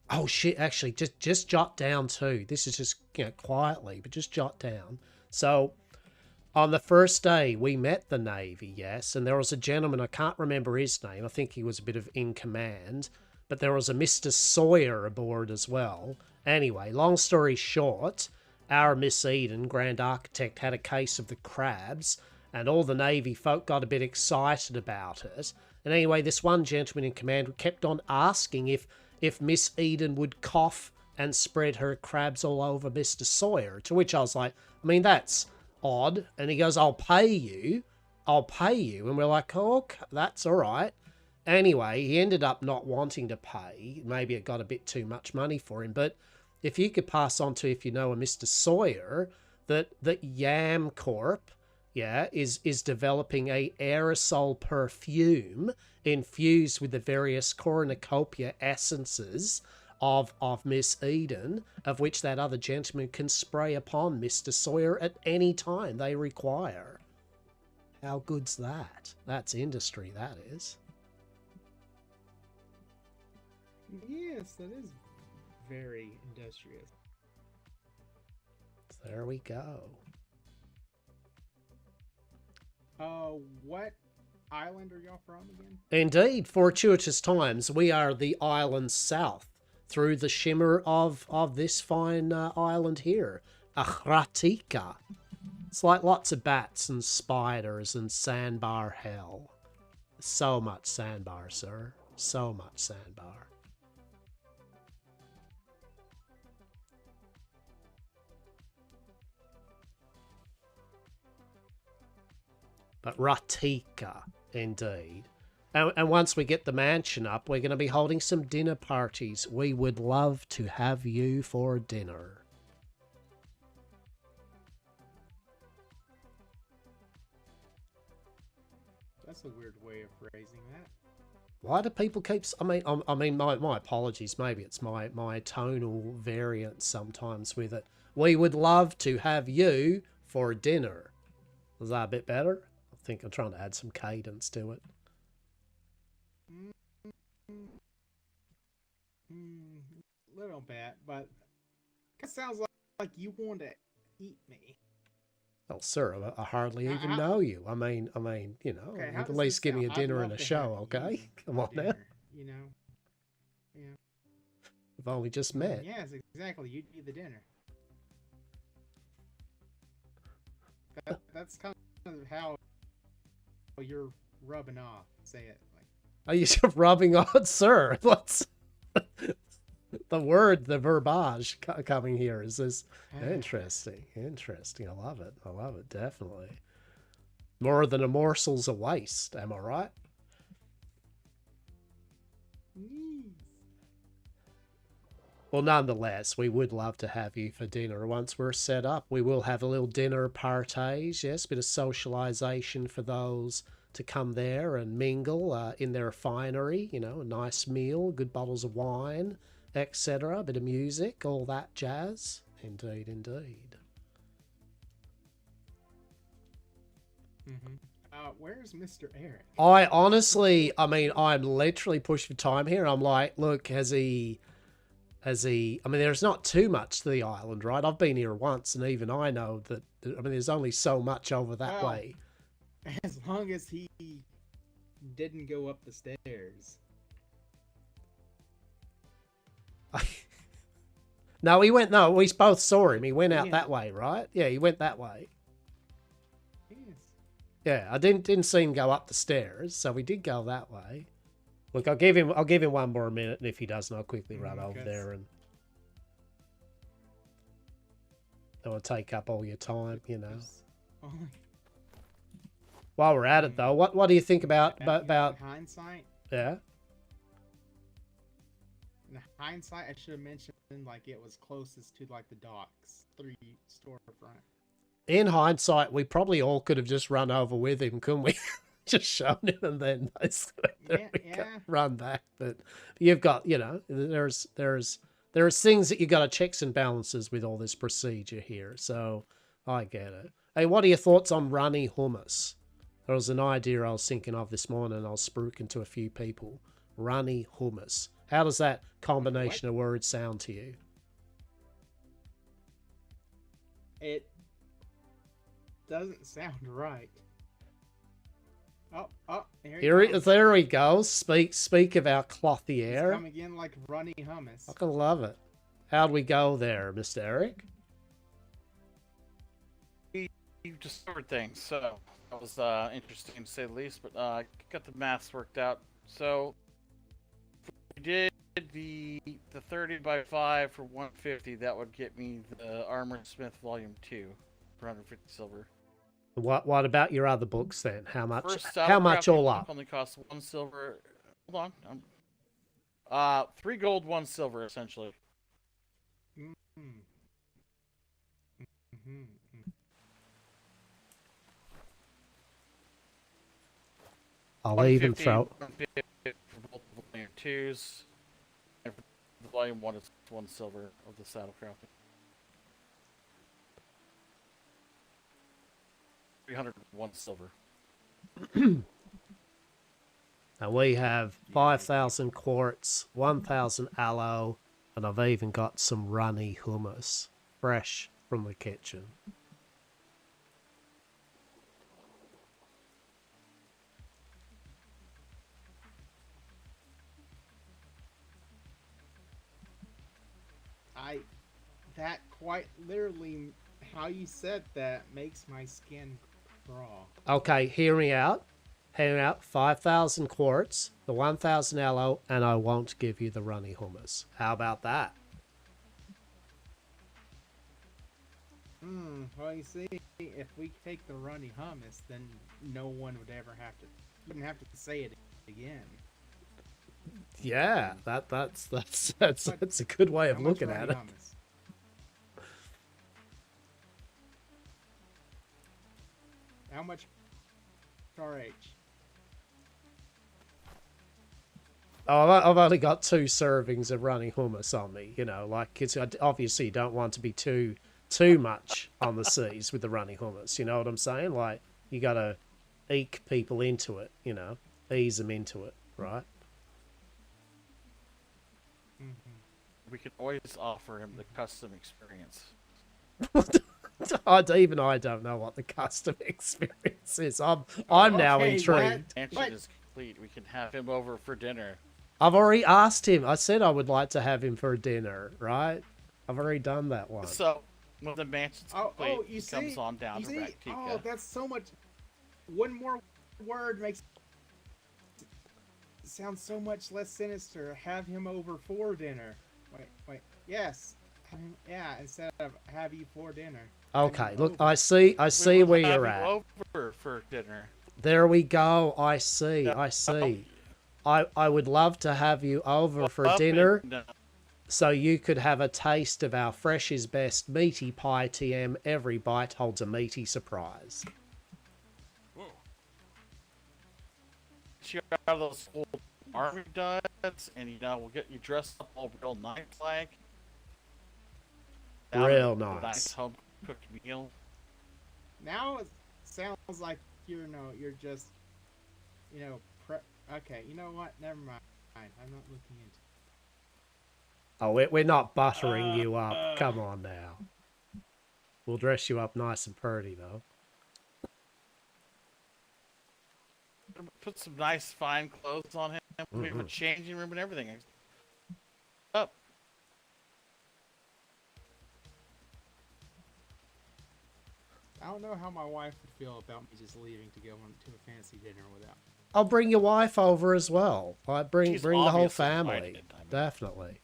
S1: Oh shit, actually, just jot down too. This is just, quietly, but just jot down. So, on the first day, we met the Navy, yes, and there was a gentleman, I can't remember his name, I think he was a bit of in command, but there was a Mr. Sawyer aboard as well. Anyway, long story short, our Miss Eden, Grand Architect, had a case of the crabs, and all the Navy folk got a bit excited about it. And anyway, this one gentleman in command kept on asking if Miss Eden would cough and spread her crabs all over Mr. Sawyer, to which I was like, I mean, that's odd. And he goes, I'll pay you. And we're like, oh, okay, that's all right. Anyway, he ended up not wanting to pay. Maybe it got a bit too much money for him. But if you could pass on to, if you know a Mr. Sawyer, that Yam Corp, yeah, is developing a aerosol perfume infused with the various cornucopia essences of Miss Eden, of which that other gentleman can spray upon Mr. Sawyer at any time they require. How good's that? That's industry, that is.
S19: Yes, that is very industrious.
S1: There we go.
S19: What island are y'all from again?
S1: Indeed, fortuitous times. We are the island south, through the shimmer of this fine island here, Akhratika. It's like lots of bats and spiders and sandbar hell. So much sandbar, sir. So much sandbar. But Ratika, indeed. And once we get the mansion up, we're going to be holding some dinner parties. We would love to have you for dinner.
S19: That's a weird way of phrasing that.
S1: Why do people keep... I mean, my apologies. Maybe it's my tonal variance sometimes with it. We would love to have you for dinner. Was that a bit better? I think I'm trying to add some cadence to it.
S19: Little bit, but it sounds like you want to eat me.
S1: Well, sir, I hardly even know you. I mean, you know,
S19: Okay,
S1: at least give me a dinner and a show, okay? Come on now.
S19: You know? Yeah.
S1: We've only just met.
S19: Yes, exactly. You'd be the dinner. That's kind of how you're rubbing off. Say it.
S1: Are you rubbing on, sir? What's the word, the verbiage coming here? Is this interesting? Interesting. I love it. I love it. Definitely. More than a morsel's a waste. Am I right? Well, nonetheless, we would love to have you for dinner once we're set up. We will have a little dinner parties, yes, a bit of socialization for those to come there and mingle in their finery, you know, a nice meal, good bottles of wine, etc., a bit of music, all that jazz. Indeed, indeed.
S19: Mm-hmm. Where's Mr. Eric?
S1: I honestly, I mean, I'm literally pushed for time here. I'm like, look, has he, I mean, there's not too much to the island, right? I've been here once, and even I know that, I mean, there's only so much over that way.
S19: As long as he didn't go up the stairs.
S1: No, we both saw him. He went out that way, right? Yeah, he went that way.
S19: Yes.
S1: Yeah, I didn't see him go up the stairs, so we did go that way. Look, I'll give him one more minute, and if he doesn't, I'll quickly run over there and don't want to take up all your time, you know. While we're at it, though, what do you think about
S19: hindsight?
S1: Yeah.
S19: In hindsight, I should have mentioned like it was closest to like the docks, 3 storefront.
S1: In hindsight, we probably all could have just run over with him, couldn't we? Just shown him and then run back. But you've got, you know, there's things that you got to checks and balances with all this procedure here. So I get it. Hey, what are your thoughts on runny hummus? There was an idea I was thinking of this morning, and I was spruiking to a few people. Runny hummus. How does that combination of words sound to you?
S19: It doesn't sound right.
S1: There he goes. Speak of our clothy air.
S19: Come again like runny hummus.
S1: I can love it. How'd we go there, Mr. Eric?
S9: You discovered things, so that was interesting to say the least. But got the maths worked out. So we did the 30 by 5 for 150. That would get me the Armor Smith Volume 2 for 150 silver.
S1: What about your other books then? How much? How much all up?
S9: Only costs 1 silver. Hold on. 3 gold, 1 silver, essentially.
S1: I'll even throw.
S9: 150 for both the Volume 2s, and for the Volume 1 is 1 silver of the saddle crafting. 301 silver.
S1: And we have 5,000 quartz, 1,000 aloe, and I've even got some runny hummus, fresh from the kitchen.
S19: That quite literally How you said that makes my skin crawl.
S1: Okay, hear me out. Hear me out. 5,000 quartz, the 1,000 aloe, and I won't give you the runny hummus. How about that?
S19: Well, you see, if we take the runny hummus, then no one would ever have to. You wouldn't have to say it again.
S1: Yeah, that's a good way of
S19: How much
S1: looking at
S19: runny
S1: it.
S19: hummus? How much RH?
S1: Oh, I've only got 2 servings of runny hummus on me. You know, like it's obviously you don't want to be too much on the seas with the runny hummus. You know what I'm saying? Like you gotta eke people into it. You know, ease them into it, right?
S9: We can always offer him the custom experience.
S1: Even I don't know what the custom experience is. I'm now intrigued.
S9: Mansion is complete. We can have him over for dinner.
S1: I've already asked him. I said I would like to have him for dinner, right? I've already done that one.
S9: So when the mansion's complete,
S19: you
S9: he comes
S19: see?
S9: on down
S19: You
S9: to
S19: see?
S9: Raktika.
S19: Oh, that's so much. One more word makes it sound so much less sinister. Have him over for dinner. Wait. Yes. Yeah, instead of have you for dinner.
S1: Okay, look, I see where you're at.
S9: Over for dinner.
S1: There we go. I see. I would love to have you over for dinner, so you could have a taste of our fresh is best meaty pie TM. Every bite holds a meaty surprise.
S9: You out of those old army duds, and we'll get you dressed up all real nice like.
S1: Real
S9: A
S1: nice.
S9: nice home cooked meal.
S19: Now it sounds like you're just, okay, you know what? Never mind. I'm not looking into.
S1: Oh, we're not buttering you up. Come on now. We'll dress you up nice and pretty, though.
S9: Put some nice fine clothes on him. We have a changing room and everything. Up.
S19: I don't know how my wife would feel about me just leaving to go to a fancy dinner without.
S1: I'll bring your wife over as well. Like bring
S9: She's
S1: the whole
S9: obviously
S1: family.
S9: invited, I mean.
S1: Definitely.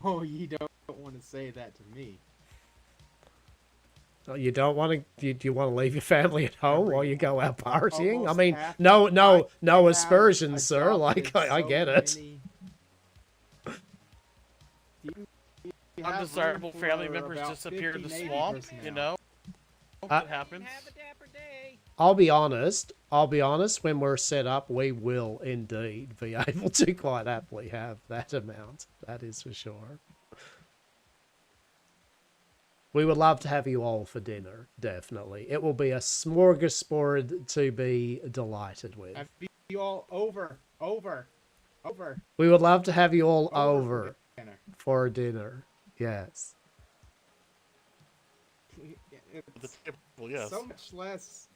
S19: Oh, you don't want to say that to me.
S1: Oh, you don't want to? Do you want to leave your family at home while you go out partying? I
S19: Almost
S1: mean,
S19: half-
S1: no
S19: I
S1: aspersions,
S19: have
S1: sir. Like
S19: adopted
S1: I
S19: so
S1: get it.
S19: many- You have
S9: Undesirable
S19: room
S9: family
S19: for
S9: members
S19: about
S9: disappear in the
S19: 50 Navy
S9: swamp.
S19: personnel.
S9: You know,
S1: Uh,
S9: what happens?
S1: I'll be honest. When we're set up, we will indeed be able to quite happily have that amount. That is for sure. We would love to have you all for dinner, definitely. It will be a smorgasbord to be delighted with.
S19: Have you all over.
S1: We would love to have you all over
S19: dinner.
S1: for dinner. Yes.
S19: It's
S9: yes.
S19: so much less.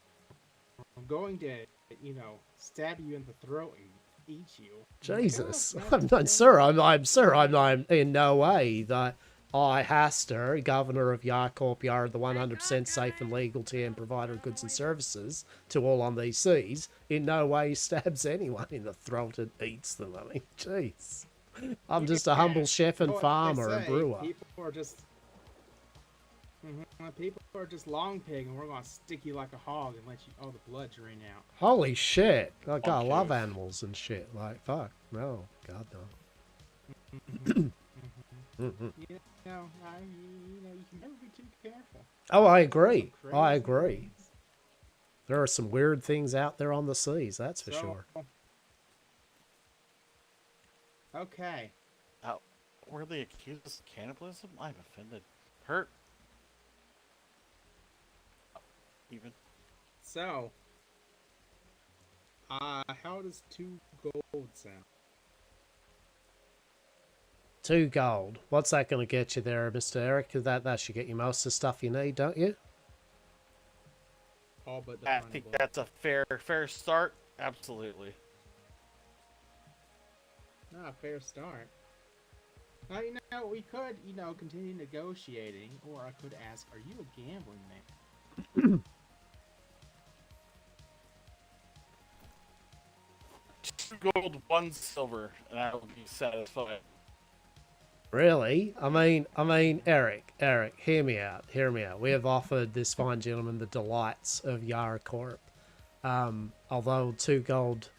S19: I'm going to, stab you in the throat and eat you.
S1: Jesus.
S19: Yeah,
S1: I'm not, sir, I'm in no way that I, Hastur, Governor of Yarkorp Yard, the 100% safe and legal TM provider of goods and services to all on these seas, in no way stabs anyone in the throat and eats them. I mean, jeez. I'm just a humble chef and
S19: Well,
S1: farmer
S19: they
S1: and
S19: say
S1: brewer.
S19: People are just long pig, and we're gonna stick you like a hog and let you all the blood drain out.
S1: Holy shit. Like, I
S9: Okay.
S1: love animals and shit. Like, fuck. No. God, no.
S19: You can never be too careful.
S1: Oh, I agree.
S19: Crazy
S1: I agree.
S19: things.
S1: There are some weird things out there on the seas, that's for
S19: So,
S1: sure.
S19: Okay.
S9: Were they accused of cannibalism? I'm offended. Hurt. Even.
S19: So, how does 2 gold sound?
S1: 2 gold. What's that going to get you there, Mr. Eric? That should get you most of the stuff you need, don't you?
S19: All but the
S9: I
S19: money
S9: think
S19: block.
S9: that's a fair start. Absolutely.
S19: Fair start. You know, we could, you know, continue negotiating, or I could ask, are you a gambling man?
S9: 2 gold, 1 silver, and I will be satisfied.
S1: Really? I mean, Eric, hear me out. We have offered this fine gentleman the delights of Yara Corp. Although 2 gold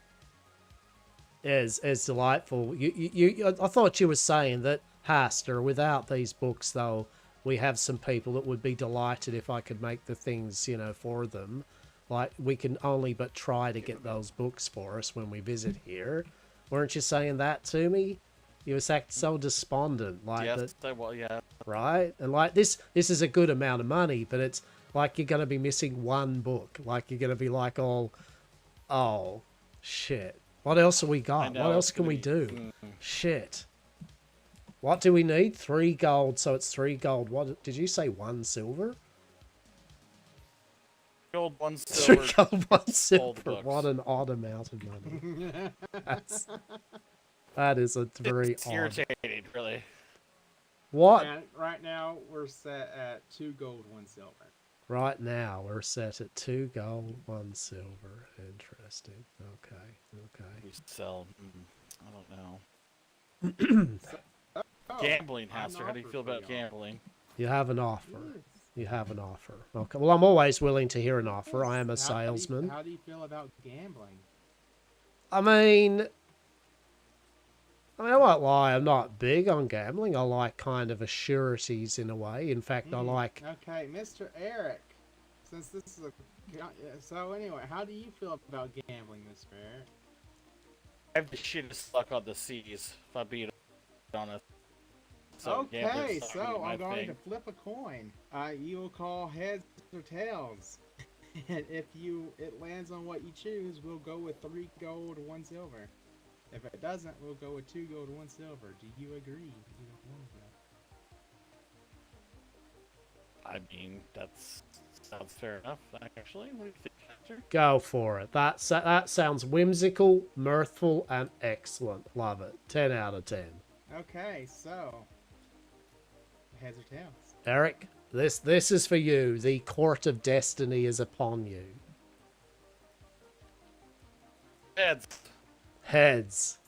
S1: is delightful. I thought you were saying that, Hastur, without these books, though, we have some people that would be delighted if I could make the things, you know, for them. Like, we can only but try to get those books for us when we visit here. Weren't you saying that to me? You was acting so despondent, like
S9: Yes,
S1: that.
S9: well, yeah.
S1: Right? And like this is a good amount of money, but it's like you're gonna be missing 1 book. Like you're gonna be like, oh, shit. What else have we got?
S9: know,
S1: What else
S9: it's
S1: can
S9: gonna
S1: we
S9: be-
S1: do? Shit. What do we need? 3 gold, so it's 3 gold. What did you say? 1 silver?
S9: Gold, 1
S1: 3
S9: silver.
S1: gold, 1
S9: all the
S1: silver.
S9: books.
S1: What an odd amount of money. That is a very
S9: It's
S1: odd.
S9: irritating, really.
S1: What?
S19: And right now, we're set at 2 gold, 1 silver.
S1: Right now, we're set at 2 gold, 1 silver. Interesting. Okay.
S9: We sell, I don't know. Gambling, Hastur. How do you feel about gambling?
S1: You have an offer. You have an offer. Okay. Well, I'm always willing to hear an offer. I am a
S19: How
S1: salesman.
S19: do you feel about gambling?
S1: I mean, I won't lie. I'm not big on gambling. I like kind of sureties in a way. In fact, I like...
S19: Okay, Mr. Eric. Since this is a... So anyway, how do you feel about gambling, Mr. Eric?
S9: I have the shittest luck on the seas, if I'm being honest. So
S19: Okay,
S9: gambling's not
S19: so
S9: really my
S19: I'm going
S9: thing.
S19: to flip a coin. You will call heads or tails. And if it lands on what you choose, we'll go with 3 gold, 1 silver. If it doesn't, we'll go with 2 gold, 1 silver. Do you agree? Either one of them.
S9: I mean, that sounds fair enough, actually. What do you think, Hastur?
S1: Go for it. That sounds whimsical, mirthful, and excellent. Love it. 10 out of 10.
S19: Okay, so heads or tails?
S1: Eric, this is for you. The court of destiny is upon you.
S9: Heads.
S1: Heads.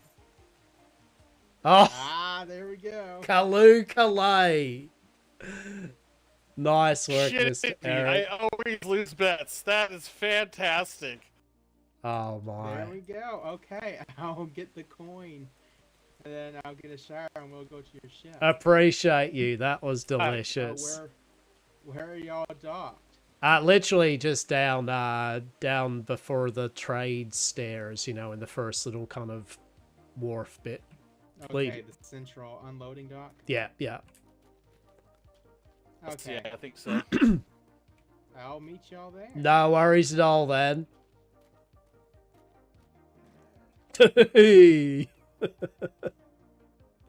S1: Oh,
S19: Ah, there we go.
S1: Kalu Kalay. Nice work, Mr.
S9: Shit,
S1: Eric.
S9: I always lose bets. That is fantastic.
S1: Oh my.
S19: There we go. Okay, I'll get the coin. And then I'll get a shower and we'll go to your ship.
S1: Appreciate you. That was delicious.
S19: Where are y'all docked?
S1: Literally just down before the trade stairs, you know, in the first little kind of wharf bit.
S19: Okay, the central unloading dock?
S1: Yeah.
S19: Okay.
S9: Yeah, I think so.
S19: I'll meet y'all there.
S1: No worries at all then.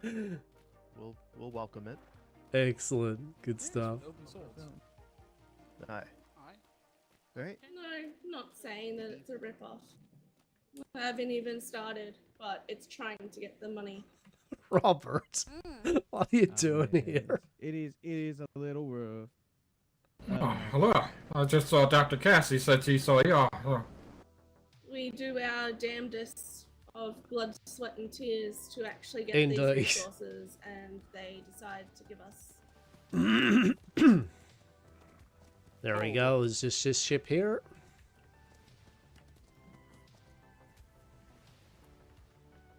S4: We'll welcome it.
S1: Excellent. Good stuff.
S4: Aye. Right?
S6: No, not saying that it's a ripoff. I haven't even started, but it's trying to get the money.
S1: Robert, what are you doing here?
S7: It is a little rough.
S8: Oh, hello. I just saw Dr. Cassie said she saw you.
S6: We do our damnedest of blood, sweat, and tears to actually get
S1: Indeed.
S6: these resources, and they decide to give us.
S1: There we go. Is this ship here?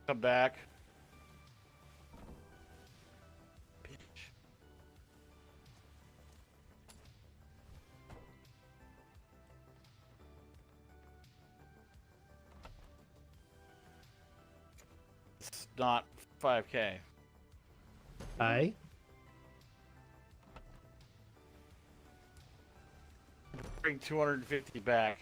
S9: Come back. It's not 5K.
S1: Aye.
S9: Bring 250 back.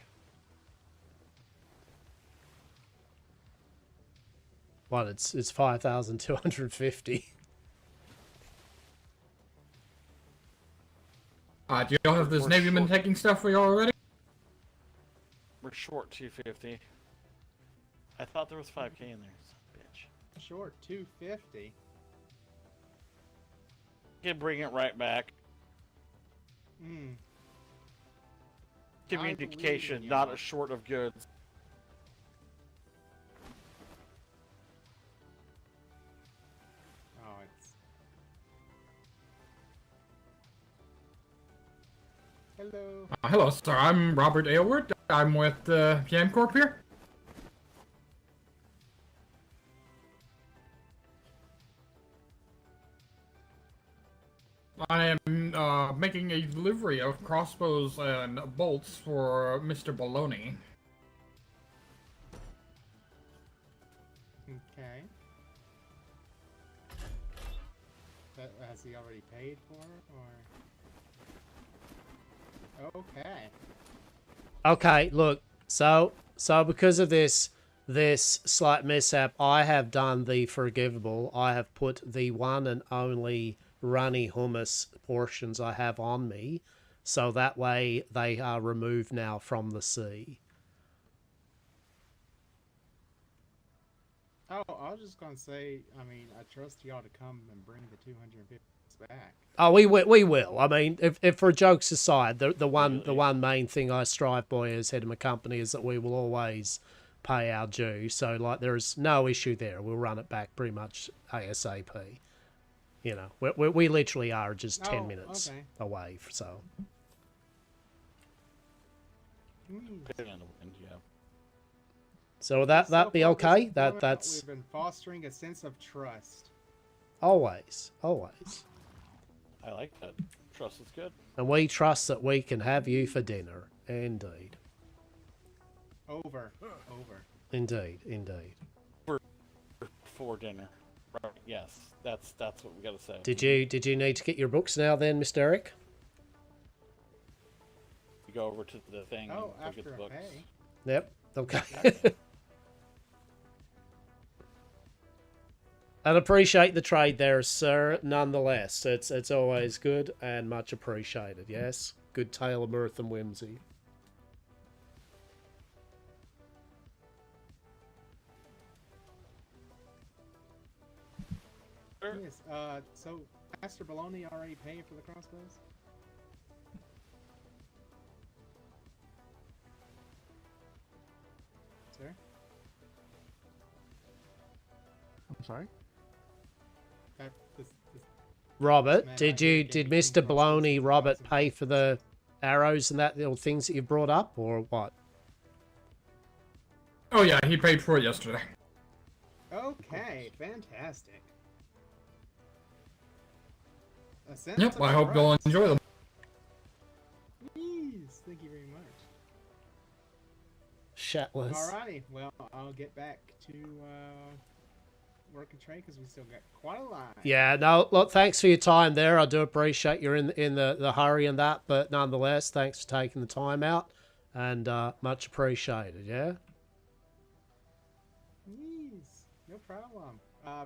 S1: What? It's 5,250.
S8: Do y'all have this Navy man taking stuff for you already?
S9: We're short 250. I thought there was 5K in there. Son of a bitch.
S19: Short 250.
S9: can bring it right back.
S19: Hmm.
S9: Communication, not a short of goods.
S19: Oh, it's. Hello.
S8: Hello, sir. I'm Robert Aylward. I'm with Jam Corp here. I am making a delivery of crossbows and bolts for Mr. Baloney.
S19: Okay. Has he already paid for it, or? Okay.
S1: Okay, look. So because of this slight mishap, I have done the forgivable. I have put the one and only runny hummus portions I have on me, so that way they are removed now from the sea.
S19: Oh, I was just gonna say, I mean, I trust y'all to come and bring the 250 back.
S1: Oh, we will. I mean, if for jokes aside, the one main thing I strive by as head of my company is that we will always pay our due. So like, there is no issue there. We'll run it back pretty much ASAP. You know, we literally are just 10 minutes away. So. So that be okay? That's.
S19: We've been fostering a sense of trust.
S1: Always.
S9: I like that. Trust is good.
S1: And we trust that we can have you for dinner. Indeed.
S19: Over.
S1: Indeed.
S9: For dinner. Right. Yes, that's what we gotta say.
S1: Did you need to get your books now then, Mr. Eric?
S9: You go over to the thing and go
S19: after
S9: get the books.
S19: pay.
S1: Yep. Okay. And appreciate the trade there, sir. Nonetheless, it's always good and much appreciated. Yes, good tale of mirth and whimsy.
S19: Yes. So Master Baloney already paid for the crossbows? Sir?
S4: I'm sorry?
S1: Robert, did Mr. Baloney, Robert, pay for the arrows and that little things that you brought up, or what?
S8: Oh yeah, he paid for it yesterday.
S19: Okay, fantastic.
S8: Yep, I hope you'll enjoy them.
S19: Yes, thank you very much.
S1: Shatless.
S19: Alrighty, well, I'll get back to work and trade because we still got quite a line.
S1: Yeah, no, look, thanks for your time there. I do appreciate you're in the hurry and that, but nonetheless, thanks for taking the time out, and much appreciated, yeah?
S19: Yes, no problem.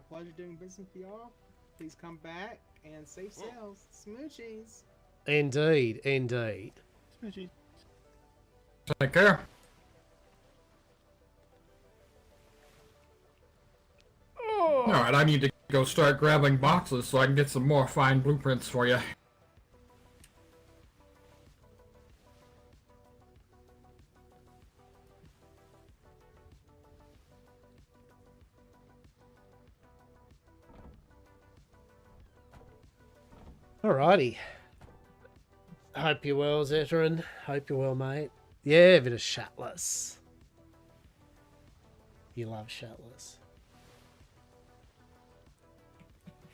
S19: Pleasure doing business with y'all. Please come back and safe sales. Smoochies.
S1: Indeed.
S19: Smoochies.
S8: Take care. Alright, I need to go start grabbing boxes so I can get some more fine blueprints for you.
S1: Alrighty. Hope you're well, Zeteran. Hope you're well, mate. Yeah, a bit of Shatless. You love Shatless.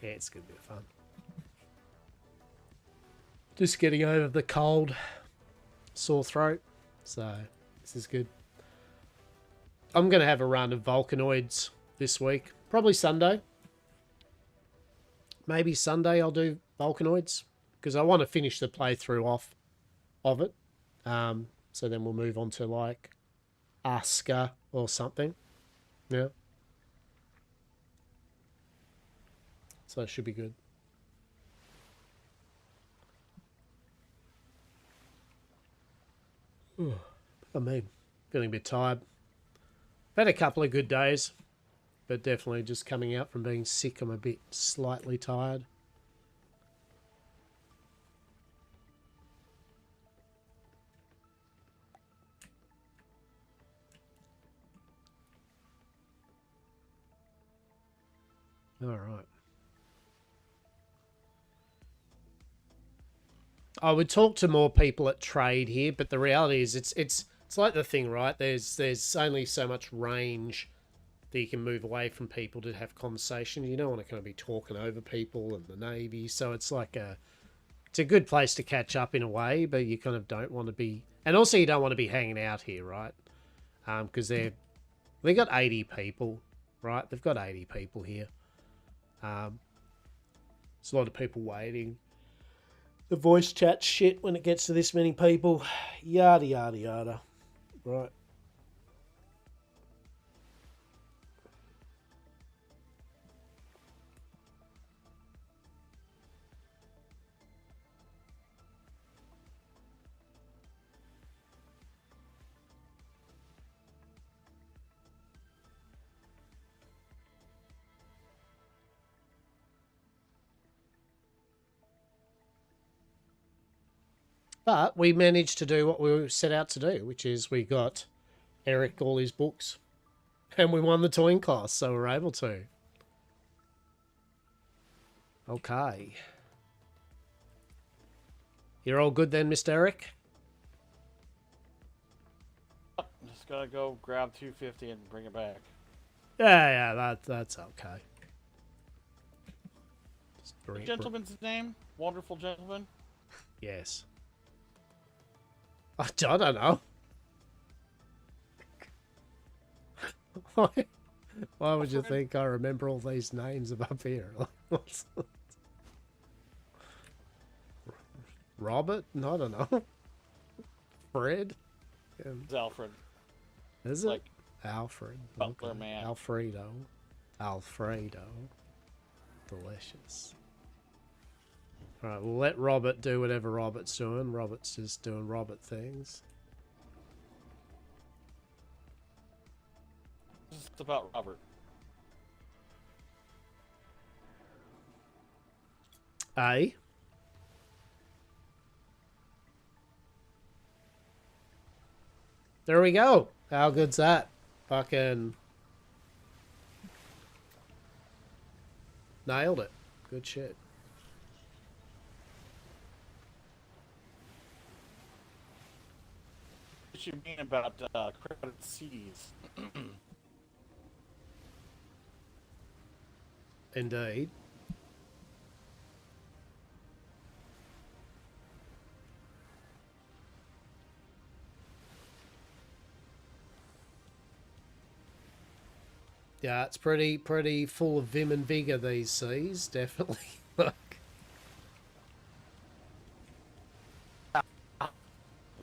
S1: Yeah, it's going to be fun. Just getting over the cold, sore throat. So, this is good. I'm going to have a run of Volcanoids this week. Probably Sunday. Maybe Sunday I'll do Volcanoids. Because I want to finish the playthrough off of it. So then we'll move on to like Aska or something. Yeah. So it should be good. I mean, feeling a bit tired. Had a couple of good days, but definitely just coming out from being sick, I'm a bit slightly tired. All right. I would talk to more people at trade here, but the reality is it's like the thing, right? There's only so much range that you can move away from people to have conversation. You don't want to kind of be talking over people and the Navy, so it's like it's a good place to catch up in a way, but you kind of don't want to be, and also you don't want to be hanging out here, right? Because they got 80 people, right? They've got 80 people here. There's a lot of people waiting. The voice chat shit when it gets to this many people. Yada, yada, yada. Right. But we managed to do what we set out to do, which is we got Eric all his books, and we won the toying class, so we're able to. Okay. You're all good then, Mr. Eric?
S9: Just gotta go grab 250 and bring it back.
S1: Yeah, that's okay.
S9: The gentleman's name? Wonderful gentleman?
S1: Yes. I don't know. Why would you think I remember all these names up here? Robert? I don't know. Fred?
S9: It's Alfred.
S1: Is it?
S9: Like
S1: Alfred.
S9: Butler
S1: Okay.
S9: man.
S1: Alfredo. Delicious. Alright, we'll let Robert do whatever Robert's doing. Robert's just doing Robert things.
S9: It's about Robert.
S1: A. There we go. How good's that? Fucking nailed it. Good shit.
S9: What you mean about crowded seas?
S1: Indeed. Yeah, it's pretty full of vim and vigor these seas, definitely.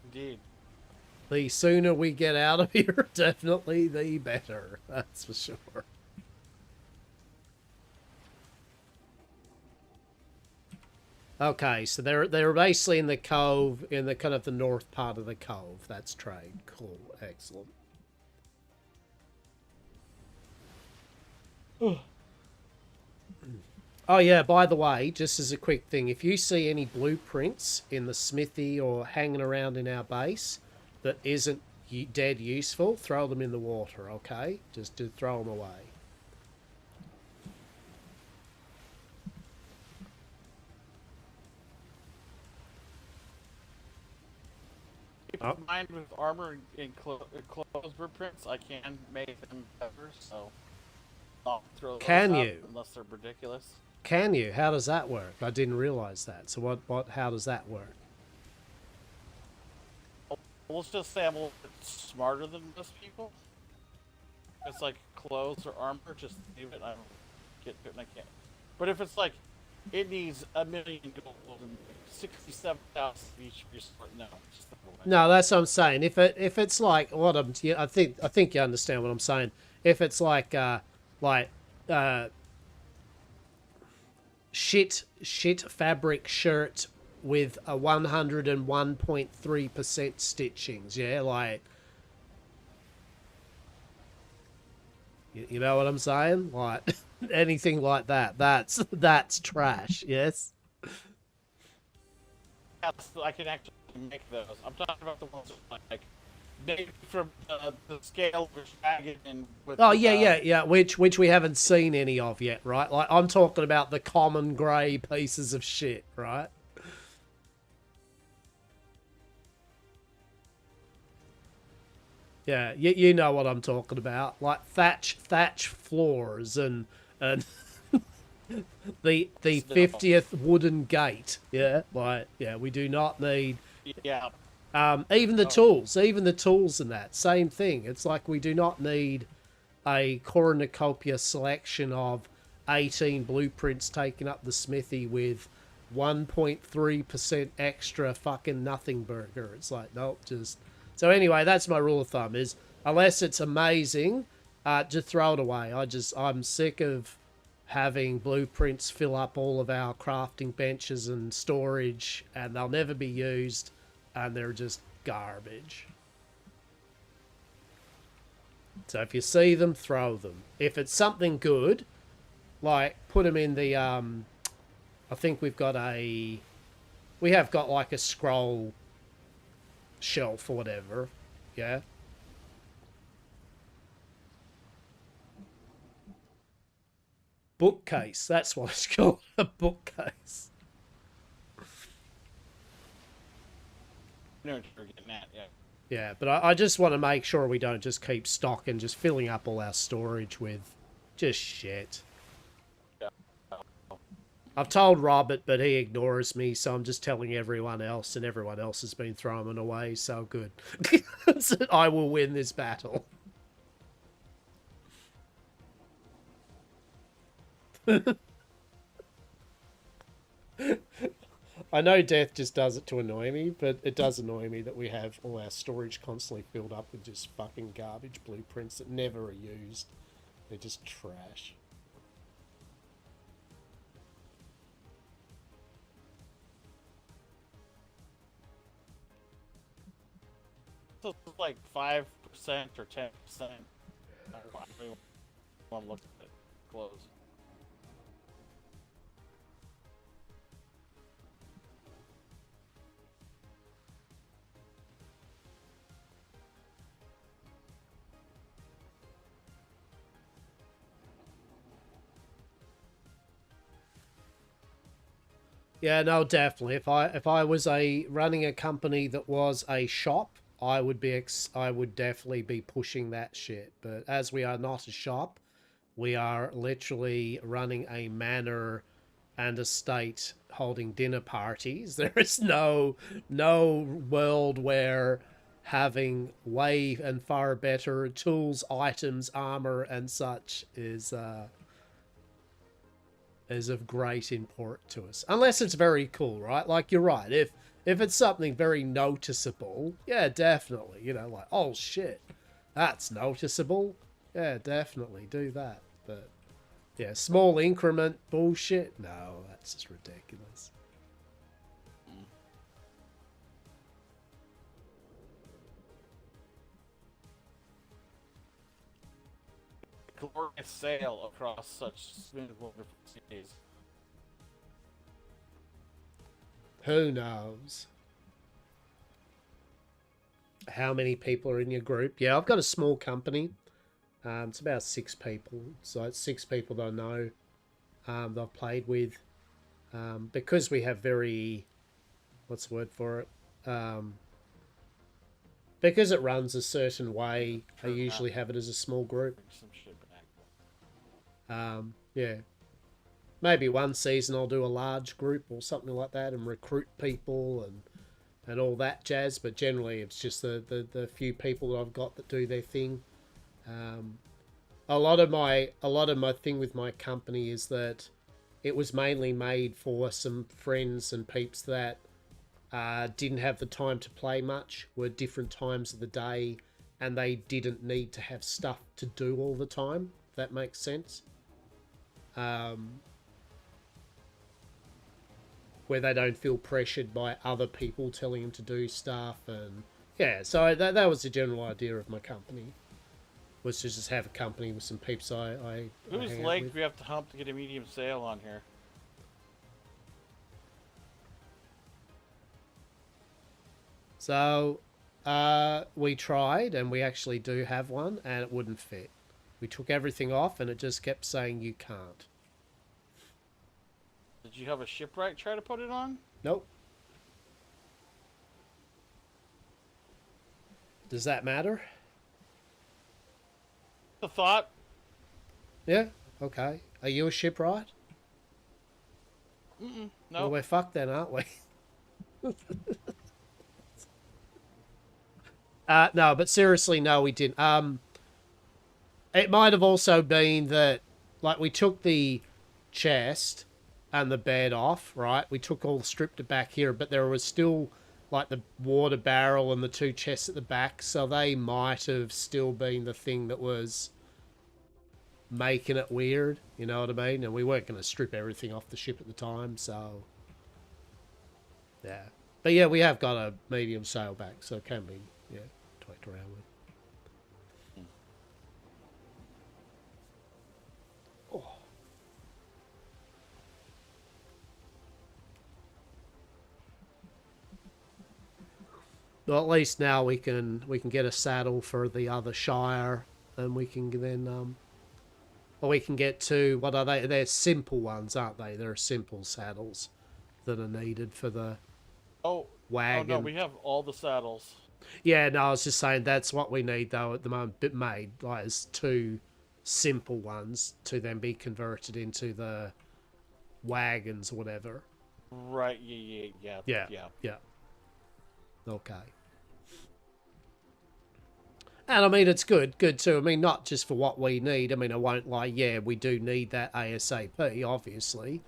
S9: Indeed.
S1: The sooner we get out of here, definitely the better. That's for sure. Okay, so they're basically in the cove, in the kind of the north part of the cove. That's trade. Cool, excellent. Oh yeah, by the way, just as a quick thing, if you see any blueprints in the smithy or hanging around in our base that isn't dead useful, throw them in the water, okay? Just to throw them away.
S9: Keep in mind with armor and clothes blueprints, I can make them better, so I'll throw those
S1: Can
S9: out
S1: you?
S9: unless they're ridiculous.
S1: Can you? How does that work? I didn't realize that. So how does that work?
S9: Let's just say I'm a little bit smarter than most people. It's like clothes or armor, just leave it. I don't get it and I can't. But if it's like, it needs 1 million gold and 67,000 each resort, no. Just throw it away.
S1: No, that's what I'm saying. If it's like what I'm, I think you understand what I'm saying. If it's like shit fabric shirt with a 101.3% stitchings, yeah, like you know what I'm saying? Like anything like that, that's trash. Yes.
S9: Yes, I can actually make those. I'm talking about the ones that are like maybe from the scale of a dragon and with.
S1: Oh yeah, which we haven't seen any of yet, right? Like I'm talking about the common grey pieces of shit, right? Yeah, you know what I'm talking about, like thatch floors and the 50th wooden gate. Yeah, like yeah, we do not need.
S9: Yeah.
S1: Even the tools and that same thing. It's like we do not need a cornucopia selection of 18 blueprints taking up the smithy with 1.3% extra fucking nothing burger. It's like nope, just. So anyway, that's my rule of thumb: is unless it's amazing, just throw it away. I'm sick of having blueprints fill up all of our crafting benches and storage, and they'll never be used, and they're just garbage. So if you see them, throw them. If it's something good, like put them in the I think we have got like a scroll shelf or whatever, yeah. Bookcase, that's what it's called, a bookcase.
S9: I know what you're getting at, yeah.
S1: Yeah, but I just want to make sure we don't just keep stocking, just filling up all our storage with just shit. I've told Robert, but he ignores me, so I'm just telling everyone else, and everyone else has been throwing it away, so good. So I will win this battle. I know Death just does it to annoy me, but it does annoy me that we have all our storage constantly filled up with just fucking garbage blueprints that never are used. They're just trash.
S9: So it's like 5% or 10%. I don't want to look at it close.
S1: Yeah, no, definitely. If I was running a company that was a shop, I would definitely be pushing that shit. But as we are not a shop, we are literally running a manor and estate holding dinner parties. There is no world where having way and far better tools, items, armor, and such is of great import to us. Unless it's very cool, right? Like, you're right. If it's something very noticeable, yeah, definitely. You know, like, oh, shit, that's noticeable. Yeah, definitely do that. But, yeah, small increment bullshit? No, that's just ridiculous.
S9: Glorious sail across such smooth, wonderful seas.
S1: Who knows? How many people are in your group? Yeah, I've got a small company. It's about 6 people. So it's 6 people that I know that I've played with. Because we have very... What's the word for it? Because it runs a certain way, I usually have it as a small group. Yeah. Maybe one season I'll do a large group or something like that and recruit people and all that jazz, but generally it's just the few people that I've got that do their thing. A lot of my thing with my company is that it was mainly made for some friends and peeps that didn't have the time to play much, were different times of the day, and they didn't need to have stuff to do all the time, if that makes sense. Where they don't feel pressured by other people telling them to do stuff, and yeah, so that was the general idea of my company, was to just have a company with some peeps I
S9: Whose
S1: hang out
S9: leg
S1: with.
S9: do we have to hump to get a medium sail on here?
S1: So We tried, and we actually do have one, and it wouldn't fit. We took everything off, and it just kept saying you can't.
S9: Did you have a shipwright try to put it on?
S1: Nope. Does that matter?
S9: The thought.
S1: Yeah. Okay. Are you a shipwright?
S9: No.
S1: Well, we're fucked then, aren't we? No, but seriously, no, we didn't. It might have also been that, like, we took the chest and the bed off, right? We stripped it back here, but there was still, like, the water barrel and the 2 chests at the back, so they might have still been the thing that was making it weird, you know what I mean? And we weren't going to strip everything off the ship at the time, so... Yeah. But yeah, we have got a medium sailback, so it can be, yeah, tweaked around with. Oh. Well, at least now we can get a saddle for the other Shire, and we can then or we can get 2. What are they? They're simple ones, aren't they? They're simple saddles that are needed for the wagon.
S9: Oh no, we have all the saddles.
S1: Yeah, no, I was just saying that's what we need though at the moment. But made like as 2 simple ones to then be converted into the wagons or whatever.
S9: Right. Yeah.
S1: Okay. And I mean, it's good too. I mean, not just for what we need. I mean, I won't lie. Yeah, we do need that ASAP, obviously.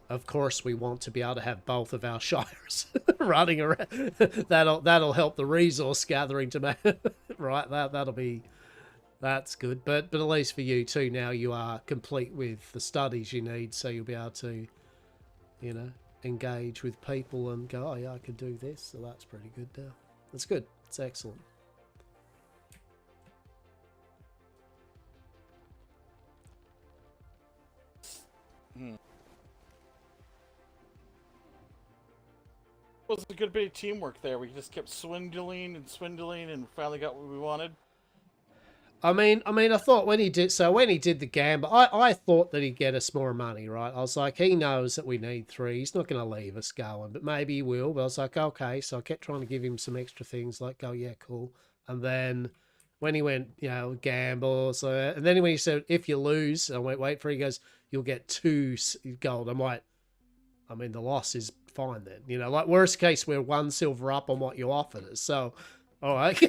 S1: Of course, we want to be able to have both of our shires running around. That'll help the resource gathering to make right. That's good. But at least for you too, now you are complete with the studies you need, so you'll be able to, you know, engage with people and go, oh yeah, I could do this. So that's pretty good now. That's good. It's excellent.
S9: It was a good bit of teamwork there. We just kept swindling and finally got what we wanted.
S1: I mean, I thought when he did the gamble, I thought that he'd get us more money, right? I was like, he knows that we need 3. He's not going to leave us going, but maybe he will. But I was like, okay. So I kept trying to give him some extra things, like, oh yeah, cool. And then when he went, you know, gamble, and then when he said, if you lose, I went, wait for it, he goes, you'll get 2 gold. I'm like, I mean, the loss is fine then. You know, like worst case, we're 1 silver up on what you offered us. So, all right.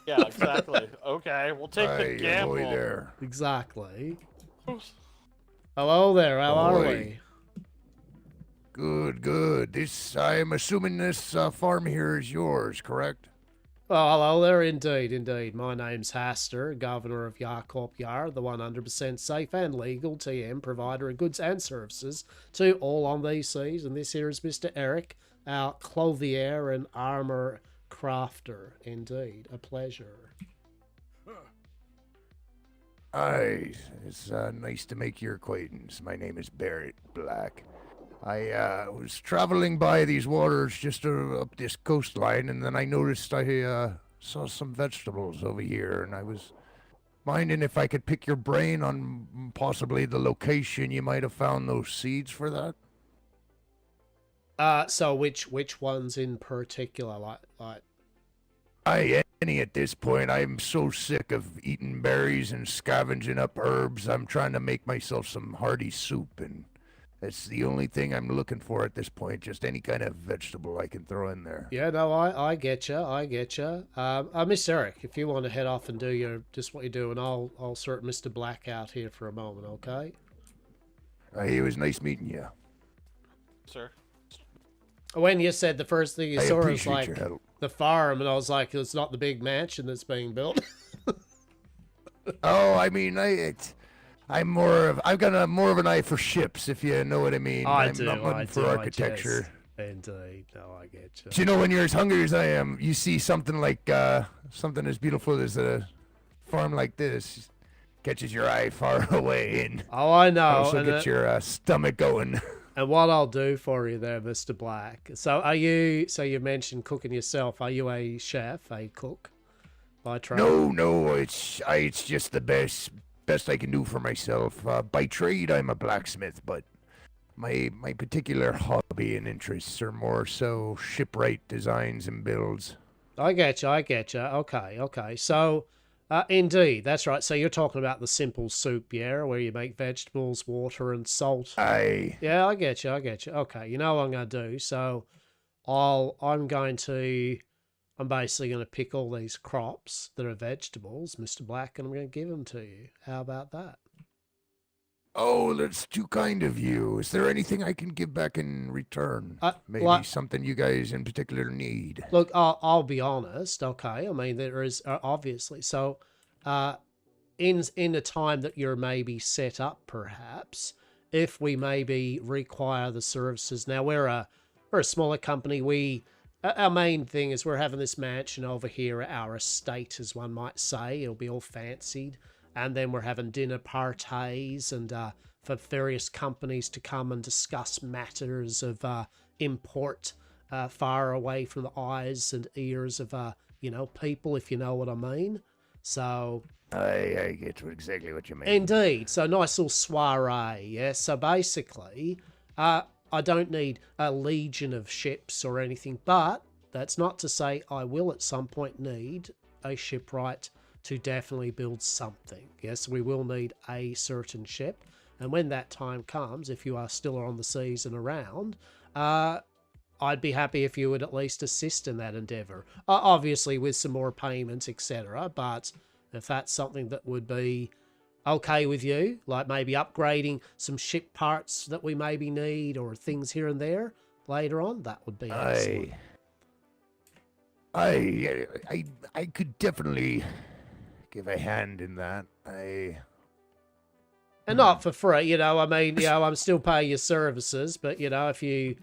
S9: Yeah, exactly. Okay, we'll take the gamble.
S12: There.
S1: Exactly. Hello there. How are we?
S12: Good. I'm assuming this farm here is yours, correct?
S1: Oh, hello there. Indeed. My name's Hastur, Governor of Yarkorp Yar, the 100% safe and legal TM provider of goods and services to all on these seas. And this here is Mr. Eric, our clothier and armor crafter. Indeed, a pleasure.
S12: Hi, it's nice to make your acquaintance. My name is Barrett Black. I was traveling by these waters just up this coastline, and then I noticed I saw some vegetables over here, and I was minding if I could pick your brain on possibly the location you might have found those seeds for that.
S1: So which ones in particular, like?
S12: Any at this point. I'm so sick of eating berries and scavenging up herbs. I'm trying to make myself some hearty soup, and that's the only thing I'm looking for at this point. Just any kind of vegetable I can throw in there.
S1: Yeah, no, I get you. Miss Eric, if you want to head off and do what you're doing, I'll sort Mr. Black out here for a moment, okay?
S12: It was nice meeting you,
S9: sir.
S1: When you said the first thing you saw was like
S12: your help.
S1: The farm, and I was like, it's not the big mansion that's being built.
S12: Oh, I mean, I've got more of an eye for ships, if you know what I mean. I'm not one for architecture.
S1: Indeed, no, I get you.
S12: Do you know, when you're as hungry as I am, you see something like something as beautiful as a farm like this catches your eye far away, and
S1: oh, I know,
S12: also
S1: and
S12: gets your stomach going.
S1: And what I'll do for you there, Mr. Black. So are you? So you mentioned cooking yourself. Are you a chef, a cook, by trade?
S12: No, it's just the best I can do for myself. By trade, I'm a blacksmith, but my particular hobby and interests are more so shipwright designs and builds.
S1: I get you. Okay. So, indeed, that's right. So you're talking about the simple soup, yeah, where you make vegetables, water, and salt.
S12: Aye.
S1: Yeah, I get you. Okay, you know what I'm going to do? So, I'm basically going to pick all these crops that are vegetables, Mr. Black, and I'm going to give them to you. How about that?
S12: Oh, that's too kind of you. Is there anything I can give back in return? Maybe something you guys in particular need.
S1: Look, I'll be honest, okay? I mean, there is obviously. So, in the time that you're maybe set up, perhaps, if we maybe require the services. Now, we're a smaller company. Our main thing is we're having this mansion over here, our estate, as one might say. It'll be all fancied. And then we're having dinner parties and for various companies to come and discuss matters of import far away from the eyes and ears of, people, if you know what I mean. So...
S12: I get exactly what you mean.
S1: Indeed. So nice little soiree, yeah? So basically, I don't need a legion of ships or anything, but that's not to say I will at some point need a shipwright to definitely build something. Yes, we will need a certain ship. And when that time comes, if you are still on the seas and around, I'd be happy if you would at least assist in that endeavour. Obviously with some more payments, etc. But if that's something that would be okay with you, like maybe upgrading some ship parts that we maybe need or things here and there later on, that would be excellent.
S12: I could definitely give a hand in that.
S1: And not for free, I mean, I'm still paying your services, but, if you,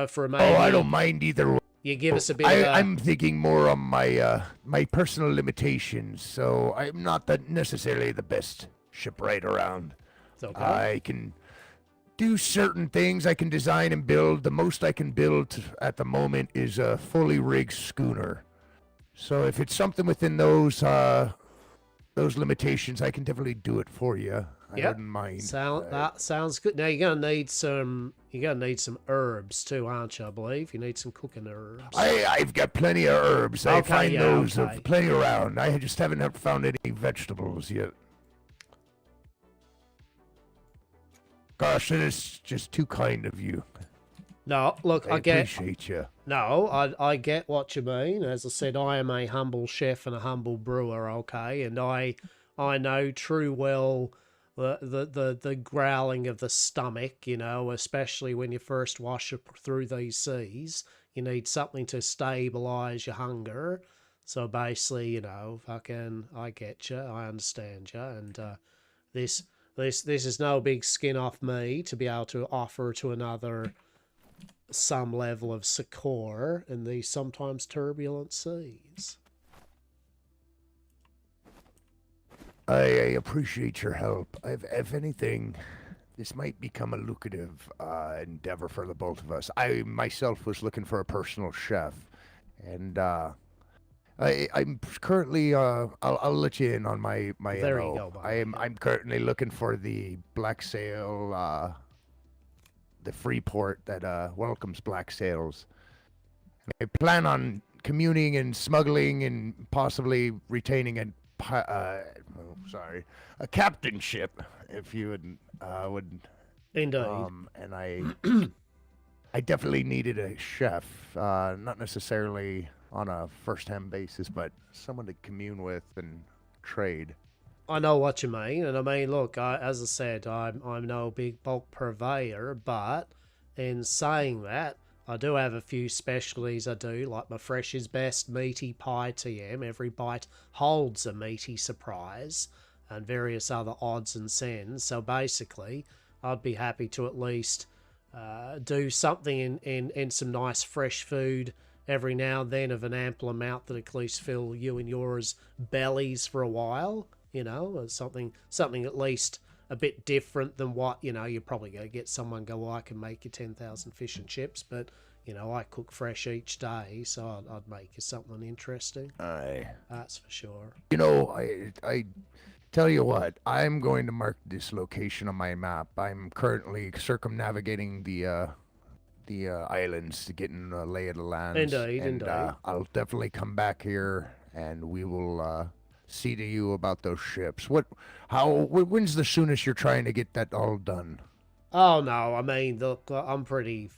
S1: for maybe...
S12: Oh, I don't mind either way.
S1: You give us a bit of
S12: I'm thinking more on my personal limitations, so I'm not necessarily the best shipwright around.
S1: It's okay.
S12: I can do certain things. I can design and build. The most I can build at the moment is a fully rigged schooner. So if it's something within those limitations, I can definitely do it for you. I wouldn't mind.
S1: That sounds good. Now you're gonna need some herbs too, aren't you? I believe you need some cooking herbs.
S12: I've got plenty of herbs. I find those plenty around. I just haven't found any vegetables yet. Gosh, it is just too kind of you.
S1: No, look,
S12: I appreciate you.
S1: No, I get what you mean. As I said, I am a humble chef and a humble brewer, okay, and I know true well the growling of the stomach, especially when you first wash through these seas. You need something to stabilize your hunger. So basically, I get you, I understand you, and this is no big skin off me to be able to offer to another some level of succor in these sometimes turbulent seas.
S12: I appreciate your help. If anything, this might become a lucrative endeavor for the both of us. I myself was looking for a personal chef, and I'm currently I'll let you in on my
S1: There
S12: MO.
S1: you go, buddy.
S12: I'm currently looking for the black sail, the free port that welcomes black sails. I plan on communing and smuggling and possibly retaining a captainship, if you would.
S1: Indeed.
S12: And I definitely needed a chef, not necessarily on a first-hand basis, but someone to commune with and trade.
S1: I know what you mean, and I mean, look, as I said, I'm no big bulk purveyor, but in saying that, I do have a few specialties I do, like my fresh is best meaty pie TM. Every bite holds a meaty surprise, and various other odds and sends. So basically, I'd be happy to at least do something in some nice fresh food every now and then of an ample amount that at least fill you and yours bellies for a while. Something at least a bit different than what, you know, you're probably going to get someone go, well, I can make you 10,000 fish and chips, but, you know, I cook fresh each day, so I'd make you something interesting.
S12: Aye.
S1: That's for sure.
S12: You know, I tell you what, I'm going to mark this location on my map. I'm currently circumnavigating the islands to get in the lay of the land.
S1: Indeed.
S12: I'll definitely come back here, and we will see to you about those ships. When's the soonest you're trying to get that all done?
S1: Oh no, I mean, look, I'm pretty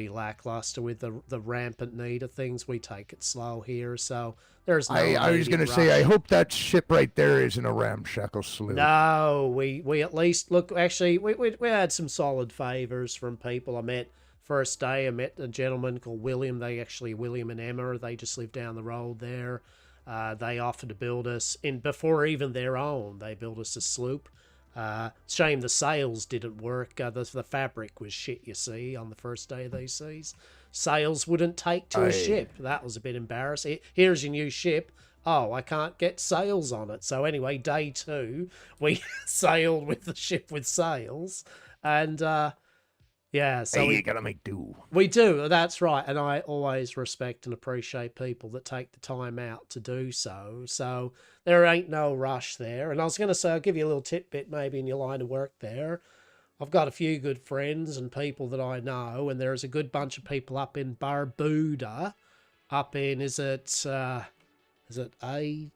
S1: lackluster with the rampant need of things. We take it slow here, so there's no.
S12: I was going to say, I hope that ship right there isn't a ramshackle sloop.
S1: No, we at least look. Actually, we had some solid favors from people I met. First day, I met a gentleman called William. William and Emma. They just live down the road there. They offered to build us before even their own. They built us a sloop. Shame the sails didn't work. The fabric was shit, you see, on the first day of these seas. Sails wouldn't take to a ship. That was a bit embarrassing. Here's your new ship. Oh, I can't get sails on it. So anyway, day 2, we sailed with the ship with sails. And, yeah, so
S12: you gotta make do.
S1: We do, that's right. And I always respect and appreciate people that take the time out to do so. So there ain't no rush there. And I was going to say, I'll give you a little tidbit maybe in your line of work there. I've got a few good friends and people that I know, and there's a good bunch of people up in Barbuda, up in, is it A3?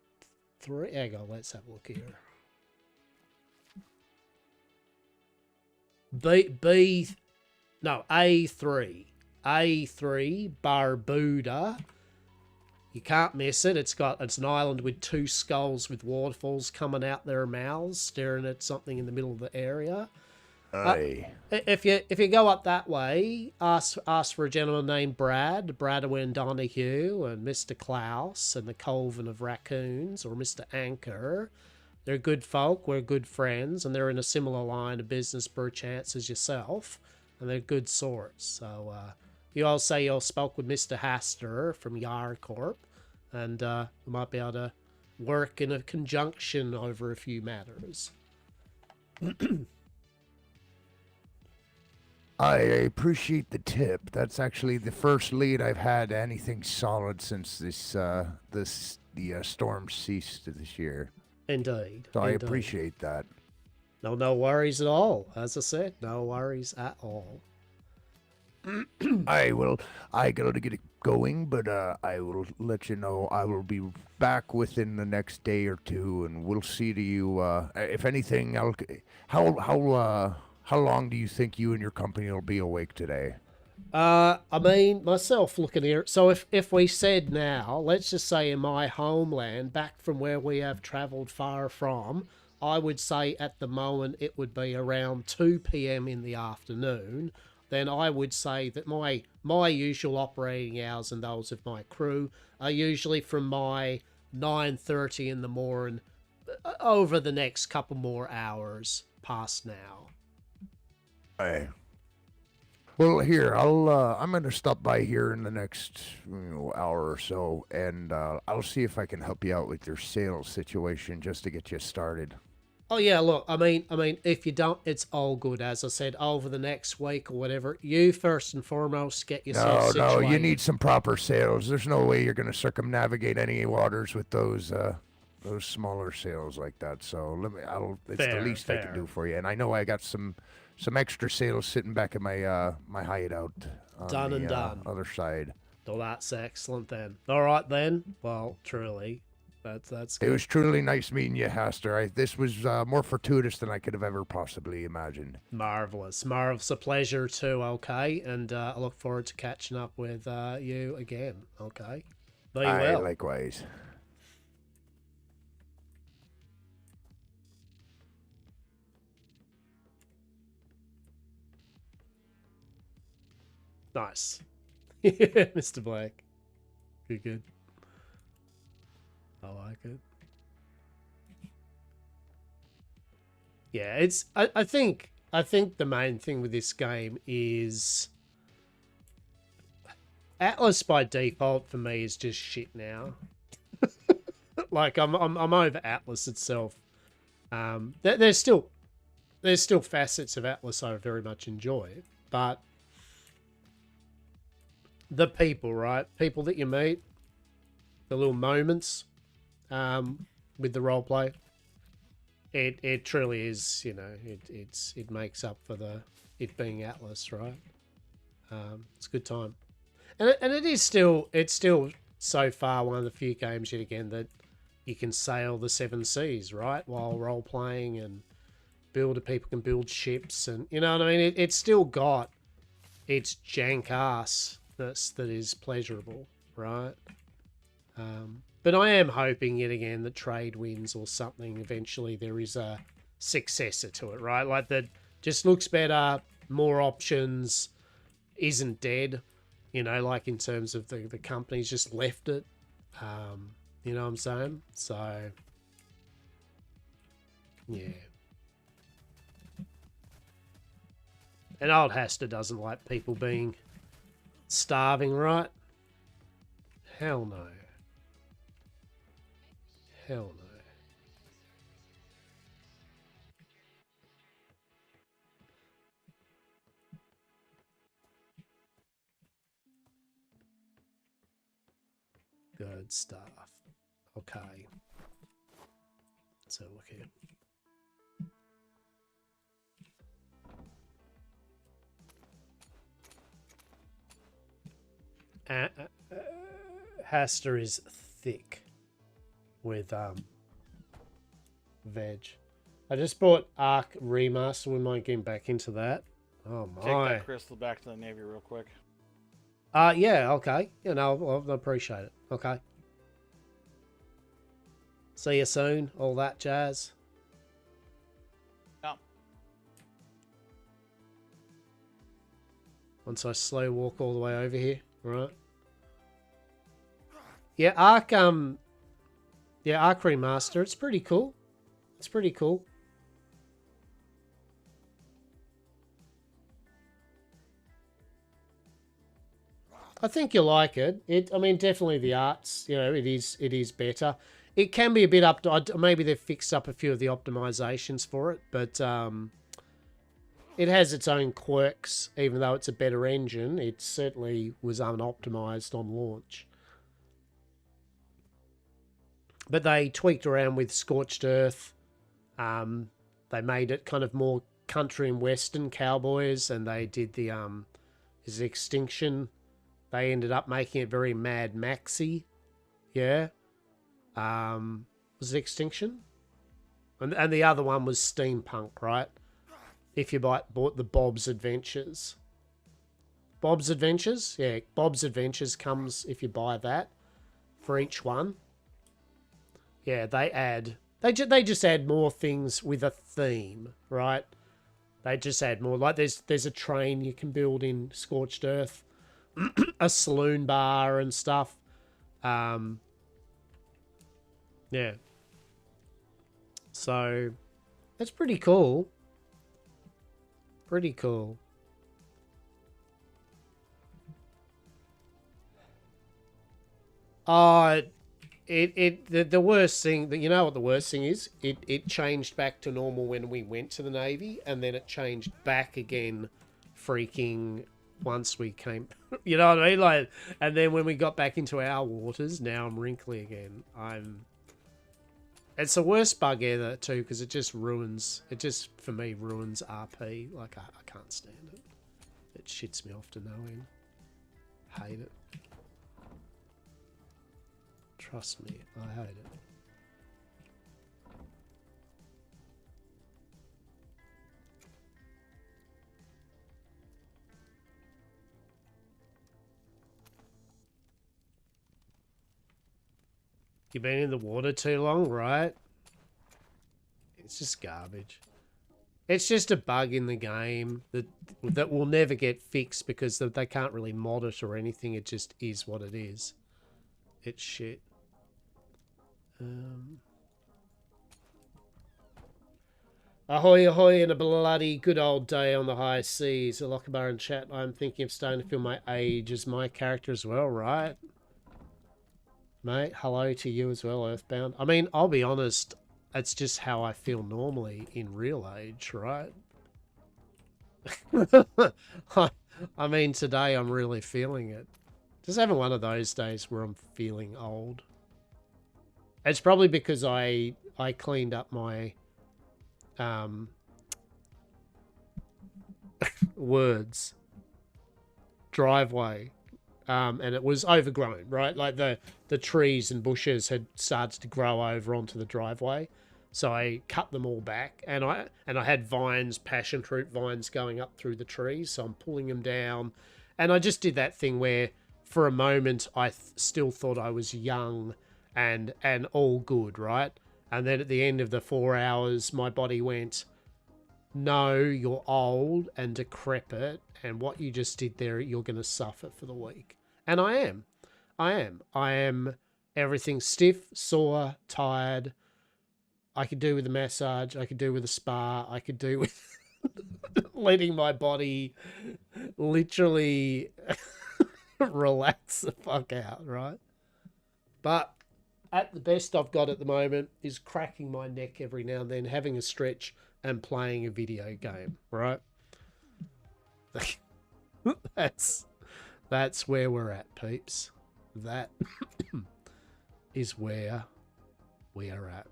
S1: Hang on, let's have a look here. A3. A3, Barbuda. You can't miss it. It's an island with 2 skulls with waterfalls coming out their mouths, staring at something in the middle of the area. If you go up that way, ask for a gentleman named Bradwin Donahue, and Mr. Klaus, and the Coven of Raccoons, or Mr. Anchor. They're good folk, we're good friends, and they're in a similar line of business perchance as yourself, and they're good sorts. So you all say you all spoke with Mr. Hastur from Yar Corp, and we might be able to work in a conjunction over a few matters.
S12: I appreciate the tip. That's actually the first lead I've had anything solid since the storm ceased this year.
S1: Indeed.
S12: So I appreciate that.
S1: No worries at all. As I said, no worries at all.
S12: I gotta get it going, but I will let you know. I will be back within the next day or two, and we'll see to you. If anything, how long do you think you and your company will be awake today?
S1: I mean, myself looking here. So if we said now, let's just say in my homeland, back from where we have travelled far from, I would say at the moment it would be around 2 p.m. in the afternoon. Then I would say that my usual operating hours and those of my crew are usually from my 9:30 in the morning over the next couple more hours past now.
S12: Hey. Well, here I'm gonna stop by here in the next hour or so, and I'll see if I can help you out with your sales situation just to get you started.
S1: Oh yeah, look, I mean, if you don't, it's all good. As I said, over the next week or whatever, you first and foremost get yourself situated.
S12: No, you need some proper sales. There's no way you're gonna circumnavigate any waters with those smaller sails like that. So it's the least I can do for you. And I know I got some extra sails sitting back in my my hideout on
S1: Done and
S12: the
S1: done.
S12: other side.
S1: Oh, that's excellent then. All right then. Well, truly. That's good.
S12: It was truly nice meeting you, Hastur. This was more fortuitous than I could have ever possibly imagined.
S1: Marvelous. A pleasure too, okay? And I look forward to catching up with you again, okay? Be well.
S12: Likewise.
S1: Nice. Mr. Black. Good. I like it. Yeah, I think the main thing with this game is Atlas by default for me is just shit now. Like I'm over Atlas itself. There's still there's still facets of Atlas I very much enjoy, but the people, right? People that you meet, the little moments with the roleplay, it truly is, you know, it makes up for it being Atlas, right? It's a good time, and it's still so far one of the few games yet again that you can sail the seven seas, right, while role playing, and people can build ships, and you know what I mean. It's still got its jank assness that is pleasurable, right? But I am hoping yet again that trade wins or something. Eventually, there is a successor to it, right? Like that just looks better, more options, isn't dead, you know, like in terms of the company's just left it. You know what I'm saying? So, yeah. And old Hastur doesn't like people being starving, right? Hell no. Hell no. Good stuff. Okay. Let's have a look here. Hastur is thick with veg. I just bought Ark Remaster. We might get back into that. Oh my!
S9: Take that crystal back to the Navy real quick.
S1: Yeah, okay. You know, I appreciate it. Okay. See you soon. All that jazz.
S9: Yeah.
S1: Once I slow walk all the way over here, right? Yeah, Ark Remaster. It's pretty cool. It's pretty cool. I think you'll like it. I mean, definitely the arts, you know, it is better. It can be a bit up to, maybe they've fixed up a few of the optimizations for it, but it has its own quirks. Even though it's a better engine, it certainly was unoptimized on launch. But they tweaked around with Scorched Earth. They made it kind of more country and western cowboys, and they did the is it Extinction. They ended up making it very Mad Maxy. Yeah. Was it Extinction? And the other one was Steampunk, right? If you bought the Bob's Adventures. Bob's Adventures? Yeah, Bob's Adventures comes if you buy that for each one. Yeah, they just add more things with a theme, right? They just add more. Like there's a train you can build in Scorched Earth, a saloon bar and stuff. Yeah. So that's pretty cool. Pretty cool. The worst thing that, you know what the worst thing is? It changed back to normal when we went to the Navy, and then it changed back again freaking once we came, you know what I mean? Like, and then when we got back into our waters, now I'm wrinkly again. It's the worst bug ever too, because it just for me ruins RP. Like I can't stand it. It shits me off to no end. Hate it. Trust me, I hate it. You've been in the water too long, right? It's just garbage. It's just a bug in the game that will never get fixed because they can't really mod it or anything. It just is what it is. It's shit. Ahoy, ahoy, and a bloody good old day on the high seas. A Lockabar in chat. I'm thinking of starting to feel my age as my character as well, right? Mate, hello to you as well, Earthbound. I mean, I'll be honest. It's just how I feel normally in real age, right? I mean, today I'm really feeling it. Just having one of those days where I'm feeling old. It's probably because I cleaned up my driveway, and it was overgrown, right? Like the trees and bushes had started to grow over onto the driveway, so I cut them all back, and I had vines, passion fruit vines going up through the trees, so I'm pulling them down, and I just did that thing where for a moment I still thought I was young and all good, right? And then at the end of the 4 hours, my body went, no, you're old and decrepit, and what you just did there, you're going to suffer for the week. And I am. Everything stiff, sore, tired. I could do with a massage. I could do with a spa. I could do with letting my body literally relax the fuck out, right? But at the best I've got at the moment is cracking my neck every now and then, having a stretch, and playing a video game, right? That's where we're at, peeps. That is where we are at.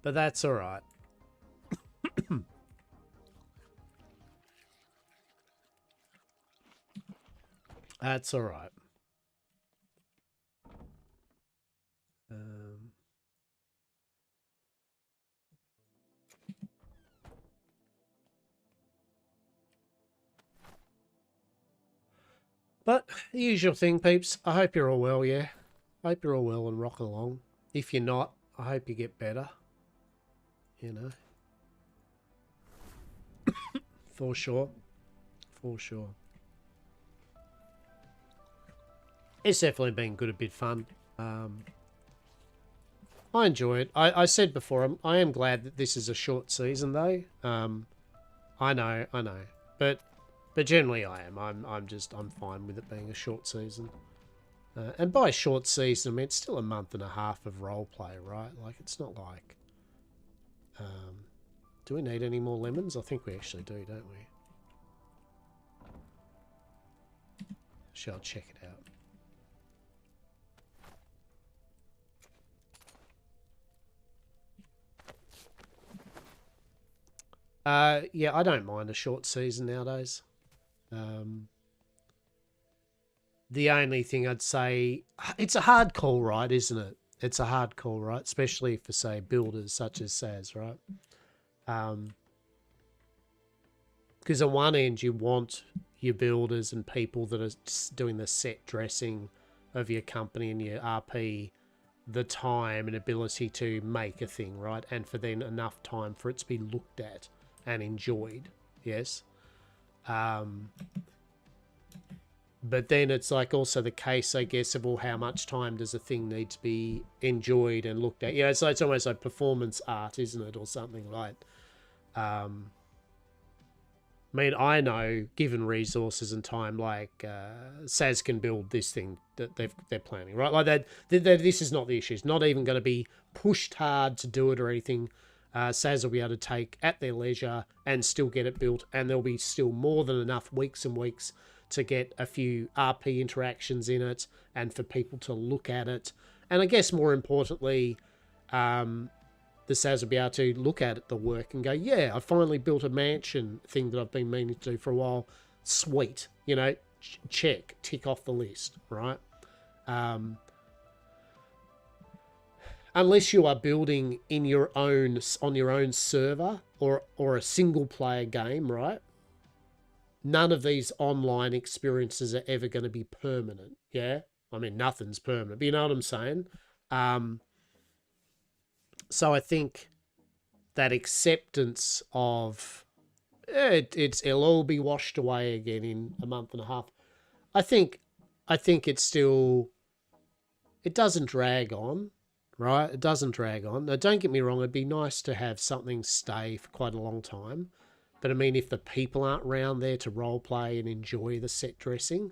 S1: But that's all right. That's all right. But the usual thing, peeps. I hope you're all well, yeah? I hope you're all well and rocking along. If you're not, I hope you get better. You know? For sure. For sure. It's definitely been good, a bit fun. I enjoy it. I said before, I am glad that this is a short season, though. I know. But generally I am. I'm fine with it being a short season. And by short season, I mean, it's still a month and a half of roleplay, right? Like, it's not like... do we need any more lemons? I think we actually do, don't we? Shall check it out. Yeah, I don't mind a short season nowadays. The only thing I'd say, it's a hard call, right, isn't it? It's a hard call, right? Especially for, say, builders such as Saz, right? Because on one end, you want your builders and people that are doing the set dressing of your company and your RP the time and ability to make a thing, right? And for then enough time for it to be looked at and enjoyed, yes? But then it's like also the case, I guess, of, well, how much time does a thing need to be enjoyed and looked at? You know, so it's almost like performance art, isn't it? Or something like... I mean, I know, given resources and time, like, Saz can build this thing that they're planning, right? Like, this is not the issue. It's not even going to be pushed hard to do it or anything. Saz will be able to take at their leisure and still get it built, and there'll be still more than enough weeks and weeks to get a few RP interactions in it and for people to look at it. And I guess more importantly, the Saz will be able to look at the work and go, yeah, I finally built a mansion thing that I've been meaning to do for a while. Sweet. You know, check, tick off the list, right? Unless you are building in your own, on your own server or a single player game, right? None of these online experiences are ever going to be permanent, yeah? I mean, nothing's permanent, but you know what I'm saying? So I think that acceptance of it'll all be washed away again in a month and a half. I think it's still, it doesn't drag on. right? It doesn't drag on. Now, don't get me wrong, it'd be nice to have something stay for quite a long time. But I mean, if the people aren't around there to role play and enjoy the set dressing,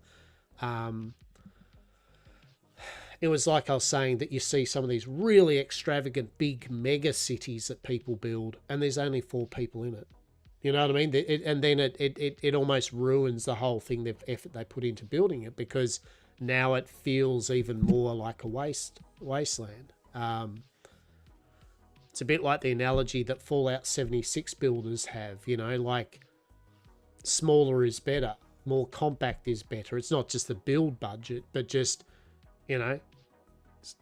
S1: it was like I was saying that you see some of these really extravagant big mega cities that people build, and there's only 4 people in it. You know what I mean? And then it almost ruins the whole thing, the effort they put into building it, because now it feels even more like a wasteland. It's a bit like the analogy that Fallout 76 builders have, you know, like smaller is better, more compact is better. It's not just the build budget, but just, you know,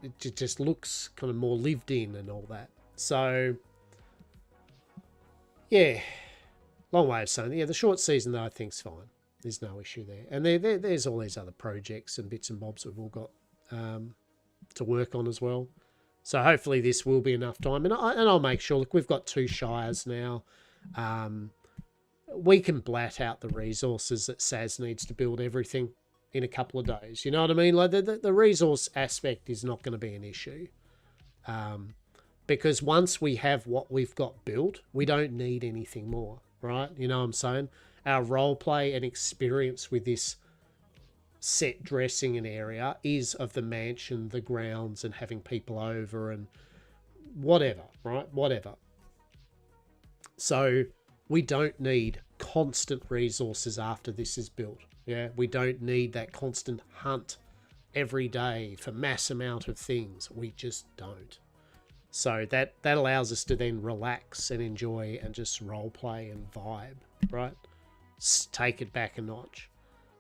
S1: it just looks kind of more lived in and all that. So, yeah, long way of saying, yeah, the short season though I think's fine. There's no issue there. And there's all these other projects and bits and bobs we've all got to work on as well. So hopefully this will be enough time. And I'll make sure, look, we've got 2 shires now. We can blat out the resources that Saz needs to build everything in a couple of days. You know what I mean? Like the resource aspect is not going to be an issue. Because once we have what we've got built, we don't need anything more, right? You know what I'm saying? Our roleplay and experience with this set dressing an area is of the mansion, the grounds, and having people over and whatever, right? Whatever. So we don't need constant resources after this is built. Yeah, we don't need that constant hunt every day for mass amount of things. We just don't. So that allows us to then relax and enjoy and just role play and vibe, right? Take it back a notch.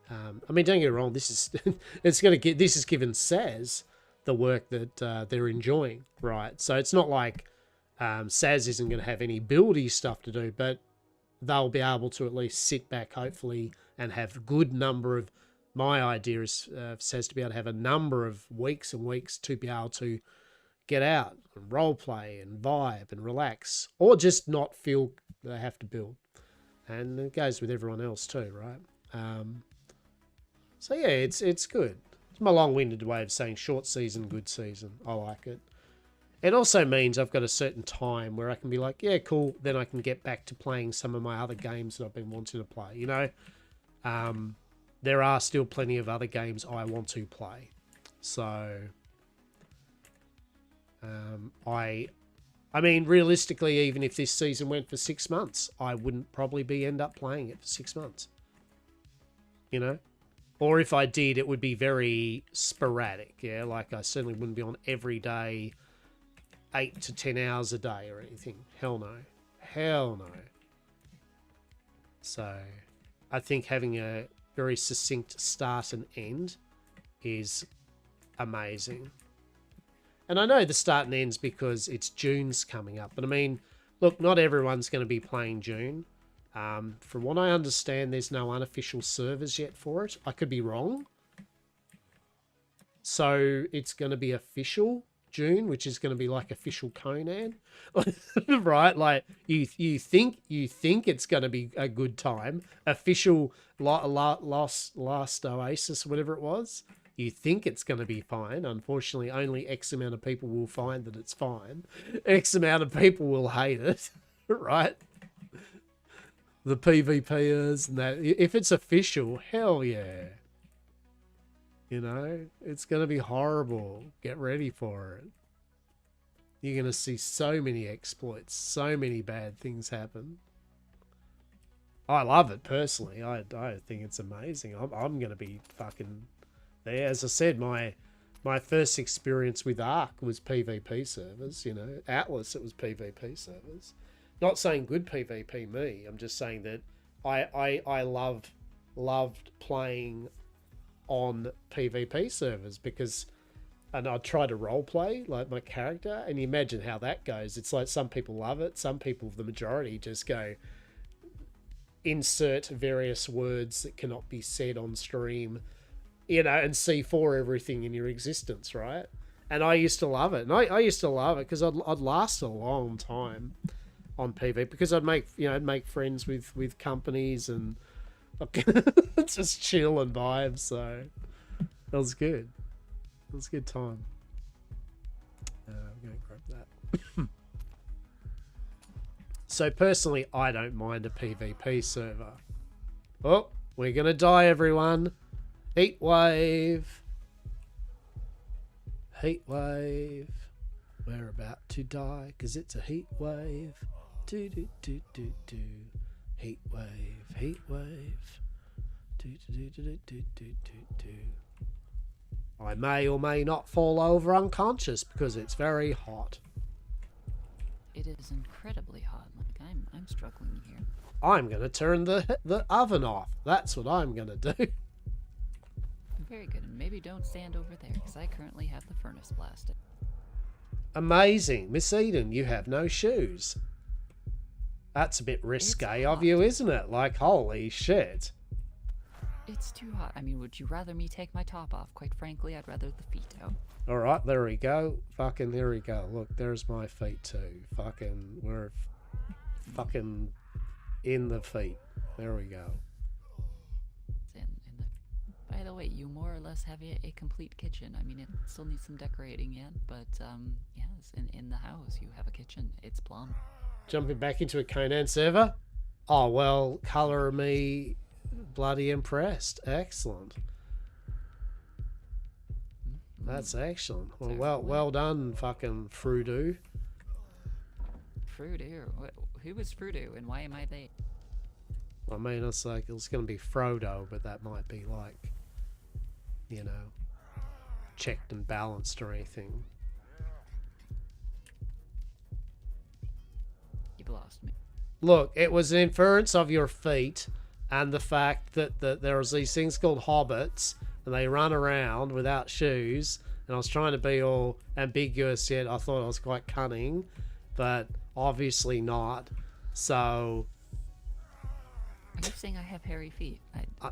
S1: I mean, don't get me wrong. This is this is given Saz the work that they're enjoying, right? So it's not like Saz isn't going to have any buildy stuff to do, but they'll be able to at least sit back, hopefully, and have a good number of. My idea is Saz to be able to have a number of weeks and weeks to be able to get out and role play and vibe and relax, or just not feel they have to build. And it goes with everyone else too, right? So yeah, it's good. It's my long-winded way of saying short season, good season. I like it. It also means I've got a certain time where I can be like, yeah, cool. Then I can get back to playing some of my other games that I've been wanting to play. You know, there are still plenty of other games I want to play. So, I mean, realistically, even if this season went for 6 months, I wouldn't probably end up playing it for 6 months. You know? Or if I did, it would be very sporadic. Yeah, like I certainly wouldn't be on every day, 8 to 10 hours a day or anything. Hell no. Hell no. So, I think having a very succinct start and end is amazing. And I know the start and ends because it's June's coming up. But I mean, look, not everyone's going to be playing June. From what I understand, there's no unofficial servers yet for it. I could be wrong. So it's going to be official June, which is going to be like official Conan, right? Like you think it's going to be a good time. Official last Oasis, whatever it was. You think it's going to be fine. Unfortunately, only X amount of people will find that it's fine. X amount of people will hate it, right? The PvPers and that. If it's official, hell yeah. You know, it's going to be horrible. Get ready for it. You're going to see so many exploits, so many bad things happen. I love it personally. I think it's amazing. I'm going to be fucking there. As I said, my first experience with Ark was PvP servers. You know, Atlas, it was PvP servers. Not saying good PvP me. I'm just saying that I loved playing on PvP servers because, and I try to role play like my character, and you imagine how that goes. It's like some people love it, some people, the majority, just go insert various words that cannot be said on stream, you know, and C4 everything in your existence, right? And I used to love it, and I used to love it because I'd last a long time on PV because I'd make friends with companies and just chill and vibe. So that was good. It was a good time. I'm going to grab that. So personally, I don't mind a PvP server. Oh, we're going to die, everyone. Heat wave. Heat wave. We're about to die because it's a heat wave. Do do do do do. Heat wave. Heat wave. Do do do do do do do do. I may or may not fall over unconscious because it's very hot.
S2: It is incredibly hot. Like I'm struggling here.
S1: I'm gonna turn the oven off. That's what I'm gonna do.
S2: Very good, and maybe don't stand over there because I currently have the furnace blasted.
S1: Amazing, Miss Eden. You have no shoes. That's a bit risque of you, isn't it? Like, holy shit.
S2: It's too hot. I mean, would you rather me take my top off? Quite frankly, I'd rather the feet out.
S1: All right, there we go. Fucking, here we go. Look, there's my feet too. Fucking, we're fucking in the feet. There we go.
S2: By the way, you more or less have a complete kitchen. I mean, it still needs some decorating yet, but yes, in the house you have a kitchen. It's plum.
S1: Jumping back into a Conan server? Oh, well, colour me bloody impressed. Excellent. That's excellent. Well done, fucking Frudu.
S2: Frudu? Who is Frudu and why am I there?
S1: I mean, it's like, it's going to be Frodo, but that might be like, you know, checked and balanced or anything.
S2: You've lost me.
S1: Look, it was an inference of your feet and the fact that there's these things called hobbits and they run around without shoes, and I was trying to be all ambiguous, yet I thought I was quite cunning, but obviously not. So...
S2: Are you saying I have hairy feet?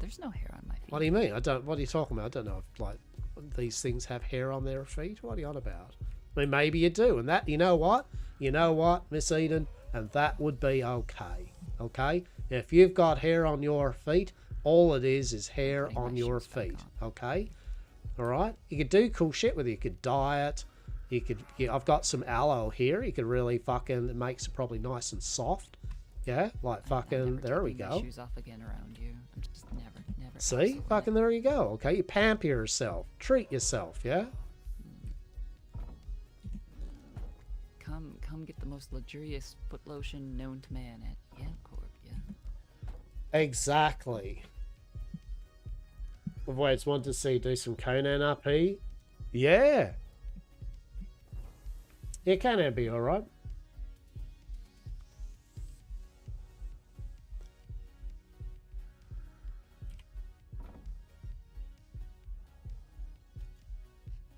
S2: There's no hair on my feet.
S1: What do you mean? What are you talking about? I don't know if, like, these things have hair on their feet. What are you on about? I mean, maybe you do, and that, you know what? You know what, Miss Eden? And that would be okay. Okay? If you've got hair on your feet, all it is hair on your feet. Okay? All right? You could do cool shit with it. You could dye it. You could. I've got some aloe here. You could really fucking. It makes it probably nice and soft. Yeah, like fucking. There we go.
S2: Shoes off again around you. I'm just never.
S1: See, fucking. There you go. Okay, you pamper yourself. Treat yourself. Yeah.
S2: Come get the most luxurious foot lotion known to man at Corp. Yeah.
S1: Exactly. I've always wanted to see do some Conan RP. Yeah. Yeah, Conan be alright.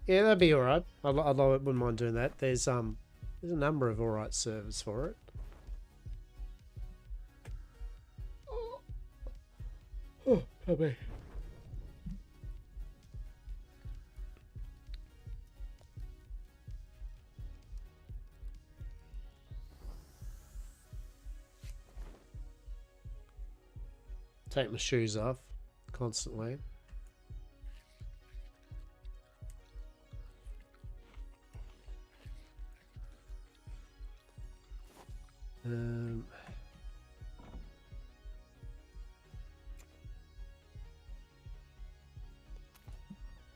S1: Yeah, that'd be alright. I wouldn't mind doing that. There's a number of alright servers for it. Oh, puppy. Take my shoes off constantly.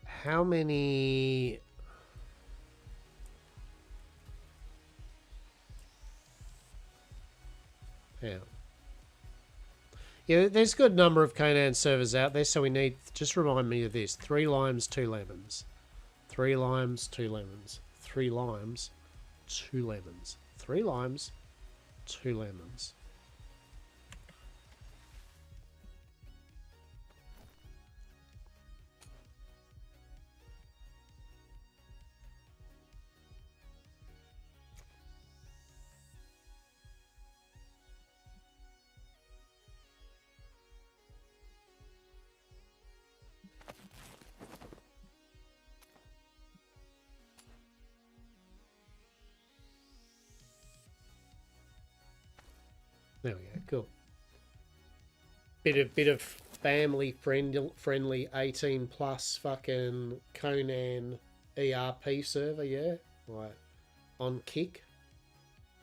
S1: How many... Yeah, there's a good number of Conan servers out there, so we need... Just remind me of this. 3 limes, 2 lemons. 3 limes, 2 lemons. 3 limes, 2 lemons. 3 limes, 2 lemons. There we go, cool. Bit of family friendly 18 plus fucking Conan ERP server, yeah? Like on Kick.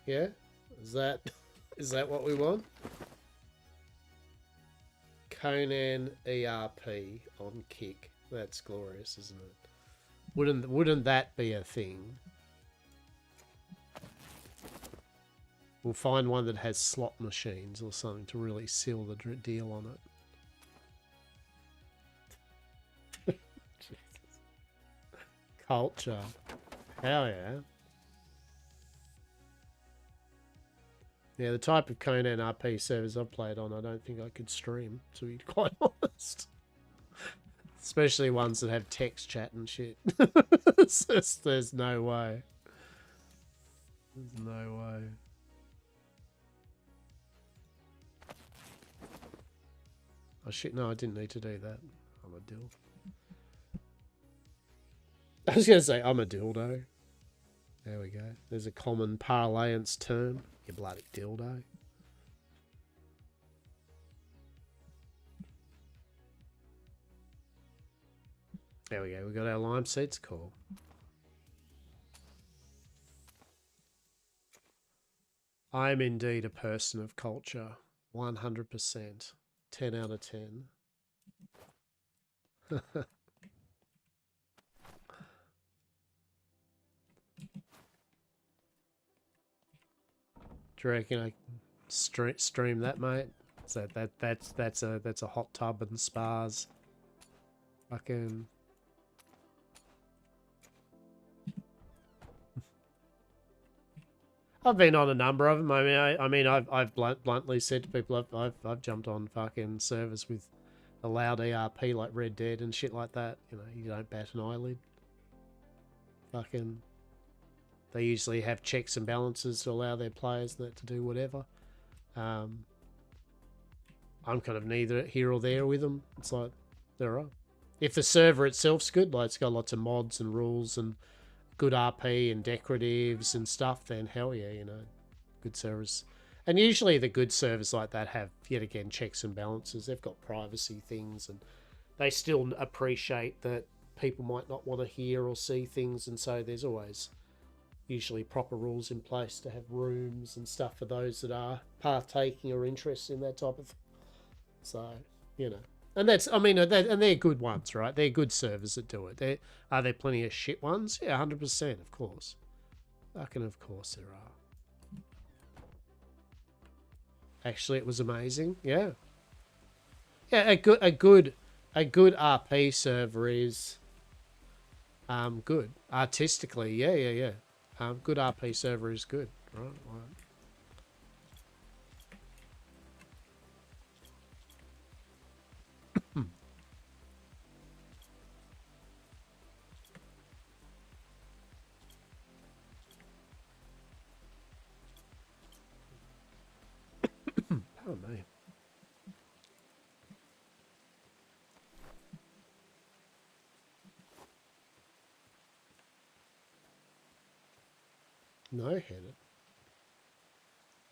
S1: Yeah? Is that what we want? Conan ERP on Kick. That's glorious, isn't it? Wouldn't that be a thing? We'll find one that has slot machines or something to really seal the deal on it. Culture. Hell yeah. Yeah, the type of Conan RP servers I've played on, I don't think I could stream, to be quite honest. Especially ones that have text chat and shit. There's no way. There's no way. Oh shit, no, I didn't need to do that. I'm a dildo. I was going to say, I'm a dildo. There we go. There's a common parlance term. You bloody dildo. There we go. We got our lime seeds. Cool. I am indeed a person of culture. 100%. 10 out of 10. Do you reckon I stream that, mate? So that's a hot tub and spas. Fucking. I've been on a number of them. I've bluntly said to people I've jumped on fucking servers with a loud ERP like Red Dead and shit like that. You know, you don't bat an eyelid. Fucking. They usually have checks and balances to allow their players to do whatever. I'm kind of neither here or there with them. It's like, they're right. If the server itself's good, like it's got lots of mods and rules and good RP and decoratives and stuff, then hell yeah, you know, good servers. And usually the good servers like that have, yet again, checks and balances. They've got privacy things and they still appreciate that people might not want to hear or see things, and so there's always usually proper rules in place to have rooms and stuff for those that are partaking or interested in that type of thing. So, you know. And that's, I mean, and they're good ones, right? They're good servers that do it. Are there plenty of shit ones? Yeah, 100%, of course. Fucking of course there are. Actually, it was amazing. Yeah. Yeah, a good RP server is good. Artistically, yeah. Good RP server is good, right? Oh me. No headed.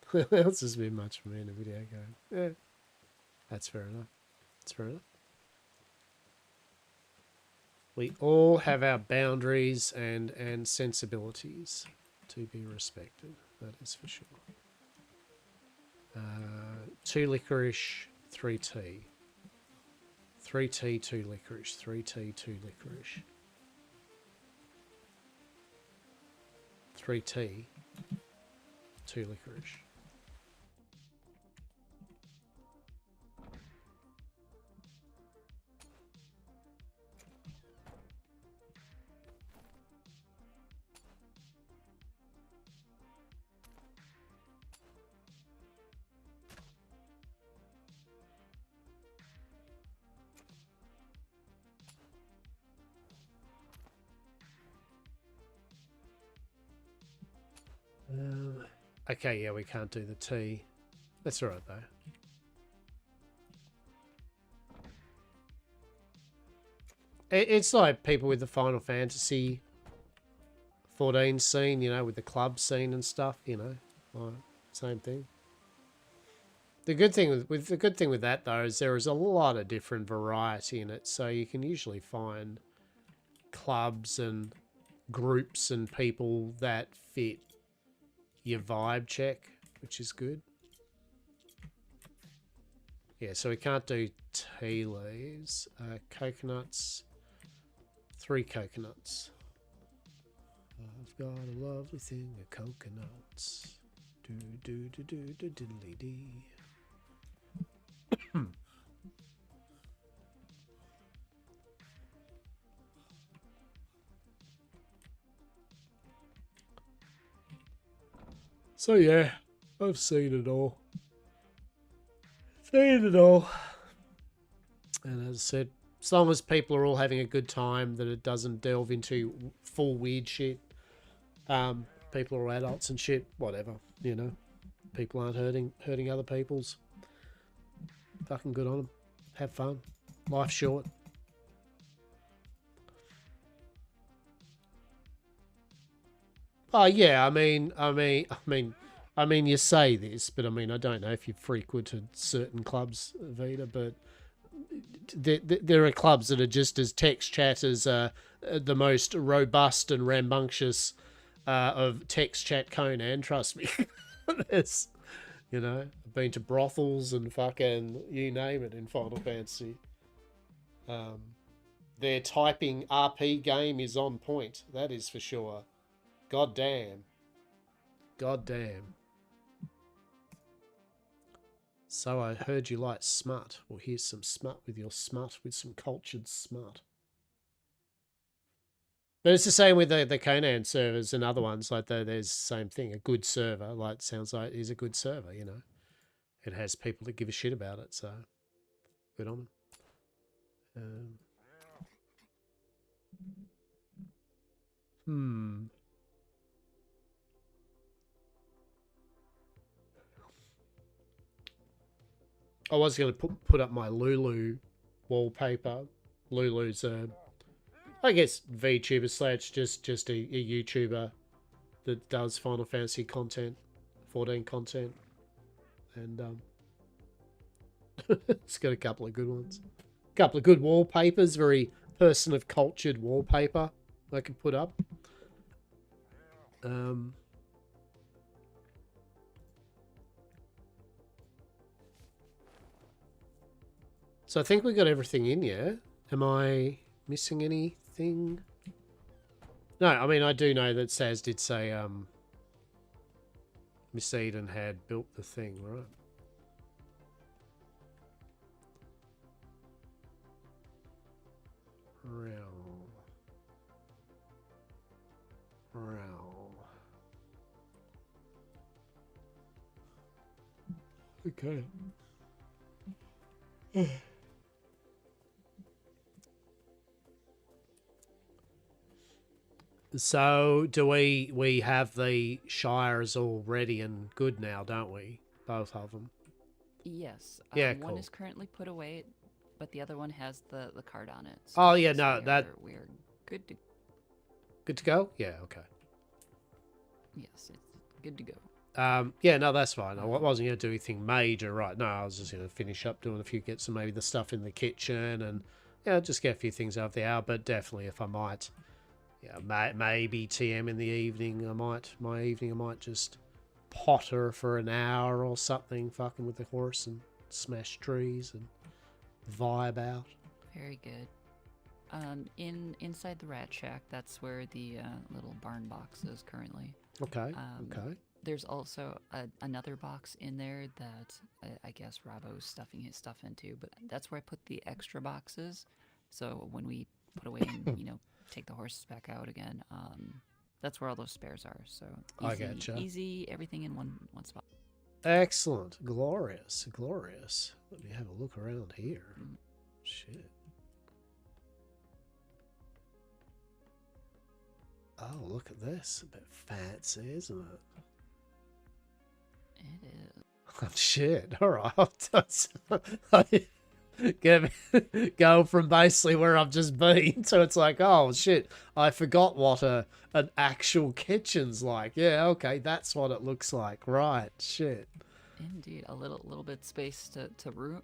S1: What else has been much for me in a video game? Yeah. That's fair enough. That's fair enough. We all have our boundaries and sensibilities to be respected. That is for sure. 2 licorice, 3 tea. 3 tea, 2 licorice. 3 tea, 2 licorice. 3 tea, 2 licorice. Okay, yeah, we can't do the tea. That's all right, though. It's like people with the Final Fantasy 14 scene, you know, with the club scene and stuff, you know, like, same thing. The good thing with that though is there is a lot of different variety in it, so you can usually find clubs and groups and people that fit your vibe check, which is good. Yeah, so we can't do tea leaves. Coconuts. 3 coconuts. I've got a lovely thing of coconuts. Do do do do do diddly dee. So yeah, I've seen it all. Seen it all. And as I said, as long as people are all having a good time, that it doesn't delve into full weird shit. People are adults and shit, whatever, you know. People aren't hurting other people's. Fucking good on them. Have fun. Life's short. Oh yeah, I mean, you say this, but I mean, I don't know if you've frequented certain clubs, Vita, but there are clubs that are just as text chat as the most robust and rambunctious of text chat Conan. Trust me. There's, you know, I've been to brothels and fucking you name it in Final Fantasy. Their typing RP game is on point. That is for sure. God damn. God damn. So I heard you like smut. Well, here's some smut with your smut, with some cultured smut. But it's the same with the Conan servers and other ones. Like there's the same thing. A good server, like sounds like is a good server, you know. It has people that give a shit about it, so good on them. I was going to put up my Lulu wallpaper. Lulu's, I guess, VTuber slash just a YouTuber that does Final Fantasy content, 14 content, and it's got a couple of good ones, a couple of good wallpapers. Very person of cultured wallpaper I can put up. So I think we got everything in, yeah? Am I missing anything? No, I mean, I do know that Saz did say Miss Eden had built the thing, right? Okay. So do we have the Shires all ready and good now, don't we? Both of them.
S2: Yes.
S1: Yeah,
S2: One
S1: cool.
S2: is currently put away, but the other one has the card on it.
S1: Oh yeah,
S2: yes,
S1: no,
S2: we're good to
S1: go. Yeah, okay.
S2: Yes, it's good to go.
S1: Yeah, no, that's fine. I wasn't going to do anything major right now. I was just going to finish up doing a few gets and maybe the stuff in the kitchen and just get a few things over the hour. But definitely, if I might, maybe TM in the evening. I might just potter for an hour or something, fucking with the horse and smash trees and vibe out.
S2: Very good. Inside the rat shack, that's where the little barn box is currently.
S1: Okay. Okay.
S2: There's also another box in there that I guess Robbo's stuffing his stuff into, but that's where I put the extra boxes. So when we put away and take the horses back out again, that's where all those spares are. So easy,
S1: I gotcha.
S2: Easy, everything in one spot.
S1: Excellent, glorious. Let me have a look around here. Shit. Oh, look at this. A bit fancy, isn't it?
S2: It is.
S1: Oh, shit. All right. Go from basically where I've just been. So it's like, oh, shit. I forgot what an actual kitchen's like. Yeah, okay. That's what it looks like. Right. Shit.
S2: Indeed. A little bit space to room,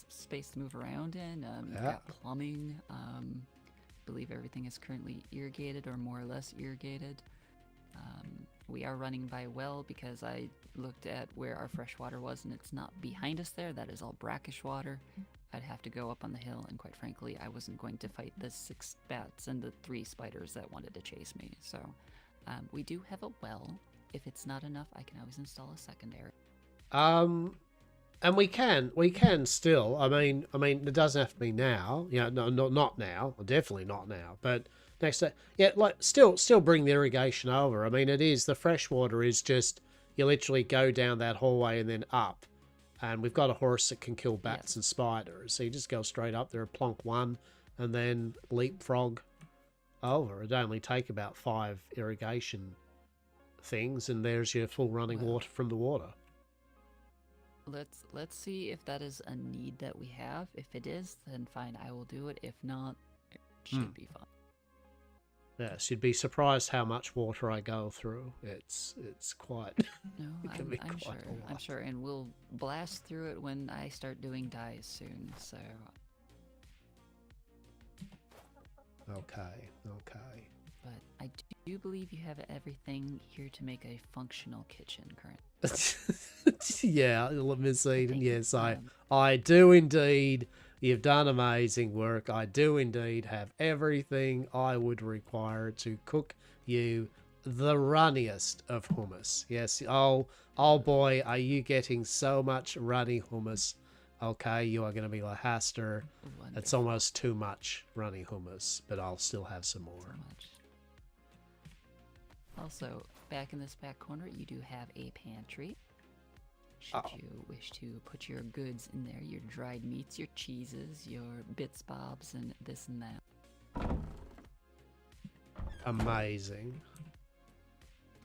S2: space to move around in. You've got plumbing. believe everything is currently irrigated or more or less irrigated. We are running by well because I looked at where our fresh water was and it's not behind us there. That is all brackish water. I'd have to go up on the hill, and quite frankly, I wasn't going to fight the 6 bats and the 3 spiders that wanted to chase me. So we do have a well. If it's not enough, I can always install a secondary.
S1: And we can still. I mean, it doesn't have to be now. You know, not now. Definitely not now. But next day, yeah, like still bring the irrigation over. I mean, it is the fresh water is just you literally go down that hallway and then up, and we've got a horse that can kill bats and spiders. So you just go straight up there, plonk one, and then leapfrog over. It'd only take about 5 irrigation things, and there's your full running water from the water.
S2: Let's see if that is a need that we have. If it is, then fine, I will do it. If not, it should be fine.
S1: Yes, you'd be surprised how much water I go through. It's quite.
S2: No, I'm sure, and we'll blast through it when I start doing dyes soon. So.
S1: Okay.
S2: But I do believe you have everything here to make a functional kitchen currently.
S1: Yeah, let me see. Yes, I do indeed. You've done amazing work. I do indeed have everything I would require to cook you the runniest of hummus. Yes, oh boy, are you getting so much runny hummus. Okay, you are going to be like Hastur. It's almost too much runny hummus, but I'll still have some more.
S2: Also, back in this back corner, you do have a pantry. Should you wish to put your goods in there, your dried meats, your cheeses, your bits, bobs, and this and that.
S1: Amazing.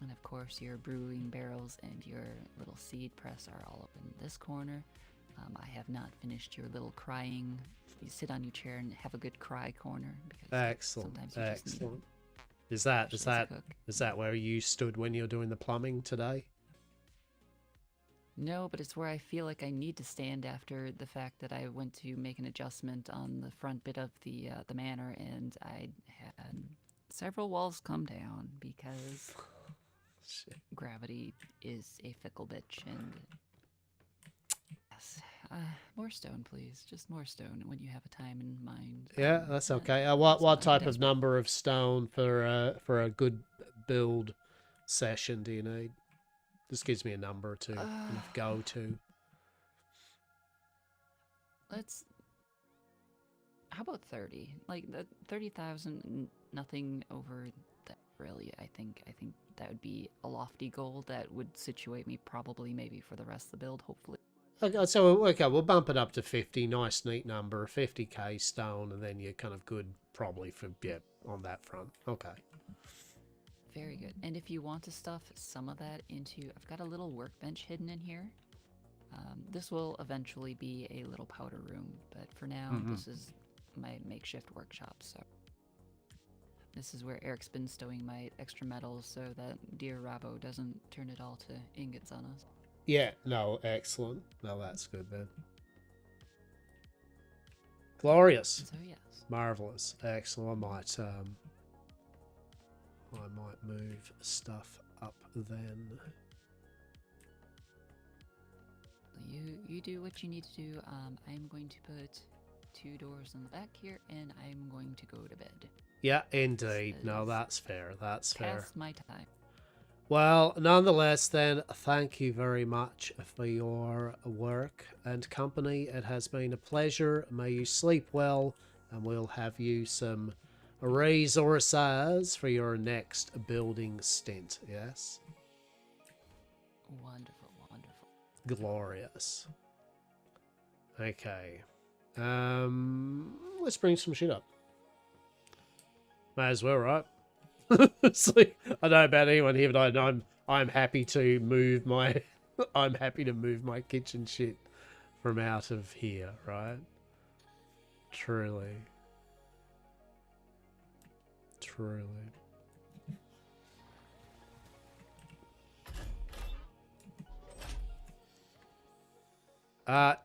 S2: And of course, your brewing barrels and your little seed press are all up in this corner. I have not finished your little crying. You sit on your chair and have a good cry corner. Because
S1: Excellent.
S2: Excellent.
S1: Is that where you stood when you were doing the plumbing today?
S2: No, but it's where I feel like I need to stand after the fact that I went to make an adjustment on the front bit of the manor, and I had several walls come down because gravity is a fickle bitch. And yes, more stone, please. Just more stone when you have a time in mind.
S1: Yeah, that's okay. What type of number of stone for a good build session do you need? This gives me a number to go to.
S2: How about 30? Like 30,000, nothing over that really. I think that would be a lofty goal that would situate me probably maybe for the rest of the build, hopefully.
S1: Okay, we'll bump it up to 50. Nice, neat number. 50k stone, and then you're kind of good probably for on that front. Okay.
S2: Very good. And if you want to stuff some of that into, I've got a little workbench hidden in here. This will eventually be a little powder room, but for now, this is my makeshift workshop. So this is where Eric's been stowing my extra metals so that dear Rabo doesn't turn it all to ingots on us.
S1: Yeah, no, excellent. No, that's good then. Glorious.
S2: So yes.
S1: Marvelous. Excellent. I might move stuff up then.
S2: You do what you need to do. I'm going to put 2 doors in the back here, and I'm going to go to bed.
S1: Yeah, indeed. No, that's fair. That's fair.
S2: Past my time.
S1: Well, nonetheless, then, thank you very much for your work and company. It has been a pleasure. May you sleep well, and we'll have you some resources for your next building stint, yes?
S2: Wonderful, wonderful.
S1: Glorious. Okay. Let's bring some shit up. May as well, right? See, I don't know about anyone here, but I'm happy to move my I'm happy to move my kitchen shit from out of here, right? Truly.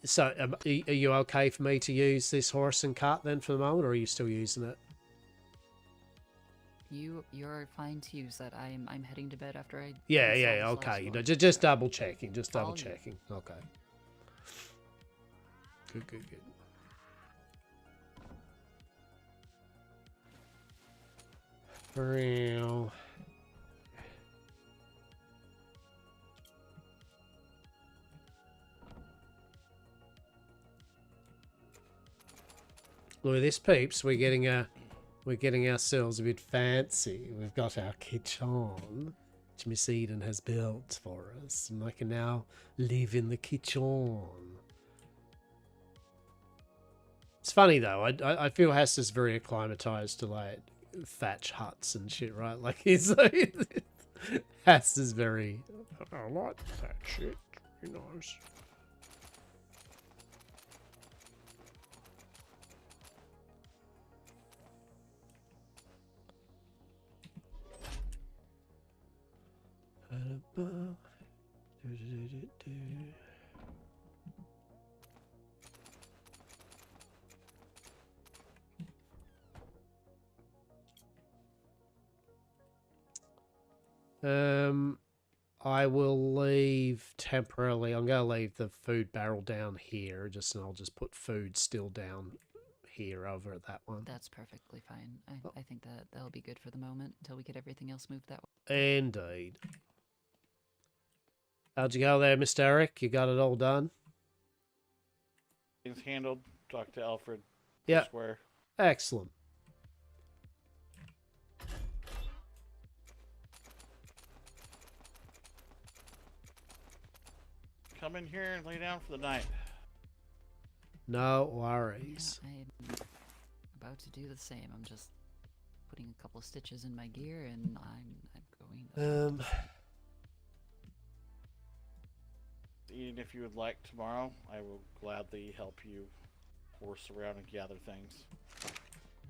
S1: So are you okay for me to use this horse and cart then for the moment, or are you still using it?
S2: you're fine to use that. I'm heading to bed after I.
S1: Yeah,
S2: install
S1: yeah,
S2: this last
S1: okay. You know,
S2: one.
S1: just double checking. Just double
S2: All you.
S1: checking. Okay. Good, good, good. Real. Look at this, peeps. We're getting ourselves a bit fancy. We've got our kitchen, which Miss Eden has built for us, and I can now live in the kitchen. It's funny though. I feel Hastur's very acclimatized to like thatch huts and shit, right? Like he's Hastur's very. I like that shit. Very nice. I will leave temporarily. I'm going to leave the food barrel down here, and I'll just put food still down here over at that one.
S2: That's perfectly fine. I think that'll be good for the moment until we get everything else moved that way.
S1: Indeed. How'd you go there, Mr. Eric? You got it all done?
S9: Things handled. Talk to Alfred.
S1: Yeah.
S9: Square.
S1: Excellent.
S9: Come in here and lay down for the night.
S1: No worries.
S2: Yeah, I'm about to do the same. I'm just putting a couple of stitches in my gear, and I'm going.
S9: Even if you would like tomorrow, I will gladly help you horse around and gather things.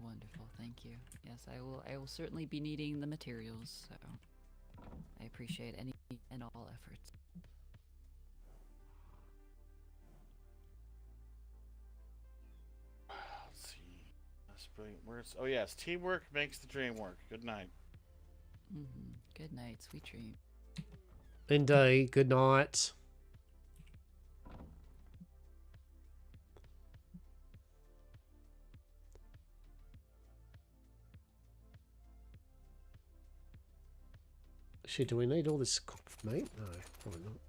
S2: Wonderful, thank you. Yes, I will certainly be needing the materials, so I appreciate any and all efforts.
S9: Let's see. That's brilliant. Where's? Oh yes, teamwork makes the dream work. Good night.
S2: Good night, sweet dream.
S1: Indeed. Good night. Shit, do we need all this cooked meat? No, probably not.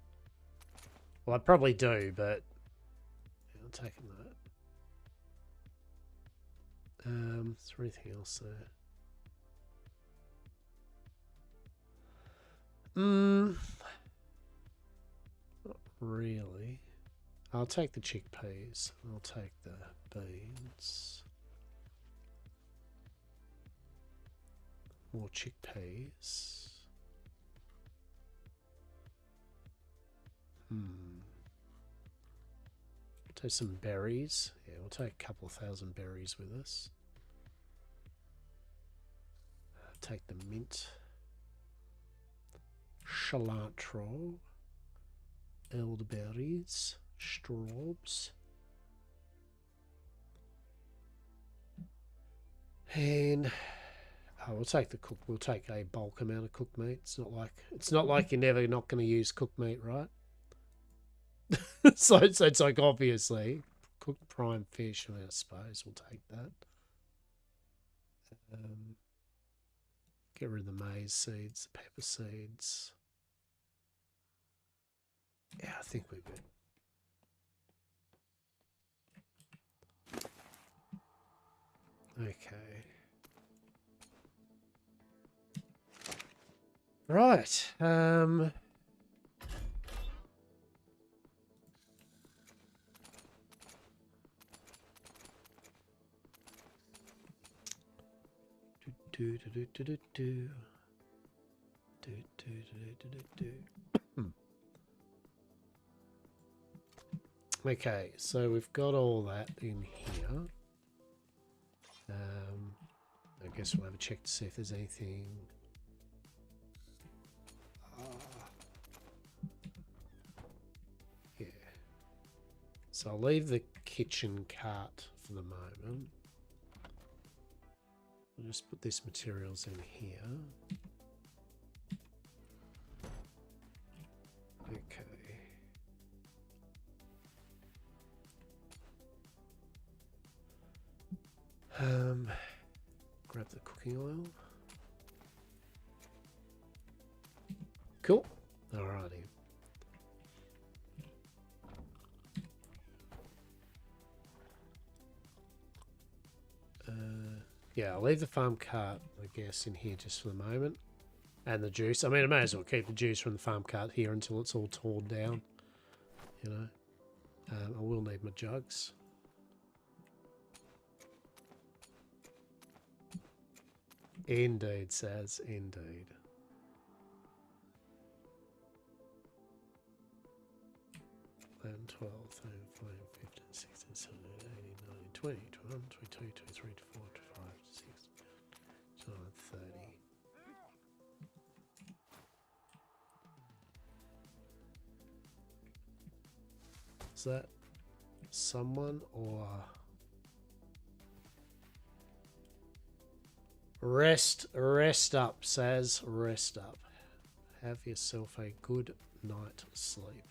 S1: Well, I probably do, but yeah, I'm taking that. Is there anything else there? Not really. I'll take the chickpeas. I'll take the beans. More chickpeas. Take some berries. Yeah, we'll take a couple of thousand berries with us. Take the mint. Cilantro. Elderberries. Straws. And we'll take the cook. We'll take a bulk amount of cooked meat. It's not like you're never not going to use cooked meat, right? so it's like obviously cooked prime fish. I suppose we'll take that. Get rid of the maize seeds, the pepper seeds. Yeah, I think we're good. Okay. Right. Okay, so we've got all that in here. I guess we'll have a check to see if there's anything. Yeah. So I'll leave the kitchen cart for the moment. I'll just put this materials in here. Okay. Grab the cooking oil. Cool. Alrighty. Yeah, I'll leave the farm cart, I guess, in here just for the moment. And the juice. I mean, I may as well keep the juice from the farm cart here until it's all torn down. You know. I will need my jugs. Indeed, Saz. Indeed. Then 12, 13, 14, 15, 16, 17, 18, 19, 20, 21, 22, 23, 24, 25, 26, 29, 30. Is that someone or... Rest up, Saz. Rest up. Have yourself a good night sleep.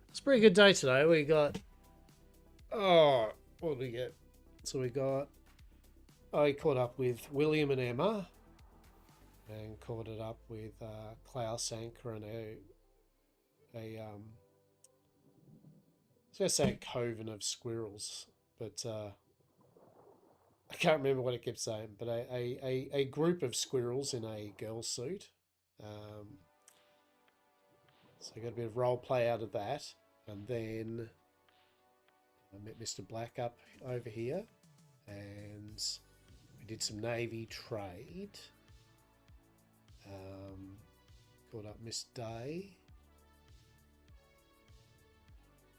S1: It's a pretty good day today. We got... Oh, what did we get? So we got... I caught up with William and Emma. And caught it up with Klaus Anchor and I was going to say a coven of squirrels, but I can't remember what it kept saying, but a group of squirrels in a girl suit. So I got a bit of role play out of that. And then I met Mr. Black up over here, and we did some Navy trade. Caught up Miss Day.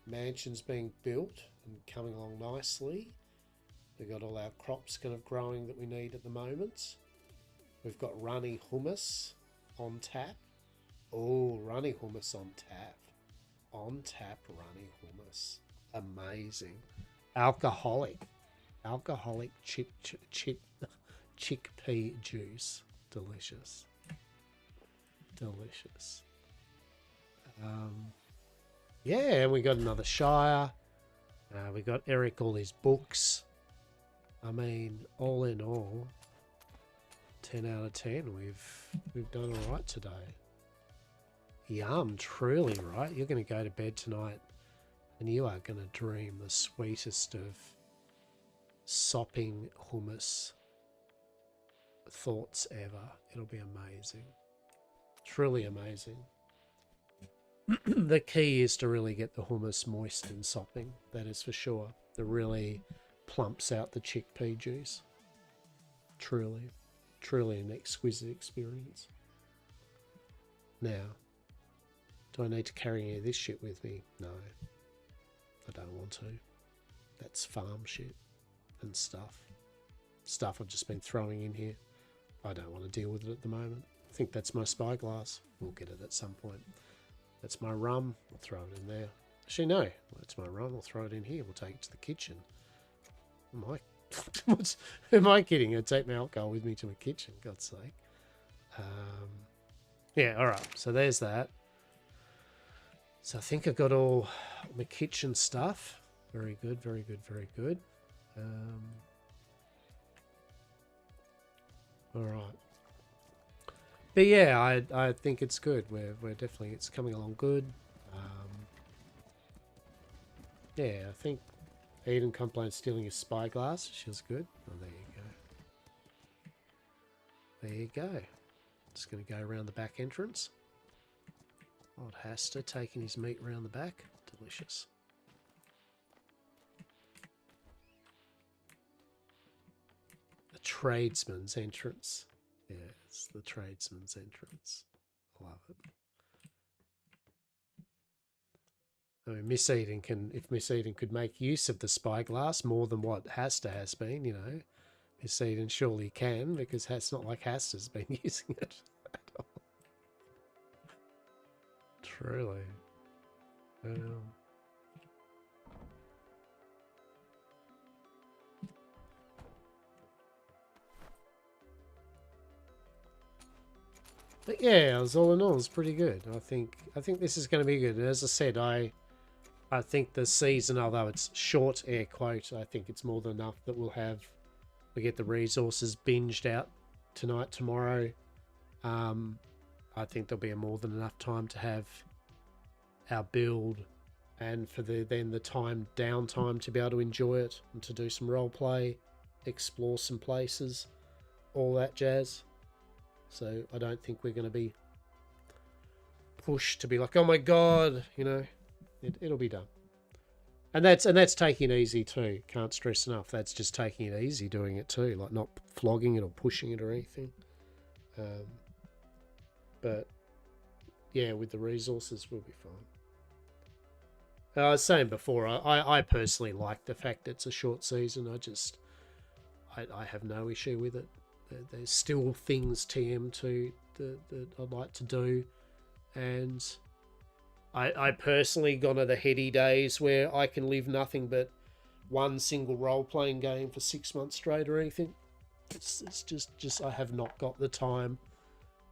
S1: Mansion's being built and coming along nicely. We've got all our crops kind of growing that we need at the moment. We've got runny hummus on tap. Oh, runny hummus on tap. On tap runny hummus. Amazing. Alcoholic chickpea juice. Delicious. Delicious. Yeah, and we got another Shire. We got Eric all his books. I mean, all in all, 10 out of 10. We've done all right today. Yum, truly, right? You're going to go to bed tonight and you are going to dream the sweetest of sopping hummus thoughts ever. It'll be amazing. Truly amazing. The key is to really get the hummus moist and sopping. That is for sure. That really plumps out the chickpea juice. Truly. Truly an exquisite experience. Now, do I need to carry any of this shit with me? No. I don't want to. That's farm shit and stuff. Stuff I've just been throwing in here. I don't want to deal with it at the moment. I think that's my spyglass. We'll get it at some point. That's my rum. I'll throw it in there. Actually, no. That's my rum. I'll throw it in here. We'll take it to the kitchen. Am I kidding? I'll take my alcohol with me to my kitchen, God's sake. Yeah, alright. So there's that. So I think I've got all my kitchen stuff. Very good, very good, very good. Alright. But yeah, I think it's good. We're definitely, it's coming along good. Yeah, I think Eden complained stealing his spyglass. She was good. Oh, there you go. There you go. Just going to go around the back entrance. Old Hastur taking his meat around the back. Delicious. The tradesman's entrance. Yeah, it's the tradesman's entrance. Love it. I mean, Miss Eden can, if Miss Eden could make use of the spyglass more than what Hastur has been, you know, Miss Eden surely can, because it's not like Hastur's been using it at all. Truly. But yeah, all in all, it's pretty good. I think this is going to be good. And as I said, I think the season, although it's short, air quote, I think it's more than enough that we get the resources binged out tonight, tomorrow. I think there'll be more than enough time to have our build and for the downtime to be able to enjoy it and to do some role play, explore some places, all that jazz. So I don't think we're going to be pushed to be like, oh my god, you know, it'll be done. And that's taking it easy too. Can't stress enough. That's just taking it easy, doing it too, like not flogging it or pushing it or anything. But yeah, with the resources, we'll be fine. I was saying before, I personally like the fact it's a short season. I have no issue with it. There's still things TM2 that I'd like to do, and I personally gone to the heady days where I can live nothing but one single role-playing game for 6 months straight or anything. It's just I have not got the time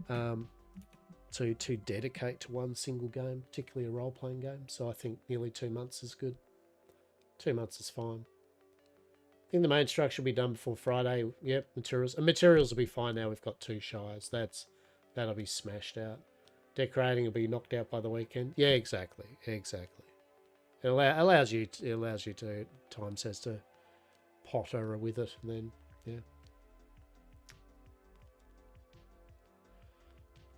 S1: to dedicate to one single game, particularly a role-playing game. So I think nearly 2 months is good. 2 months is fine. I think the main structure will be done before Friday. Yep, materials. And materials will be fine now. We've got 2 shires. That'll be smashed out. Decorating will be knocked out by the weekend. Yeah, exactly. Exactly. It allows you to time says to potter with it, and then yeah.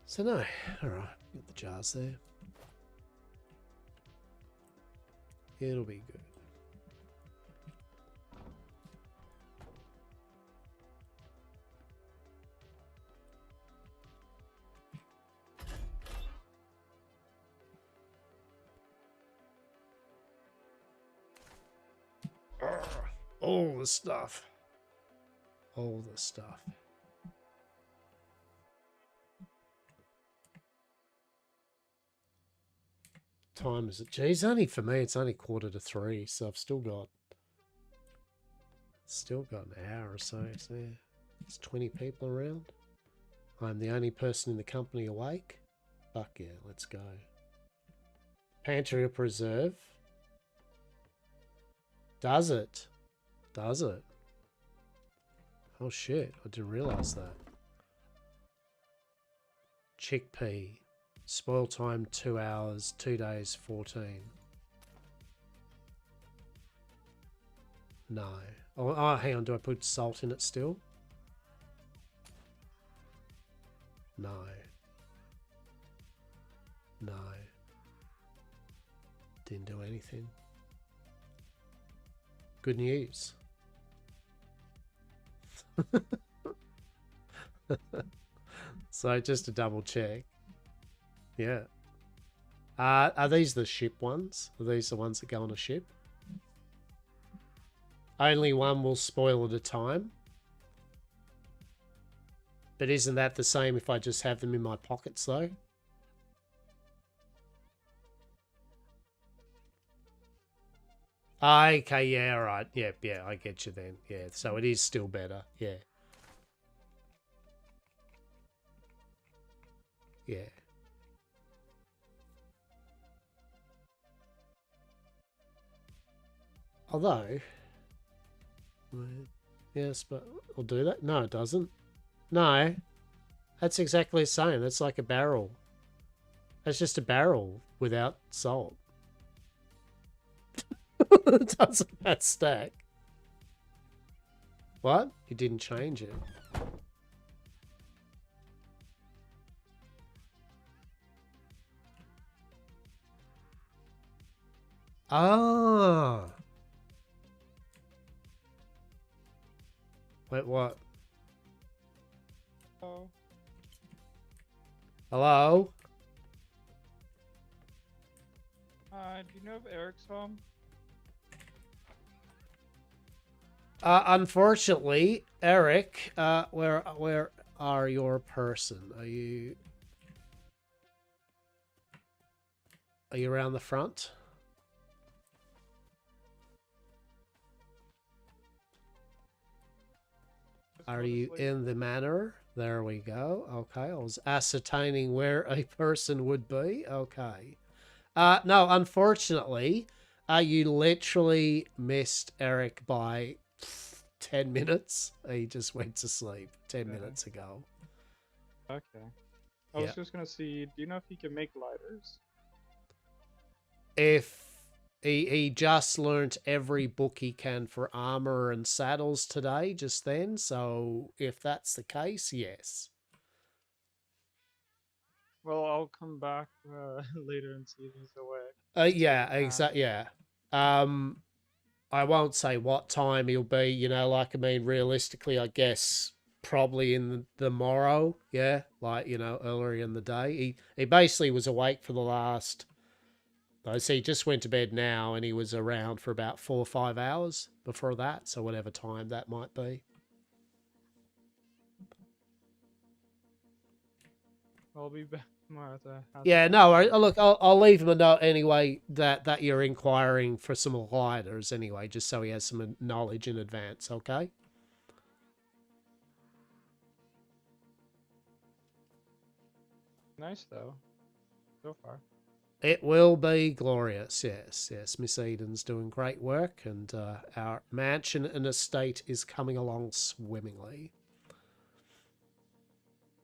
S1: So no, all right. Get the jars there. It'll be good. All the stuff. All the stuff. Time is it? Geez, only for me, it's only 2:45, so I've still got an hour or so. So yeah, there's 20 people around. I'm the only person in the company awake. Fuck yeah, let's go. Pantry or preserve. Does it? Does it? Oh shit, I didn't realise that. Chickpea. Spoil time 2 hours, 2 days, 14. No. Oh, hang on, do I put salt in it still? No. No. Didn't do anything. Good news. So just to double check. Yeah. Are these the ship ones? Are these the ones that go on a ship? Only one will spoil at a time. But isn't that the same if I just have them in my pockets though? Okay, yeah, alright. Yeah, I get you then. Yeah, so it is still better. Yeah. Yeah. Although, yes, but I'll do that. No, it doesn't. No, that's exactly the same. That's like a barrel. That's just a barrel without salt. It doesn't that stack? What? You didn't change it. Ah. Wait, what?
S5: Oh.
S1: Hello?
S5: Do you know if Eric's home?
S1: Unfortunately, Eric, where are your person? Are you around the front? Are you in the manor? There we go. Okay, I was ascertaining where a person would be. Okay. No, unfortunately, you literally missed Eric by 10 minutes. He just went to sleep 10 minutes ago.
S5: Okay. I was just gonna see, do you know if he can make lighters?
S1: If he just learnt every book he can for armor and saddles today, just then, so if that's the case, yes.
S5: Well, I'll come back later and see if he's away.
S1: Yeah, exactly. Yeah. I won't say what time he'll be. You know, like I mean, realistically, I guess probably in the morrow. Yeah, like earlier in the day. He basically was awake for the last. I see. He just went to bed now, and he was around for about 4 or 5 hours before that. So whatever time that might be.
S5: I'll be back tomorrow to have
S1: Yeah, no, look, I'll leave him a note anyway that you're inquiring for some lighters anyway, just so he has some knowledge in advance, okay?
S5: Nice though, so far.
S1: It will be glorious, yes. Miss Eden's doing great work, and our mansion and estate is coming along swimmingly.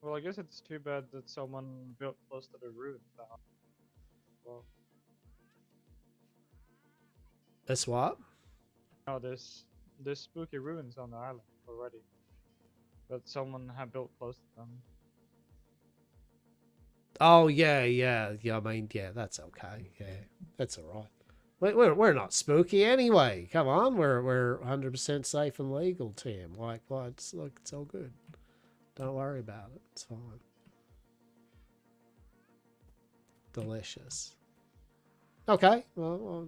S5: Well, I guess it's too bad that someone built close to the ruins now. Well,
S1: That's what?
S5: no, there's spooky ruins on the island already, but someone had built close to them.
S1: Oh, yeah, I mean, yeah, that's okay. Yeah, that's all right. We're not spooky anyway. Come on, we're 100% safe and legal, Tim. Like, it's all good. Don't worry about it. It's fine. Delicious. Okay. Well,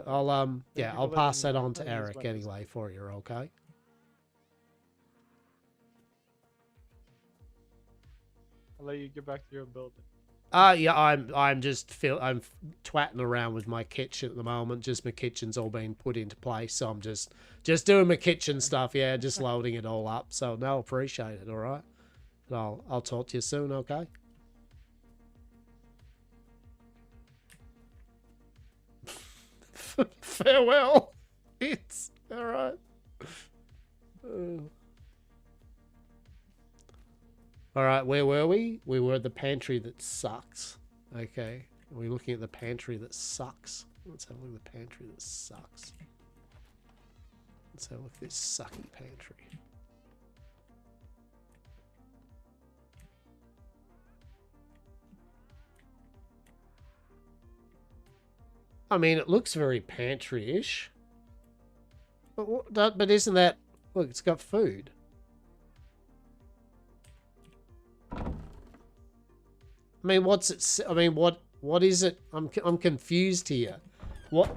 S1: I'll pass that on to Eric anyway for you. Okay.
S5: I'll let you get back to your building.
S1: Yeah, I'm twatting around with my kitchen at the moment. Just my kitchen's all been put into place, so I'm just doing my kitchen stuff. Yeah, just loading it all up. So no, appreciate it. All right, and I'll talk to you soon. Okay. Farewell. It's all right. All right, where were we? We were at the pantry that sucks. Okay, are we looking at the pantry that sucks? Let's have a look at the pantry that sucks. Let's have a look at this sucky pantry. I mean, it looks very pantry-ish. But isn't that... Look, it's got food. I mean, what's it? I mean, what is it? I'm confused here. What?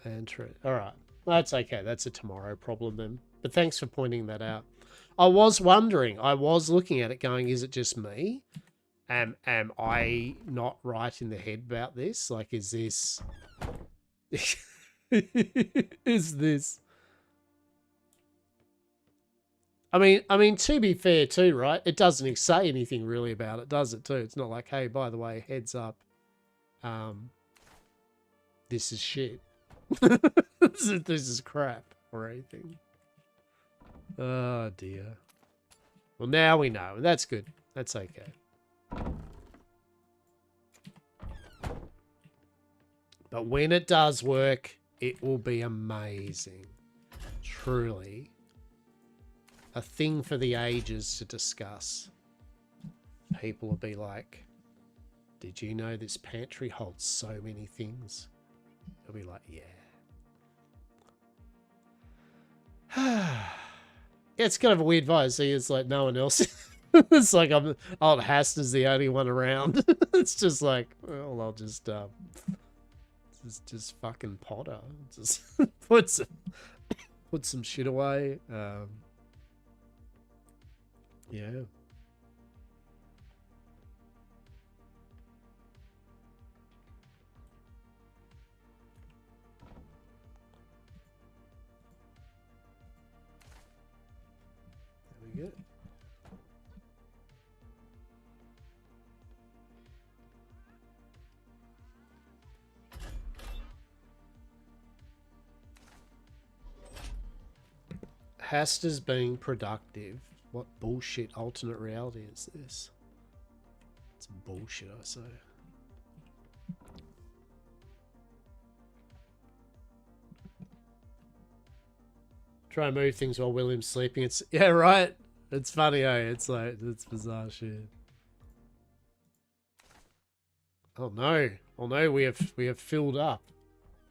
S1: Pantry. All right, that's okay. That's a tomorrow problem then. But thanks for pointing that out. I was wondering. I was looking at it, going, "Is it just me? Am I not right in the head about this? Like, is this?" Is this? I mean, to be fair too, right? It doesn't say anything really about it, does it too? It's not like, hey, by the way, heads up, this is shit. This is crap or anything. Oh dear. Well, now we know. That's good. That's okay. But when it does work, it will be amazing. Truly. A thing for the ages to discuss. People will be like, did you know this pantry holds so many things? They'll be like, yeah. It's kind of a weird vibe. See, it's like no one else. It's like old Hastur's the only one around. It's just like, well, I'll just fucking Potter. Just put some shit away. Yeah. Hastur's being productive. What bullshit alternate reality is this? It's bullshit, I say. Try and move things while William's sleeping. It's yeah, right. It's funny, eh? It's like it's bizarre shit. Oh no! Oh no! We have filled up.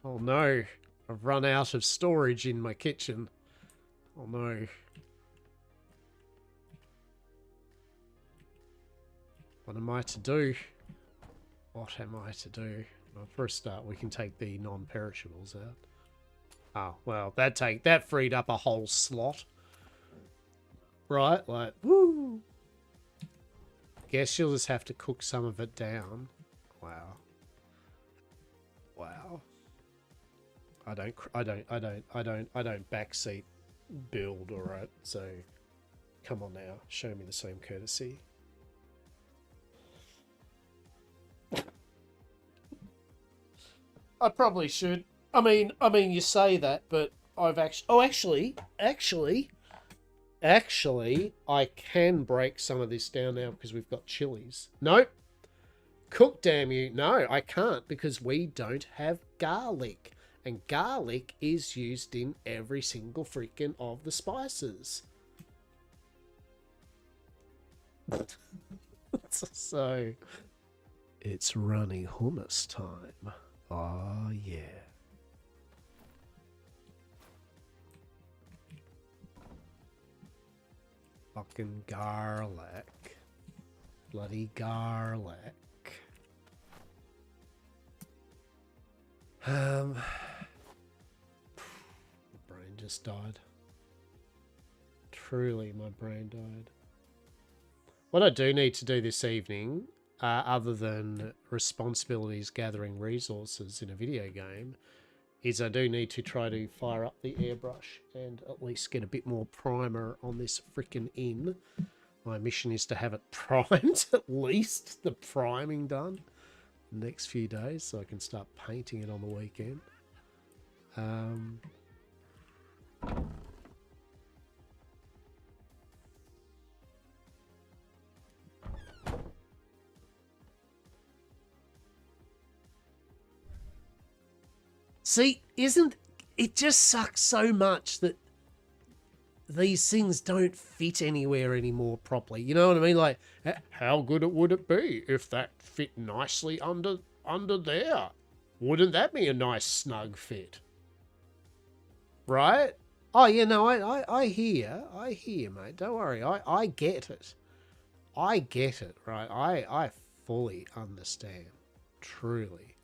S1: Oh no! I've run out of storage in my kitchen. Oh no! What am I to do? What am I to do? Well, for a start, we can take the non-perishables out. Oh, well, that freed up a whole slot. Right, like, woo! Guess you'll just have to cook some of it down. Wow. Wow. I don't backseat build, alright? So, come on now, show me the same courtesy. I probably should. I mean, you say that, but I've actually, I can break some of this down now because we've got chilies. Nope. Cook, damn you. No, I can't because we don't have garlic. And garlic is used in every single freaking of the spices. So, it's runny hummus time. Oh, yeah. Fucking garlic. Bloody garlic. My brain just died. Truly, my brain died. What I do need to do this evening, other than responsibilities gathering resources in a video game, is I do need to try to fire up the airbrush and at least get a bit more primer on this frickin' inn. My mission is to have it primed, at least the priming done the next few days so I can start painting it on the weekend. See, it just sucks so much that these things don't fit anywhere anymore properly. You know what I mean? Like, how good would it be if that fit nicely under there? Wouldn't that be a nice snug fit? Right? Oh, yeah, no, I hear, mate. Don't worry. I get it. I get it, right? I fully understand. Truly.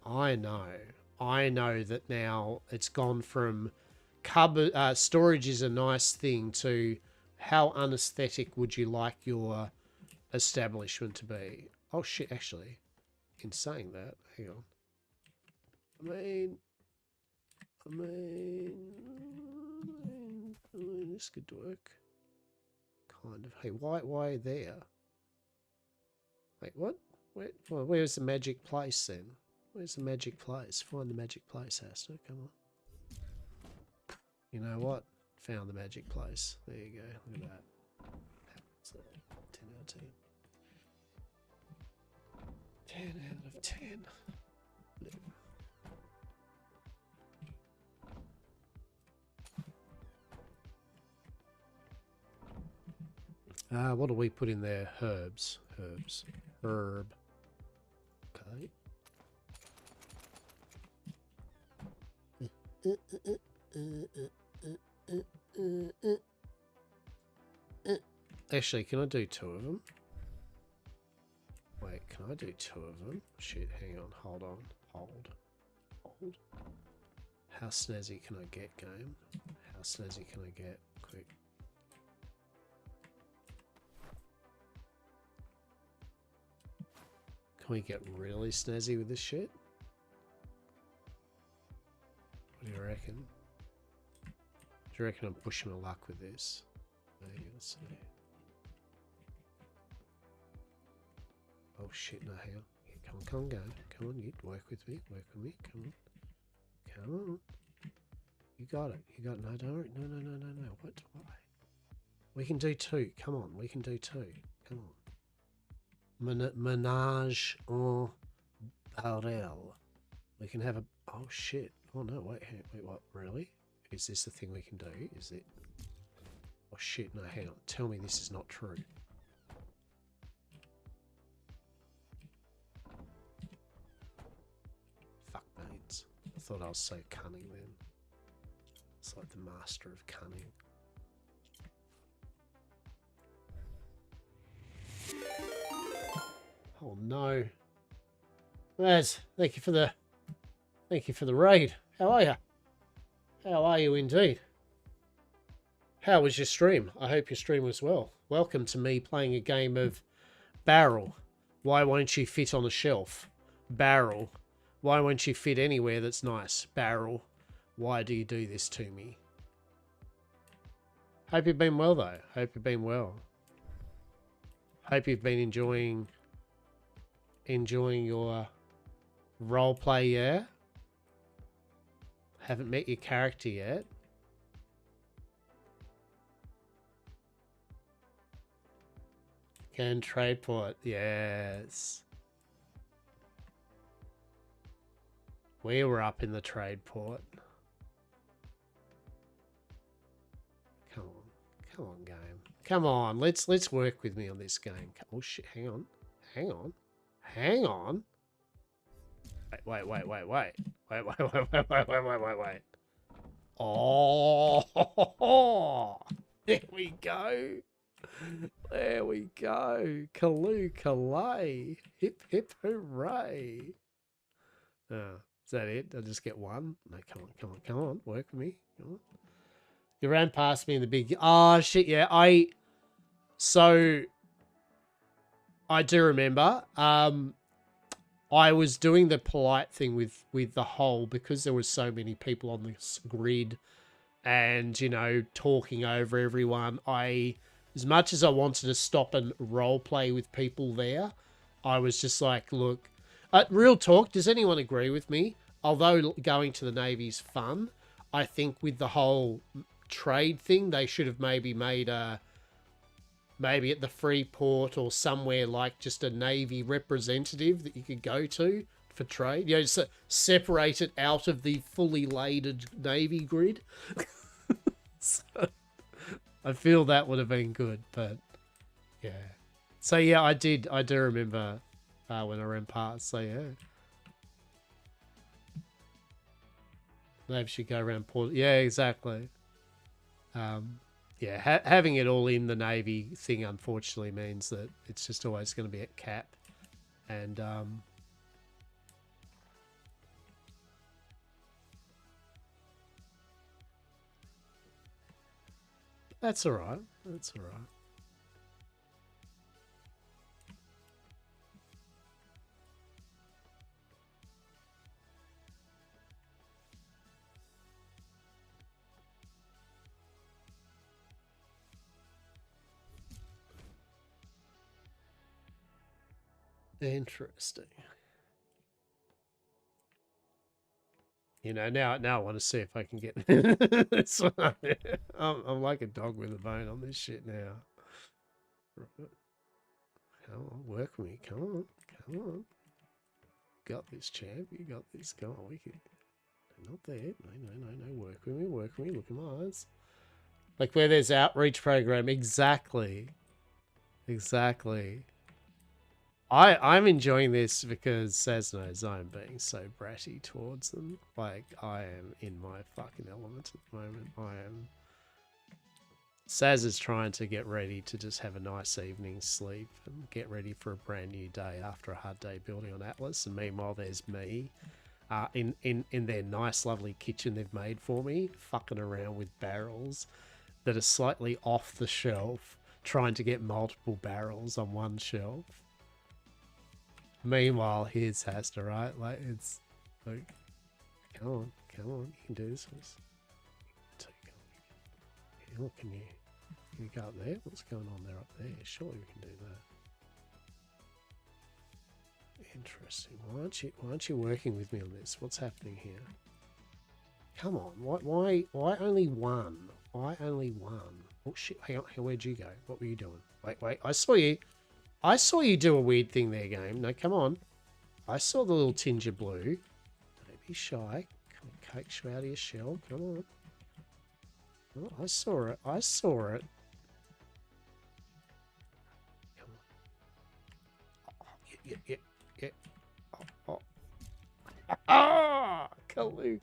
S1: I know that now it's gone from cupboard storage is a nice thing to how unaesthetic would you like your establishment to be? Oh shit, actually, in saying that, hang on. I mean, this could work. Kind of. Hey, why there? Wait, what? Where's the magic place then? Where's the magic place? Find the magic place, Hastur. Come on. You know what? Found the magic place. There you go. Look at that. So, 10 out of 10. 10 out of 10. What do we put in there? Herbs. Herb. Okay. Actually, can I do 2 of them? Wait, can I do 2 of them? Shit, hang on, hold on, hold. How snazzy can I get, game? How snazzy can I get? Quick. Can we get really snazzy with this shit? What do you reckon? Do you reckon I'm pushing my luck with this? Maybe, let's see. Oh shit, no, hang on. Yeah, come on, go. Come on, you work with me, come on. You got it. You got it. No, don't. No. What? Why? We can do 2. Come on. We can do 2. Come on. Menage en barrel. We can have a... Oh, shit. Oh, no. Wait, what? Really? Is this the thing we can do? Is it... Oh, shit. No, hang on. Tell me this is not true. Fuck, mates. I thought I was so cunning then. It's like the master of cunning. Oh no. Laz, thank you for the raid. How are you? How are you indeed? How was your stream? I hope your stream was well. Welcome to me playing a game of Barrel. Why won't you fit on a shelf? Barrel. Why won't you fit anywhere that's nice? Barrel. Why do you do this to me? Hope you've been well though. Hope you've been well. Hope you've been enjoying your roleplay, yeah? Haven't met your character yet. Can trade port, yes. We were up in the trade port. Come on, game. Come on, let's work with me on this game. Oh shit, hang on. Wait. Oh, there we go. There we go. Kaloo Kalay. Hip hip hooray. Is that it? I'll just get one? No, come on. Work with me. Come on. You ran past me in the big... Oh, shit, yeah. I do remember. I was doing the polite thing with the whole, because there was so many people on this grid and, you know, talking over everyone. As much as I wanted to stop and role play with people there, I was just like, look, real talk, does anyone agree with me? Although going to the Navy's fun, I think with the whole trade thing, they should have maybe made maybe at the free port or somewhere like just a Navy representative that you could go to for trade. You know, just separate it out of the fully laded Navy grid. So, I feel that would have been good, but yeah. So yeah, I do remember when I ran past. So yeah. Maybe should go around port. Yeah, exactly. Yeah, having it all in the Navy thing, unfortunately, means that it's just always going to be at cap. And, that's all right. That's all right. Interesting. You know, now I want to see if I can get this one. I'm like a dog with a bone on this shit now. Come on, work with me. Come on. Got this, champ. You got this. Come on, we can. Not there. No. Work with me. Look in my eyes. Like where there's outreach program. Exactly. I'm enjoying this because Saz knows I'm being so bratty towards them. Like, I am in my fucking element at the moment. Saz is trying to get ready to just have a nice evening's sleep and get ready for a brand new day after a hard day building on Atlas. And meanwhile, there's me in their nice, lovely kitchen they've made for me, fucking around with barrels that are slightly off the shelf, trying to get multiple barrels on one shelf. Meanwhile, here's Hastur, right? Like, it's like, come on, you can do this. Look, can you go up there? What's going on there up there? Surely we can do that. Interesting. Why aren't you working with me on this? What's happening here? Come on, why only one? Why only one? Oh shit, hang on, where'd you go? What were you doing? Wait, I saw you. I saw you do a weird thing there, game. No, come on. I saw the little tinge of blue. Don't be shy. Come on, coax you out of your shell. Come on. Oh, I saw it. I saw it. Come on. Oh, yeah. Oh. Ah! Kaloo.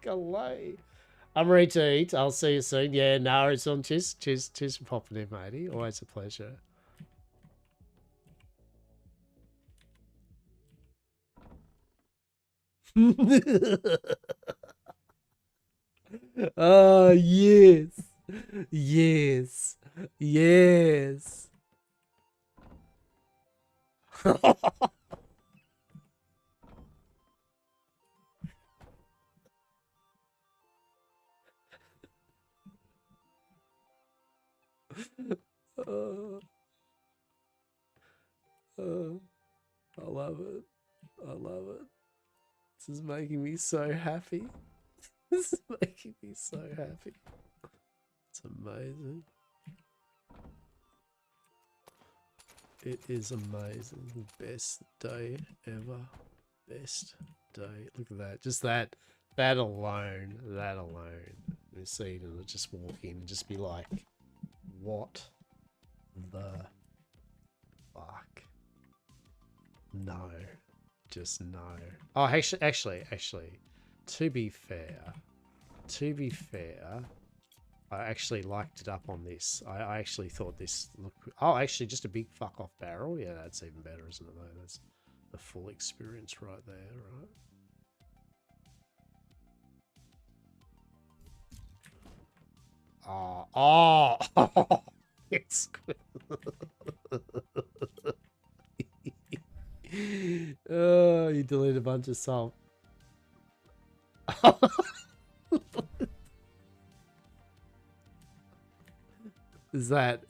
S1: I'm ready to eat. I'll see you soon. Yeah, no, it's on. Cheers for popping in, matey. Always a pleasure. Oh, yes. Yes. I love it. This is making me so happy. This is making me so happy. It's amazing. It is amazing. Best day ever. Best day. Look at that. Just that alone. You see it and just walk in and just be like, what the fuck? No. Just no. Oh, actually, to be fair, I actually liked it up on this. I actually thought this looked... Oh, actually, just a big fuck off barrel. Yeah, that's even better, isn't it, though? That's the full experience right there, right? Oh, it's good. Oh, you deleted a bunch of salt. Is that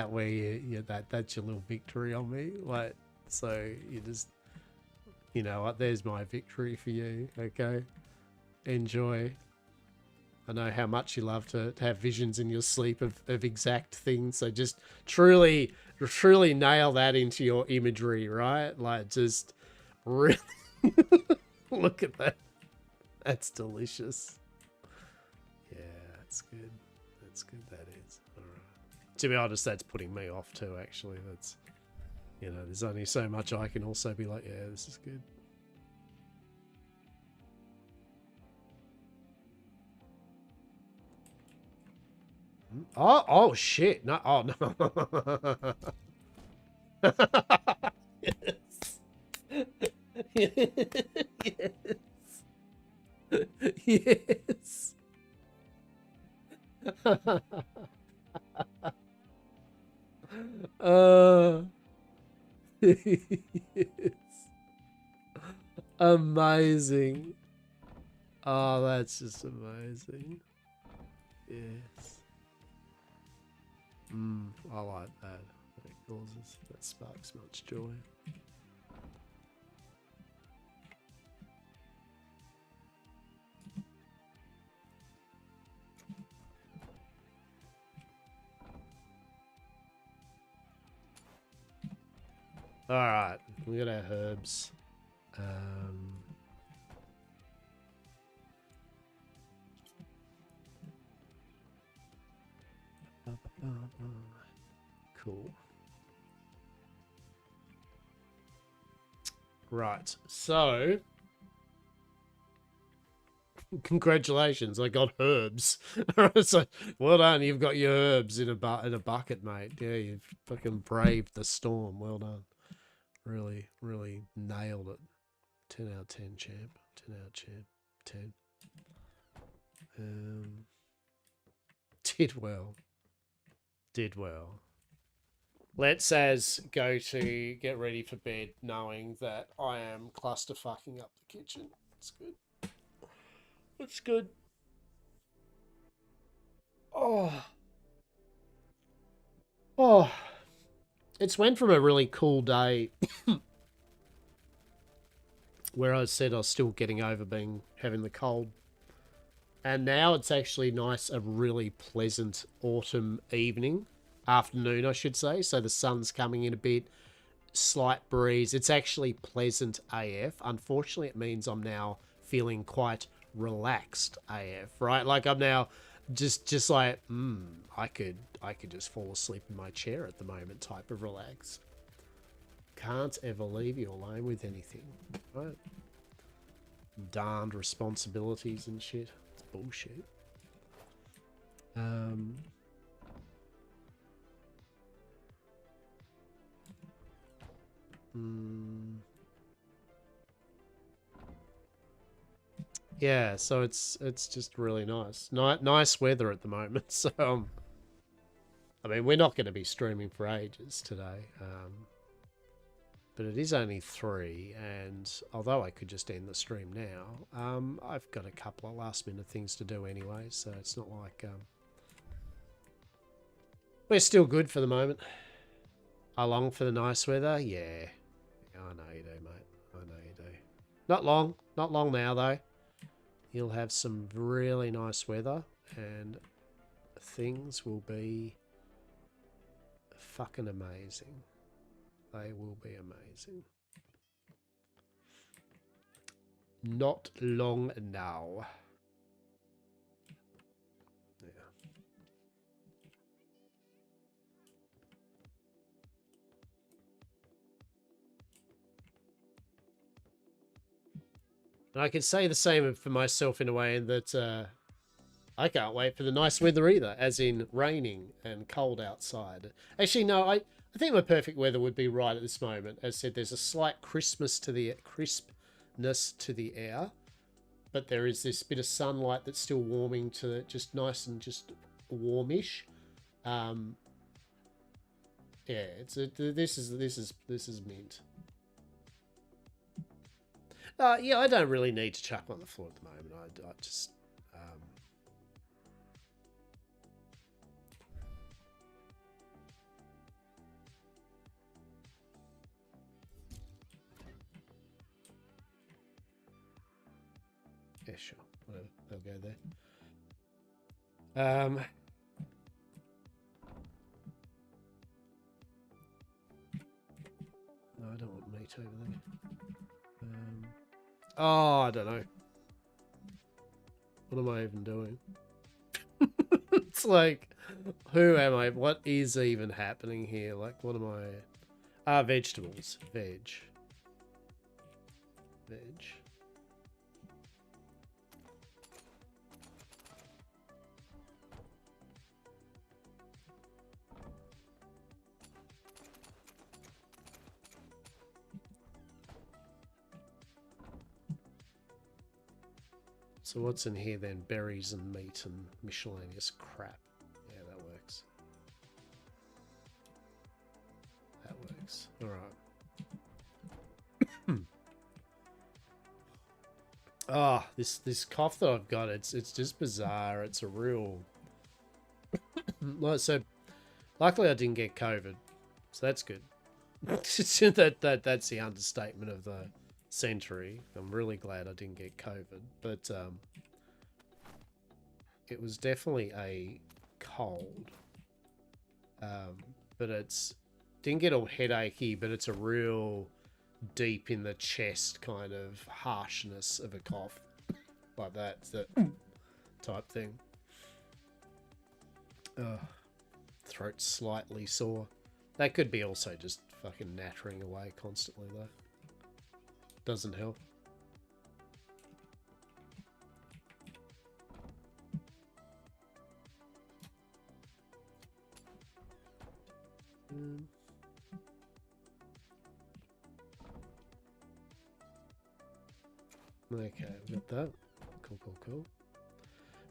S1: where you that's your little victory on me? Like, so you just, you know what, there's my victory for you, okay? Enjoy. I know how much you love to have visions in your sleep of exact things, so just truly nail that into your imagery, right? Like, just really look at that. That's delicious. Yeah, that's good. That's good, that is. Alright. To be honest, that's putting me off too, actually. That's, you know, there's only so much I can also be like, yeah, this is good. Oh shit. No, oh no. Yes. Yes. Amazing. Oh, that's just amazing. Yes. I like that. That sparks much joy. Alright, we got our herbs. Cool. Right, so congratulations, I got herbs. So well done, you've got your herbs in a bucket, mate. Yeah, you've fucking braved the storm. Well done. Really nailed it. 10 out of 10, champ. 10 out of 10. Did well. Let's go to get ready for bed, knowing that I am cluster fucking up the kitchen. It's good. It's good. Oh. It's went from a really cool day where I said I was still getting over having the cold, And now it's actually nice, a really pleasant autumn afternoon, I should say. So the sun's coming in a bit, slight breeze. It's actually pleasant AF. Unfortunately, it means I'm now feeling quite relaxed AF, right? Like I'm now just like, I could just fall asleep in my chair at the moment type of relax. Can't ever leave you alone with anything, right? Darned responsibilities and shit. It's bullshit. Yeah, so it's just really nice. Nice weather at the moment. So I mean, we're not going to be streaming for ages today. But it is only 3, and although I could just end the stream now, I've got a couple of last minute things to do anyway, so it's not like we're still good for the moment. Along for the nice weather? Yeah. I know you do, mate. I know you do. Not long now though. You'll have some really nice weather and things will be fucking amazing. They will be amazing. Not long now. Yeah. And I can say the same for myself in a way that I can't wait for the nice weather either, as in raining and cold outside. Actually, no, I think my perfect weather would be right at this moment. As said, there's a slight crispness to the air, but there is this bit of sunlight that's still warming to it, just nice and just warmish. Yeah, this is mint. Yeah, I don't really need to chuck on the floor at the moment. I just yeah, sure. Whatever. They'll go there. No, I don't want meat over there. Oh, I don't know. What am I even doing? It's like, who am I? What is even happening here? Like, what am I? Vegetables. Veg. So what's in here then? Berries and meat and miscellaneous crap. Yeah, that works. That works. Alright. This cough that I've got, it's just bizarre. It's a real... So, luckily I didn't get COVID. So that's good. That's the understatement of the century. I'm really glad I didn't get COVID, but it was definitely a cold. But it's didn't get all headachy, but it's a real deep in the chest kind of harshness of a cough, like that type thing. Throat slightly sore. That could be also just fucking nattering away constantly though. Doesn't help. Okay, we've got that. Cool.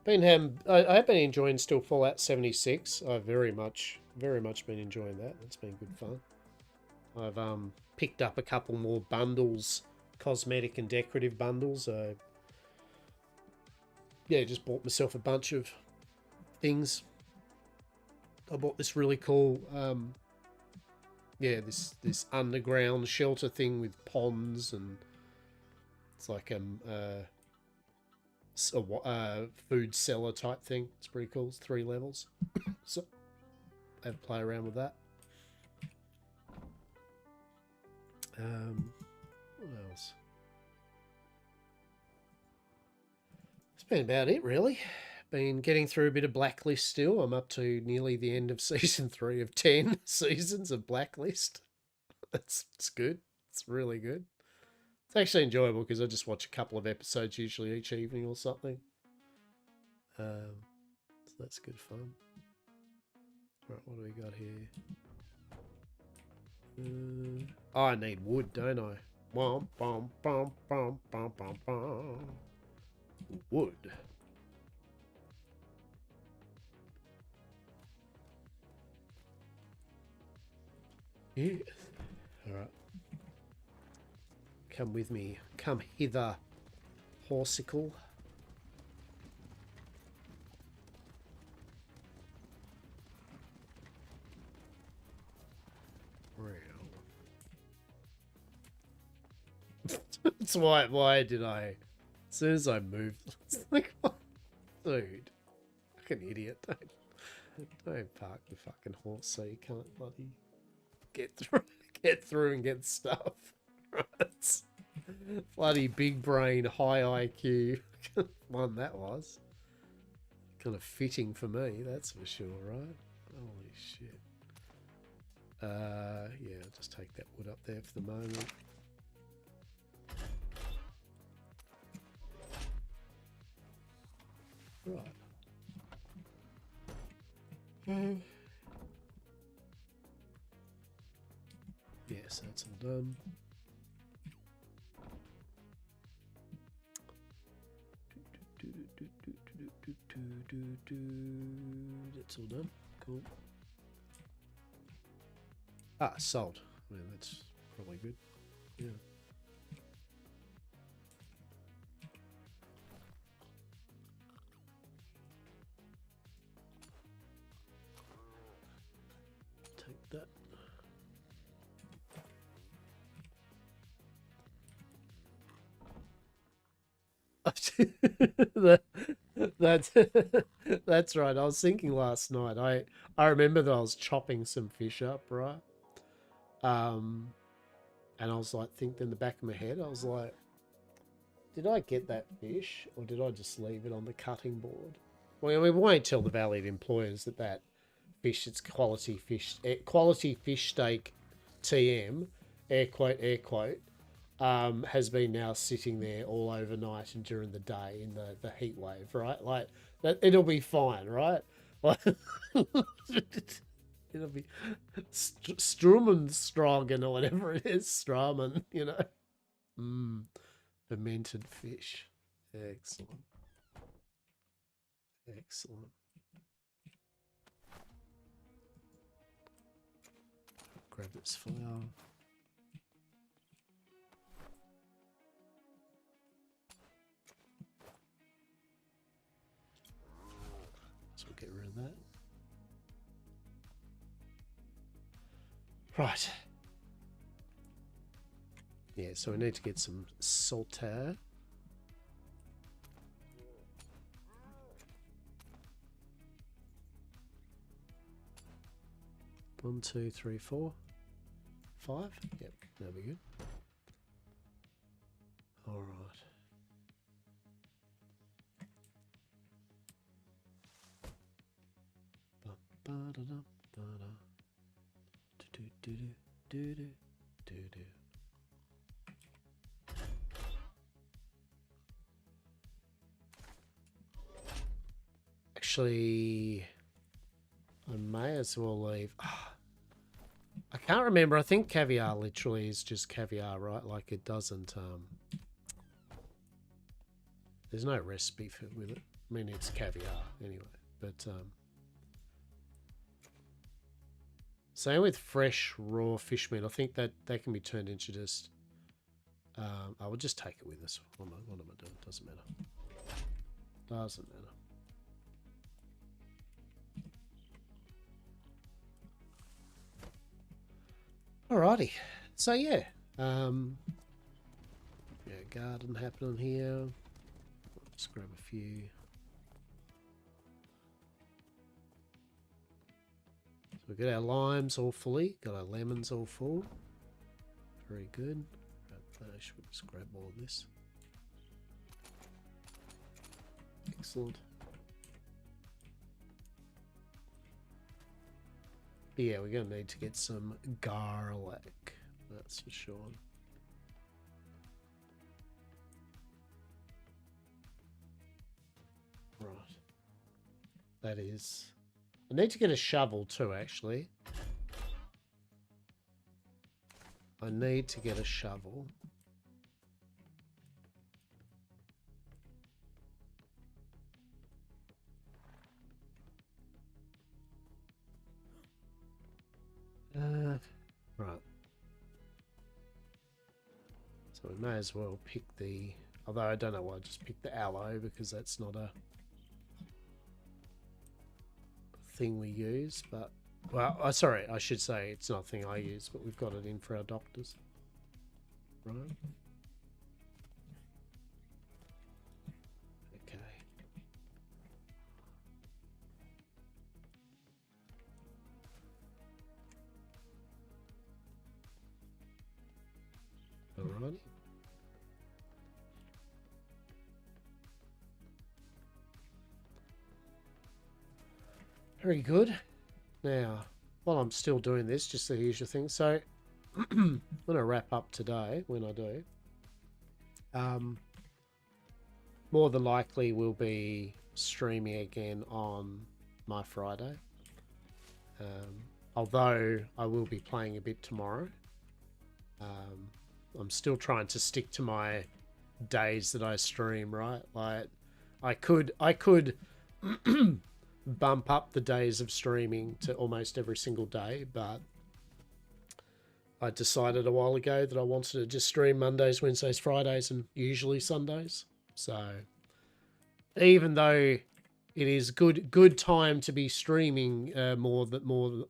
S1: I have been enjoying still Fallout 76. I've very much been enjoying that. It's been good fun. I've picked up a couple more bundles, cosmetic and decorative bundles. Yeah, just bought myself a bunch of things. I bought this really cool, this underground shelter thing with ponds, and it's like food cellar type thing. It's pretty cool. It's 3 levels. So have a play around with that. What else? It's been about it, really. Been getting through a bit of Blacklist still. I'm up to nearly the end of season 3 of 10 seasons of Blacklist. It's good. It's really good. It's actually enjoyable because I just watch a couple of episodes usually each evening or something. So that's good fun. Right, what do we got here? Oh, I need wood, don't I? Bum, bum, bum, bum, bum, bum, bum. Wood. Yes. Alright. Come with me. Come hither, horsicle. That's why did I? As soon as I moved, it's like, what? Dude, like an idiot. Don't park the fucking horse so you can't bloody get through and get stuff. Right? Bloody big brain, high IQ one that was. Kind of fitting for me, that's for sure, right? Holy shit. Yeah, I'll just take that wood up there for the moment. Right. Yes, that's all done. That's all done. Cool. Ah, sold. I mean, that's probably good. Yeah. Take that. That's right. I was thinking last night. I remember that I was chopping some fish up, right? And I was like thinking in the back of my head, I was like, did I get that fish or did I just leave it on the cutting board? Well, we won't tell the valued employers that fish, it's quality fish steak TM, air quote, has been now sitting there all overnight and during the day in the heat wave, right? Like that, it'll be fine, right? Like, it'll be Strumenstrogen or whatever it is, Stramen, you know. Fermented fish. Excellent. Excellent. Grab this flour. So we'll get rid of that. Right. Yeah, so we need to get some saltaire. One, two, three, 4, 5. Yep, that'll be good. All right. Actually, I may as well leave. I can't remember. I think caviar literally is just caviar, right? Like it doesn't. There's no recipe with it. I mean, it's caviar anyway. But same with fresh raw fish meat. I think that can be turned into just. I will just take it with us. What am I doing? Doesn't matter. Doesn't matter. Alrighty, so yeah, garden happening here. Just grab a few. So we've got our limes all fully, got our lemons all full. Very good. I should just grab all of this. Excellent. But yeah, we're going to need to get some garlic. That's for sure. Right. That is... I need to get a shovel too, actually. I need to get a shovel. Right. So we may as well pick the... Although I don't know why I just picked the aloe, because that's not a thing we use, but... Well, sorry, I should say it's not a thing I use, but we've got it in for our doctors. Right. Okay. Alrighty. Very good. Now, while I'm still doing this, just the usual thing. So, I'm going to wrap up today when I do. More than likely, we'll be streaming again on my Friday. Although I will be playing a bit tomorrow. I'm still trying to stick to my days that I stream, right? Like, I could bump up the days of streaming to almost every single day, but I decided a while ago that I wanted to just stream Mondays, Wednesdays, Fridays, and usually Sundays. So even though it is good time to be streaming more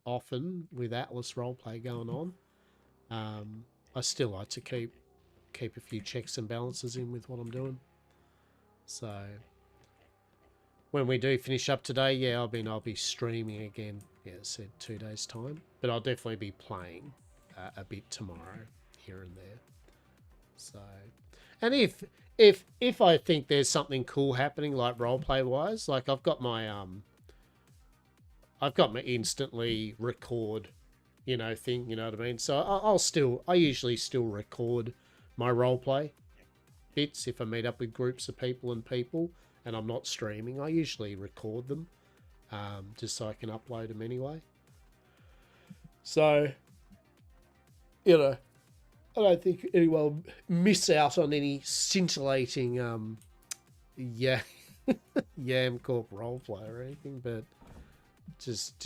S1: often with Atlas Roleplay going on, I still like to keep a few checks and balances in with what I'm doing. So when we do finish up today, yeah, I'll be streaming again. Yeah, I said 2 days time, but I'll definitely be playing a bit tomorrow here and there. So, and if I think there's something cool happening, like roleplay wise, like I've got my instantly record, thing, you know what I mean? So I usually still record my roleplay bits if I meet up with groups of people and I'm not streaming. I usually record them, just so I can upload them anyway. So, I don't think anyone will miss out on any scintillating Yam Corp roleplay or anything, but just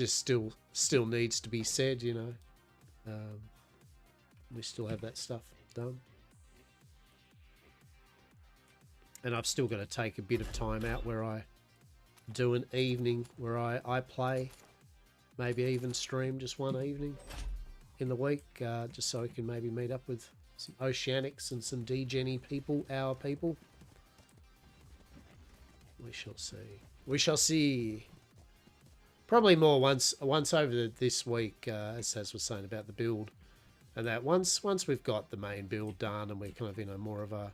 S1: still needs to be said, we still have that stuff done. And I've still got to take a bit of time out where I do an evening where I play, maybe even stream just one evening in the week, just so I can maybe meet up with some Oceanics and some DGenny people, our people. We shall see. We shall see. Probably more once over this week, as was saying about the build, and that once we've got the main build done and we're kind of more of a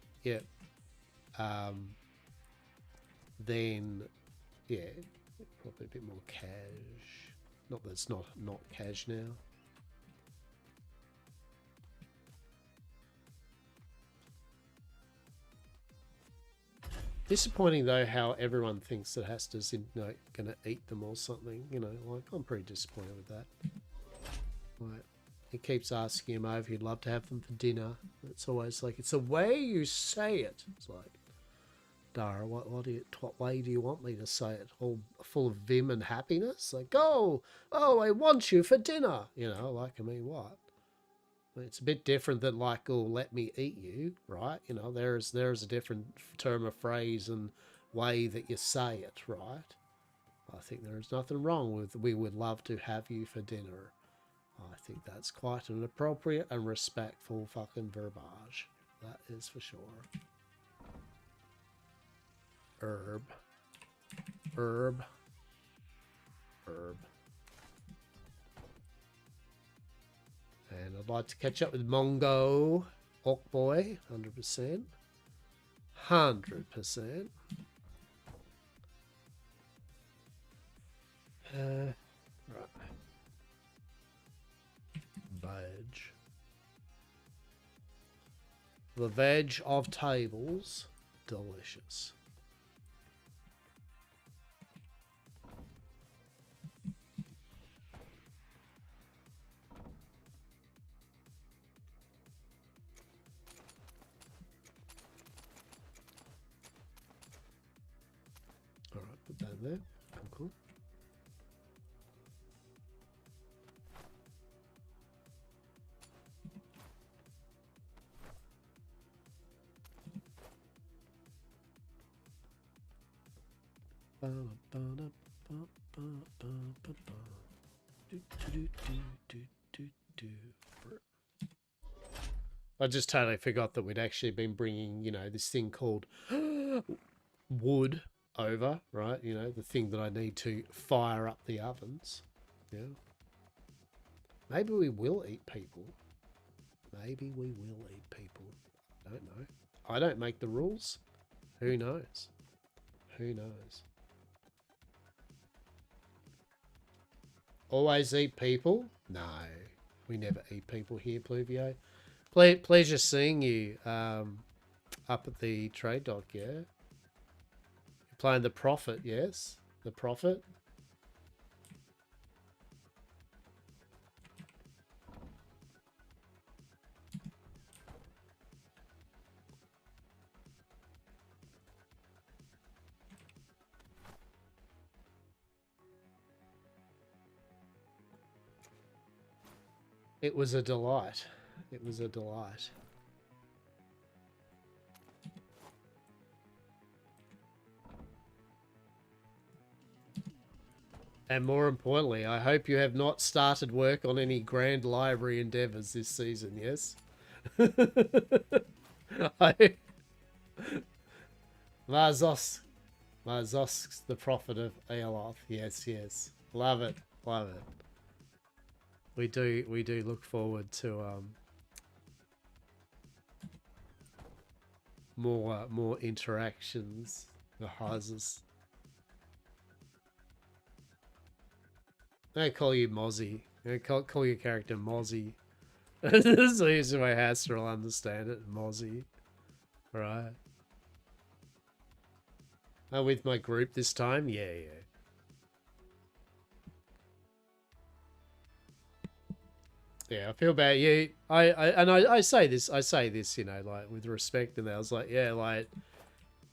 S1: then probably a bit more cash. Not that it's not cash now. Disappointing though how everyone thinks that Hastur's gonna eat them or something. Like I'm pretty disappointed with that. Like he keeps asking him over. He'd love to have them for dinner. It's always like it's the way you say it. It's like, Dara, what way do you want me to say it? All full of vim and happiness? Like, oh, I want you for dinner. Like, I mean, what? It's a bit different than like, oh, let me eat you, right? There's a different term of phrase and way that you say it, right? I think there is nothing wrong with we would love to have you for dinner. I think that's quite an appropriate and respectful fucking verbiage. That is for sure. herb. And I'd like to catch up with Mongo. Hawk Boy, 100%. 100%. Right. Veg. The veg of tables. Delicious. Alright, put that in there. Cool. I just totally forgot that we'd actually been bringing, you know, this thing called wood over, right? You know, the thing that I need to fire up the ovens. Yeah. Maybe we will eat people. Maybe we will eat people. I don't know. I don't make the rules. Who knows? Who knows? Always eat people? No. We never eat people here, Pluvio. Pleasure seeing you up at the trade dock, yeah? You're playing the Prophet, yes? The Prophet? It was a delight. It was a delight. And more importantly, I hope you have not started work on any grand library endeavors this season, yes? Marzos, the prophet of Aeoloth. Yes, yes. Love it. Love it. We do look forward to more interactions. The houses. I call you Mozzie. I call your character Mozzie. So usually my Hastur will understand it. Mozzie. Right. Oh, with my group this time? Yeah, yeah. Yeah, I feel bad. Yeah, I say this, you know, like with respect, and I was like, yeah, like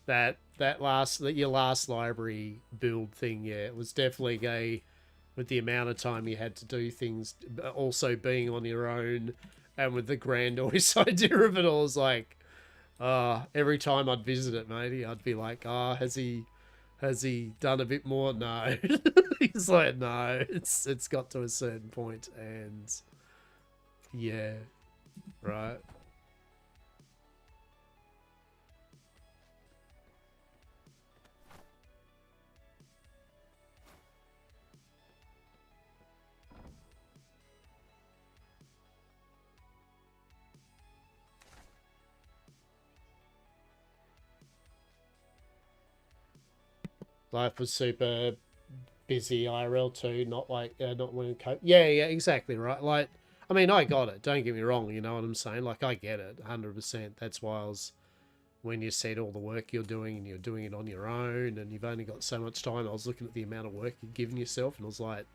S1: your last library build thing, yeah, it was definitely gay with the amount of time you had to do things, also being on your own, and with the grandiose idea of it all. I was like, every time I'd visit it, matey, I'd be like, has he done a bit more? No. He's like, no, it's got to a certain point, and yeah, right. Life was super busy IRL too, not like not when yeah, exactly, right. Like, I mean, I got it, don't get me wrong, you know what I'm saying, like I get it 100%. That's why I was, when you said all the work you're doing and you're doing it on your own and you've only got so much time, I was looking at the amount of work you've given yourself and I was like,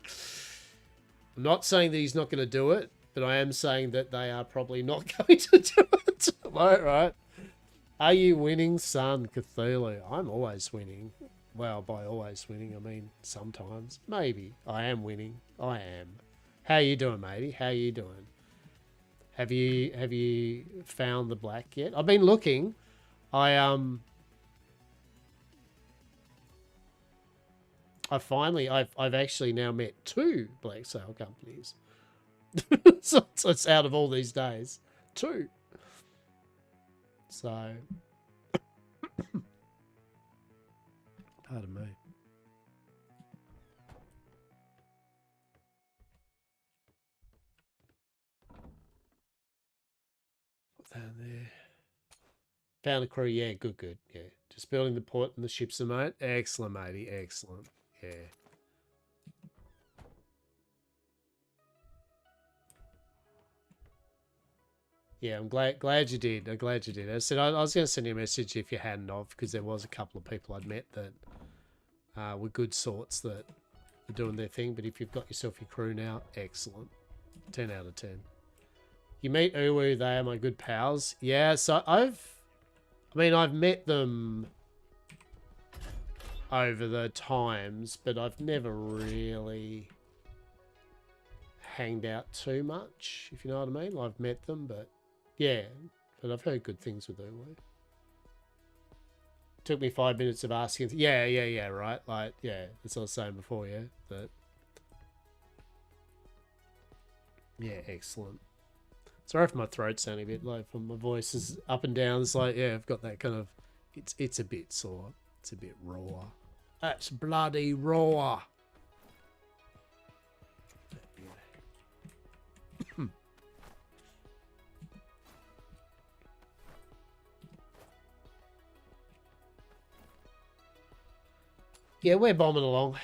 S1: I'm not saying that he's not going to do it, but I am saying that they are probably not going to do it. Right? Are you winning, son, Cthulhu? I'm always winning. Well, by always winning, I mean sometimes. Maybe. I am winning. I am. How you doing, matey? How you doing? Have you found the black yet? I've been looking. I've actually now met 2 black sale companies. so it's out of all these days, 2. So Pardon me. Put that in there. Found a crew, yeah, good, yeah. Just building the port and the ships, mate. Excellent, matey, excellent. Yeah. Yeah, I'm glad you did. I'm glad you did. I said I was going to send you a message if you hadn't of, because there was a couple of people I'd met that were good sorts that are doing their thing. But if you've got yourself your crew now, excellent. 10 out of 10. You meet Uwu, they are my good pals. Yeah, so I've met them over the times, but I've never really hanged out too much, if you know what I mean. I've met them, but yeah, but I've heard good things with Uwu. Took me 5 minutes of asking. Yeah, right. Like, yeah, that's what I was saying before, yeah. But yeah, excellent. Sorry if my throat's sounding a bit like my voice is up and down. It's like, yeah, I've got that kind of. It's a bit sore. It's a bit raw. That's bloody raw. Yeah, we're bombing along.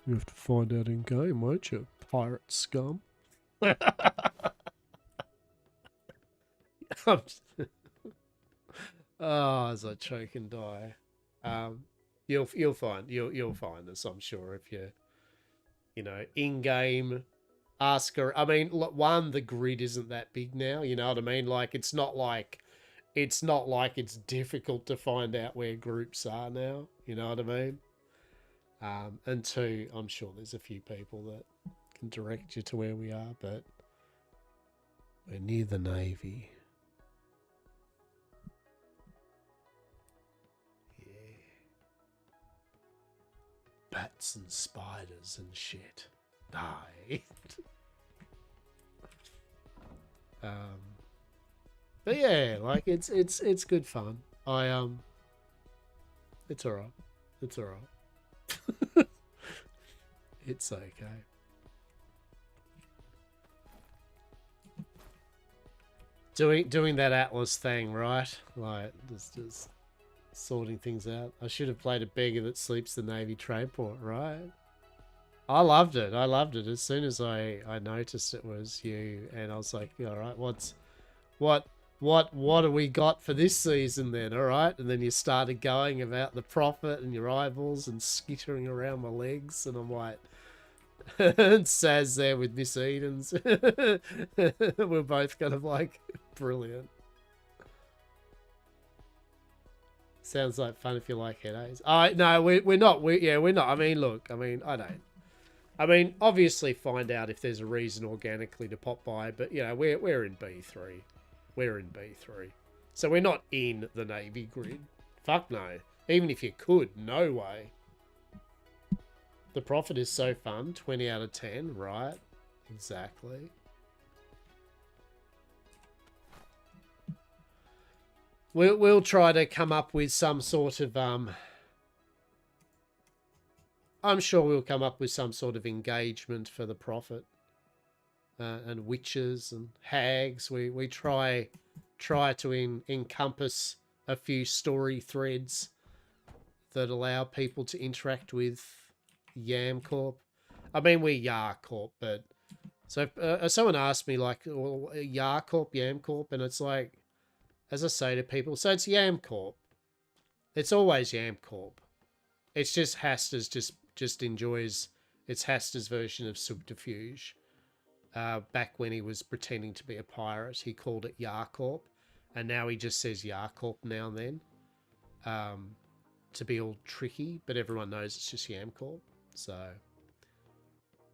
S1: You have to find out in game, won't you, pirate scum? Oh, as I choke and die. You'll find this, I'm sure, if you know, in game. Ask her. I mean, look, one, the grid isn't that big now. You know what I mean? Like, it's not like it's difficult to find out where groups are now. You know what I mean? And two, I'm sure there's a few people that can direct you to where we are, but we're near the Navy. Yeah. Bats and spiders and shit. Die. But yeah, like it's good fun. It's alright. It's alright. It's okay. Doing that Atlas thing, right? Like just sorting things out. I should have played a beggar that sleeps the Navy trade port, right? I loved it. I loved it. As soon as I noticed it was you, and I was like, all right, what do we got for this season then? All right. And then you started going about the prophet and your eyeballs and skittering around my legs. And I'm like, and Saz there with Miss Edens. We're both kind of like, brilliant. Sounds like fun if you like headaches. No, we're not. We're not. I mean, look, I mean, obviously find out if there's a reason organically to pop by, but, you know, we're in B3. We're in B3. So we're not in the Navy grid. Fuck no. Even if you could, no way. The Prophet is so fun. 20 out of 10, right? Exactly. We'll try to come up with some sort of... I'm sure we'll come up with some sort of engagement for the Prophet. And witches and hags. We try to encompass a few story threads that allow people to interact with Yam Corp. I mean, we're Yar Corp, but... So someone asked me, like, well, Yar Corp, Yam Corp, and it's like, as I say to people, so it's Yam Corp. It's always Yam Corp. It's just Hastur's just enjoys... It's Hastur's version of subterfuge. Back when he was pretending to be a pirate, he called it Yarcorp, and now he just says Yarcorp now and then, to be all tricky, but everyone knows it's just Yamcorp. So,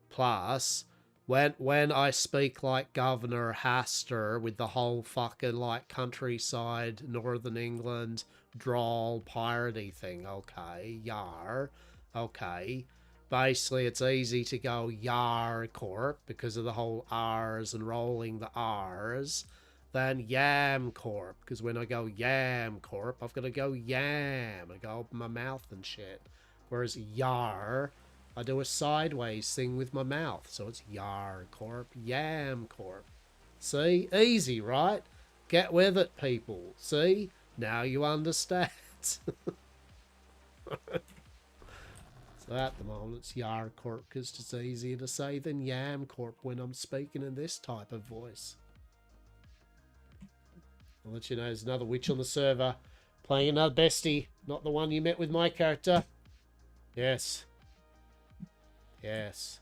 S1: plus, when I speak like Governor Hastur with the whole fucking like countryside, Northern England, drawl, piratey thing, okay, Yar, okay. Basically, it's easy to go Yar Corp because of the whole R's and rolling the R's. than Yam Corp. Because when I go Yam Corp, I've got to go Yam. I go open my mouth and shit. Whereas Yar, I do a sideways thing with my mouth. So it's Yar Corp, Yam Corp. See? Easy, right? Get with it, people. See? Now you understand. So at the moment, it's Yar Corp because it's easier to say than Yam Corp when I'm speaking in this type of voice. I'll let you know there's another witch on the server playing another bestie, not the one you met with my character. Yes. Yes.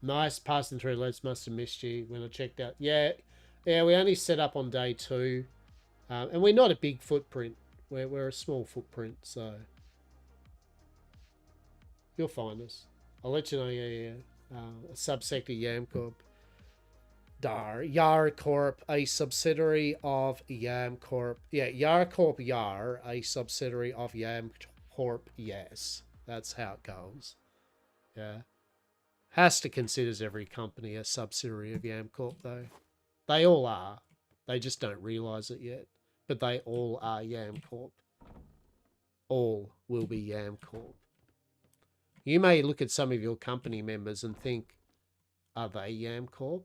S1: Nice passing through. Let's must have missed you when I checked out. Yeah, we only set up on day 2. And we're not a big footprint. We're a small footprint, so you'll find us. I'll let you know, a subsector Yam Corp. Yar Corp, a subsidiary of Yam Corp. Yeah, Yar Corp Yar, a subsidiary of Yam Corp, yes. That's how it goes. Yeah. Hastur considers every company a subsidiary of Yam Corp, though. They all are. They just don't realise it yet. But they all are Yam Corp. All will be Yam Corp. You may look at some of your company members and think, are they Yam Corp?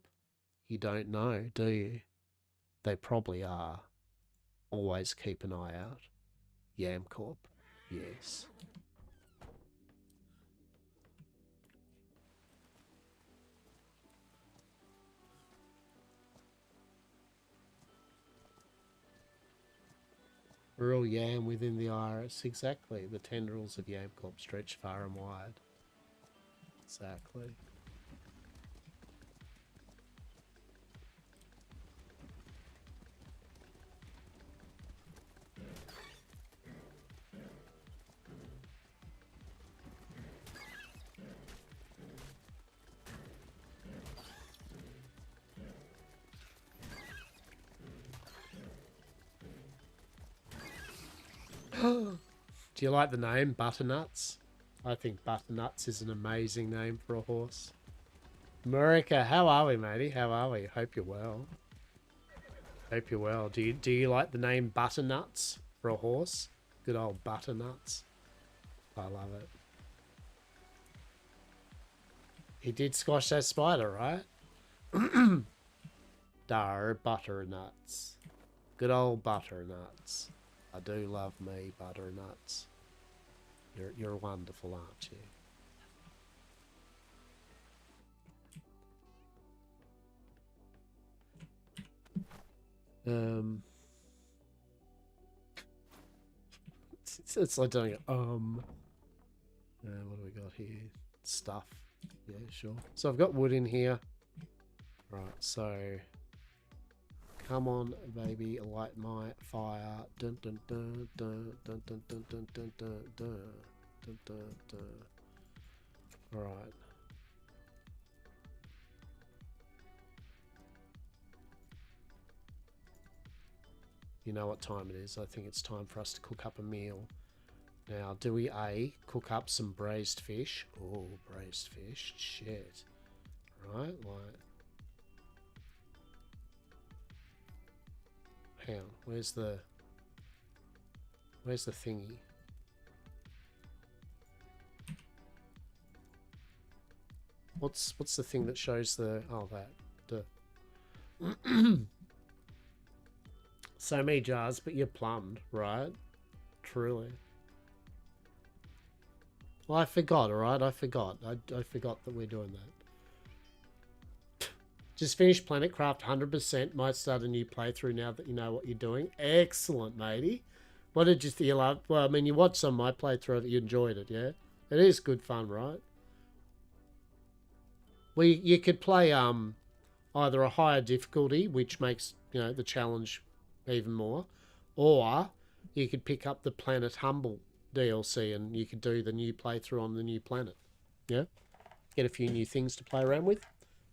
S1: You don't know, do you? They probably are. Always keep an eye out. Yam Corp, yes. Rural Yam within the iris. Exactly. The tendrils of Yam Corp stretch far and wide. Exactly. Do you like the name Butternuts? I think Butternuts is an amazing name for a horse. Marika, how are we, matey? How are we? Hope you're well. Hope you're well. Do you like the name Butternuts for a horse? Good old Butternuts. I love it. He did squash that spider, right? Dar Butternuts. Good old Butternuts. I do love me Butternuts. You're wonderful, aren't you? It's like doing it. What do we got here? Stuff. Yeah, sure. So I've got wood in here. Right, so come on, baby, light my fire. Dun dun dun dun dun dun dun dun dun dun dun dun dun dun. Alright. You know what time it is. I think it's time for us to cook up a meal. Now, do we A, cook up some braised fish? Oh, braised fish. Shit. Right, like... Hang on, where's the thingy? What's the thing that shows the so many jars, but you're plumbed, right? Truly. Well, I forgot, alright? I forgot. I forgot that we're doing that. Just finished Planetcraft 100%. Might start a new playthrough now that you know what you're doing. Excellent, matey. What did you think you loved? Well, I mean, you watched some of my playthrough that you enjoyed it, yeah? It is good fun, right? Well, you could play either a higher difficulty, which makes, you know, the challenge even more, or you could pick up the Planet Humble DLC and you could do the new playthrough on the new planet. Yeah? Get a few new things to play around with.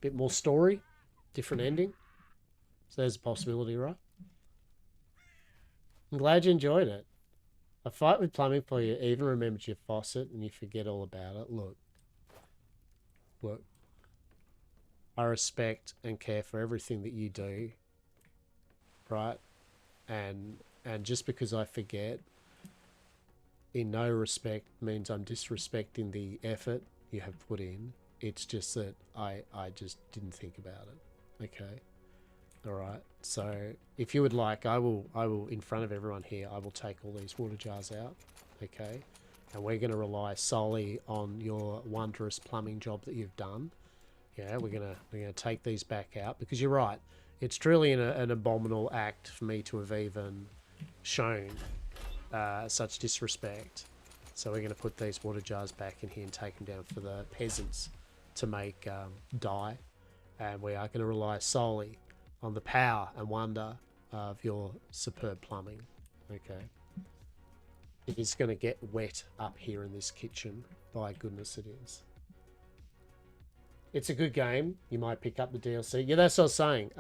S1: Bit more story. Different ending. So there's a possibility, right? I'm glad you enjoyed it. A fight with plumbing for you even remembers your faucet and you forget all about it. Look. I respect and care for everything that you do, right? And just because I forget, in no respect means I'm disrespecting the effort you have put in. It's just that I just didn't think about it. Okay. All right. So if you would like, I will in front of everyone here, I will take all these water jars out. Okay. And we're going to rely solely on your wondrous plumbing job that you've done. Yeah, we're gonna take these back out because you're right. It's truly an abominable act for me to have even shown such disrespect. So we're going to put these water jars back in here and take them down for the peasants to make dye. And we are going to rely solely on the power and wonder of your superb plumbing. Okay. It is going to get wet up here in this kitchen. By goodness it is. It's a good game. You might pick up the DLC. Yeah, that's what I was saying.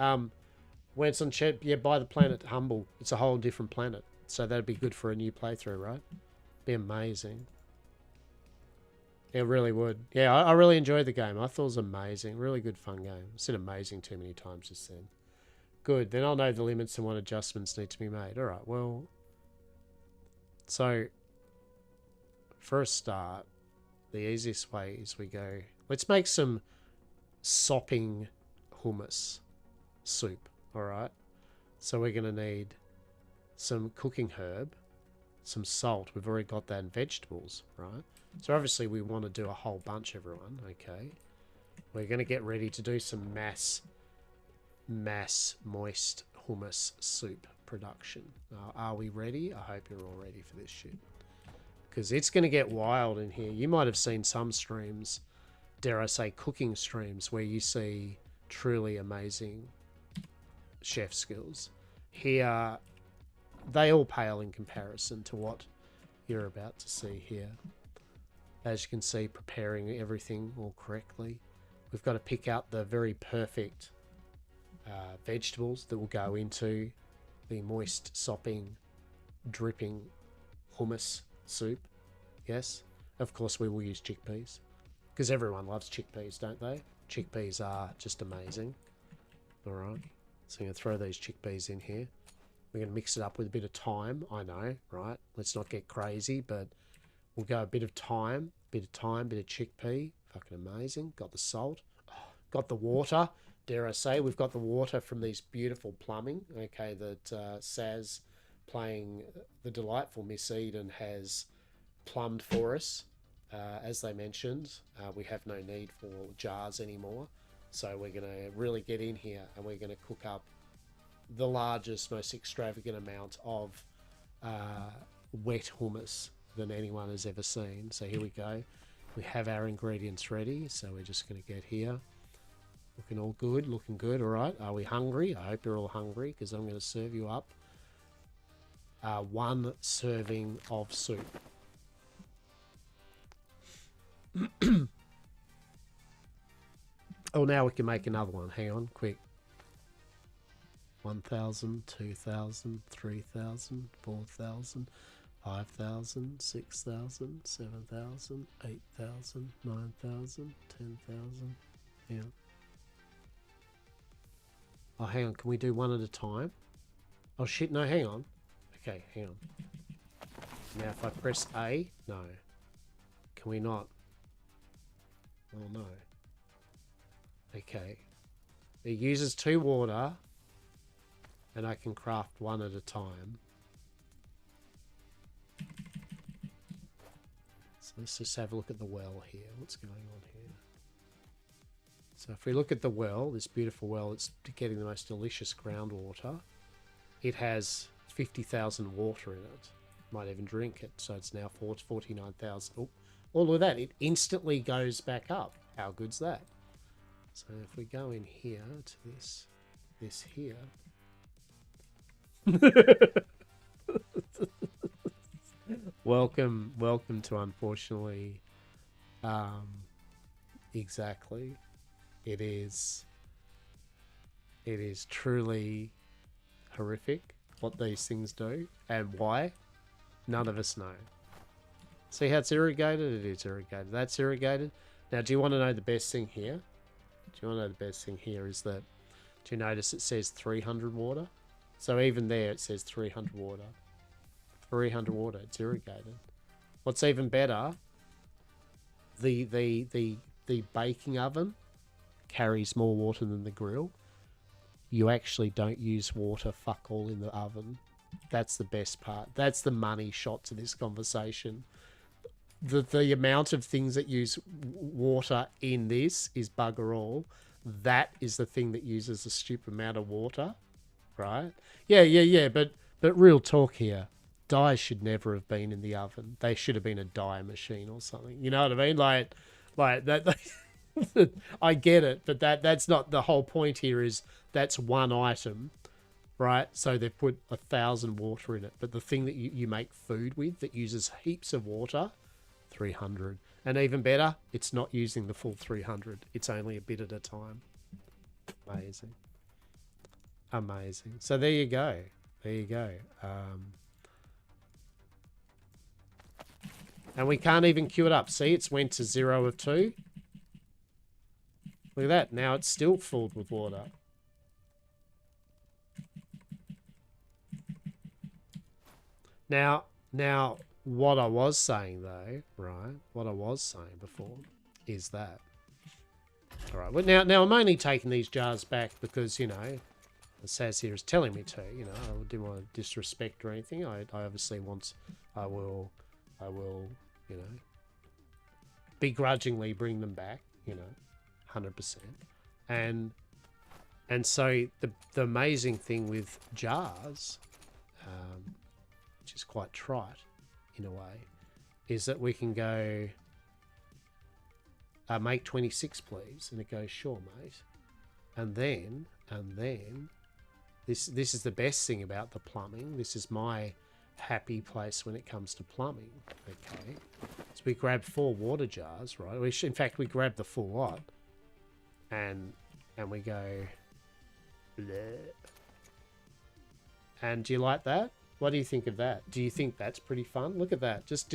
S1: When it's on chat, yeah, buy the planet Humble. It's a whole different planet. So that'd be good for a new playthrough, right? Be amazing. It really would. Yeah, I really enjoyed the game. I thought it was amazing. Really good fun game. I said amazing too many times just then. Good. Then I'll know the limits and what adjustments need to be made. All right, well. So, for a start, the easiest way is we go... Let's make some sopping hummus soup, all right? So we're going to need some cooking herb, some salt. We've already got that in vegetables, right? So obviously we want to do a whole bunch, everyone, okay? We're going to get ready to do some mass moist hummus soup production. Are we ready? I hope you're all ready for this shit. Because it's going to get wild in here. You might have seen some streams, dare I say cooking streams, where you see truly amazing chef skills. Here, they all pale in comparison to what you're about to see here. As you can see, preparing everything all correctly. We've got to pick out the very perfect vegetables that will go into the moist, sopping, dripping hummus soup. Yes, of course we will use chickpeas. Because everyone loves chickpeas, don't they? Chickpeas are just amazing. Alright, so I'm going to throw these chickpeas in here. We're going to mix it up with a bit of thyme. I know, right? Let's not get crazy, but we'll go a bit of thyme, bit of chickpea. Fucking amazing. Got the salt. Got the water. Dare I say, we've got the water from these beautiful plumbing, okay, that Saz, playing the delightful Miss Eden, has plumbed for us. As they mentioned, we have no need for jars anymore. So we're going to really get in here and we're going to cook up the largest, most extravagant amount of wet hummus than anyone has ever seen. So here we go. We have our ingredients ready. So we're just going to get here. Looking all good, looking good. All right. Are we hungry? I hope you're all hungry because I'm going to serve you up 1 serving of soup. Oh, now we can make another one. Hang on, quick. 1,000, 2,000, 3,000, 4,000, 5,000, 6,000, 7,000, 8,000, 9,000, 10,000. Hang on. Oh, hang on. Can we do one at a time? Oh, shit. No, hang on. Okay, hang on. Now, if I press A, no. Can we not? Oh, no. Okay. It uses 2 water, and I can craft 1 at a time. So let's just have a look at the well here. What's going on here? So if we look at the well, this beautiful well, it's getting the most delicious groundwater. It has 50,000 water in it. Might even drink it. So it's now 49,000. Oh, all of that. It instantly goes back up. How good's that? So if we go in here to this here. welcome to, unfortunately, exactly. It is truly horrific what these things do and why. None of us know. See how it's irrigated? It is irrigated. That's irrigated. Now, do you want to know the best thing here? Do you want to know the best thing here is that, do you notice it says 300 water? So even there it says 300 water. 300 water, it's irrigated. What's even better, the baking oven carries more water than the grill. You actually don't use water fuck all in the oven. That's the best part. That's the money shot to this conversation. The amount of things that use water in this is bugger all. That is the thing that uses a stupid amount of water, right? Yeah. But real talk here. Dyes should never have been in the oven. They should have been a dye machine or something. You know what I mean? Like that. I get it, but that's not the whole point here. Is that's one item, right? So they've put 1,000 water in it. But the thing that you make food with that uses heaps of water, 300. And even better, it's not using the full 300. It's only a bit at a time. Amazing. Amazing. So there you go. There you go. And we can't even queue it up. See, it's went to 0 of 2. Look at that. Now it's still filled with water. Now, what I was saying though, right? What I was saying before is that. All right. Well, now I'm only taking these jars back because, you know, Saz here is telling me to. You know, I didn't want to disrespect or anything. I obviously want. I will, you know, begrudgingly bring them back. You know, 100%. And so the amazing thing with jars, which is quite trite in a way, is that we can go, make 26 please, and it goes, sure mate. And then this is the best thing about the plumbing. This is my happy place when it comes to plumbing. Okay, so we grab 4 water jars, right? In fact, we grab the full lot, and we go, bleh. And do you like that? What do you think of that? Do you think that's pretty fun? Look at that. Just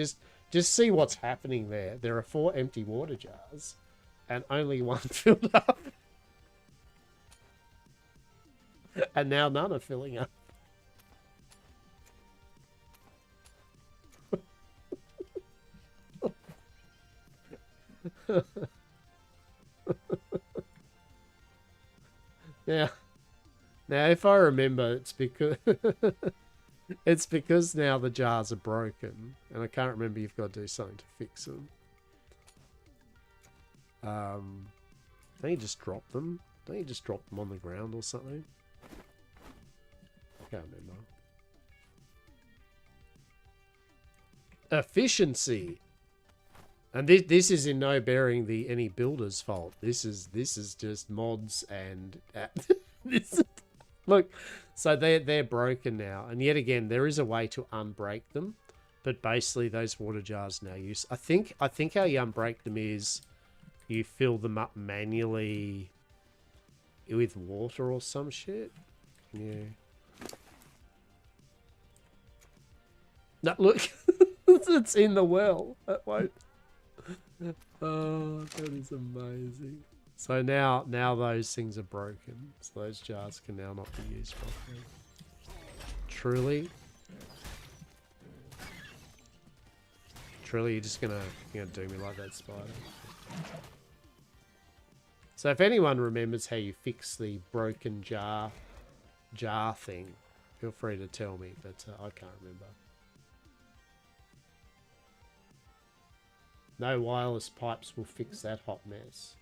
S1: see what's happening there. There are 4 empty water jars, and only 1 filled up. And now none are filling up. Now if I remember, it's because it's because now the jars are broken, and I can't remember. You've got to do something to fix them. Don't you just drop them? Don't you just drop them on the ground or something? I can't remember. Efficiency. And this is in no bearing any builder's fault. This is just mods and this. Look, so they're broken now, and yet again there is a way to unbreak them, but basically those water jars now use. I think how you unbreak them is you fill them up manually with water or some shit. Yeah. No, look, it's in the well. That won't. Oh, that is amazing. So now those things are broken. So those jars can now not be used properly. Truly, you're just gonna do me like that, Spider. So if anyone remembers how you fix the broken jar thing, feel free to tell me, but I can't remember. No wireless pipes will fix that hot mess.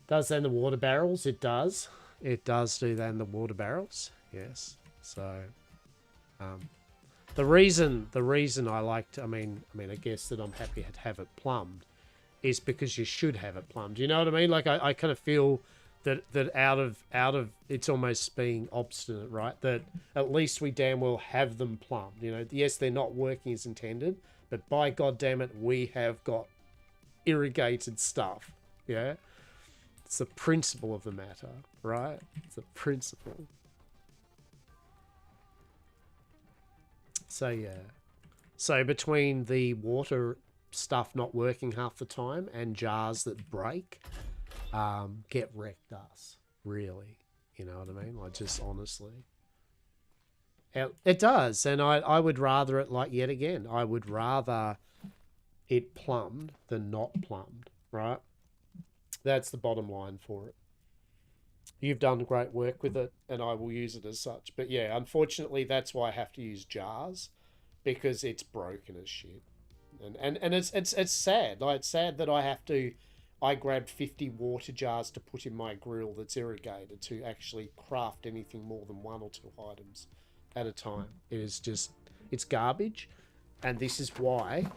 S1: Does that in the water barrels? It does. It does do that in the water barrels. Yes. So, the reason I like to, I mean, I guess that I'm happy to have it plumbed, is because you should have it plumbed. You know what I mean? Like I kind of feel that out of it's almost being obstinate, right? That at least we damn well have them plumbed. You know, yes, they're not working as intended, but by God damn it, we have got irrigated stuff. Yeah. It's the principle of the matter, right? It's the principle. So yeah. So between the water stuff not working half the time and jars that break, get wrecked us, really. You know what I mean? Like, just honestly. It does, and I would rather it, like, yet again, I would rather it plumbed than not plumbed, right? That's the bottom line for it. You've done great work with it, and I will use it as such. But yeah, unfortunately, that's why I have to use jars, because it's broken as shit. And it's sad. Like, it's sad that I grabbed 50 water jars to put in my grill that's irrigated to actually craft anything more than 1 or 2 items at a time. It is just, it's garbage. And this is why,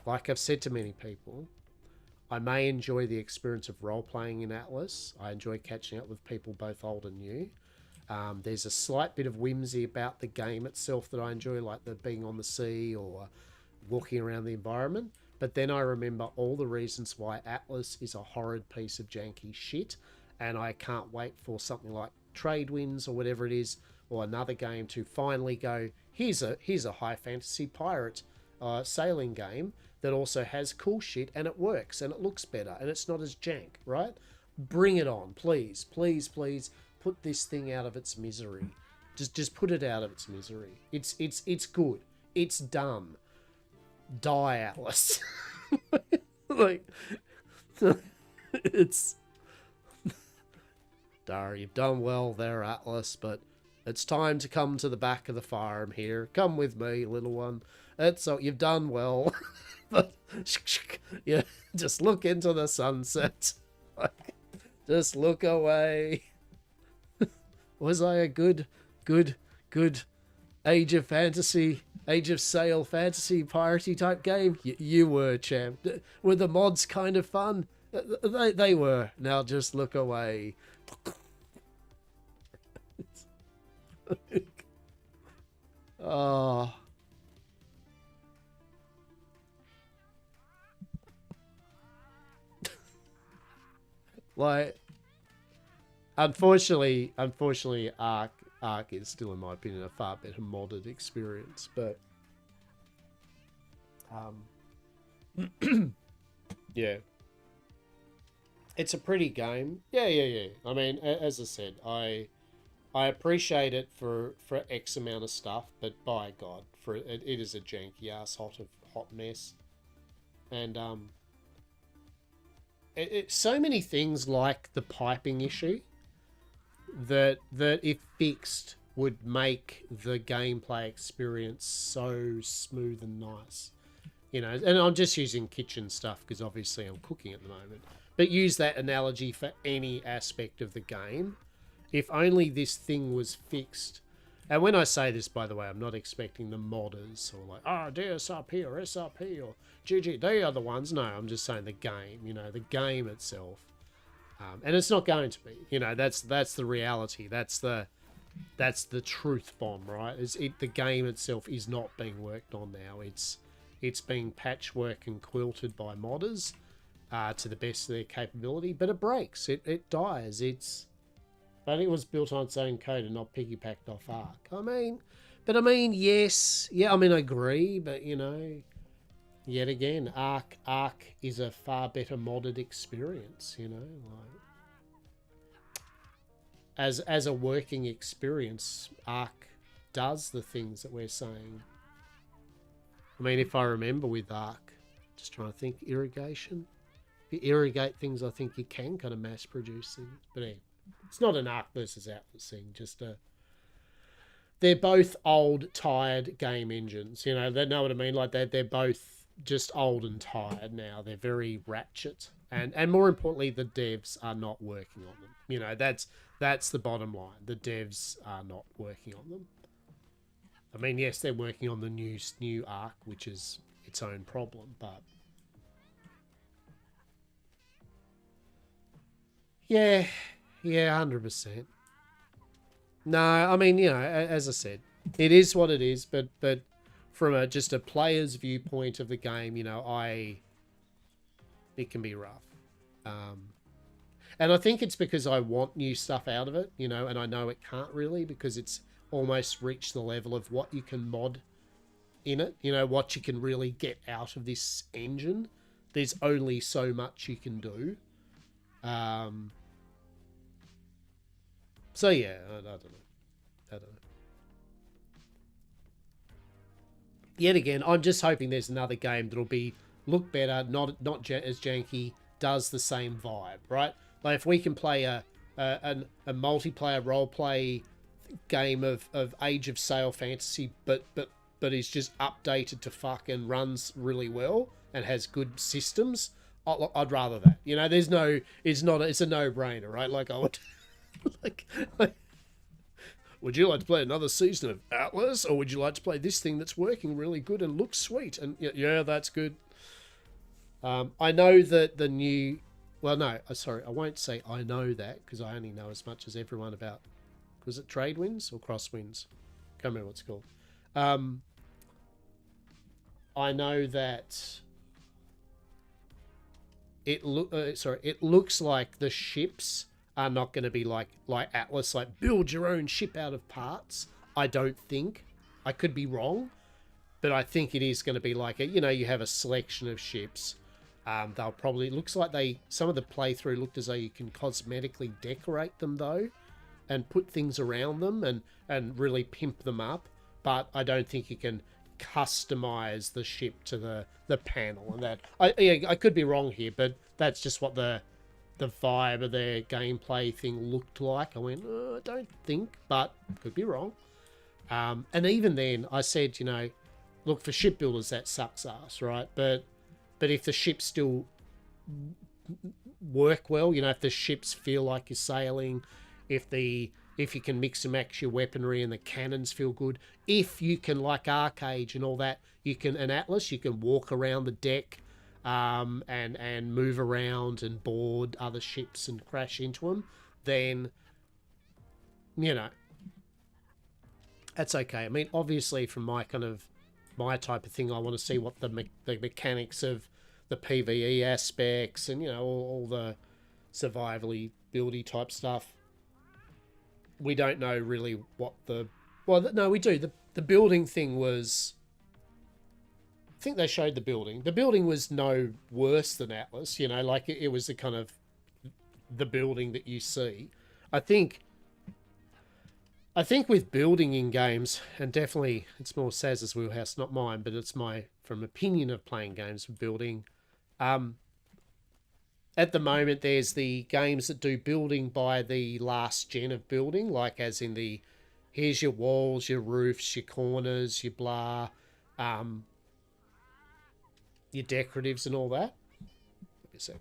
S1: like I've said to many people, I may enjoy the experience of role-playing in Atlas. I enjoy catching up with people both old and new. There's a slight bit of whimsy about the game itself that I enjoy, like the being on the sea or walking around the environment. But then I remember all the reasons why Atlas is a horrid piece of janky shit, and I can't wait for something like Trade Winds or whatever it is, or another game to finally go, here's a high fantasy pirate sailing game that also has cool shit, and it works, and it looks better, and it's not as jank, right? Bring it on, please, please, please. Put this thing out of its misery. Just put it out of its misery. It's good. It's done. Die, Atlas. Like, it's... Dar, you've done well there, Atlas, but it's time to come to the back of the farm here. Come with me, little one. You've done well. But, yeah, just look into the sunset. Like, just look away. Was I a good Age of Sail fantasy piratey type game? You were, champ. Were the mods kind of fun? They were. Now just look away. Oh. Like, unfortunately, Ark is still, in my opinion, a far better modded experience. But, yeah, it's a pretty game. Yeah. I mean, as I said, I appreciate it for X amount of stuff, but by God, it is a janky ass hot mess, and so many things like the piping issue that if fixed would make the gameplay experience so smooth and nice, you know. And I'm just using kitchen stuff because obviously I'm cooking at the moment, but use that analogy for any aspect of the game. If only this thing was fixed. And when I say this, by the way, I'm not expecting the modders or like, oh, DSRP or SRP or GG, they are the ones. No, I'm just saying the game, you know, the game itself. And it's not going to be, you know, that's the reality. That's the truth bomb, right? The game itself is not being worked on now. It's being patchwork and quilted by modders to the best of their capability, but it breaks. It dies. But it was built on its own code and not piggybacked off Ark. I mean, yes. Yeah, I mean, I agree, but, you know, yet again, Ark is a far better modded experience, you know. Like, as a working experience, Ark does the things that we're saying. I mean, if I remember with Ark, just trying to think, irrigation. If you irrigate things, I think you can kind of mass produce things. But anyway. It's not an Ark versus Atlas thing, just they're both old, tired game engines. You know, they know what I mean? Like, they're both just old and tired now. They're very ratchet. And more importantly, the devs are not working on them. You know, that's the bottom line. The devs are not working on them. I mean, yes, they're working on the new Ark, which is its own problem, but... Yeah, 100%. No, I mean, you know, as I said, it is what it is, but from just a player's viewpoint of the game, you know, it can be rough. And I think it's because I want new stuff out of it, you know, and I know it can't really because it's almost reached the level of what you can mod in it, you know, what you can really get out of this engine. There's only so much you can do. So yeah, I don't know. Yet again, I'm just hoping there's another game that'll look better, not as janky, does the same vibe, right? Like if we can play a multiplayer role play game of Age of Sail fantasy, but is just updated to fuck and runs really well and has good systems, I'd rather that. You know, it's a no-brainer, right? Like I would, like would you like to play another season of Atlas, or would you like to play this thing that's working really good and looks sweet? And yeah, that's good. I know that the new... Well, no, sorry, I won't say I know that, because I only know as much as everyone about... Was it Trade Winds or Crosswinds? Can't remember what it's called. I know that... It looks like the ships are not going to be like Atlas, like build your own ship out of parts. I don't think. I could be wrong, but I think it is going to be like you have a selection of ships. They'll probably... Looks like some of the playthrough looked as though you can cosmetically decorate them though, and put things around them and really pimp them up. But I don't think you can customize the ship to the panel and that. I could be wrong here, but that's just what the vibe of their gameplay thing looked like. I went, I don't think, but could be wrong. And even then, I said, look, for shipbuilders, that sucks ass, right? But if the ships still work well, if the ships feel like you're sailing, if you can mix and match your weaponry and the cannons feel good, if you can, like Arcade and all that, an Atlas, you can walk around the deck and move around and board other ships and crash into them, then, that's okay. I mean, obviously from my type of thing, I want to see what the mechanics of the PvE aspects and, all the survivally buildy type stuff. We don't know really what no, we do. The building thing was... I think they showed the building. The building was no worse than Atlas, like it was the kind of the building that you see. I think with building in games, and definitely it's more Saz's wheelhouse, not mine, but it's from opinion of playing games with building. At the moment, there's the games that do building by the last gen of building, like as in here's your walls, your roofs, your corners, your blah, your decoratives and all that. Let me see.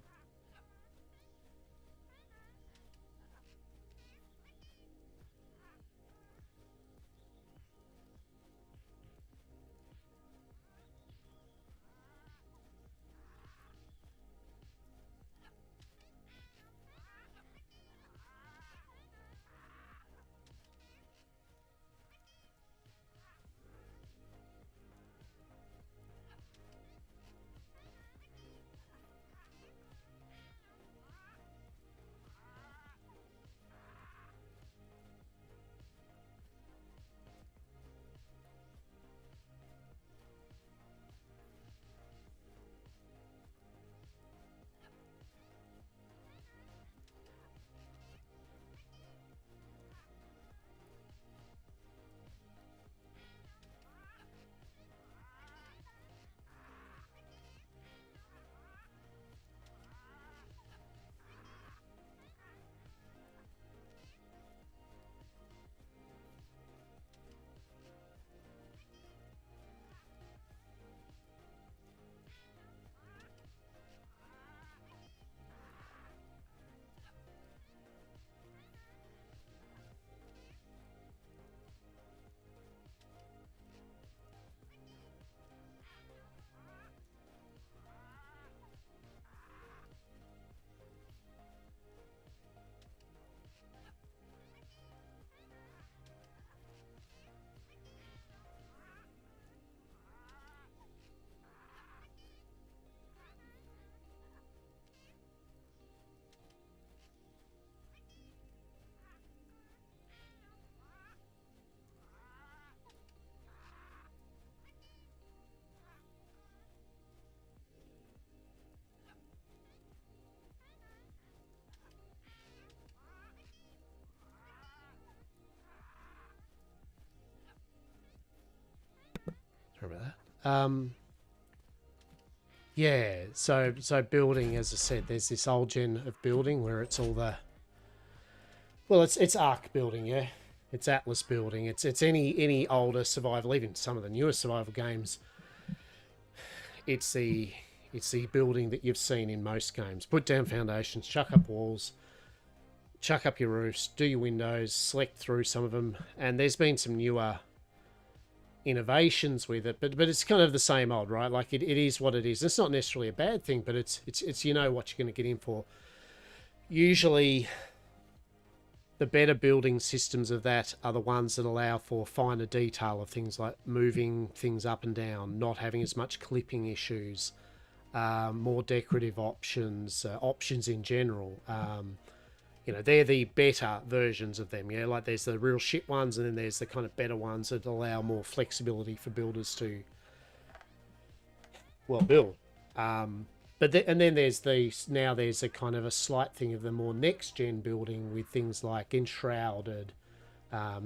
S1: Yeah, so building, as I said, there's this old gen of building where it's all the, well, it's Ark building, yeah, it's Atlas building, it's any older survival, even some of the newer survival games. It's the building that you've seen in most games. Put down foundations, chuck up walls, chuck up your roofs, do your windows, select through some of them, and there's been some newer innovations with it, but it's kind of the same old, right? Like it is what it is. It's not necessarily a bad thing, but it's you know what you're going to get in for. Usually the better building systems of that are the ones that allow for finer detail of things like moving things up and down, not having as much clipping issues, more decorative options, options in general. You know, they're the better versions of them, yeah? Like there's the real shit ones, and then there's the kind of better ones that allow more flexibility for builders to, well, build. And then there's there's a kind of a slight thing of the more next-gen building with things like Enshrouded,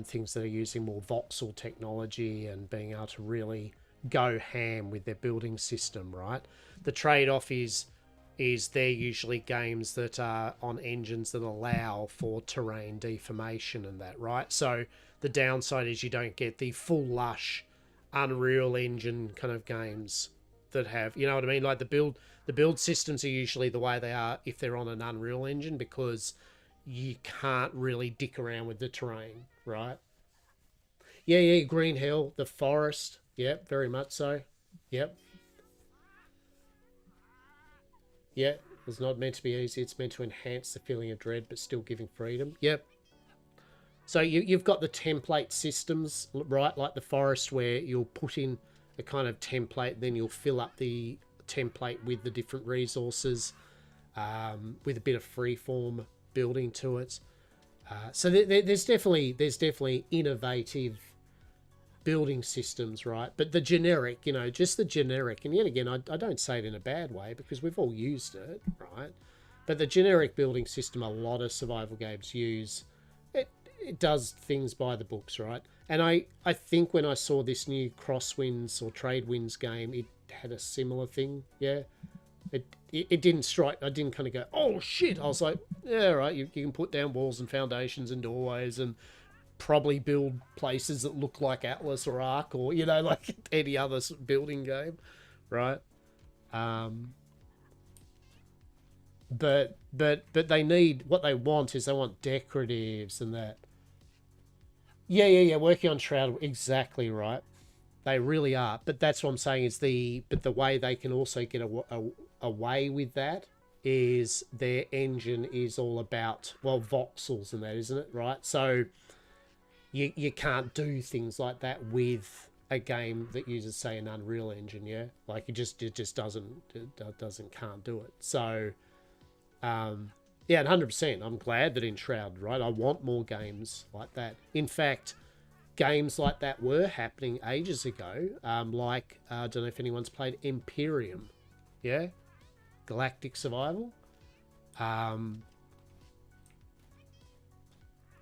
S1: things that are using more voxel technology and being able to really go ham with their building system, right? The trade-off is they're usually games that are on engines that allow for terrain deformation and that, right? So the downside is you don't get the full lush Unreal Engine kind of games that have, you know what I mean? Like the build systems are usually the way they are if they're on an Unreal Engine, because you can't really dick around with the terrain, right? Yeah, Green Hill, the forest, yep, very much so, yep. Yeah, it's not meant to be easy. It's meant to enhance the feeling of dread, but still giving freedom. Yep. So you've got the template systems, right? Like the forest, where you'll put in a kind of template, then you'll fill up the template with the different resources, with a bit of freeform building to it. So there's definitely innovative building systems, right? But the generic, you know, just the generic, and yet again, I don't say it in a bad way because we've all used it, right? But the generic building system a lot of survival games use, it does things by the books, right? And I think when I saw this new Crosswinds or Tradewinds game, it had a similar thing, yeah? It didn't strike, I didn't kind of go, oh shit, I was like, yeah, right, you can put down walls and foundations and doorways and probably build places that look like Atlas or Ark or, you know, like any other building game, right? But they need, what they want is they want decoratives and that. Yeah, working on Shroud, exactly right. They really are. But that's what I'm saying is the way they can also get away with that is their engine is all about, well, voxels and that, isn't it, right? So you can't do things like that with a game that uses, say, an Unreal Engine, yeah? Like it just can't do it. So yeah, and 100%, I'm glad that Enshrouded, right? I want more games like that. In fact, games like that were happening ages ago. Like, I don't know if anyone's played Imperium, yeah? Galactic Survival.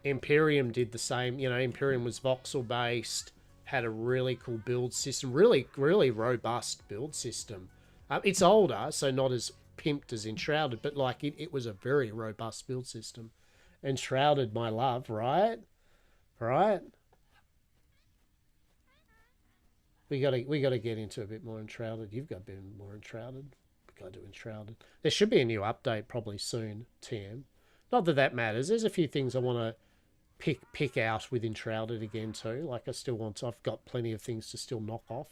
S1: Imperium did the same. You know, Imperium was voxel based, had a really cool build system, really robust build system. It's older, so not as pimped as Enshrouded, but like it was a very robust build system. Enshrouded, my love, right? We gotta get into a bit more Enshrouded. You've got a bit more Enshrouded. We gotta do Enshrouded. There should be a new update probably soon, TM. Not that that matters. There's a few things I want to pick out with Enshrouded again too. Like I've got plenty of things to still knock off.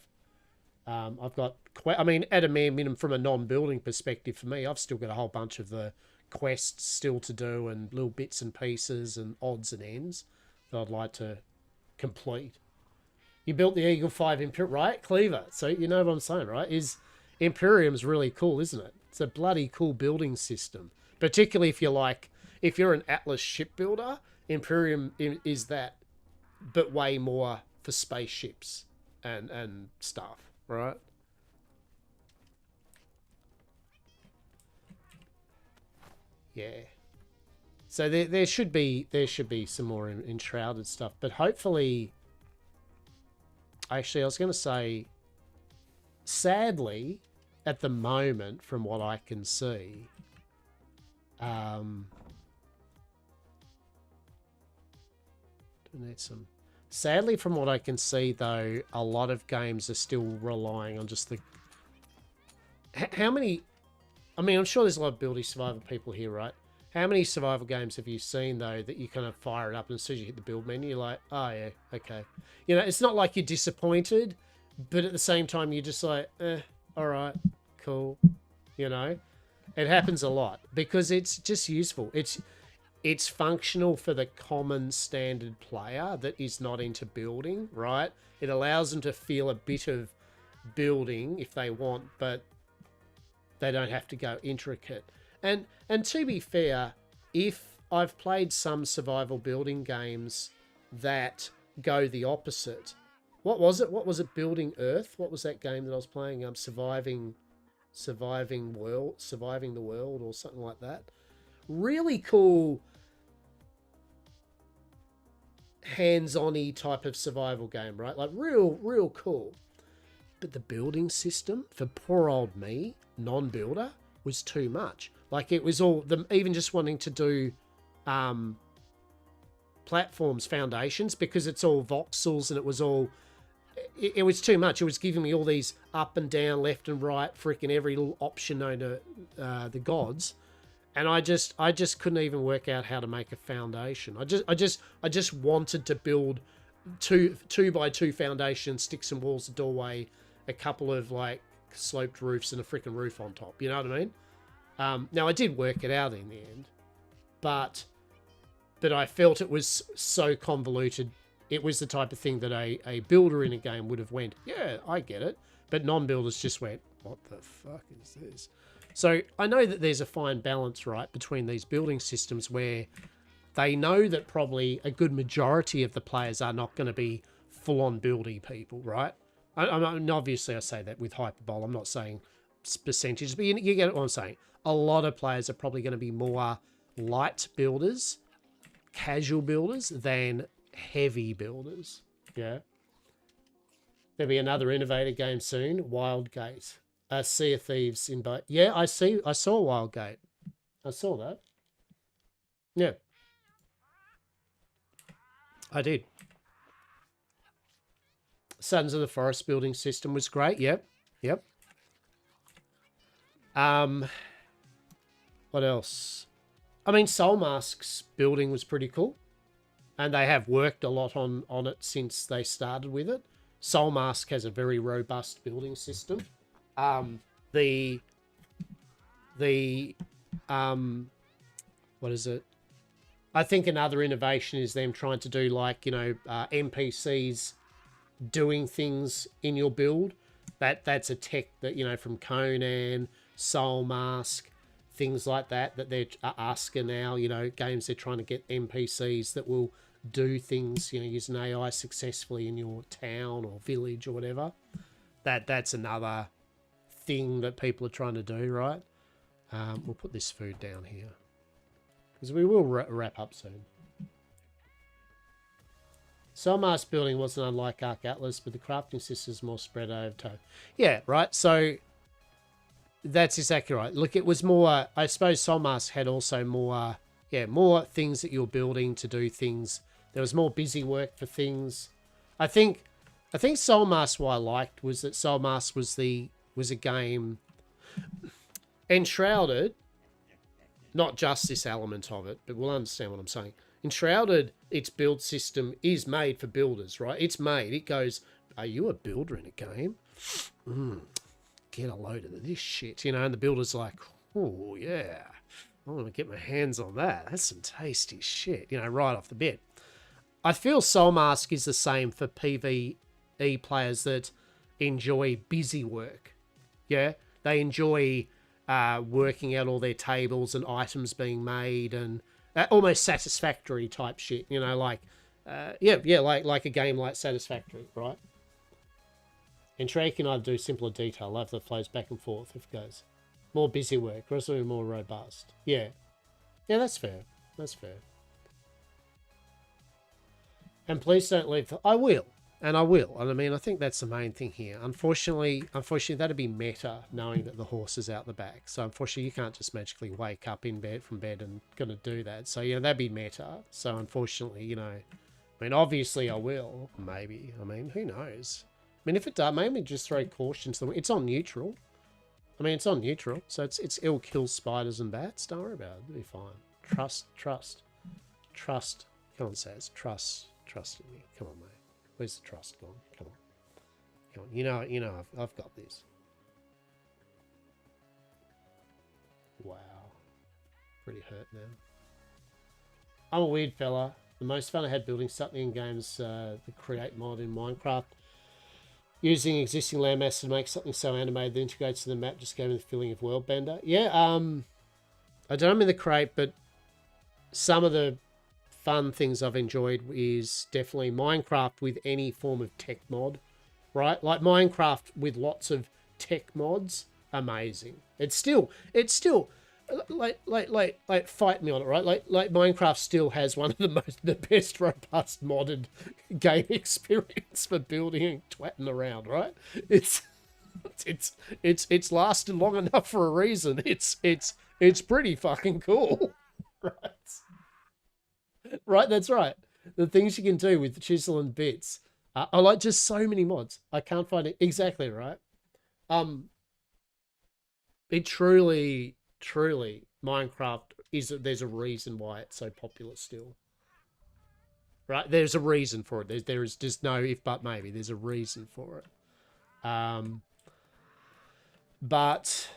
S1: I've got, I mean, at a mere minimum from a non-building perspective for me, I've still got a whole bunch of the quests still to do and little bits and pieces and odds and ends that I'd like to complete. You built the Eagle 5 Imperium, right, Cleaver? So you know what I'm saying, right? Imperium's really cool, isn't it? It's a bloody cool building system. Particularly if you're an Atlas shipbuilder, Imperium is that, but way more for spaceships and stuff, right? Yeah. So there should be some more Enshrouded stuff, but hopefully, actually, I was going to say, sadly, at the moment, from what I can see, need some. Sadly, from what I can see, though, a lot of games are still relying on just the. How many? I mean, I'm sure there's a lot of building survival people here, right? How many survival games have you seen, though, that you kind of fire it up and as soon as you hit the build menu, you're like, oh, yeah, okay. You know, it's not like you're disappointed, but at the same time, you're just like, all right, cool. You know? It happens a lot because it's just useful. It's functional for the common standard player that is not into building, right? It allows them to feel a bit of building if they want, but they don't have to go intricate. And to be fair, if I've played some survival building games that go the opposite. What was it? What was it? Building Earth? What was that game that I was playing? Surviving the World or something like that. Really cool hands-on-y type of survival game, right? Like real cool. But the building system for poor old me, non-builder, was too much. Like it was all them even just wanting to do platforms, foundations, because it's all voxels and it was all it was too much. It was giving me all these up and down, left and right, freaking every little option known to the gods. And I just couldn't even work out how to make a foundation. I just wanted to build two by two foundations, stick some walls, a doorway, a couple of like sloped roofs, and a freaking roof on top. You know what I mean? Now I did work it out in the end, but I felt it was so convoluted. It was the type of thing that a builder in a game would have went, yeah, I get it. But non-builders just went, what the fuck is this? So I know that there's a fine balance, right, between these building systems where they know that probably a good majority of the players are not going to be full-on buildy people, right? And obviously I say that with hyperbole. I'm not saying percentages, but you get what I'm saying. A lot of players are probably going to be more light builders, casual builders, than heavy builders. Yeah. There'll be another innovator game soon, Wildgate. Sea of Thieves in both. Yeah, I saw Wildgate. I saw that. Yeah. I did. Sons of the Forest building system was great. Yep. What else? I mean, Soul Mask's building was pretty cool. And they have worked a lot on it since they started with it. Soul Mask has a very robust building system. What is it? I think another innovation is them trying to do like, NPCs doing things in your build. That's a tech that, from Conan, Soul Mask, things like that they're asking now, games they're trying to get NPCs that will do things, using AI successfully in your town or village or whatever. That's another thing that people are trying to do, right? We'll put this food down here because we will wrap up soon. Soulmask building wasn't unlike Arc Atlas, but the crafting system is more spread over time. Yeah, right. So that's exactly right. Look, it was more. I suppose Soulmask had also more. Yeah, more things that you're building to do things. There was more busy work for things. I think Soulmask, what I liked was that Soulmask was a game enshrouded, not just this element of it, but we'll understand what I'm saying. Enshrouded, its build system is made for builders, right? It's made. It goes, are you a builder in a game? Get a load of this shit, and the builder's like, oh, yeah, I want to get my hands on that. That's some tasty shit, right off the bat. I feel Soul Mask is the same for PvE players that enjoy busy work. Yeah, they enjoy working out all their tables and items being made and almost Satisfactory type shit. Like a game like Satisfactory, right? And Trey can either do simpler detail, love that flows back and forth if it goes. More busy work, or also more robust. Yeah, that's fair. That's fair. And please don't leave. I will. And I will. And I mean, I think that's the main thing here. Unfortunately, that'd be meta, knowing that the horse is out the back. So unfortunately, you can't just magically wake up in bed from bed and gonna do that. So yeah, that'd be meta. So unfortunately, you know, I mean, obviously I will. Maybe. I mean, who knows? I mean, if it does, maybe just throw caution to the wind. It's on neutral. I mean, it's on neutral, so it'll kill spiders and bats. Don't worry about it. It'll be fine. Trust. Come on, Saz. Trust in me. Come on, mate. Where's the trust gone? Come on. You know, I've got this. Wow. Pretty hurt now. I'm a weird fella. The most fun I had building something in games, the create mod in Minecraft. Using existing landmass to make something so animated that integrates to the map just gave me the feeling of world bender. Yeah, I don't mean the create, but some of the fun things I've enjoyed is definitely Minecraft with any form of tech mod, right? Like Minecraft with lots of tech mods, amazing. It's still like fight me on it, right? Like Minecraft still has one of the best robust modded game experience for building and twatting around, right? It's lasted long enough for a reason. It's pretty fucking cool, right? Right, that's right. The things you can do with chisel and bits. I like just so many mods. I can't find it exactly right. It truly Minecraft there's a reason why it's so popular still. Right? There's a reason for it. There is just no if but maybe. There's a reason for it. But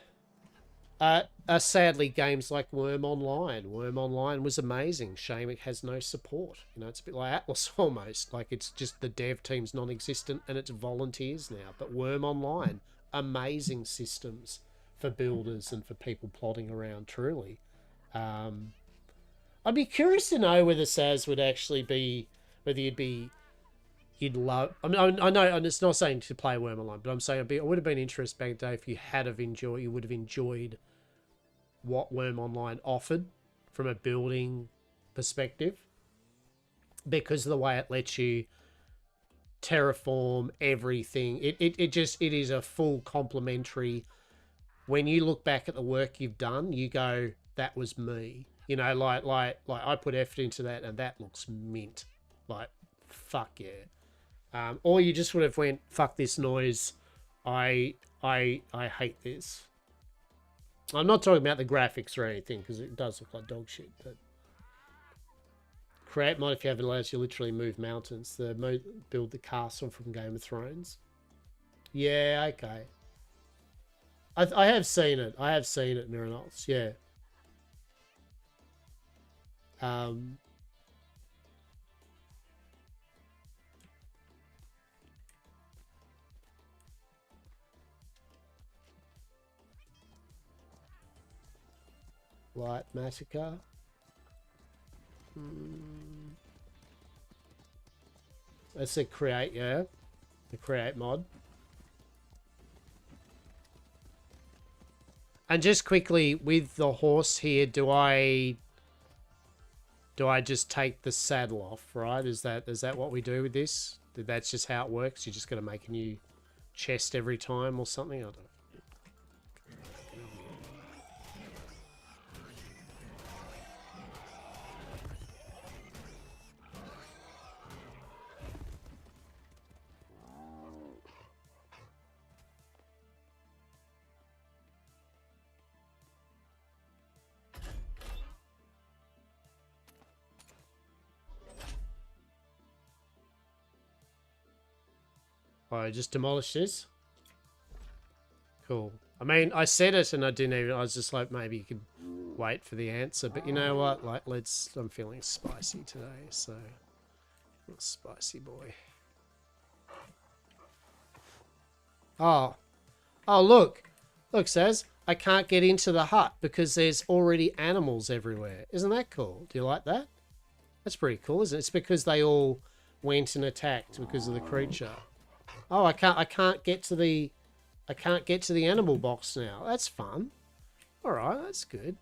S1: sadly, games like Worm Online was amazing. Shame it has no support. You know, it's a bit like Atlas almost. Like it's just the dev team's non-existent and it's volunteers now. But Worm Online, amazing systems for builders and for people plodding around, truly. I'd be curious to know whether Saz would actually be, whether you'd love, I mean, I know, and it's not saying to play Worm Online, but I'm saying I would have been interested back in the day if you would have enjoyed what Worm Online offered from a building perspective, because of the way it lets you terraform everything. It is a full complementary. When you look back at the work you've done, you go, that was me. You know, like I put effort into that and that looks mint. Like, fuck yeah. Or you just would have went, fuck this noise. I hate this. I'm not talking about the graphics or anything, because it does look like dog shit, but create mod if you have it allows you literally move mountains. Build the castle from Game of Thrones. Yeah, okay. I have seen it. I have seen it, Miranolz. Yeah. Light Massacre. That's a create, yeah. The create mod. And just quickly, with the horse here, do I just take the saddle off, right? Is that what we do with this? That's just how it works? You just got to make a new chest every time or something? I don't know. I just demolished this. Cool. I mean, I said it and I didn't even, I was just like, maybe you could wait for the answer, but you know what? Like, I'm feeling spicy today, so I'm a spicy boy. Oh, look, Saz, I can't get into the hut because there's already animals everywhere. Isn't that cool? Do you like that? That's pretty cool, isn't it? It's because they all went and attacked because of the creature. Oh, I can't get to the animal box now. That's fun. All right, that's good.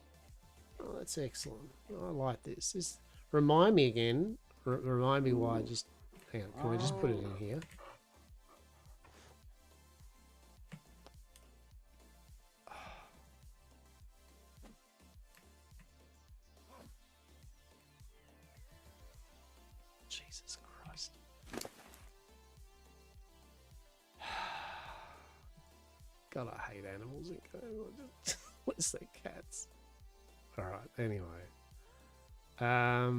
S1: Oh, that's excellent. Oh, I like this. Remind me again. Remind me why. Just hang on. Can we just put it in here? Jesus Christ. God, I hate animals in game. Let's say cats. Alright, anyway. Oh,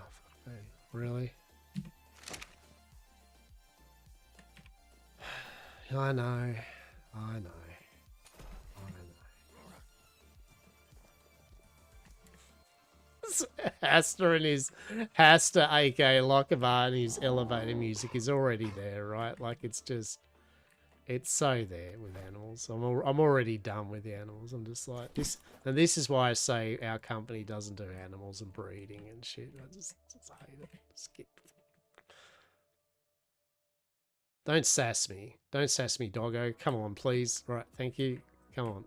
S1: fuck me. Really? I know. I know. Hastur and his Hastur, aka Lockabar, and his elevator music is already there, right? Like it's so there with animals. I'm already done with the animals. I'm just like this, and this is why I say our company doesn't do animals and breeding and shit. I just hate it. Skip. Don't sass me. Don't sass me, doggo. Come on, please. Right, thank you. Come on.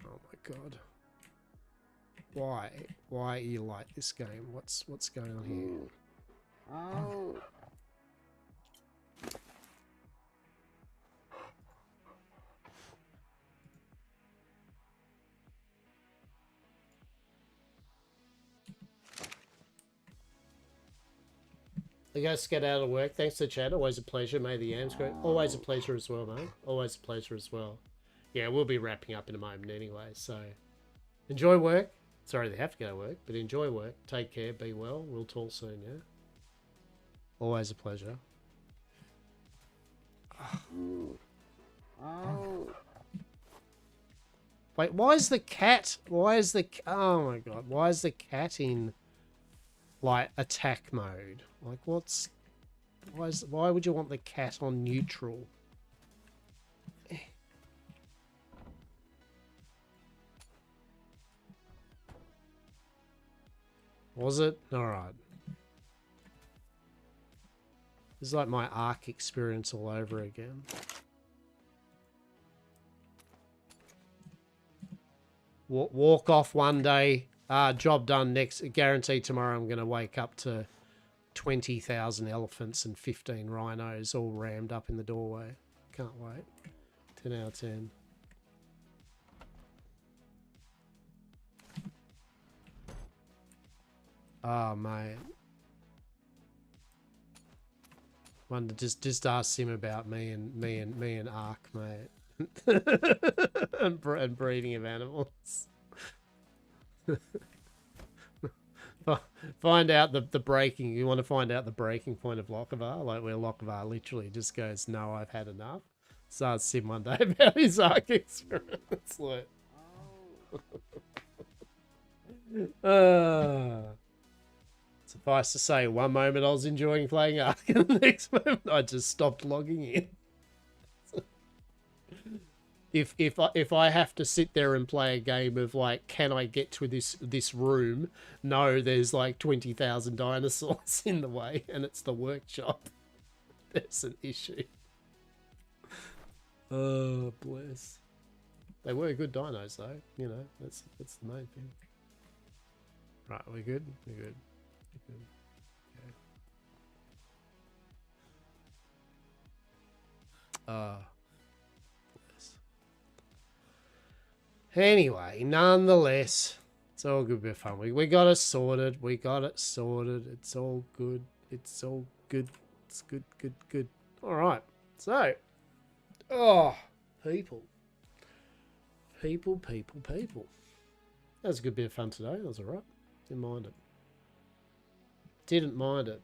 S1: Oh my god. Why? Why are you like this game? What's going on here? Oh. The guys get out of work. Thanks to chat. Always a pleasure. May the yams grow. Always a pleasure as well, mate. Always a pleasure as well. Yeah, we'll be wrapping up in a moment anyway, so enjoy work. Sorry they have to go to work, but enjoy work. Take care, be well. We'll talk soon, yeah? Always a pleasure. Oh. Wait, why is the cat... Oh my god. Why is the cat in, like, attack mode? Like, what's... Why would you want the cat on neutral? Was it? Alright. This is like my Ark experience all over again. Walk off one day. Job done next. Guaranteed tomorrow I'm going to wake up to 20,000 elephants and 15 rhinos all rammed up in the doorway. Can't wait. 10 out of 10. Oh, mate. One just ask him about me and Ark, mate. and breeding of animals. Find out the breaking. You want to find out the breaking point of Lockabar, like where Lockabar literally just goes, "No, I've had enough." So I'll see him one day about his Ark experience. Like, suffice to say, one moment I was enjoying playing Ark, and the next moment I just stopped logging in. If I have to sit there and play a game of like, can I get to this room? No, there's like 20,000 dinosaurs in the way, and it's the workshop. There's an issue. Oh bless. They were good dinos though. You know, that's the main thing. Right, we're good. We're good. We're good. Okay. Anyway, nonetheless, it's all good bit of fun. We got it sorted. We got it sorted. It's all good. It's all good. It's good, good, good. All right. So, people. That was a good bit of fun today. That was all right. Didn't mind it. Didn't mind it.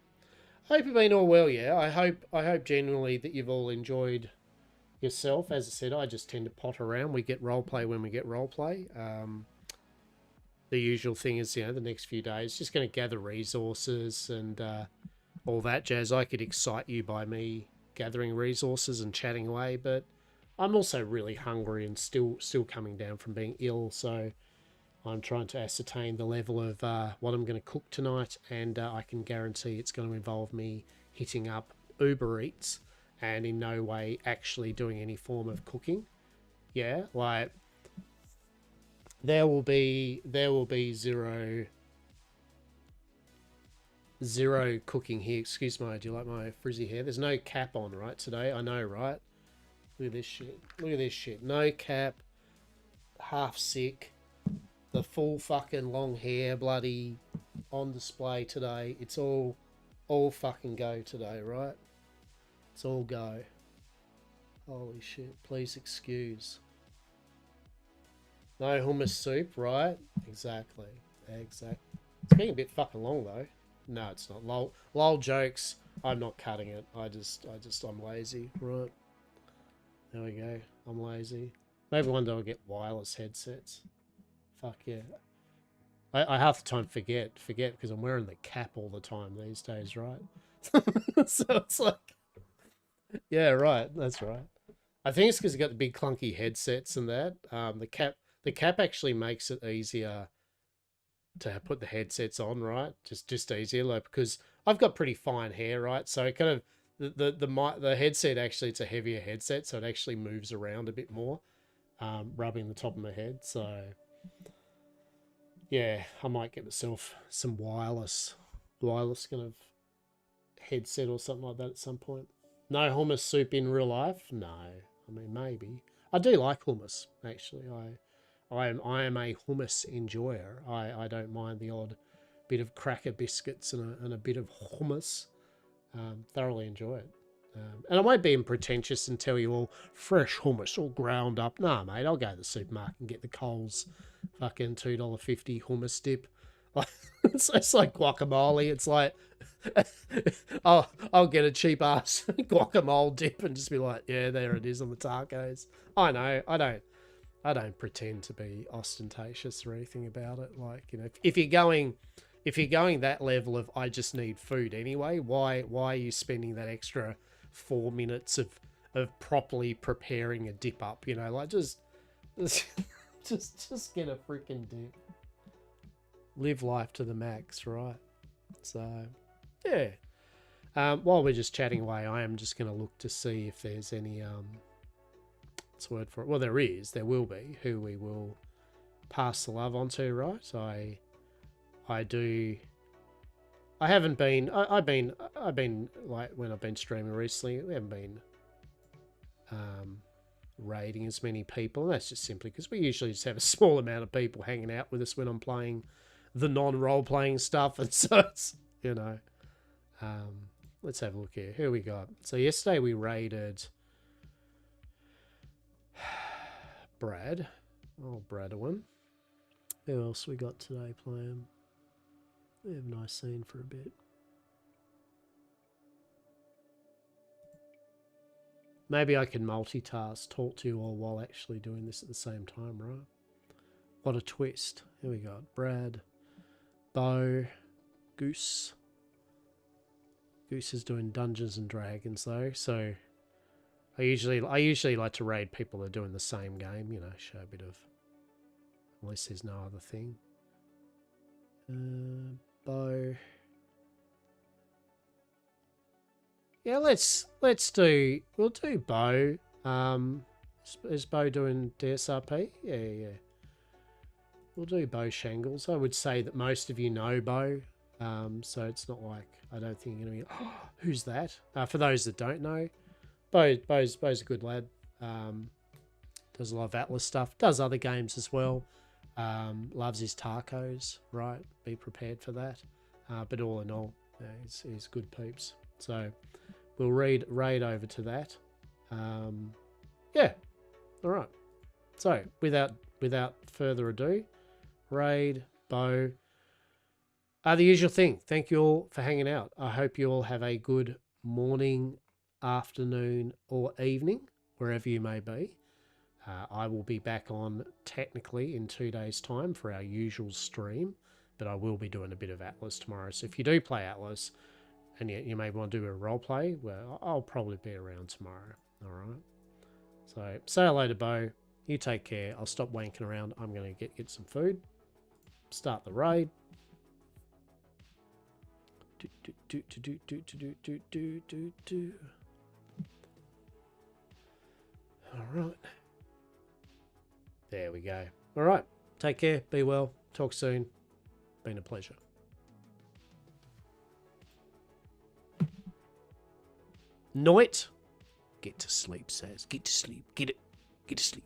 S1: Hope you've been all well, yeah. I hope genuinely that you've all enjoyed yourself. As I said, I just tend to pot around. We get roleplay when we get roleplay. The usual thing is, you know, the next few days, just going to gather resources and all that jazz. I could excite you by me gathering resources and chatting away, but I'm also really hungry and still coming down from being ill, so I'm trying to ascertain the level of what I'm going to cook tonight, and I can guarantee it's going to involve me hitting up Uber Eats and in no way actually doing any form of cooking. Yeah, like there will be zero cooking here. Excuse me, do you like my frizzy hair? There's no cap on, right, today? I know, right? Look at this shit. Look at this shit. No cap. Half sick. The full fucking long hair bloody on display today. It's all fucking go today, right? It's all go. Holy shit. Please excuse. No hummus soup, right? Exactly. Exactly. It's getting a bit fucking long though. No, it's not. Lol jokes. I'm not cutting it. I'm lazy. Right. There we go. I'm lazy. Maybe one day I'll get wireless headsets. Fuck yeah. I half the time forget because I'm wearing the cap all the time these days, right? So it's like, yeah, right. That's right. I think it's because you got the big clunky headsets and that. The cap actually makes it easier to put the headsets on, right? Just easier, like, because I've got pretty fine hair, right? So it kind of the headset actually, it's a heavier headset, so it actually moves around a bit more, rubbing the top of my head. So yeah, I might get myself some wireless kind of headset or something like that at some point. No hummus soup in real life? No. I mean, maybe. I do like hummus, actually. I am a hummus enjoyer. I don't mind the odd bit of cracker biscuits and a bit of hummus. Thoroughly enjoy it. And I won't be pretentious and tell you all fresh hummus all ground up. Nah, mate, I'll go to the supermarket and get the Coles fucking $2.50 hummus dip. It's like guacamole. It's like I'll get a cheap ass guacamole dip and just be like, yeah, there it is on the tacos. I know, I don't pretend to be ostentatious or anything about it. Like, you know, if you're going that level of I just need food anyway, why are you spending that extra 4 minutes of properly preparing a dip up? You know, like just get a freaking dip. Live life to the max, right? So, yeah. While we're just chatting away, I am just going to look to see if there's any what's the word for it? Well, there will be, who we will pass the love on to, right? I've been like, when I've been streaming recently, we haven't been raiding as many people, and that's just simply because we usually just have a small amount of people hanging out with us when I'm playing the non-role playing stuff, and so it's, you know, let's have a look here. Who we got? So yesterday we raided Brad. Oh, Bradwin. Who else we got today playing? We have a nice scene for a bit. Maybe I can multitask, talk to you all while actually doing this at the same time, right? What a twist. Here we got Brad, Bo, Goose. Goose is doing Dungeons and Dragons though, so I usually like to raid people that are doing the same game, you know, show a bit of, unless there's no other thing. Bo. Yeah, we'll do Bo. Is Bo doing DSRP? Yeah. We'll do Bo Shangles. I would say that most of you know Bo, so it's not like, I don't think you're going to be, oh, who's that? For those that don't know, Bo's a good lad. Does a lot of Atlas stuff. Does other games as well. Loves his tacos, right? Be prepared for that. But all in all, he's good peeps. So we'll raid over to that. Yeah. All right. So without further ado, raid, Bo. The usual thing. Thank you all for hanging out. I hope you all have a good morning, afternoon, or evening, wherever you may be. I will be back on technically in 2 days' time for our usual stream, but I will be doing a bit of Atlas tomorrow. So if you do play Atlas and you may want to do a role play, well, I'll probably be around tomorrow. All right. So say hello to Bo. You take care. I'll stop wanking around. I'm going to get some food. Start the raid. Alright. There we go. Alright. Take care. Be well. Talk soon. Been a pleasure. Night. Get to sleep, Saz. Get to sleep. Get it. Get to sleep.